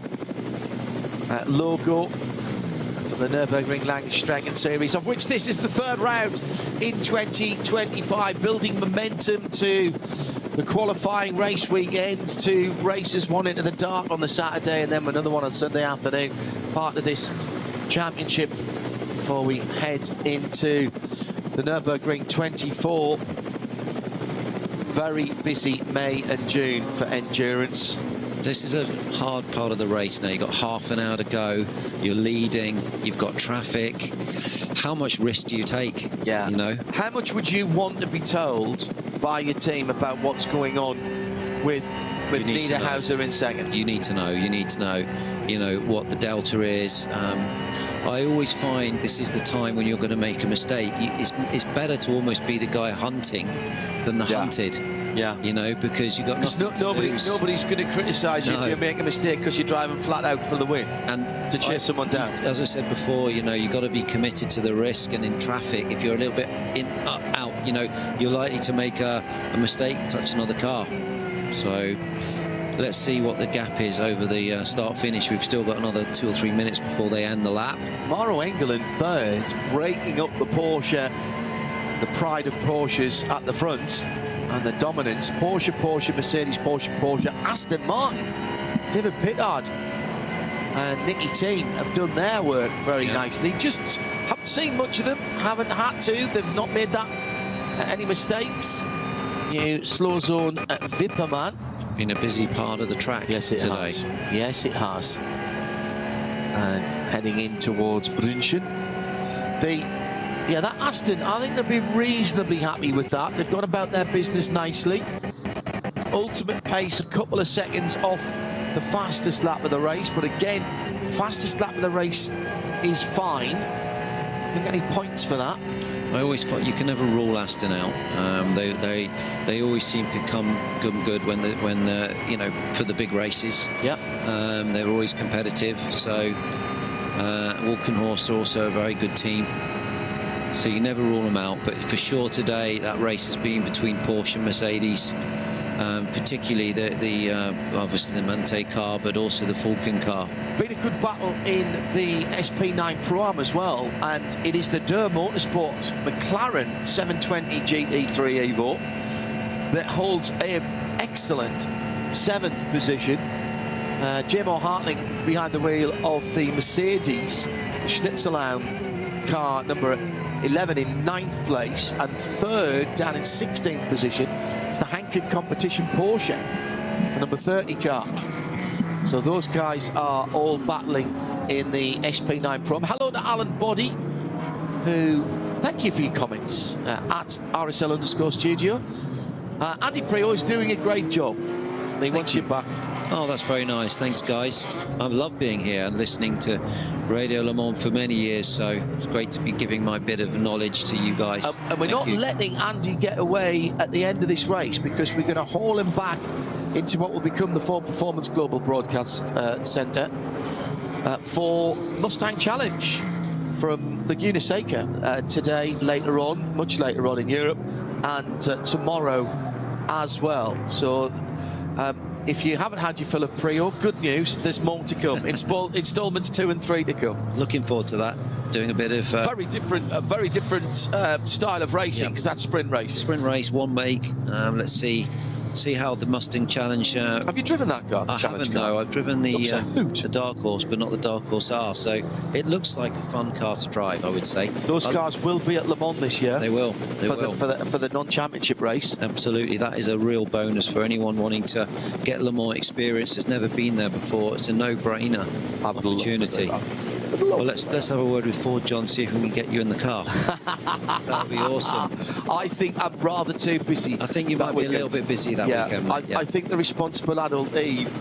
logo for the Nürburgring Langstrecken-Series, of which this is the third round in 2025, building momentum to the qualifying race weekend. 2 races, one into the dark on the Saturday and then another one on Sunday afternoon, part of this championship before we head into the Nürburgring 24. Very busy May and June for endurance. This is a hard part of the race now. You've got half an hour to go. You're leading. You've got traffic. How much risk do you take? Yeah. You know? How much would you want to be told by your team about what's going on with Niederhauser in second? You need to know. You need to know, you know, what the delta is. I always find this is the time when you're going to make a mistake. It's better to almost be the guy hunting than the hunted. Yeah, you know, because you got nothing to lose. Nobody's going to criticise you if you make a mistake because you're driving flat out for the win and to chase someone down. As I said before, you know, you've got to be committed to the risk, and in traffic, if you're a little bit out, you know, you're likely to make a mistake and touch another car. So let's see what the gap is over the start-finish. We've still got another 2 or 3 minutes before they end the lap. Maro Engel in third, breaking up the Porsche, the pride of Porsches at the front. And the dominance, Porsche, Mercedes, Porsche, Aston Martin, David Pittard and Nicky Team have done their work very nicely. Just haven't seen much of them, haven't had to. They've not made that any mistakes. New slow zone at Wippermann. Been a busy part of the track today. Has. Yes, it has. And heading in towards Brünchen. Yeah, that Aston, I think they'll be reasonably happy with that. They've gone about their business nicely. Ultimate pace, a couple of seconds off the fastest lap of the race. But again, fastest lap of the race is fine. Don't get any points for that. I always thought you can never rule Aston out. They always seem to come good when you know, for the big races. Yeah. They're always competitive. So Walkenhorst are also a very good team. So you never rule them out, but for sure today that race has been between Porsche and Mercedes, particularly the obviously the Mante car, but also the Falcon car. Been a good battle in the SP9 Pro-Am as well, and it is the Durr Motorsport McLaren 720 GT3 Evo that holds an excellent 7th position. J-Mo Hartling behind the wheel of the Mercedes Schnitzelbaum car number 11 in 9th place, and 3rd down in 16th position is the Hankook Competition Porsche, the number 30 car. So those guys are all battling in the SP9 Pro. Hello to Alan Boddy, who, thank you for your comments at RSL_studio. Andy Preo is doing a great job. He wants you back. Oh, that's very nice. Thanks, guys. I love being here and listening to Radio Le Mans for many years, so it's great to be giving my bit of knowledge to you guys. And we're not letting Andy get away at the end of this race, because we're going to haul him back into what will become the Ford Performance Global Broadcast Centre for Mustang Challenge from Laguna Seca today, later on, much later on in Europe, and tomorrow as well. So if you haven't had your fill of Prio, good news, there's more to come. Installments 2 and 3 to come. Looking forward to that. Doing a bit of very different style of racing, because that's sprint race. Sprint race, one make. Let's see how the Mustang Challenge. Have you driven that car? I haven't. No, I've driven the Dark Horse, but not the Dark Horse R. So it looks like a fun car to drive, I would say. Those cars will be at Le Mans this year. They will. For the non-championship race. Absolutely, that is a real bonus for anyone wanting to get Le Mans experience. Has never been there before. It's a no-brainer opportunity. Well, let's have a word with Ford, John. See if we can get you in the car. That would be awesome. I think I'm rather too busy. I think you might be a little bit busy that weekend. I think the responsible adult Eve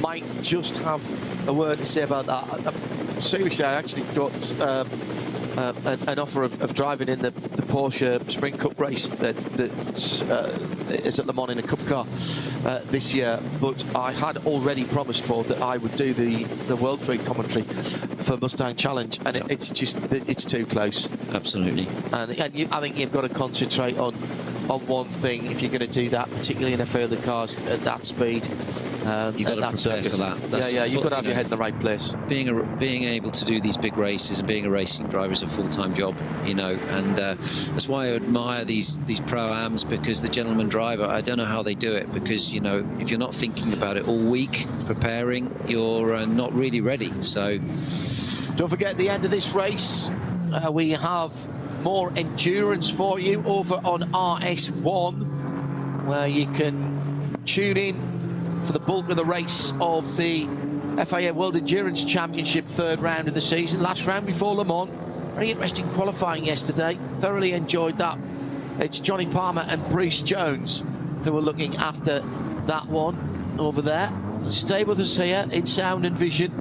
might just have a word to say about that. Seriously, I actually got an offer of driving in the Porsche Sprint Cup race that is at Le Mans in a Cup car this year, but I had already promised Ford that I would do the World Fleet commentary for Mustang Challenge, and it's too close. Absolutely. And I think you've got to concentrate on one thing if you're going to do that, particularly in a field of cars at that speed. You've got to prepare for that. You've got to have your head in the right place. Being able to do these big races and being a racing driver is a full-time job, you know, and that's why I admire these pro-ams, because the gentleman driver, I don't know how they do it, because, you know, if you're not thinking about it all week, preparing, you're not really ready. So don't forget, at the end of this race, we have more endurance for you over on RS1, where you can tune in for the bulk of the race of the FIA World Endurance Championship, third round of the season, last round before Le Mans. Very interesting qualifying yesterday, thoroughly enjoyed that. It's Johnny Palmer and Bruce Jones who are looking after that one over there. Stay with us here in sound and vision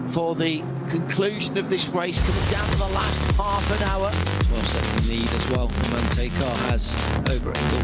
for the conclusion of this race, coming down to the last half an hour. 12-second lead as well, the Mante car has over Engel.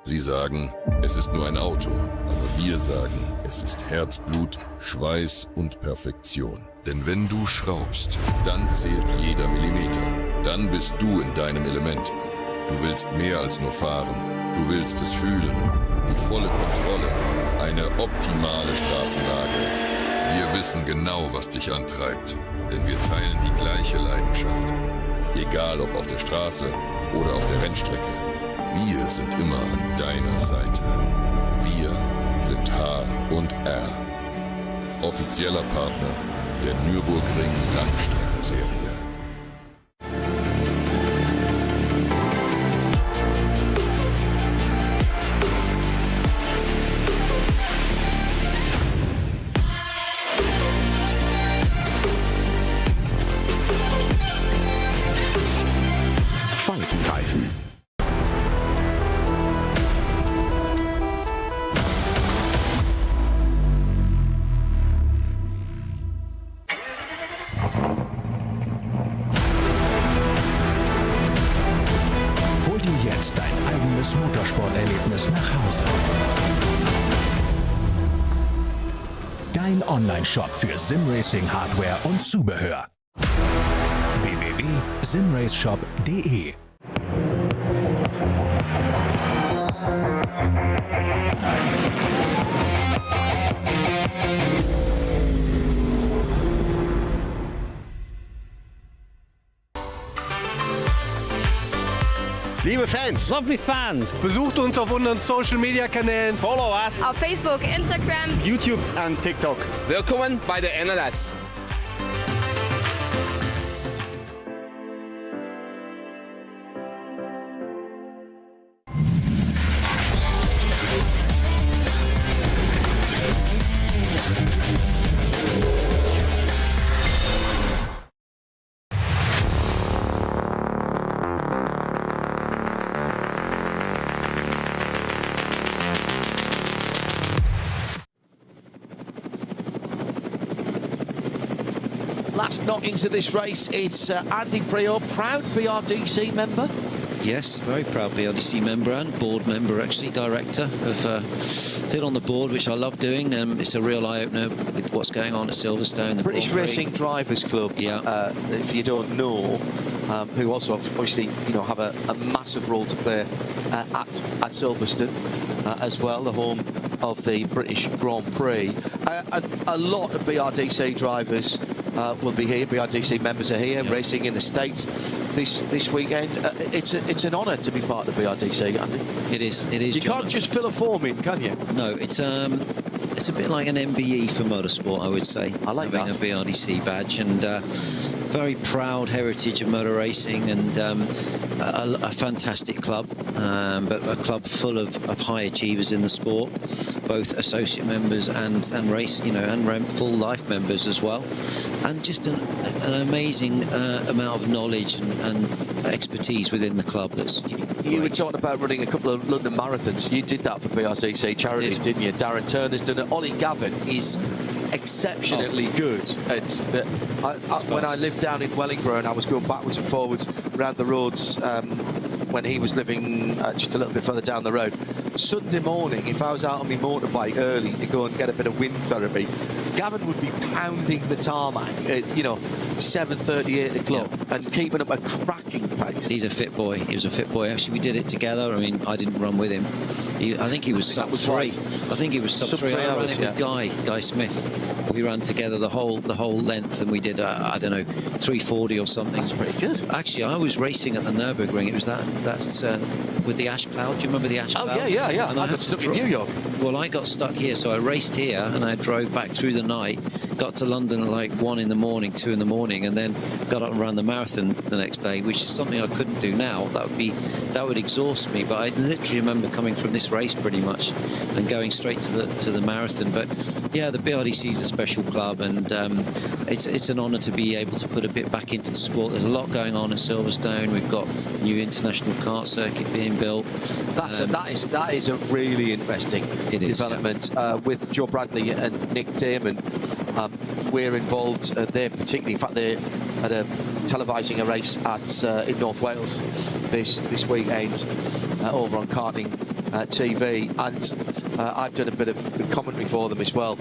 Sie sagen, es ist nur ein Auto, aber wir sagen, es ist Herzblut, Schweiß und Perfektion. Denn wenn du schraubst, dann zählt jeder Millimeter. Dann bist du in deinem Element. Du willst mehr als nur fahren. Du willst es fühlen. Die volle Kontrolle. Eine optimale Straßenlage. Wir wissen genau, was dich antreibt. Denn wir teilen die gleiche Leidenschaft. Egal ob auf der Straße oder auf der Rennstrecke. Wir sind immer an deiner Seite. Wir sind H&R. Offizieller Partner der Nürburgring Langstrecken-Serie. Falkenreifen. Hol dir jetzt dein eigenes Motorsporterlebnis nach Hause. Dein Online-Shop für Simracing-Hardware und Zubehör. www.simraceshop.de. Liebe Fans, Lovely fans, besucht uns auf unseren Social Media Kanälen. Follow us. Auf Facebook, Instagram, YouTube und TikTok. Willkommen bei der NLS. Last knockings of this race, it's Andy Prior, proud BRDC member. Yes, very proud BRDC member and board member, actually, director of sit on the board, which I love doing. It's a real eye-opener with what's going on at Silverstone. The British Racing Drivers Club, yeah. If you don't know, who also obviously have a massive role to play at Silverstone as well, the home of the British Grand Prix. A lot of BRDC drivers will be here. BRDC members are here, yeah, racing in the States this weekend. It's an honour to be part of the BRDC, Andy. It is. It is. You can't just fill a form in, can you? No, it's a bit like an MBE for motorsport, I would say. I like having that. a BRDC badge, and very proud heritage of motor racing, and a fantastic club, but a club full of high achievers in the sport, both associate members and race, and full life members as well, and just an amazing amount of knowledge and expertise within the club. You were talking about running a couple of London marathons. You did that for BRDC Charities, didn't you? Darren Turner's done it. Ollie Gavin is exceptionally good. When I lived down in Wellingborough and I was going backwards and forwards around the roads when he was living just a little bit further down the road, Sunday morning, if I was out on my motorbike early to go and get a bit of wind therapy, Gavin would be pounding the tarmac at 7:30, 8 o'clock, yeah, and keeping up a cracking pace. He's a fit boy. He was a fit boy. Actually, we did it together. I mean, I didn't run with him. I think he was sub 3. Right. I think he was sub 3 hours. I ran it with Guy Smith. We ran together the whole length, and we did I don't know, 3:40 or something. That's pretty good. Actually, I was racing at the Nürburgring. It was that's with the ash cloud. Do you remember the ash cloud? Oh yeah. And I got stuck in New York. Well, I got stuck here, so I raced here and I drove back through the night, got to London at like 1 in the morning, 2 in the morning, and then got up and ran the marathon the next day, which is something I couldn't do now. That would exhaust me. But I literally remember coming from this race pretty much and going straight to the marathon. But yeah, the BRDC is a special club, and it's an honour to be able to put a bit back into the sport. There's a lot going on at Silverstone. We've got a new international kart circuit being built. That is a really interesting development, yeah. With Joe Bradley and Nick Damon. We're involved there particularly. In fact, they're televising a race in North Wales this weekend over on Karting TV, and I've done a bit of commentary for them as well,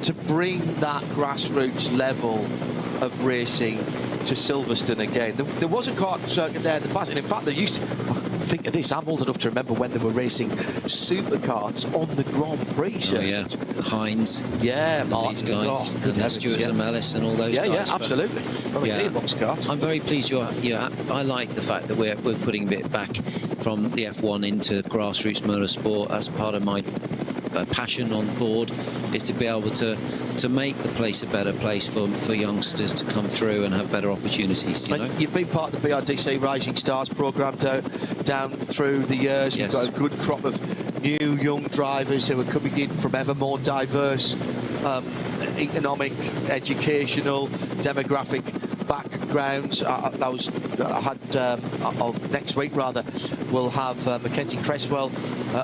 to bring that grassroots level of racing to Silverstone again. There was a kart circuit there in the past, and in fact there used to, think of this, I'm old enough to remember when they were racing supercarts on the Grand Prix circuit. Oh, yeah. Heinz. Yeah, these guys. And Stuart Zamelis and all those guys. Yeah, absolutely. Gearbox karts. I'm very pleased I like the fact that we're putting a bit back from the F1 into grassroots motorsport. That's part of my passion on board, is to be able to make the place a better place for youngsters to come through and have better opportunities. You've been part of the BRDC Rising Stars programme down through the years. Yes. You've got a good crop of new young drivers who are coming in from ever more diverse economic, educational, demographic backgrounds. Next week rather, we'll have Mackenzie Cresswell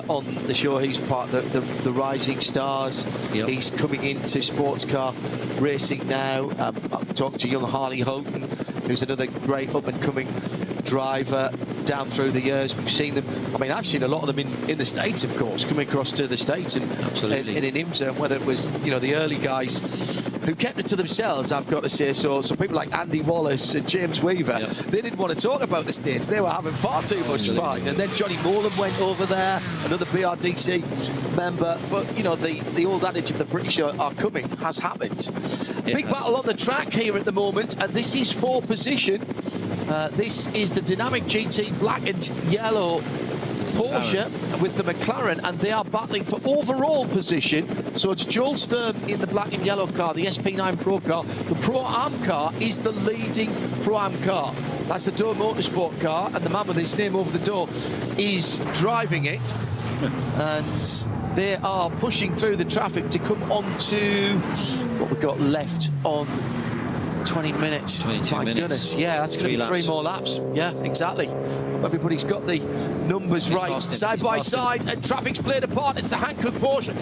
on the show. He's part of the Rising Stars. Yep. He's coming into sports car racing now. I'm talking to young Harley Houghton, who's another great up and coming driver. down through the years. We've seen them. I mean, I've seen a lot of them in the States, of course, coming across to the States and in IMSA, and whether it was, you know, the early guys who kept it to themselves, I've got to say. So people like Andy Wallace and James Weaver, they didn't want to talk about the States. They were having far too much fun. And then Johnny Moreland went over there, another BRDC member. But, you know, the old adage of the British are coming has happened. Big battle on the track here at the moment, and this is for position. This is the Dynamic GT black and yellow Porsche with the McLaren, and they are battling for overall position. So it's Joel Sturm in the black and yellow car, the SP9 Pro car. The Pro-Am car is the leading Pro-Am car. That's the Door Motorsport car, and the man with his name over the door is driving it. And they are pushing through the traffic to come on to what we've got left on 20 minutes. 22 My minutes. Goodness. Yeah, that's going to be 3 more laps. Yeah, exactly. Everybody's got the numbers right, side by side, and traffic's played a part. It's the Hankook Porsche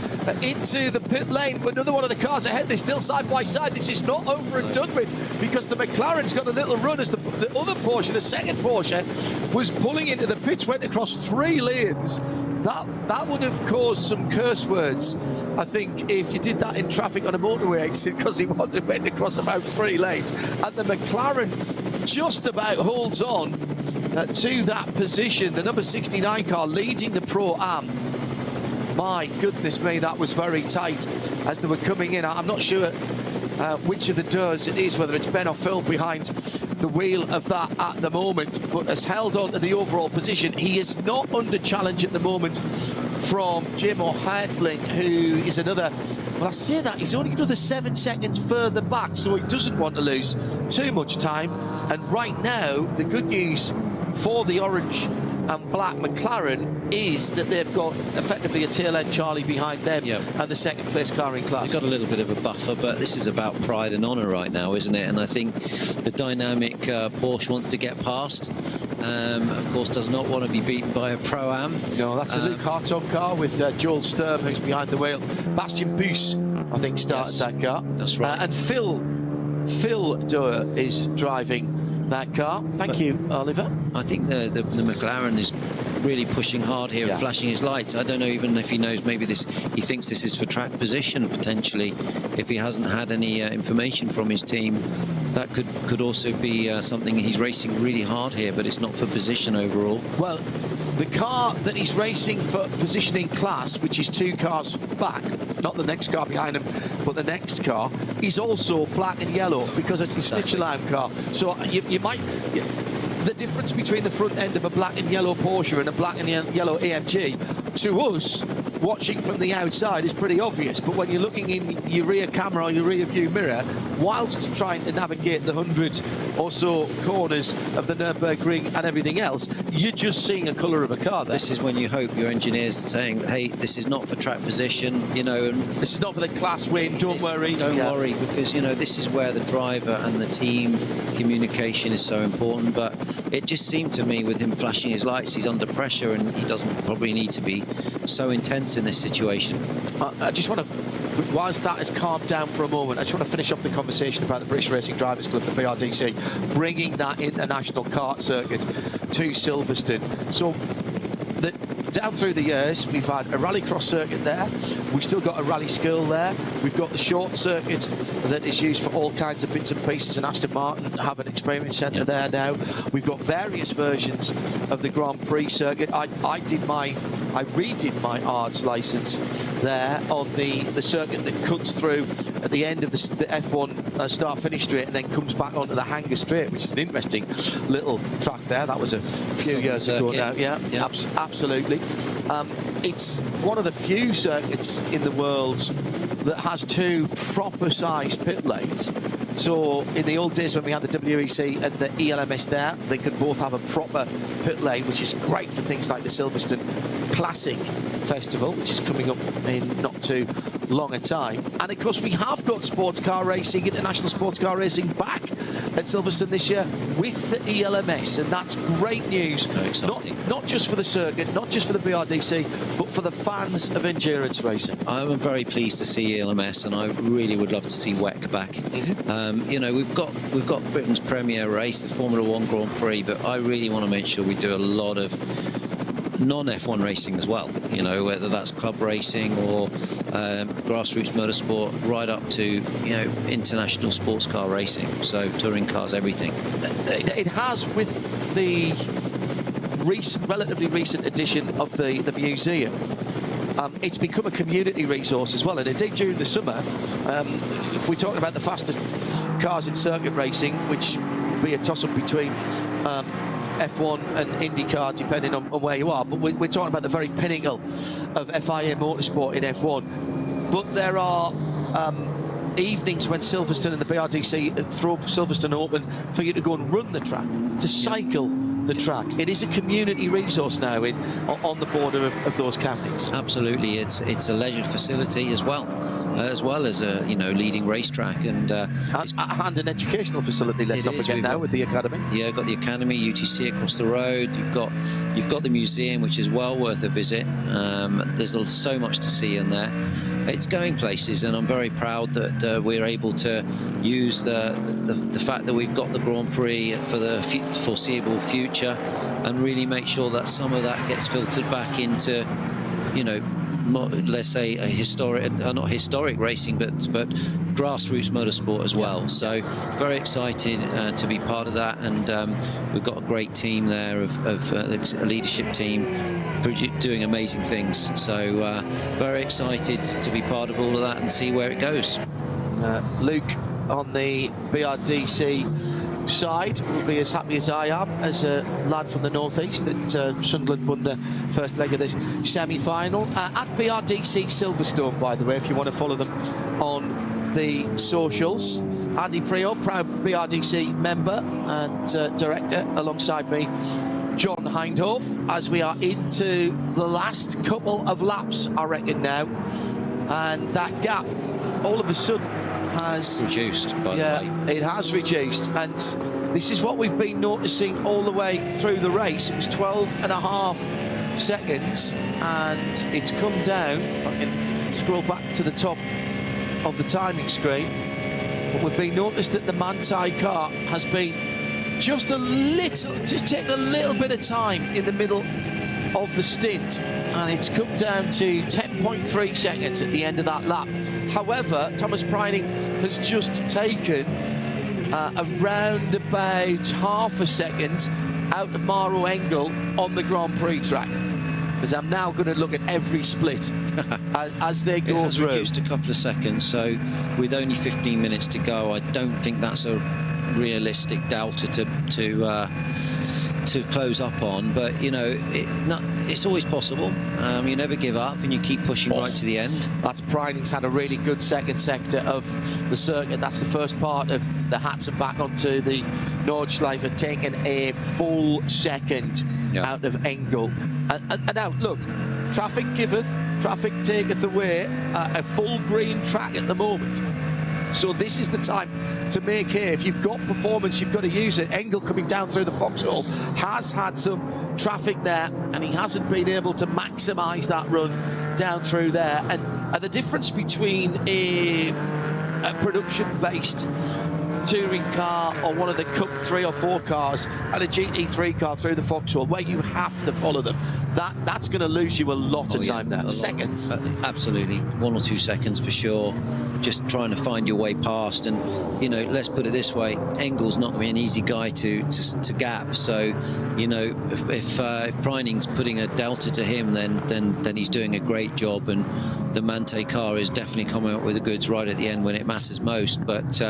into the pit lane. Another one of the cars ahead. They're still side by side. This is not over and done with, because the McLaren's got a little run as the other Porsche, the second Porsche, was pulling into the pits, went across 3 lanes. That would have caused some curse words, I think, if you did that in traffic on a motorway exit, because he went across about 3 lanes. And the McLaren just about holds on to that position. The number 69 car leading the Pro-Am. My goodness me, that was very tight as they were coming in. I'm not sure which of the doors it is, whether it's Ben or Phil behind the wheel of that at the moment, but has held on to the overall position. He is not under challenge at the moment from Jim O'Hartling, who is another, well, I say that, he's only another 7 seconds further back, so he doesn't want to lose too much time. And right now, the good news for the orange and black McLaren is that they've got effectively a tail-end Charlie behind them and the second place car in class. They've got a little bit of a buffer, but this is about pride and honour right now, isn't it? And I think the dynamic Porsche wants to get past. Of course, does not want to be beaten by a Pro-Am. No, that's a Luke Hartog car with Joel Sturm, who's behind the wheel. Bastian Buss, I think, started that car. That's right. And Phil Doer is driving that car. Thank you, Oliver. I think the McLaren is really pushing hard here and flashing his lights. I don't know even if he knows, maybe he thinks this is for track position potentially, if he hasn't had any information from his team. That could also be something. He's racing really hard here, but it's not for position overall. Well, the car that he's racing for positioning class, which is 2 cars back, not the next car behind him, but the next car, is also black and yellow, because it's the Snitch Alarm car. So you might... The difference between the front end of a black and yellow Porsche and a black and yellow AMG, to us, watching from the outside, is pretty obvious. But when you're looking in your rear camera or your rear view mirror, whilst trying to navigate the 100 or so corners of the Nürburgring and everything else, you're just seeing a colour of a car there. This is when you hope your engineer's saying, hey, this is not for track position, you know. And this is not for the class win, don't worry. Don't worry, because, you know, this is where the driver and the team communication is so important. But it just seemed to me, with him flashing his lights, he's under pressure, and he doesn't probably need to be so intense in this situation. I just want to, whilst that has calmed down for a moment, I just want to finish off the conversation about the British Racing Drivers Club, the BRDC, bringing that international kart circuit to Silverstone. So down through the years, we've had a rallycross circuit there. We've still got a rally school there. We've got the short circuit that is used for all kinds of bits and pieces, and Aston Martin have an experience centre there now. We've got various versions of the Grand Prix circuit. I redid my ARDS licence there on the circuit that cuts through at the end of the F1 start-finish straight and then comes back onto the Hangar straight, which is an interesting little track there. That was a few years ago now. Yeah. Absolutely. It's one of the few circuits in the world that has 2 proper-sized pit lanes. So in the old days when we had the WEC and the ELMS there, they could both have a proper pit lane, which is great for things like the Silverstone Classic Festival, which is coming up in not too long a time. And of course we have got sports car racing, international sports car racing, back at Silverstone this year with the ELMS, and that's great news. Very exciting. Not just for the circuit, not just for the BRDC, but for the fans of endurance racing. I'm very pleased to see ELMS, and I really would love to see WEC back. You know, we've got Britain's premier race, the Formula 1 Grand Prix, but I really want to make sure we do a lot of non-F1 racing as well, you know, whether that's club racing or grassroots motorsport, right up to, you know, international sports car racing, so touring cars, everything. It has, with the relatively recent addition of the museum, it's become a community resource as well. And indeed, during the summer, if we're talking about the fastest cars in circuit racing, which would be a toss-up between F1 and IndyCar, depending on where you are, but we're talking about the very pinnacle of FIA motorsport in F1. But there are evenings when Silverstone and the BRDC throw up Silverstone Open for you to go and run the track, to cycle the track. It is a community resource now on the border of those counties. Absolutely, it's a leisure facility as well as a, you know, leading racetrack, and an educational facility. Let's not forget now with the academy. Yeah, got the academy, UTC across the road. You've got the museum, which is well worth a visit. There's so much to see in there. It's going places, and I'm very proud that we're able to use the fact that we've got the Grand Prix for the foreseeable future, and really make sure that some of that gets filtered back into, you know, let's say a historic, not historic racing, but grassroots motorsport as well. So very excited to be part of that, and we've got a great team there of a leadership team doing amazing things. So very excited to be part of all of that and see where it goes. Luke on the BRDC side will be as happy as I am, as a lad from the northeast, that Sunderland won the first leg of this semi-final at BRDC Silverstone, by the way, if you want to follow them on the socials. Andy Prior, proud BRDC member and director, alongside me, John Hindhoff, as we are into the last couple of laps, I reckon now, and that gap all of a sudden has reduced, by the way. It has reduced, and this is what we've been noticing all the way through the race. It was 12.5 seconds, and it's come down, if I can scroll back to the top of the timing screen, but we've been noticed that the Manthey car has been just taking a little bit of time in the middle of the stint, and it's come down to 10.3 seconds at the end of that lap. However, Thomas Preining has just taken around about half a second out of Maro Engel on the Grand Prix track, because I'm now going to look at every split as they go through. It has reduced a couple of seconds, so with only 15 minutes to go, I don't think that's a realistic delta to close up on, but you know, it's always possible. You never give up, and you keep pushing right to the end. That's Preining's had a really good second sector of the circuit. That's the first part of the Hatton back onto the Nordschleife, taking a full second out of Engel. And now, look, traffic giveth, traffic taketh away. A full green track at the moment. So this is the time to make hay. If you've got performance, you've got to use it. Engel coming down through the foxhole has had some traffic there, and he hasn't been able to maximise that run down through there. And the difference between a production-based touring car or one of the Cup 3 or 4 cars and a GT3 car through the foxhole, where you have to follow them, that's going to lose you a lot of time there. Seconds. Absolutely. 1 or 2 seconds for sure. Just trying to find your way past. And, you know, let's put it this way, Engel's not going to be an easy guy to gap. So, you know, if Preining's putting a delta to him, then he's doing a great job. And the Manthey car is definitely coming up with the goods right at the end when it matters most. But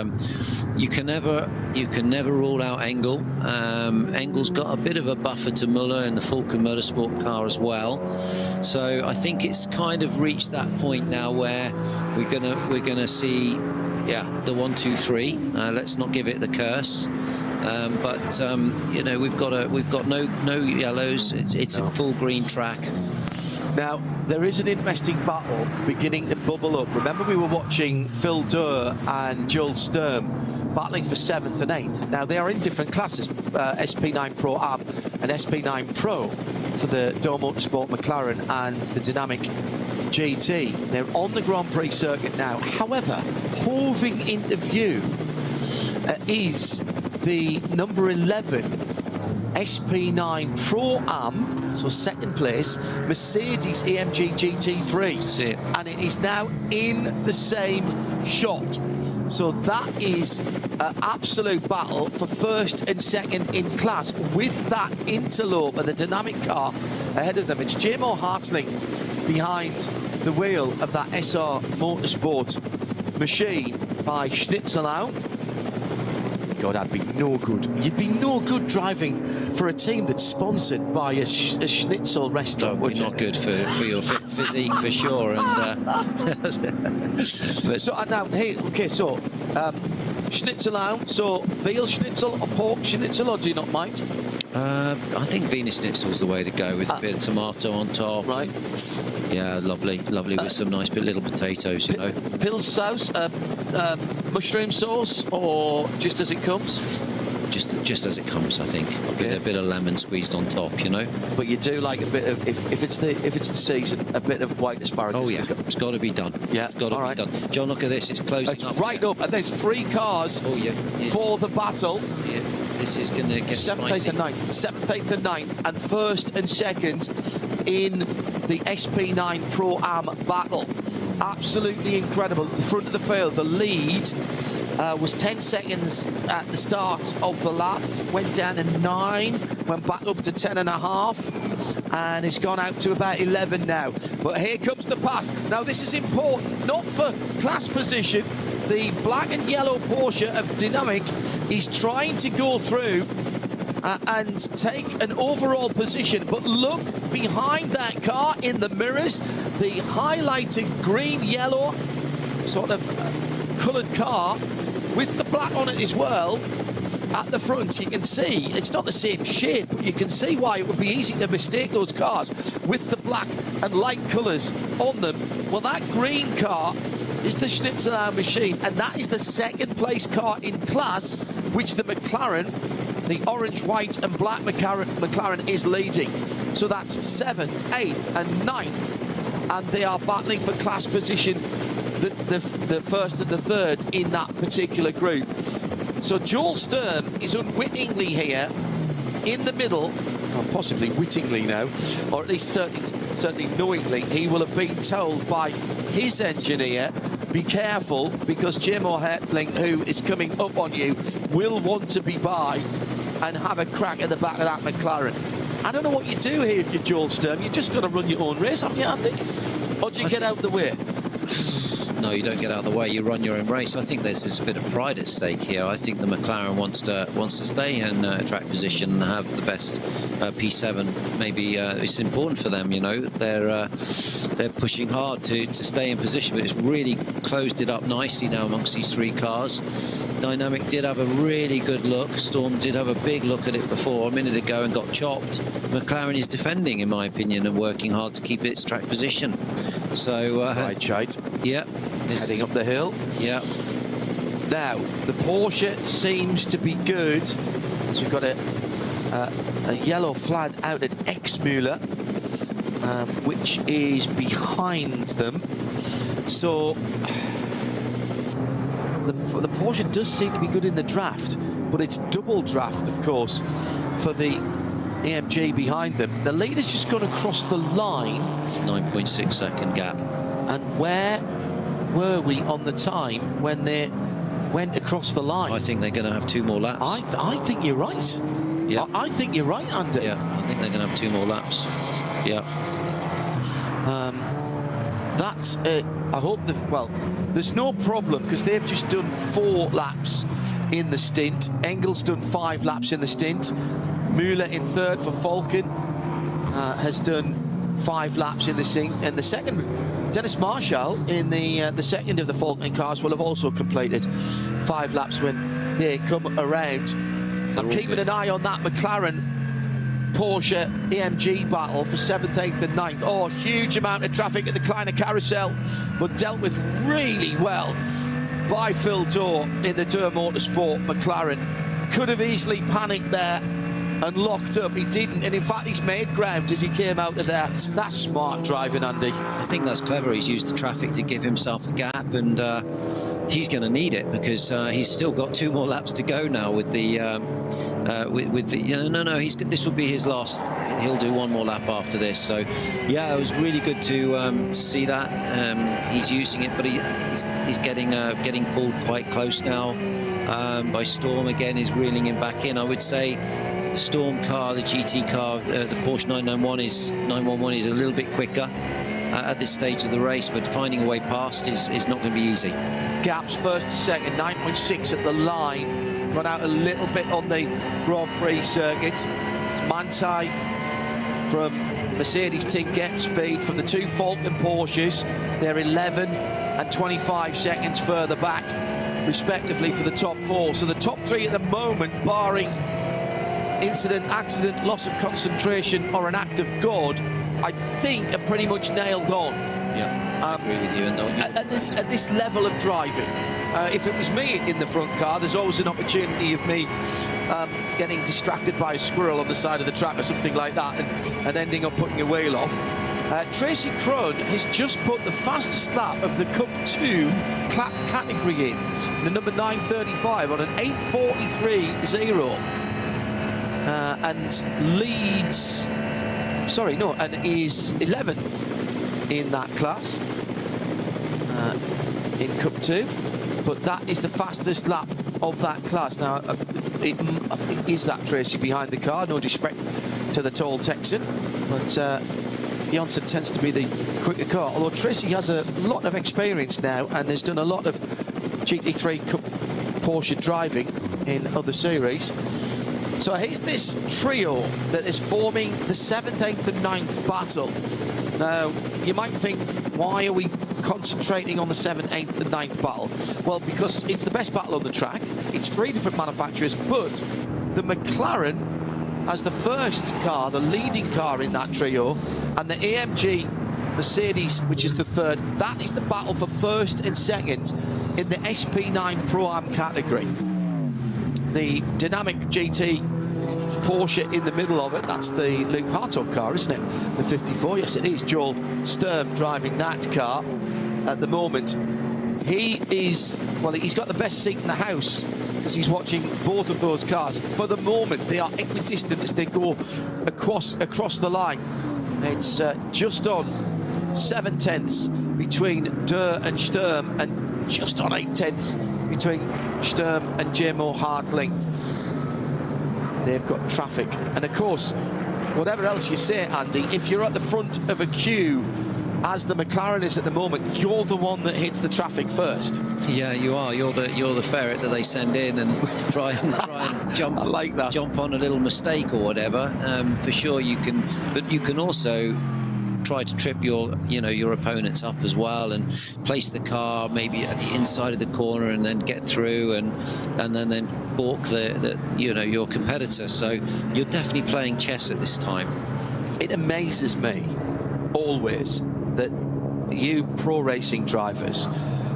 you can never rule out Engel. Engel's got a bit of a buffer to Muller in the Falcon Motorsport car as well, so I think it's kind of reached that point now where we're gonna see the 1, 2, 3. Let's not give it the curse, but you know, we've got no yellows. It's a full green track. Now, there is an interesting battle beginning to bubble up. Remember, we were watching Phil Durr and Joel Sturm battling for 7th and 8th. Now, they are in different classes, SP9 Pro Am and SP9 Pro for the Dole Motorsport McLaren and the Dynamic GT. They're on the Grand Prix circuit now. However, hoving into view is the number 11 SP9 Pro-Am, so second place, Mercedes AMG GT3. That's it. And it is now in the same shot. So that is an absolute battle for first and second in class with that interloper, the dynamic car ahead of them. It's J-Mo Hartzling behind the wheel of that SR Motorsport machine by Schnitzelau. God, I'd be no good. You'd be no good driving for a team that's sponsored by a schnitzel restaurant. Would not good for your physique for sure. And so now, hey, okay, so Schnitzelau, so veal schnitzel or pork schnitzel, or do you not mind? I think Wiener Schnitzel is the way to go, with a bit of tomato on top. Right. Yeah, lovely with some nice little potatoes, you know. Pils sauce, mushroom sauce, or just as it comes? Just as it comes, I think. Okay. With a bit of lemon squeezed on top, you know. But you do like a bit of, if it's the season, a bit of white asparagus. Oh yeah, it's got to be done. Yeah, it's got to be done. John, look at this. It's closing up. Right up, and there's 3 cars for the battle. Yeah. This is going to get 7th, spicy. 8th and 9th. 7th, 8th and 9th, and 1st and 2nd in the SP9 Pro-Am battle. Absolutely incredible. At the front of the field, the lead was 10 seconds at the start of the lap, went down to 9, went back up to 10.5, and it's gone out to about 11 now. But here comes the pass. Now this is important, not for class position. The black and yellow Porsche of Dynamic is trying to go through and take an overall position, but look behind that car in the mirrors, the highlighted green-yellow sort of coloured car with the black on it as well. At the front, you can see it's not the same shape, but you can see why it would be easy to mistake those cars with the black and light colours on them. Well, that green car is the Schnitzelau machine, and that is the 2nd place car in class, which the McLaren, the orange, white and black McLaren is leading. So that's 7th, 8th and 9th, and they are battling for class position, the 1st and the 3rd in that particular group. So Joel Sturm is unwittingly here in the middle, or possibly wittingly now, or at least certainly knowingly. He will have been told by his engineer, be careful, because J-Mo Hartzling, who is coming up on you, will want to be by and have a crack at the back of that McLaren. I don't know what you do here if you're Joel Sturm. You've just got to run your own race, haven't you, Andy? Or do you get out of the way? No, you don't get out of the way. You run your own race. I think there's a bit of pride at stake here. I think the McLaren wants to stay in track position and have the best P7. Maybe it's important for them. You know, they're pushing hard to stay in position, but it's really closed it up nicely now amongst these 3 cars. Dynamic did have a really good look. Storm did have a big look at it before a minute ago and got chopped. McLaren is defending, in my opinion, and working hard to keep its track position. So right, shite. Yeah. Heading up the hill. Yeah. Now, the Porsche seems to be good. So we've got a yellow flag out at Exmüller, which is behind them. So the Porsche does seem to be good in the draft, but it's double draft, of course, for the AMG behind them. The leader's just gone across the line. 9.6 second gap. And where were we on the time when they went across the line? I think they're going to have 2 more laps. I think you're right. Yeah. I think you're right, Andy. Yeah, I think they're going to have 2 more laps. Yeah. That's it. I hope well, there's no problem because they've just done 4 laps in the stint. Engel's done 5 laps in the stint. Müller in 3rd for Falken has done 5 laps in the second. Dennis Marshall in the 2nd of the Falken cars will have also completed 5 laps when they come around. I'm keeping an eye on that McLaren Porsche AMG battle for 7th, 8th and 9th. Oh, huge amount of traffic at the Kleiner Carousel, but dealt with really well by Phil Dorr in the Durr Motorsport McLaren. Could have easily panicked there and locked up. He didn't, and in fact he's made ground as he came out of there. That's smart driving, Andy. I think that's clever. He's used the traffic to give himself a gap, and he's going to need it because he's still got 2 more laps to go now with the this will be his last. He'll do 1 more lap after this. So yeah, it was really good to see that. He's using it, but he's getting pulled quite close now by Storm. Again, is reeling him back in. I would say the Storm car, the GT car, the Porsche 911 is a little bit quicker at this stage of the race, but finding a way past is not going to be easy. Gaps first to second, 9.6 at the line. Gone out a little bit on the Grand Prix circuit. It's Manthey from Mercedes team gap speed from the 2 Falcon Porsches. They're 11 and 25 seconds further back, respectively, for the top 4. So the top 3 at the moment, barring incident, accident, loss of concentration, or an act of God, I think are pretty much nailed on. Yeah, I agree with you. And at this level of driving, if it was me in the front car, there's always an opportunity of me getting distracted by a squirrel on the side of the track or something like that, and ending up putting a wheel off. Tracy Crone has just put the fastest lap of the Cup 2 category in the number 935 on an 8:43.0, and leads. Sorry, no, and is 11th in that class in Cup 2. But that is the fastest lap of that class. Now, is that Tracy behind the car? No disrespect to the tall Texan, but Johnson tends to be the quicker car. Although Tracy has a lot of experience now and has done a lot of GT3 Cup Porsche driving in other series. So here's this trio that is forming the 7th, 8th and 9th battle. Now, you might think, why are we concentrating on the 7th, 8th and 9th battle? Well, because it's the best battle on the track. It's 3 different manufacturers, but the McLaren as the first car, the leading car in that trio, and the AMG Mercedes, which is the 3rd, that is the battle for 1st and 2nd in the SP9 Pro-Am category. The dynamic GT Porsche in the middle of it, that's the Luke Hartog car, isn't it? The 54, yes it is. Joel Sturm driving that car at the moment. He is, well, he's got the best seat in the house because he's watching both of those cars. For the moment, they are equidistant as they go across the line. It's just on 7/10 between Durr and Sturm, and just on 8/10 between Sturm and J-Mo Hartling. They've got traffic, and of course, whatever else you say, Andy, if you're at the front of a queue, as the McLaren is at the moment, you're the one that hits the traffic first. Yeah, you are. You're the ferret that they send in and try and jump. I like that. Jump on a little mistake or whatever. For sure, you can, but you can also try to trip your opponents up as well, and place the car maybe at the inside of the corner and then get through and then balk your competitor. So you're definitely playing chess at this time. It amazes me always that you pro racing drivers,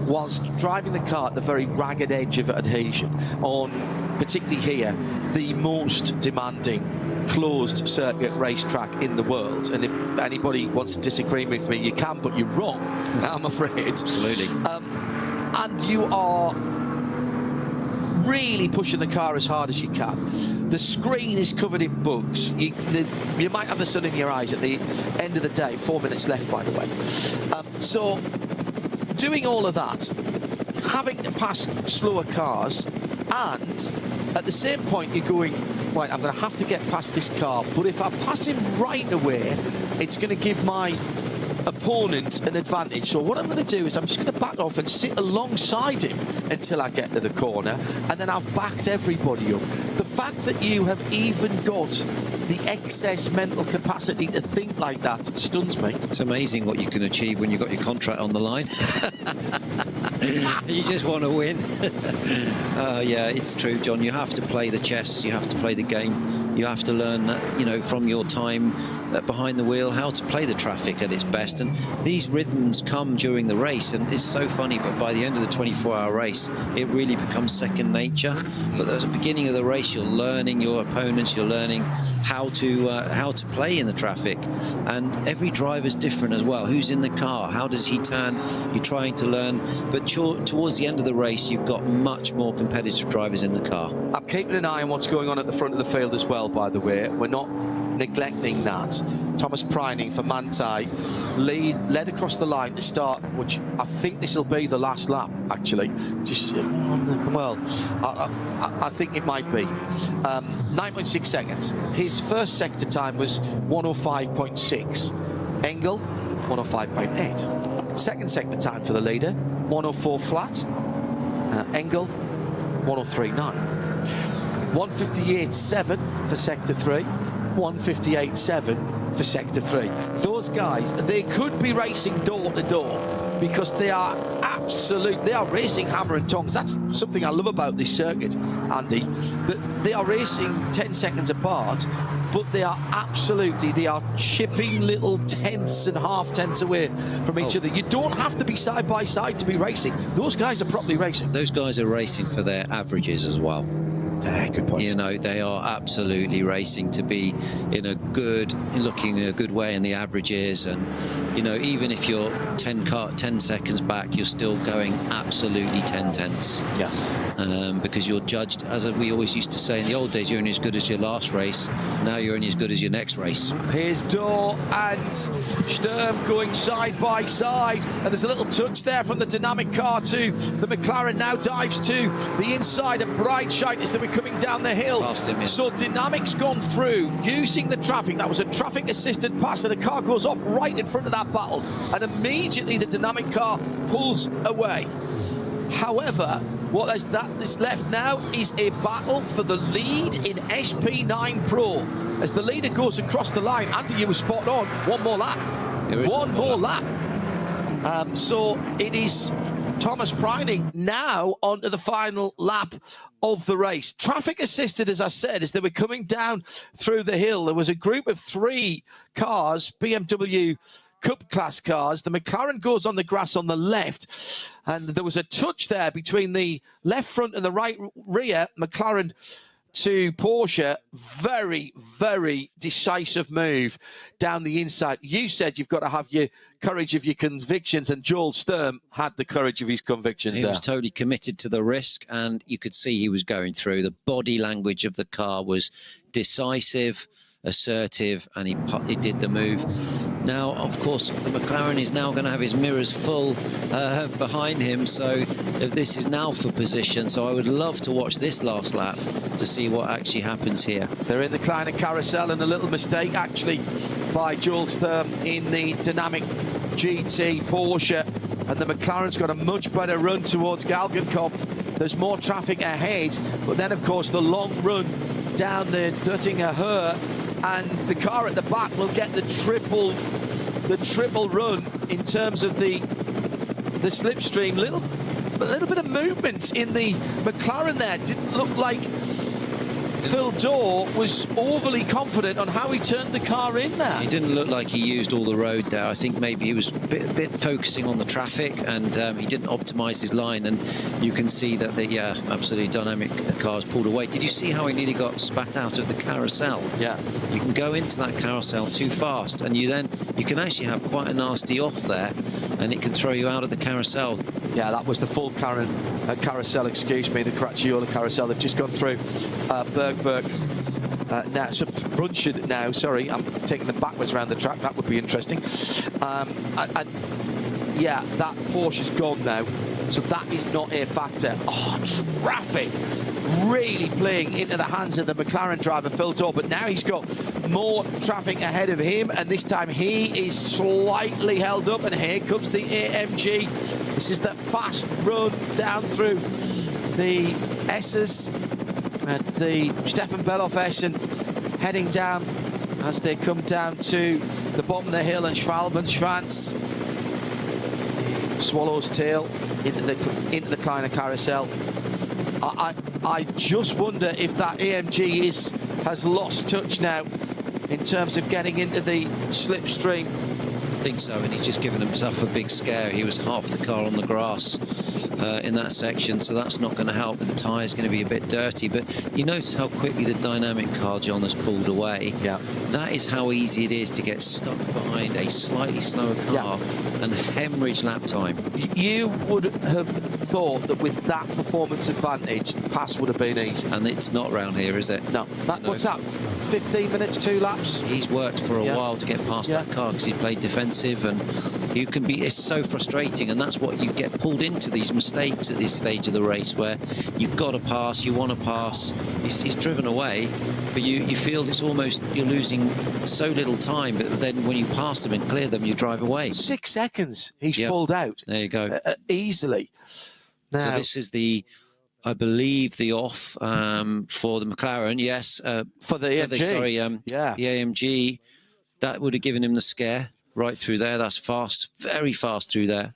whilst driving the car at the very ragged edge of adhesion on, particularly here, the most demanding closed circuit racetrack in the world, and if anybody wants to disagree with me, you can, but you're wrong, I'm afraid. Absolutely. And you are really pushing the car as hard as you can. The screen is covered in bugs. You might have the sun in your eyes at the end of the day. 4 minutes left, by the way. So doing all of that, having to pass slower cars, and at the same point you're going, right, I'm going to have to get past this car, but if I pass him right away, it's going to give my opponent an advantage. So what I'm going to do is I'm just going to back off and sit alongside him until I get to the corner, and then I've backed everybody up. The fact that you have even got the excess mental capacity to think like that stuns me. It's amazing what you can achieve when you've got your contract on the line. You just want to win. Yeah, it's true, John. You have to play the chess. You have to play the game. You have to learn, you know, from your time behind the wheel, how to play the traffic at its best. And these rhythms come during the race, and it's so funny, but by the end of the 24-hour race, it really becomes second nature. But at the beginning of the race, you're learning your opponents, you're learning how to play in the traffic. And every driver's different as well. Who's in the car? How does he turn? You're trying to learn. But towards the end of the race, you've got much more competitive drivers in the car. I'm keeping an eye on what's going on at the front of the field as well, by the way. We're not neglecting that. Thomas Preining for Manthey led across the line to start, which I think this will be the last lap, actually. Just, well, I think it might be. 9.6 seconds. His first sector time was 105.6. Engel, 105.8. Second sector time for the leader, 104 flat. Engel, 103.9. 158.7 for sector 3, 158.7 for sector 3. Those guys, they could be racing door to door because they are racing hammer and tongs. That's something I love about this circuit, Andy, that they are racing 10 seconds apart, but they are chipping little tenths and half tenths away from each other. You don't have to be side by side to be racing. Those guys are properly racing. Those guys are racing for their averages as well. Good point. You know, they are absolutely racing to be looking in a good way in the averages. And, you know, even if you're 10 seconds back, you're still going absolutely 10 tenths. Yeah. Because you're judged, as we always used to say in the old days, you're only as good as your last race. Now you're only as good as your next race. Here's Dorr and Sturm going side by side, and there's a little touch there from the dynamic car too. The McLaren now dives to the inside of Breitscheid as they were coming down the hill. Past him, yeah. So dynamic's gone through using the traffic. That was a traffic assisted pass, and the car goes off right in front of that battle, and immediately the dynamic car pulls away. However, what is left now is a battle for the lead in SP9 Pro. As the leader goes across the line, Andy, you were spot on. One more lap. One more lap. So it is Thomas Preining now onto the final lap of the race. Traffic assisted, as I said, as they were coming down through the hill. There was a group of 3 cars, BMW Cup class cars. The McLaren goes on the grass on the left, and there was a touch there between the left front and the right rear. McLaren to Porsche. Very, very decisive move down the inside. You said you've got to have your courage of your convictions, and Joel Sturm had the courage of his convictions. He was totally committed to the risk, and you could see he was going through. The body language of the car was decisive, assertive, and he did the move. Now, of course, the McLaren is now going to have his mirrors full behind him, so this is now for position. So I would love to watch this last lap to see what actually happens here. They're in the Kleiner carousel, and a little mistake actually by Joel Sturm in the dynamic GT Porsche, and the McLaren's got a much better run towards Galgenkopf. There's more traffic ahead, but then of course the long run down the Duttinger Höhe, and the car at the back will get the triple run in terms of the slipstream. A little bit of movement in the McLaren there. Didn't look like Phil Dorr was overly confident on how he turned the car in there. He didn't look like he used all the road there. I think maybe he was a bit focusing on the traffic, and he didn't optimize his line. And you can see that the absolutely dynamic cars pulled away. Did you see how he nearly got spat out of the carousel? Yeah. You can go into that carousel too fast, and you can actually have quite a nasty off there, and it can throw you out of the carousel. Yeah, that was the full carousel, excuse me, the Cracchiola carousel. They've just gone through Bergwerk now, so Brunsched now, sorry, I'm taking them backwards around the track. That would be interesting. Yeah, that Porsche's gone now, so that is not a factor. Oh, traffic really playing into the hands of the McLaren driver, Phil Dorr, but now he's got more traffic ahead of him, and this time he is slightly held up, and here comes the AMG. This is the fast run down through the S's at the Stefan Bellof S, and heading down as they come down to the bottom of the hill, and Schwalbenschwanz, Swallow's Tail, into the Kleiner Carousel. I just wonder if that AMG has lost touch now in terms of getting into the slipstream. I think so, and he's just given himself a big scare. He was half the car on the grass in that section, so that's not going to help. The tyre's going to be a bit dirty, but you notice how quickly the dynamic car, John, has pulled away. Yeah. That is how easy it is to get stuck behind a slightly slower car and hemorrhage lap time. You would have thought that with that performance advantage, the pass would have been easy. And it's not round here, is it? No. What's that, 15 minutes, 2 laps? He's worked for a while to get past that car because he played defensive, and you can be, it's so frustrating, and that's what you get pulled into, these mistakes at this stage of the race where you've got to pass, you want to pass. He's driven away, but you feel it's almost, you're losing so little time, but then when you pass them and clear them, you drive away. 6 seconds he's pulled out. There you go. Easily. Now, so this is the, I believe, the off for the McLaren. Yes. For the AMG. The AMG. That would have given him the scare right through there. That's fast, very fast through there.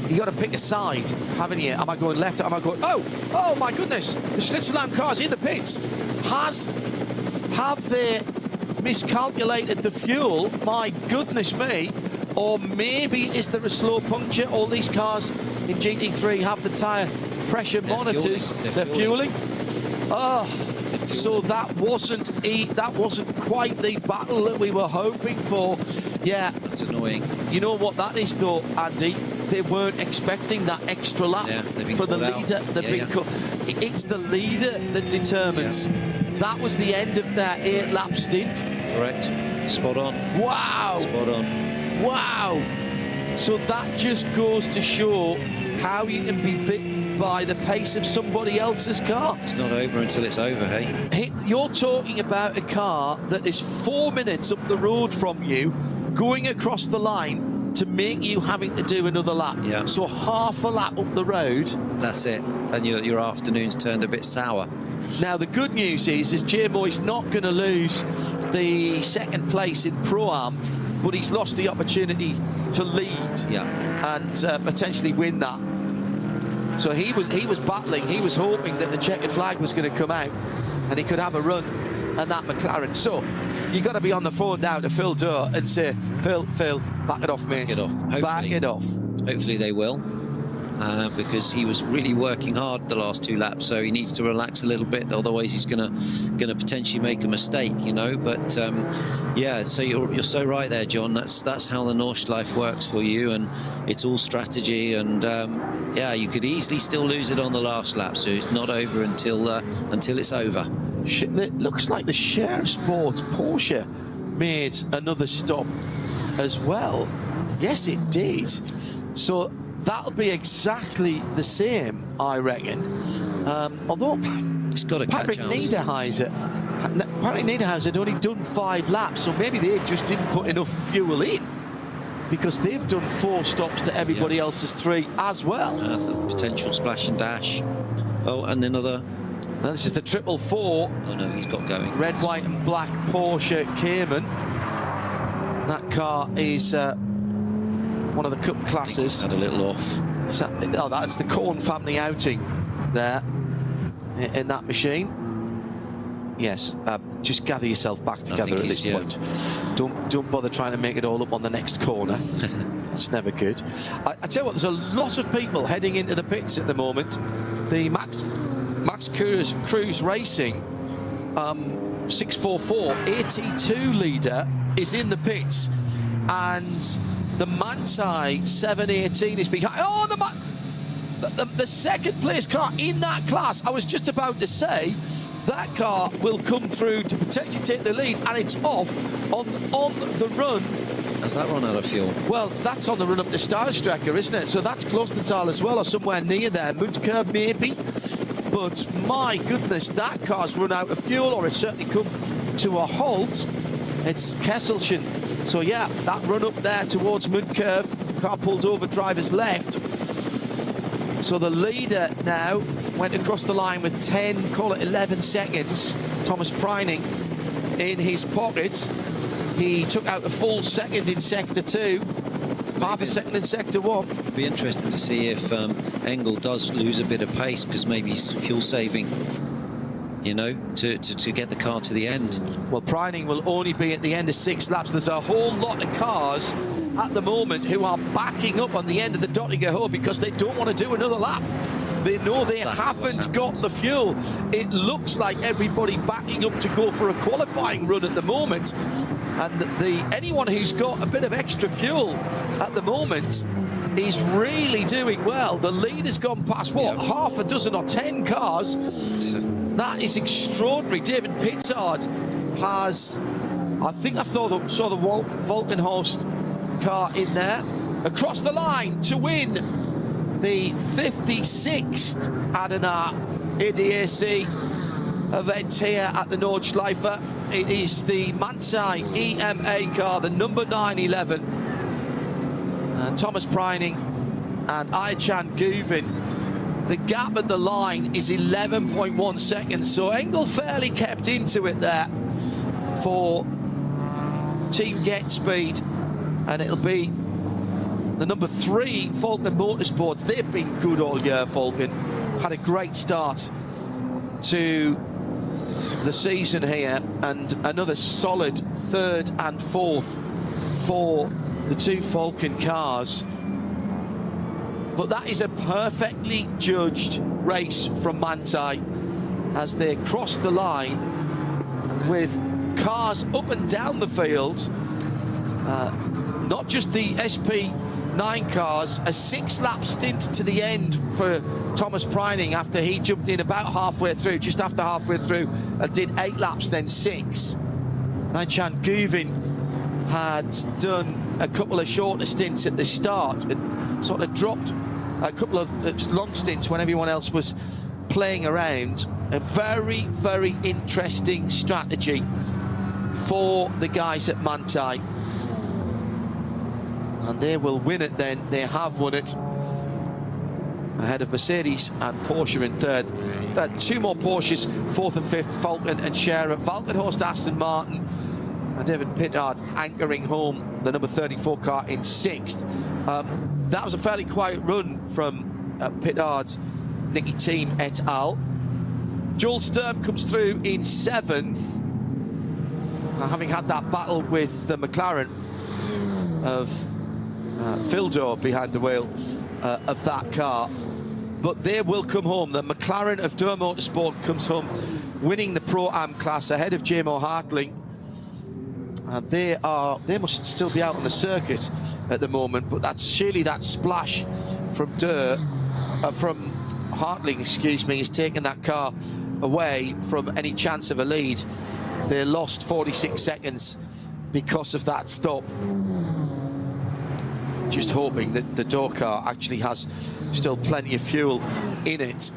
You got to pick a side, haven't you? Am I going left? Am I going? Oh my goodness! The Schlitzerland car's in the pits. Have they miscalculated the fuel? My goodness me! Or maybe is there a slow puncture? All these cars in GT3 have the tyre pressure monitors. They're fueling. Oh, so that wasn't quite the battle that we were hoping for. Yeah, that's annoying. You know what that is, though, Andy? They weren't expecting that extra lap for the leader. It's the leader that determines. That was the end of their 8-lap stint. Correct. Spot on. Wow. Spot on. Wow. So that just goes to show how you can be bitten by the pace of somebody else's car. It's not over until it's over, hey? You're talking about a car that is 4 minutes up the road from you, going across the line to make you having to do another lap. Yeah. So half a lap up the road. That's it. And your afternoon's turned a bit sour. Now, the good news is J-Moy's not going to lose the second place in Pro-Am, but he's lost the opportunity to lead and potentially win that. So he was battling, he was hoping that the checkered flag was going to come out and he could have a run and that McLaren. So you got to be on the phone now to Phil Durr and say, Phil, back it off, mate. Back it off. Hopefully, back it off. Hopefully they will. Because he was really working hard the last 2 laps, so he needs to relax a little bit, otherwise he's gonna potentially make a mistake, you know. But yeah, so you're so right there, John. That's how the Nordschleife works for you, and it's all strategy. And yeah, you could easily still lose it on the last lap, so it's not over until it's over. It looks like the Share Sports Porsche made another stop as well. Yes, it did. So that'll be exactly the same, I reckon. Although it's got to Patrick Niederhauser had only done 5 laps, so maybe they just didn't put enough fuel in, because they've done 4 stops to everybody else's 3 as well. Potential splash and dash. Oh, and another. Now this is the 444. Oh no, he's got going. Red, white, and black Porsche Cayman. That car is one of the cup classes. Had a little off. Oh, that's the Korn family outing there in that machine. Yes, just gather yourself back together at this point. Don't bother trying to make it all up on the next corner. It's never good. I tell you what, there's a lot of people heading into the pits at the moment. The Max Cruz Racing 644 AT2 leader is in the pits, and the Manthey 718 is behind. Oh, the second place car in that class. I was just about to say that car will come through to potentially take the lead, and it's off on the run. Has that run out of fuel? Well, that's on the run up the Starstrecker, isn't it? So that's Klostertal as well, or somewhere near there. Mundkurve maybe. But my goodness, that car's run out of fuel, or it's certainly come to a halt. It's Kesselchen. So yeah, that run up there towards Mundkurve, car pulled over, driver's left. So the leader now went across the line with 10, call it 11 seconds. Thomas Preining in his pocket. He took out a full second in Sector 2, half a second in Sector 1. Be interested to see if Engel does lose a bit of pace, because maybe he's fuel saving, you know, to get the car to the end. Well, Preining will only be at the end of 6 laps. There's a whole lot of cars at the moment who are backing up on the end of the Dottinger Hole because they don't want to do another lap. They know they haven't got the fuel. It looks like everybody backing up to go for a qualifying run at the moment. And anyone who's got a bit of extra fuel at the moment is really doing well. The leader's gone past, what, half a dozen or 10 cars. That is extraordinary. David Pittard has, I think I saw the Volkenhorst car in there. Across the line to win the 56th ADAC event here at the Nordschleife. It is the Manthey EMA car, the number 911. Thomas Preining and Ayhan Guvin. The gap at the line is 11.1 seconds, so Engel fairly kept into it there for Team Get Speed, and it'll be the number 3 Falcon Motorsports. They've been good all year, Falcon. Had a great start to the season here, and another solid 3rd and 4th for the 2 Falcon cars. But that is a perfectly judged race from Manthey as they cross the line with cars up and down the field. Not just the SP9 cars, a 6-lap stint to the end for Thomas Preining after he jumped in about halfway through, just after halfway through, and did 8 laps, then 6. Ayhan Guvin had done a couple of shorter stints at the start and sort of dropped a couple of long stints when everyone else was playing around. A very, very interesting strategy for the guys at Manthey. And they will win it then. They have won it ahead of Mercedes and Porsche in 3rd. 2 more Porsches, 4th and 5th, Falcon and Scherer. Volkenhorst, Aston Martin, and David Pittard anchoring home the number 34 car in 6th. That was a fairly quiet run from Pittard's Nicky Team et al. Joel Sturm comes through in 7th, having had that battle with the McLaren of Fildo behind the wheel of that car. But they will come home. The McLaren of Durr Motorsport comes home, winning the Pro-Am class ahead of JMO Hartling. And they must still be out on the circuit at the moment, but that's surely that splash from from Hartling, excuse me, is taking that car away from any chance of a lead. They lost 46 seconds because of that stop. Just hoping that the Dorr car actually has still plenty of fuel in it.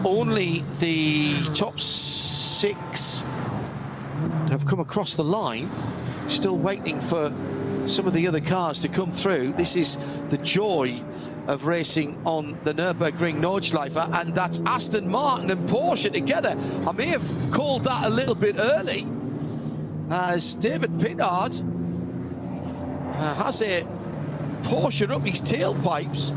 Only the top 6 have come across the line, still waiting for some of the other cars to come through. This is the joy of racing on the Nürburgring Nordschleife, and that's Aston Martin and Porsche together. I may have called that a little bit early, as David Pittard has a Porsche up his tailpipes.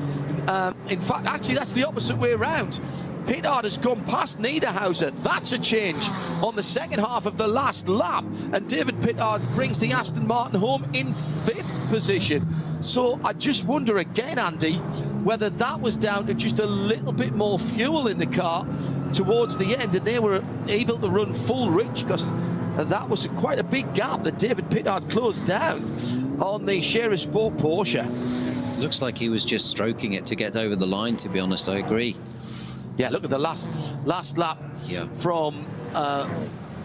In fact, actually, that's the opposite way around. Pittard has gone past Niederhauser. That's a change on the second half of the last lap. And David Pittard brings the Aston Martin home in 5th position. So I just wonder again, Andy, whether that was down to just a little bit more fuel in the car towards the end, and they were able to run full reach, because that was quite a big gap that David Pittard closed down on the Scherer Sport Porsche. Looks like he was just stroking it to get over the line, to be honest. I agree. Yeah, look at the last lap from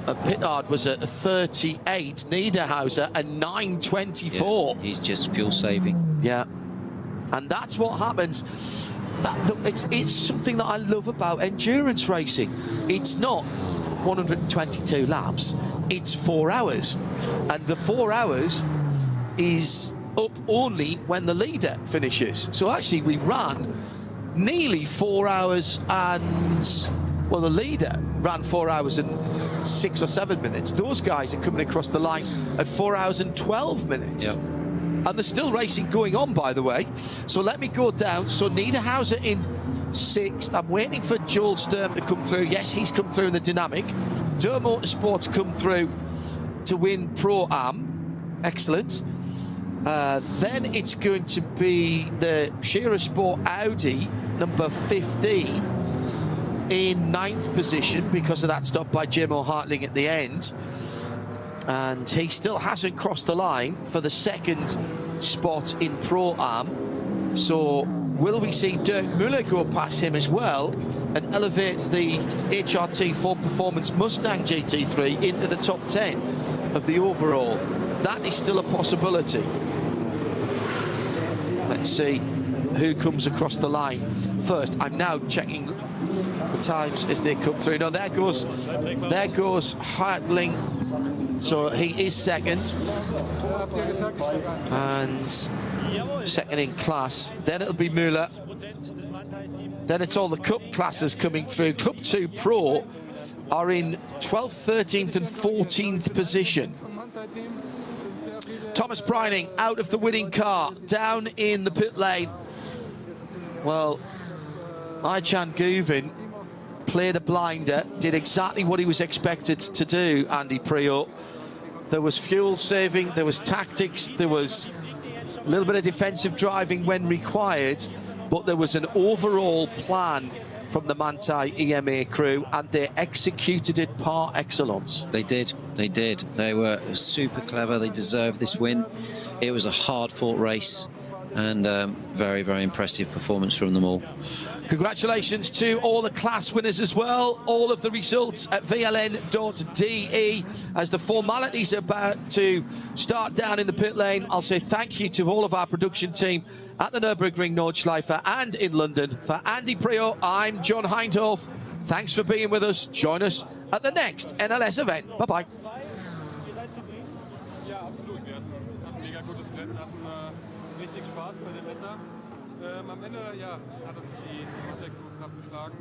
Pittard was at 38, Niederhauser a 9:24. Yeah, he's just fuel saving. Yeah, and that's what happens. It's something that I love about endurance racing. It's not 122 laps, it's 4 hours, and the 4 hours is up only when the leader finishes. So actually we ran nearly 4 hours, and well, the leader ran 4 hours and 6 or 7 minutes. Those guys are coming across the line at 4 hours and 12 minutes. Yep. And there's still racing going on, by the way. So let me go down. So Niederhauser in 6th. I'm waiting for Joel Sturm to come through. Yes, he's come through in the Dynamic. Durr Motorsports come through to win Pro-Am. Excellent. Then it's going to be the Shearer Sport Audi, number 15, in 9th position because of that stop by Jim O'Hartling at the end. And he still hasn't crossed the line for the 2nd spot in Pro-Am. So will we see Dirk Müller go past him as well and elevate the HRT Ford Performance Mustang GT3 into the top 10 of the overall? That is still a possibility. Let's see who comes across the line first. I'm now checking the times as they come through. No, there goes Hartling. So he is 2nd. And 2nd in class. Then it'll be Müller. Then it's all the Cup classes coming through. Cup 2 Pro are in 12th, 13th and 14th position. Thomas Preining out of the winning car, down in the pit lane. Well, Aycan Guvin played a blinder, did exactly what he was expected to do, Andy Priault. There was fuel saving, there was tactics, there was a little bit of defensive driving when required, but there was an overall plan from the Manthey EMA crew, and they executed it par excellence. They did. They were super clever. They deserved this win. It was a hard-fought race, and very, very impressive performance from them all. Congratulations to all the class winners as well. All of the results at vln.de. As the formalities are about to start down in the pit lane, I'll say thank you to all of our production team at the Nürburgring Nordschleife and in London. For Andy Priault, I'm John Hindhoff. Thanks for being with us. Join us at the next NLS event. Bye-bye. Ja, absolut. Wir hatten mega gutes Rennen, hatten richtig Spaß bei dem Wetter. Am Ende ja, hat uns die Crew knapp geschlagen.